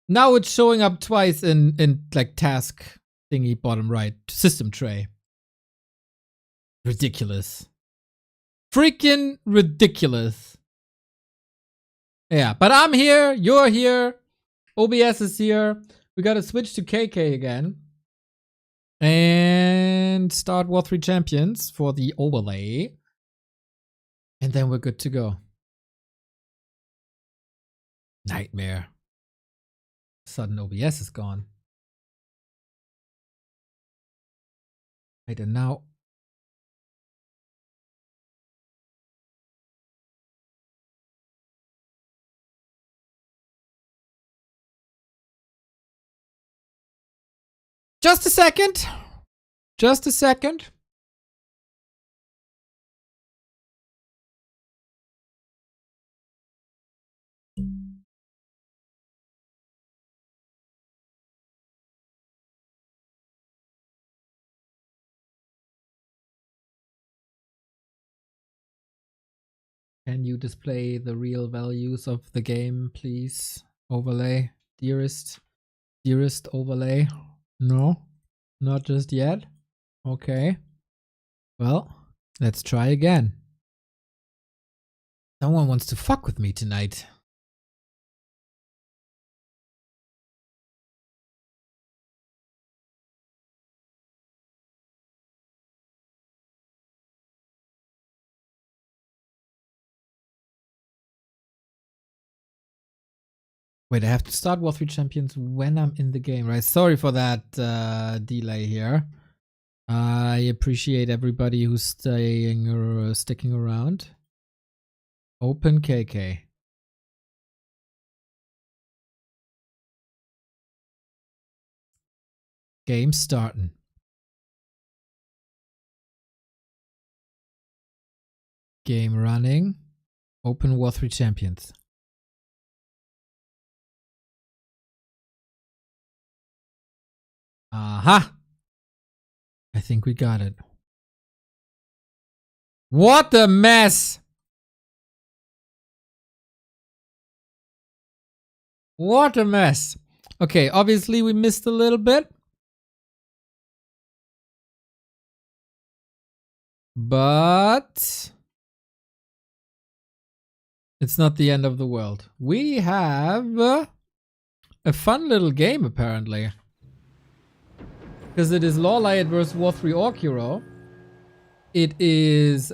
Now it's showing up twice in like task thingy bottom right. System tray. Ridiculous. Freaking ridiculous. Yeah, but I'm here. You're here. OBS is here. We gotta switch to KK again. And start War 3 Champions for the overlay. And then we're good to go. Nightmare. Sudden OBS is gone. Right, and now. Just a second. Just a second. Can you display the real values of the game, please? Overlay. Dearest overlay. No, not just yet. Okay. Well, let's try again. Someone wants to fuck with me tonight. Wait, I have to start War 3 Champions when I'm in the game, right? Sorry for that delay here. I appreciate everybody who's staying or sticking around. Open KK. Game starting. Game running. Open War 3 Champions. Aha! I think we got it. What a mess! What a mess. Okay, obviously we missed a little bit. But it's not the end of the world. We have a fun little game apparently. Because it is LawLiet versus War3Orcero. It is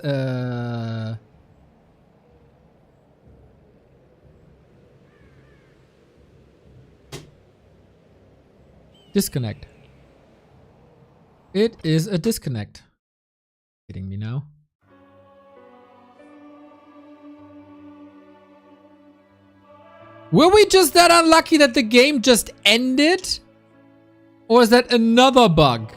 disconnect. It is a disconnect. Kidding me now? Were we just that unlucky that the game just ended? Or is that another bug?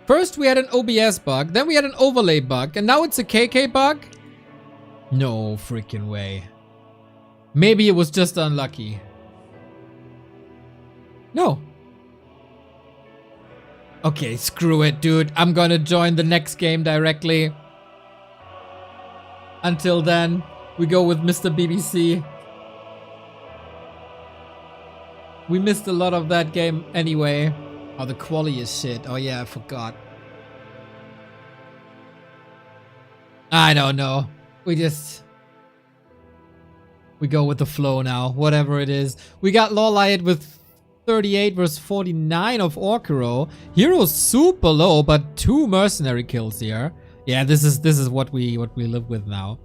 First we had an OBS bug, then we had an overlay bug, and now it's a KK bug? No freaking way. Maybe it was just unlucky. No. Okay, screw it, dude. I'm gonna join the next game directly. Until then, we go with Mr. BBC. We missed a lot of that game anyway. Oh, the quality is shit. Oh yeah, I forgot. I don't know. We go with the flow now, whatever it is. We got LawLiet with 38 versus 49 of Orcero. Hero's super low, but 2 mercenary kills here. Yeah, this is what we live with now.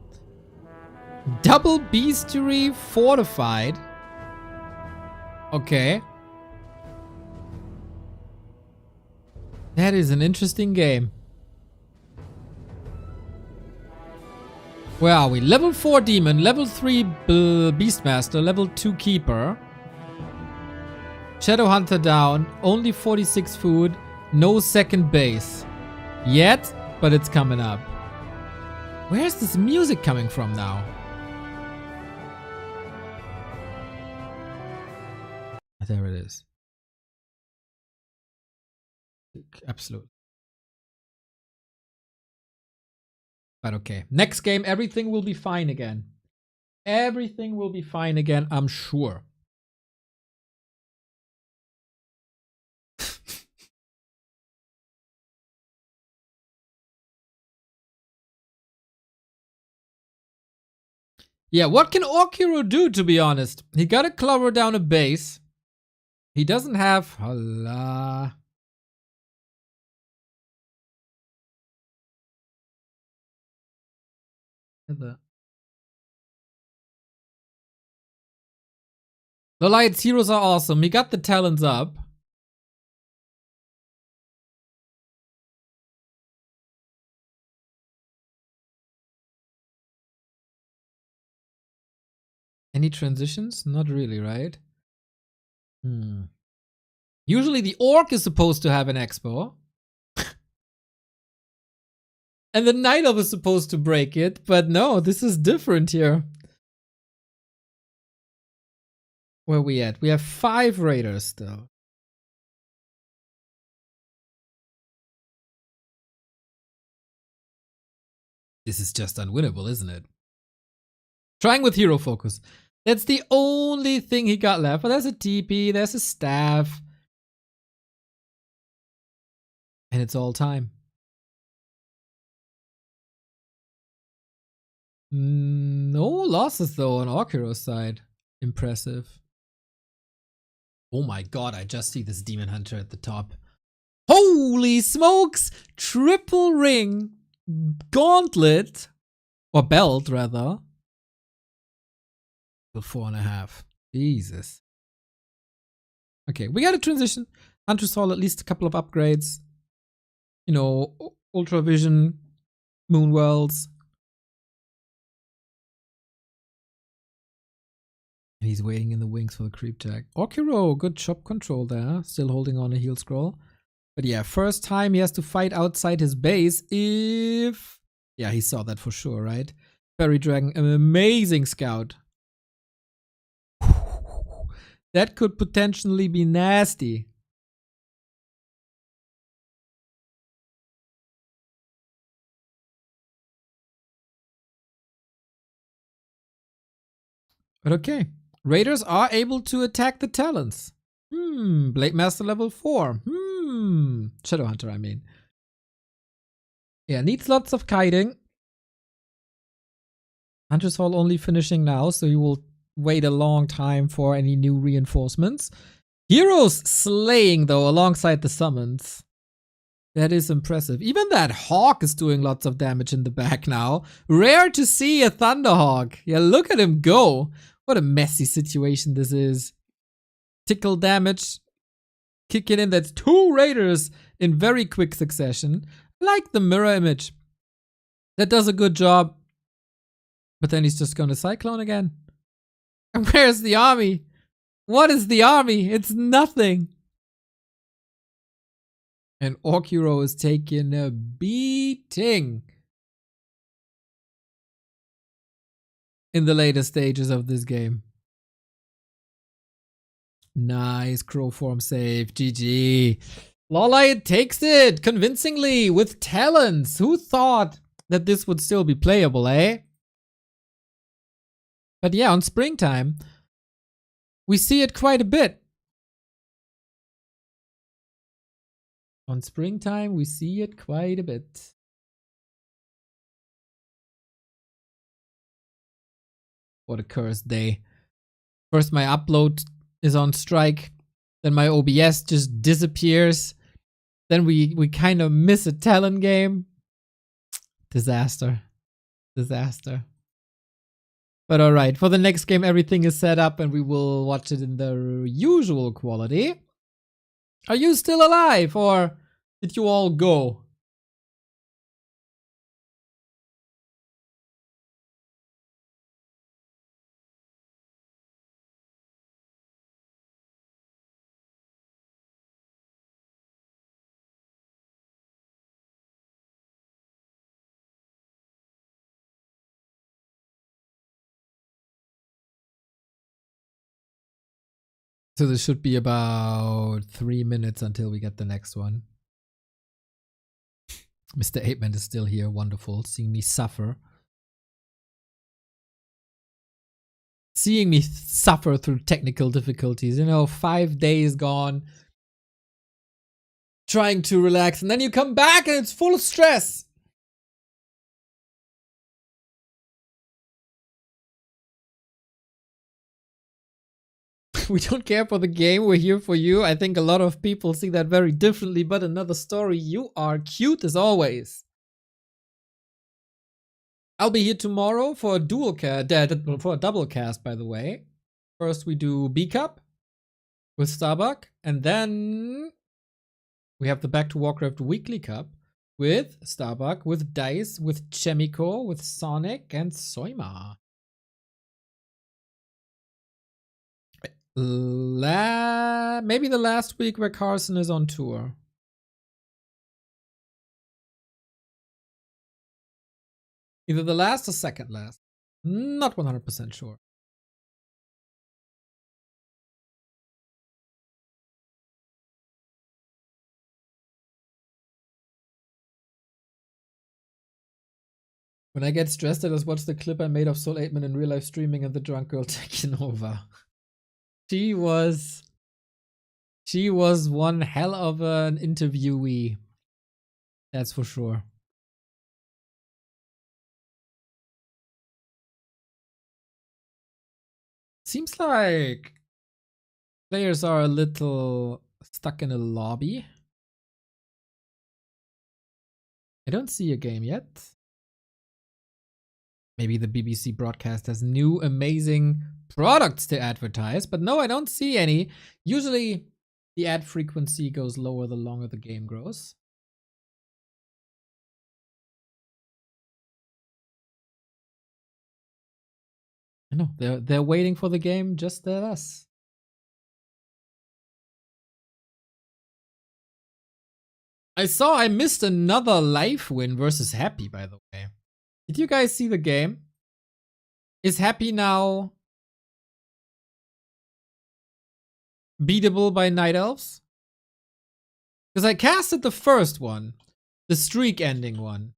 Double Bestiary Fortified. Okay. That is an interesting game. Where are we? Level 4 Demon, level 3 Beastmaster, level 2 Keeper. Shadow Hunter down, only 46 food, no second base. Yet, but it's coming up. Where's this music coming from now? There it is. Absolutely. But okay. Next game, everything will be fine again. Everything will be fine again, I'm sure. Yeah, what can Warcraft do, to be honest? He got to clover down a base. He doesn't have... Hola. LawLiet's heroes are awesome. He got the talents up. Any transitions? Not really, right? Usually the Orc is supposed to have an expo. And the Night Elf is supposed to break it, but no, this is different here. Where are we at? We have 5 Raiders still. This is just unwinnable, isn't it? Trying with hero focus. That's the only thing he got left. But there's a TP, there's a staff. And it's all time. No losses though on Orcero's side. Impressive. Oh my god, I just see this Demon Hunter at the top. Holy smokes! Triple ring. Gauntlet. Or belt, rather. 4.5. Jesus. Okay, we got a transition. Hunter saw at least a couple of upgrades. You know, Ultra Vision, Moon Worlds. And he's waiting in the wings for the creep tag. Orcero, good chop control there. Still holding on a heal scroll. But yeah, first time he has to fight outside his base if... Yeah, he saw that for sure, right? Fairy Dragon, an amazing scout. That could potentially be nasty. But okay. Raiders are able to attack the talents. Blade Master level 4. Shadow Hunter, I mean. Yeah, needs lots of kiting. Hunter's Hall only finishing now, so you will wait a long time for any new reinforcements. Heroes slaying, though, alongside the summons. That is impressive. Even that Hawk is doing lots of damage in the back now. Rare to see a Thunderhawk. Yeah, look at him go. What a messy situation this is. Tickle damage. Kicking in. That's 2 Raiders in very quick succession. I like the mirror image. That does a good job. But then he's just going to Cyclone again. And where's the army? What is the army? It's nothing. And Orcero is taking a beating in the later stages of this game. Nice crow form save. GG. LawLiet takes it convincingly with talents. Who thought that this would still be playable, eh? But yeah, on Springtime, we see it quite a bit. On Springtime, we see it quite a bit. What a cursed day. First, my upload is on strike. Then my OBS just disappears. Then we kind of miss a talent game. Disaster. Disaster. But alright, for the next game, everything is set up and we will watch it in the usual quality. Are you still alive or did you all go? So this should be about 3 minutes until we get the next one. Mr. 8-Man is still here. Wonderful. Seeing me suffer. Seeing me suffer through technical difficulties. You know, 5 days gone. Trying to relax. And then you come back and it's full of stress. We don't care for the game, we're here for you. I think a lot of people see that very differently, but another story. You are cute as always. I'll be here tomorrow for a for a double cast, by the way. First we do B Cup with Starbuck, and then we have the Back to Warcraft Weekly Cup with Starbuck, with Dice, with Chemico, with Sonic, and Soima. Maybe the last week where Carson is on tour. Either the last or second last. Not 100% sure. When I get stressed, I just watch the clip I made of Soul 8-Man in real life streaming and the drunk girl taking over. She was one hell of an interviewee. That's for sure. Seems like players are a little stuck in a lobby. I don't see a game yet. Maybe the BBC broadcast has new amazing products to advertise, but no, I don't see any. Usually the ad frequency goes lower the longer the game grows. I know, they're waiting for the game just as us. I missed another life win versus Happy, by the way. Did you guys see the game? Is Happy now beatable by Night Elves? Because I casted the first one, the streak ending one.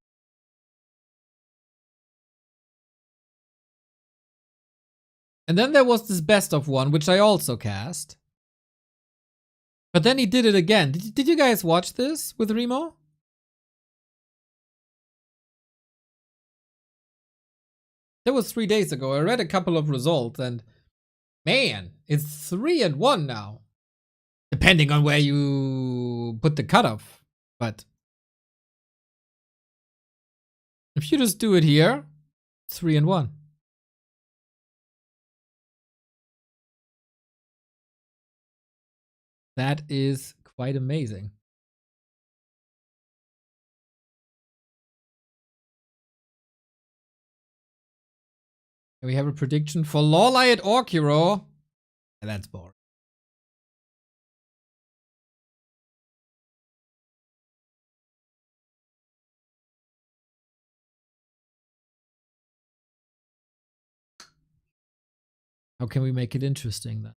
And then there was this best of one, which I also cast. But then he did it again. Did you guys watch this with Remo? That was 3 days ago. I read a couple of results and man, it's 3-1 now. Depending on where you put the cutoff. But if you just do it here, 3-1. That is quite amazing. And we have a prediction for LawLiet and that's boring. How can we make it interesting then?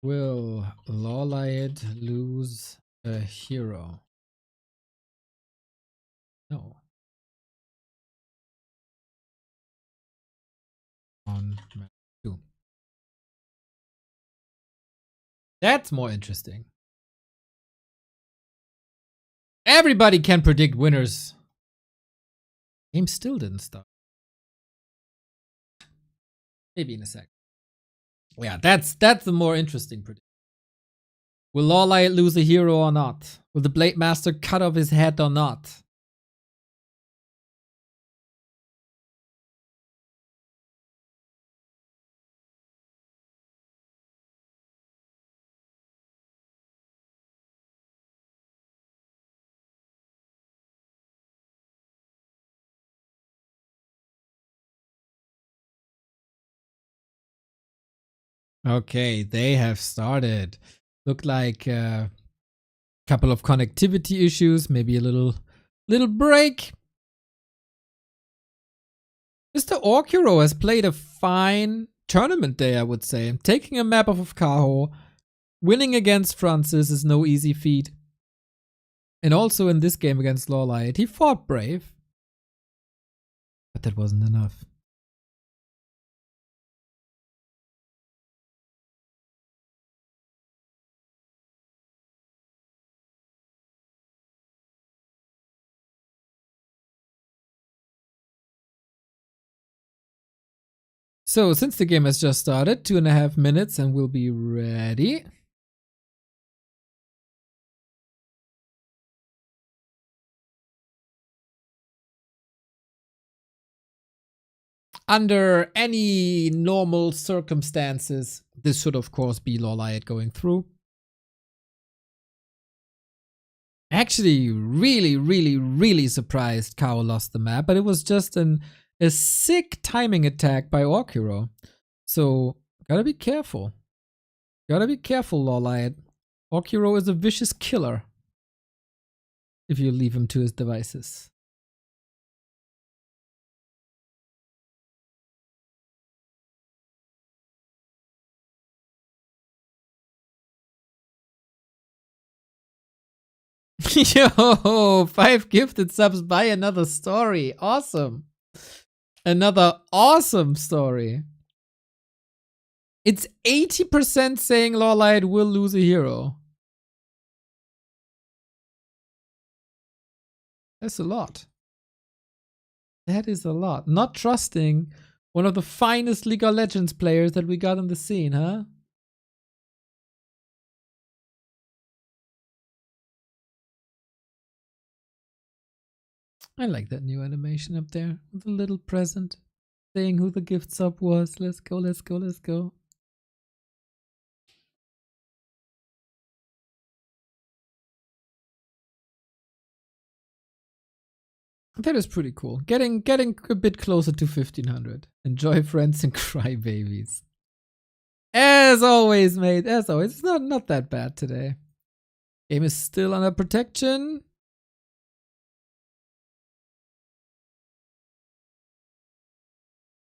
Will LawLiet lose a hero? No. On map 2. That's more interesting. Everybody can predict winners. Game still didn't start. Maybe in a sec. Yeah, that's the more interesting prediction. Will LawLiet lose a hero or not? Will the Blade Master cut off his head or not? Okay, they have started. Look like a couple of connectivity issues, maybe a little break. W3Orcero has played a fine tournament day, I would say. Taking a map off of Kaho, winning against Franzyzz is no easy feat. And also in this game against LawLiet, he fought brave. But that wasn't enough. So, since the game has just started, 2.5 minutes and we'll be ready. Under any normal circumstances, this should of course be LawLiet going through. Actually, really surprised Kaho lost the map, but it was just a sick timing attack by Orcero. So, gotta be careful. Gotta be careful, LawLiet. Orcero is a vicious killer if you leave him to his devices. Yo, 5 gifted subs by another story. Awesome. Another awesome story. It's 80% saying LawLiet will lose a hero. That's a lot. That is a lot. Not trusting one of the finest League of Legends players that we got on the scene, huh? I like that new animation up there with a little present saying who the gift sub was. Let's go, let's go, let's go. That is pretty cool. Getting a bit closer to 1500. Enjoy friends and cry babies. As always, mate. As always. It's not that bad today. Game is still under protection.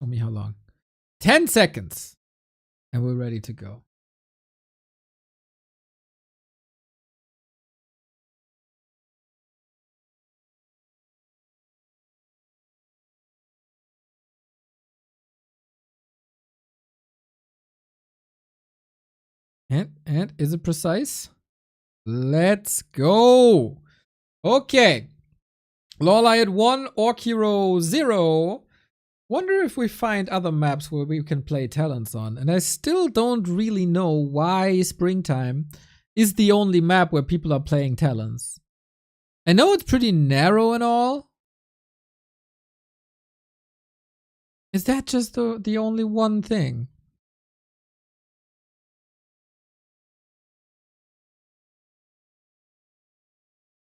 Tell me how long. 10 seconds. And we're ready to go. And is it precise? Let's go. Okay. LawLiet 1, War3Orcero 0. Wonder if we find other maps where we can play talents on. And I still don't really know why Springtime is the only map where people are playing talents. I know it's pretty narrow and all. Is that just the only one thing?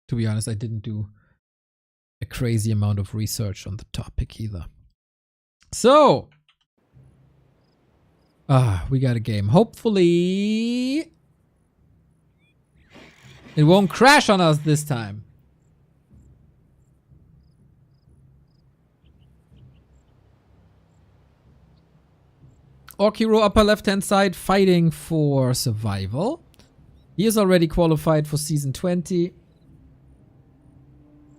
To be honest, I didn't do a crazy amount of research on the topic either. So, we got a game. Hopefully, it won't crash on us this time. Orcero upper left-hand side fighting for survival. He is already qualified for season 20.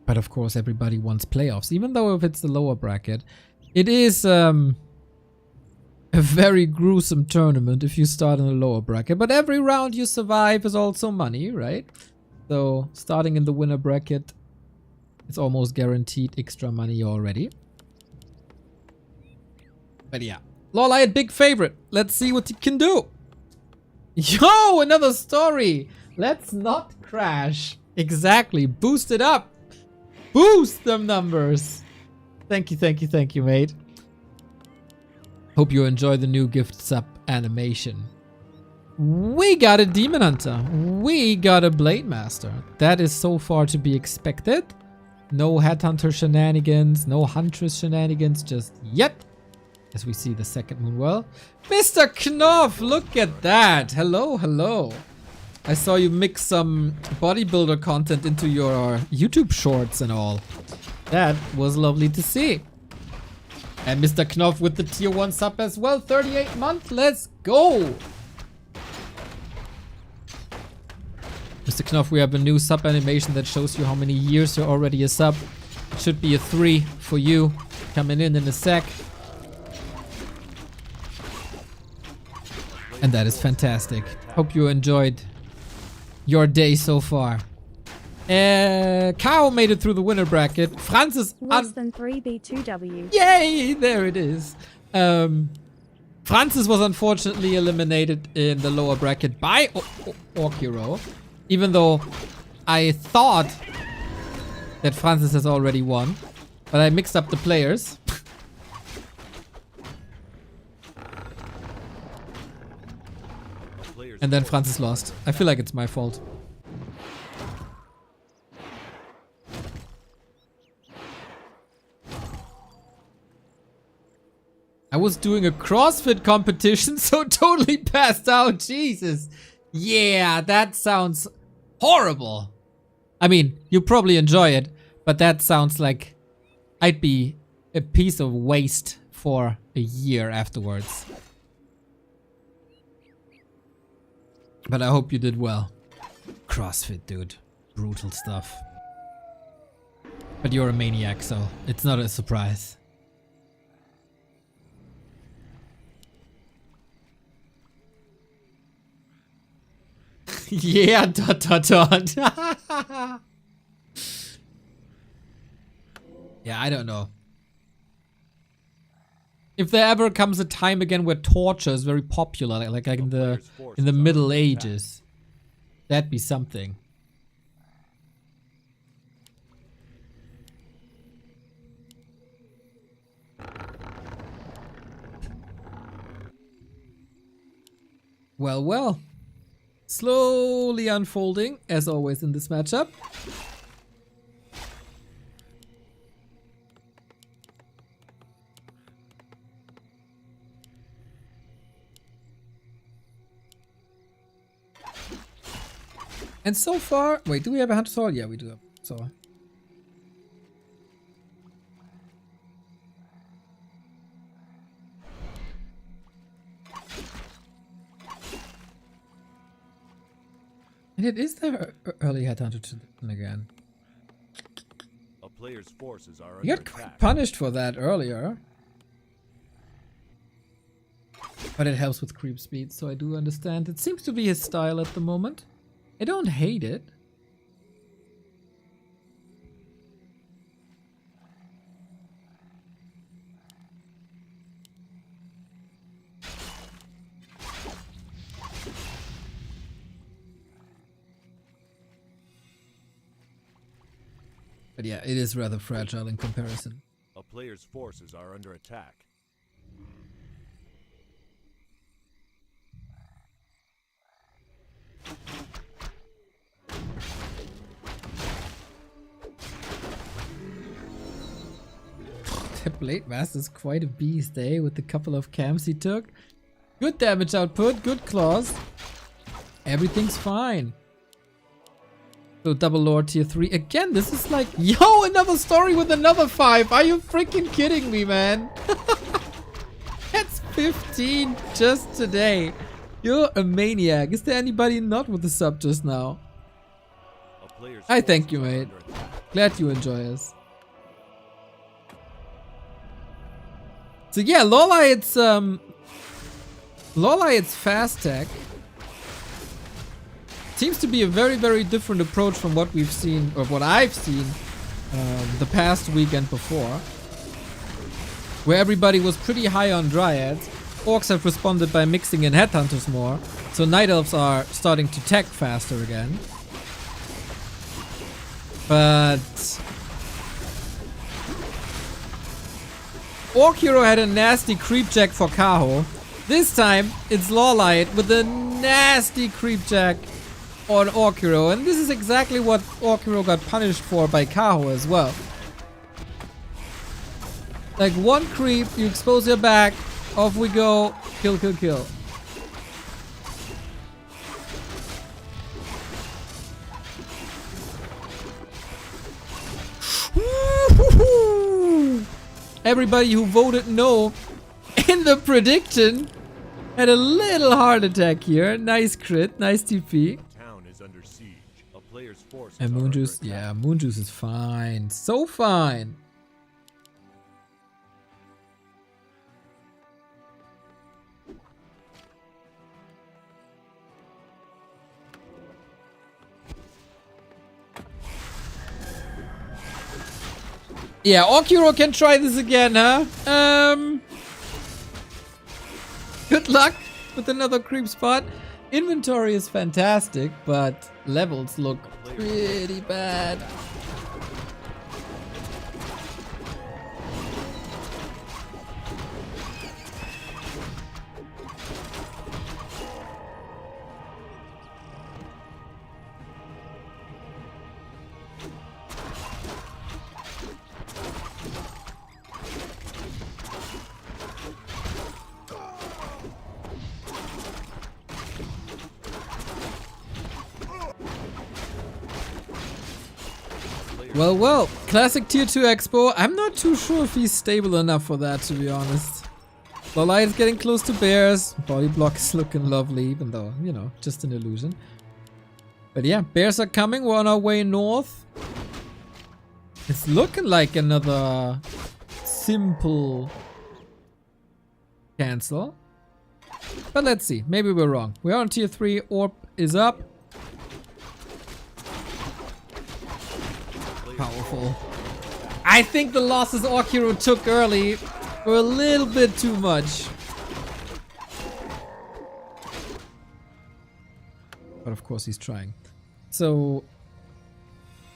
But of course, everybody wants playoffs, even though if it's the lower bracket. It is a very gruesome tournament if you start in the lower bracket. But every round you survive is also money, right? So starting in the winner bracket, it's almost guaranteed extra money already. But yeah, LawLiet big favorite. Let's see what he can do. Yo, another story. Let's not crash. Exactly. Boost it up. Boost them numbers. Thank you, mate. Hope you enjoy the new gift sub animation. We got a Demon Hunter. We got a Blade Master. That is so far to be expected. No Headhunter shenanigans, no Huntress shenanigans just yet. As we see the second Moonwell. Mr. Knopf, look at that. Hello, hello. I saw you mix some bodybuilder content into your YouTube shorts and all. That was lovely to see. And Mr. Knopf with the tier 1 sub as well. 38 month. Let's go. Mr. Knopf, we have a new sub animation that shows you how many years you're already a sub. It should be a 3 for you. Coming in a sec. And that is fantastic. Hope you enjoyed your day so far. Kaho made it through the winner bracket. Franzyzz Less than 3B2W. Yay! There it is. Franzyzz was unfortunately eliminated in the lower bracket by W3Orcero. Even though I thought that Franzyzz has already won. But I mixed up the players. And then Franzyzz lost. I feel like it's my fault. I was doing a CrossFit competition, so totally passed out. Jesus. Yeah, that sounds horrible. I mean, you probably enjoy it, but that sounds like I'd be a piece of waste for a year afterwards. But I hope you did well. CrossFit, dude. Brutal stuff. But you're a maniac, so it's not a surprise. Yeah, ... Yeah, I don't know. If there ever comes a time again where torture is very popular, like in the Middle Ages, that'd be something. Well, well. Slowly unfolding, as always in this matchup. And so far, wait, do we have a Hunter Sword? Yeah, we do have a Sword. And it is the early Headhunter again. A player's forces are You got quite punished for that earlier. But it helps with creep speed, so I do understand. It seems to be his style at the moment. I don't hate it. But yeah, it is rather fragile in comparison. A player's forces are under attack. The Blade Master is quite a beast, eh? With the couple of camps he took. Good damage output, good claws. Everything's fine. So double Lord tier 3. Again, this is like, yo, another story with another 5. Are you freaking kidding me, man? That's 15 just today. You're a maniac. Is there anybody not with the sub just now? I thank you, mate. Glad you enjoy us. So yeah, LawLiet's fast tech seems to be a very, very different approach from what we've seen, or what I've seen the past weekend before, where everybody was pretty high on Dryads. Orcs have responded by mixing in Headhunters more, So Night Elves are starting to tech faster again. But War3Orcero had a nasty creep check for Kaho. This time it's LawLiet with a nasty creep check on War3Orcero. And this is exactly what War3Orcero got punished for by Kaho as well. Like one creep, you expose your back, off we go, kill, kill, kill. Everybody who voted no in the prediction had a little heart attack here. Nice crit, nice TP. Town is under siege. A player's forces And are under Moonjuice, attack. yeah, Moonjuice is fine. So fine. Yeah, War3Orcero can try this again, huh? Good luck with another creep spot. Inventory is fantastic, but levels look pretty bad. Well, well, classic tier 2 Expo. I'm not too sure if he's stable enough for that, to be honest. LawLiet is getting close to bears. Body block is looking lovely, even though, you know, just an illusion. But yeah, bears are coming. We're on our way north. It's looking like another simple cancel. But let's see. Maybe we're wrong. We're on tier 3. Orb is up. Powerful. I think the losses War3Orcero took early were a little bit too much. But of course he's trying. So,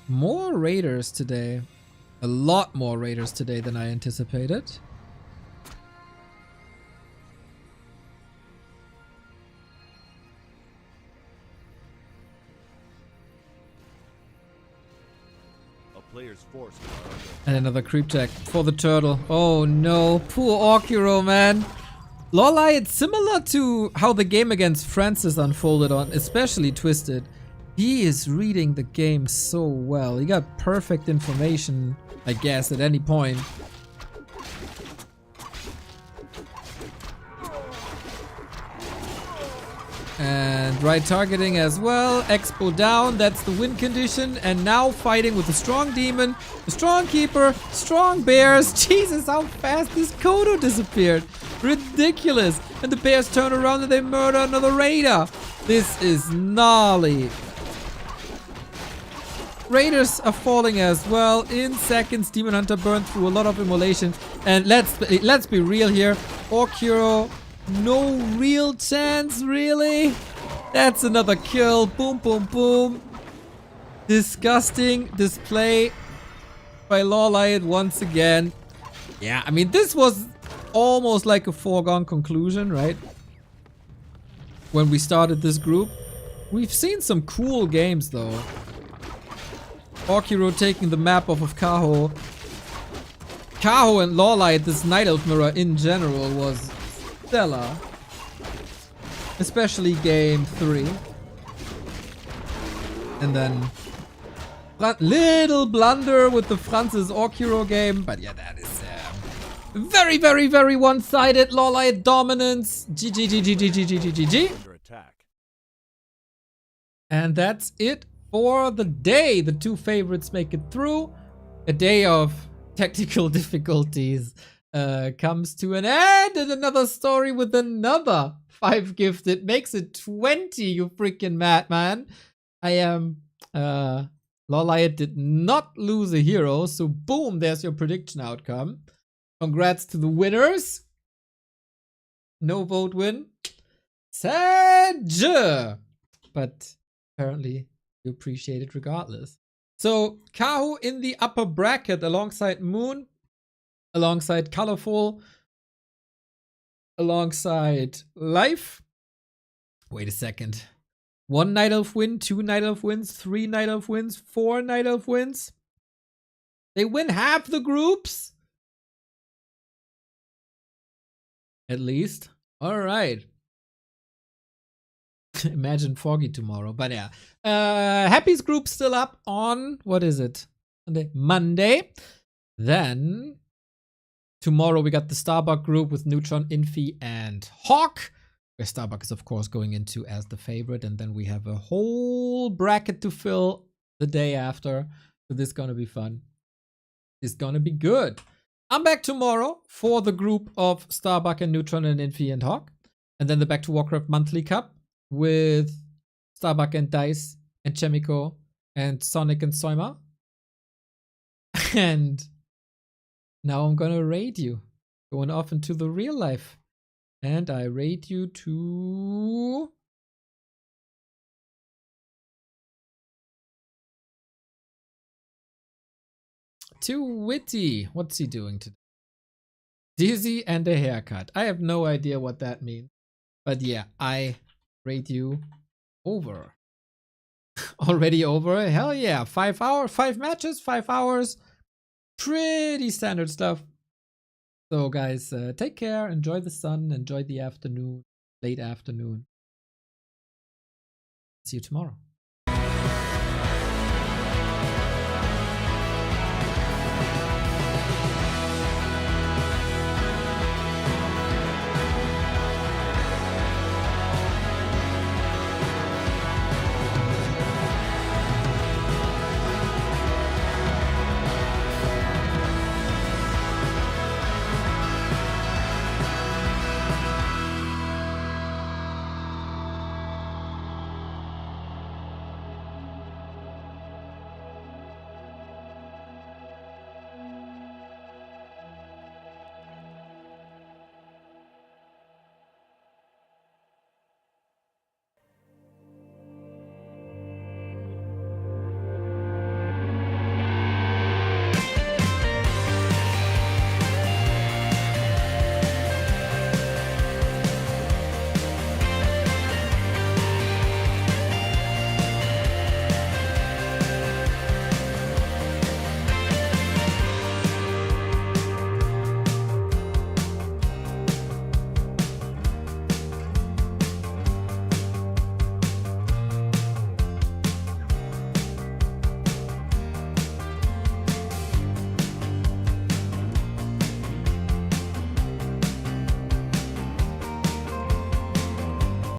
more raiders today. A lot more raiders today than I anticipated. Player's forces are under And another creep check for the turtle. Oh no, poor War3Orcero, man. LawLiet, similar to how the game against Franzyzz unfolded on, especially Twisted. He is reading the game so well. He got perfect information, I guess, at any point. And right targeting as well. Expo down, that's the win condition. And now fighting with a strong demon, a strong keeper, strong bears. Jesus, how fast this Kodo disappeared. Ridiculous. And the bears turn around and they murder another raider. This is gnarly. Raiders are falling as well. In seconds, Demon Hunter burned through a lot of immolation. And let's be real here. War3Orcero, no real chance, really? That's another kill. Boom, boom, boom. Disgusting display by LawLiet once again. Yeah, I mean, this was almost like a foregone conclusion, right? When we started this group. We've seen some cool games, though. War3Orcero taking the map off of Kaho. Kaho and LawLiet, this Night Elf mirror in general, was stellar. Especially game 3. And then little blunder with the Franzyzz War3Orcero game. But yeah, that is very, very, very one-sided. LawLiet dominance. GG, GG, GG, GG, GG. under attack. And that's it for the day. The two favorites make it through. A day of technical difficulties comes to an end, and another story with another 5 gifted makes it 20. You freaking madman! I am. LawLiet did not lose a hero, so boom, there's your prediction outcome. Congrats to the winners. No vote win. Sedge! But apparently you appreciate it regardless. So Kaho in the upper bracket alongside Moon, alongside Colorful, alongside Life. Wait a second. 1 Night Elf win, 2 Night Elf wins, 3 Night Elf wins, 4 Night Elf wins. They win half the groups? At least. Alright. Imagine Foggy tomorrow, but yeah. Happy's group still up on, what is it? Monday. Then, tomorrow we got the Starbuck group with Neutron, Infi, and Hawk. Where Starbuck is, of course, going into as the favorite. And then we have a whole bracket to fill the day after. So this is going to be fun. It's going to be good. I'm back tomorrow for the group of Starbuck and Neutron and Infi and Hawk. And then the Back to Warcraft Monthly Cup with Starbuck and Dice and Chemico and Sonic and Soima. And now I'm going to raid you. Going off into the real life. And I rate you to Witty. What's he doing today? Dizzy and a haircut. I have no idea what that means. But yeah, I rate you over. Already over? Hell yeah. 5 hours, 5 matches, 5 hours. Pretty standard stuff. So guys, take care, enjoy the sun, enjoy the afternoon, late afternoon. See you tomorrow.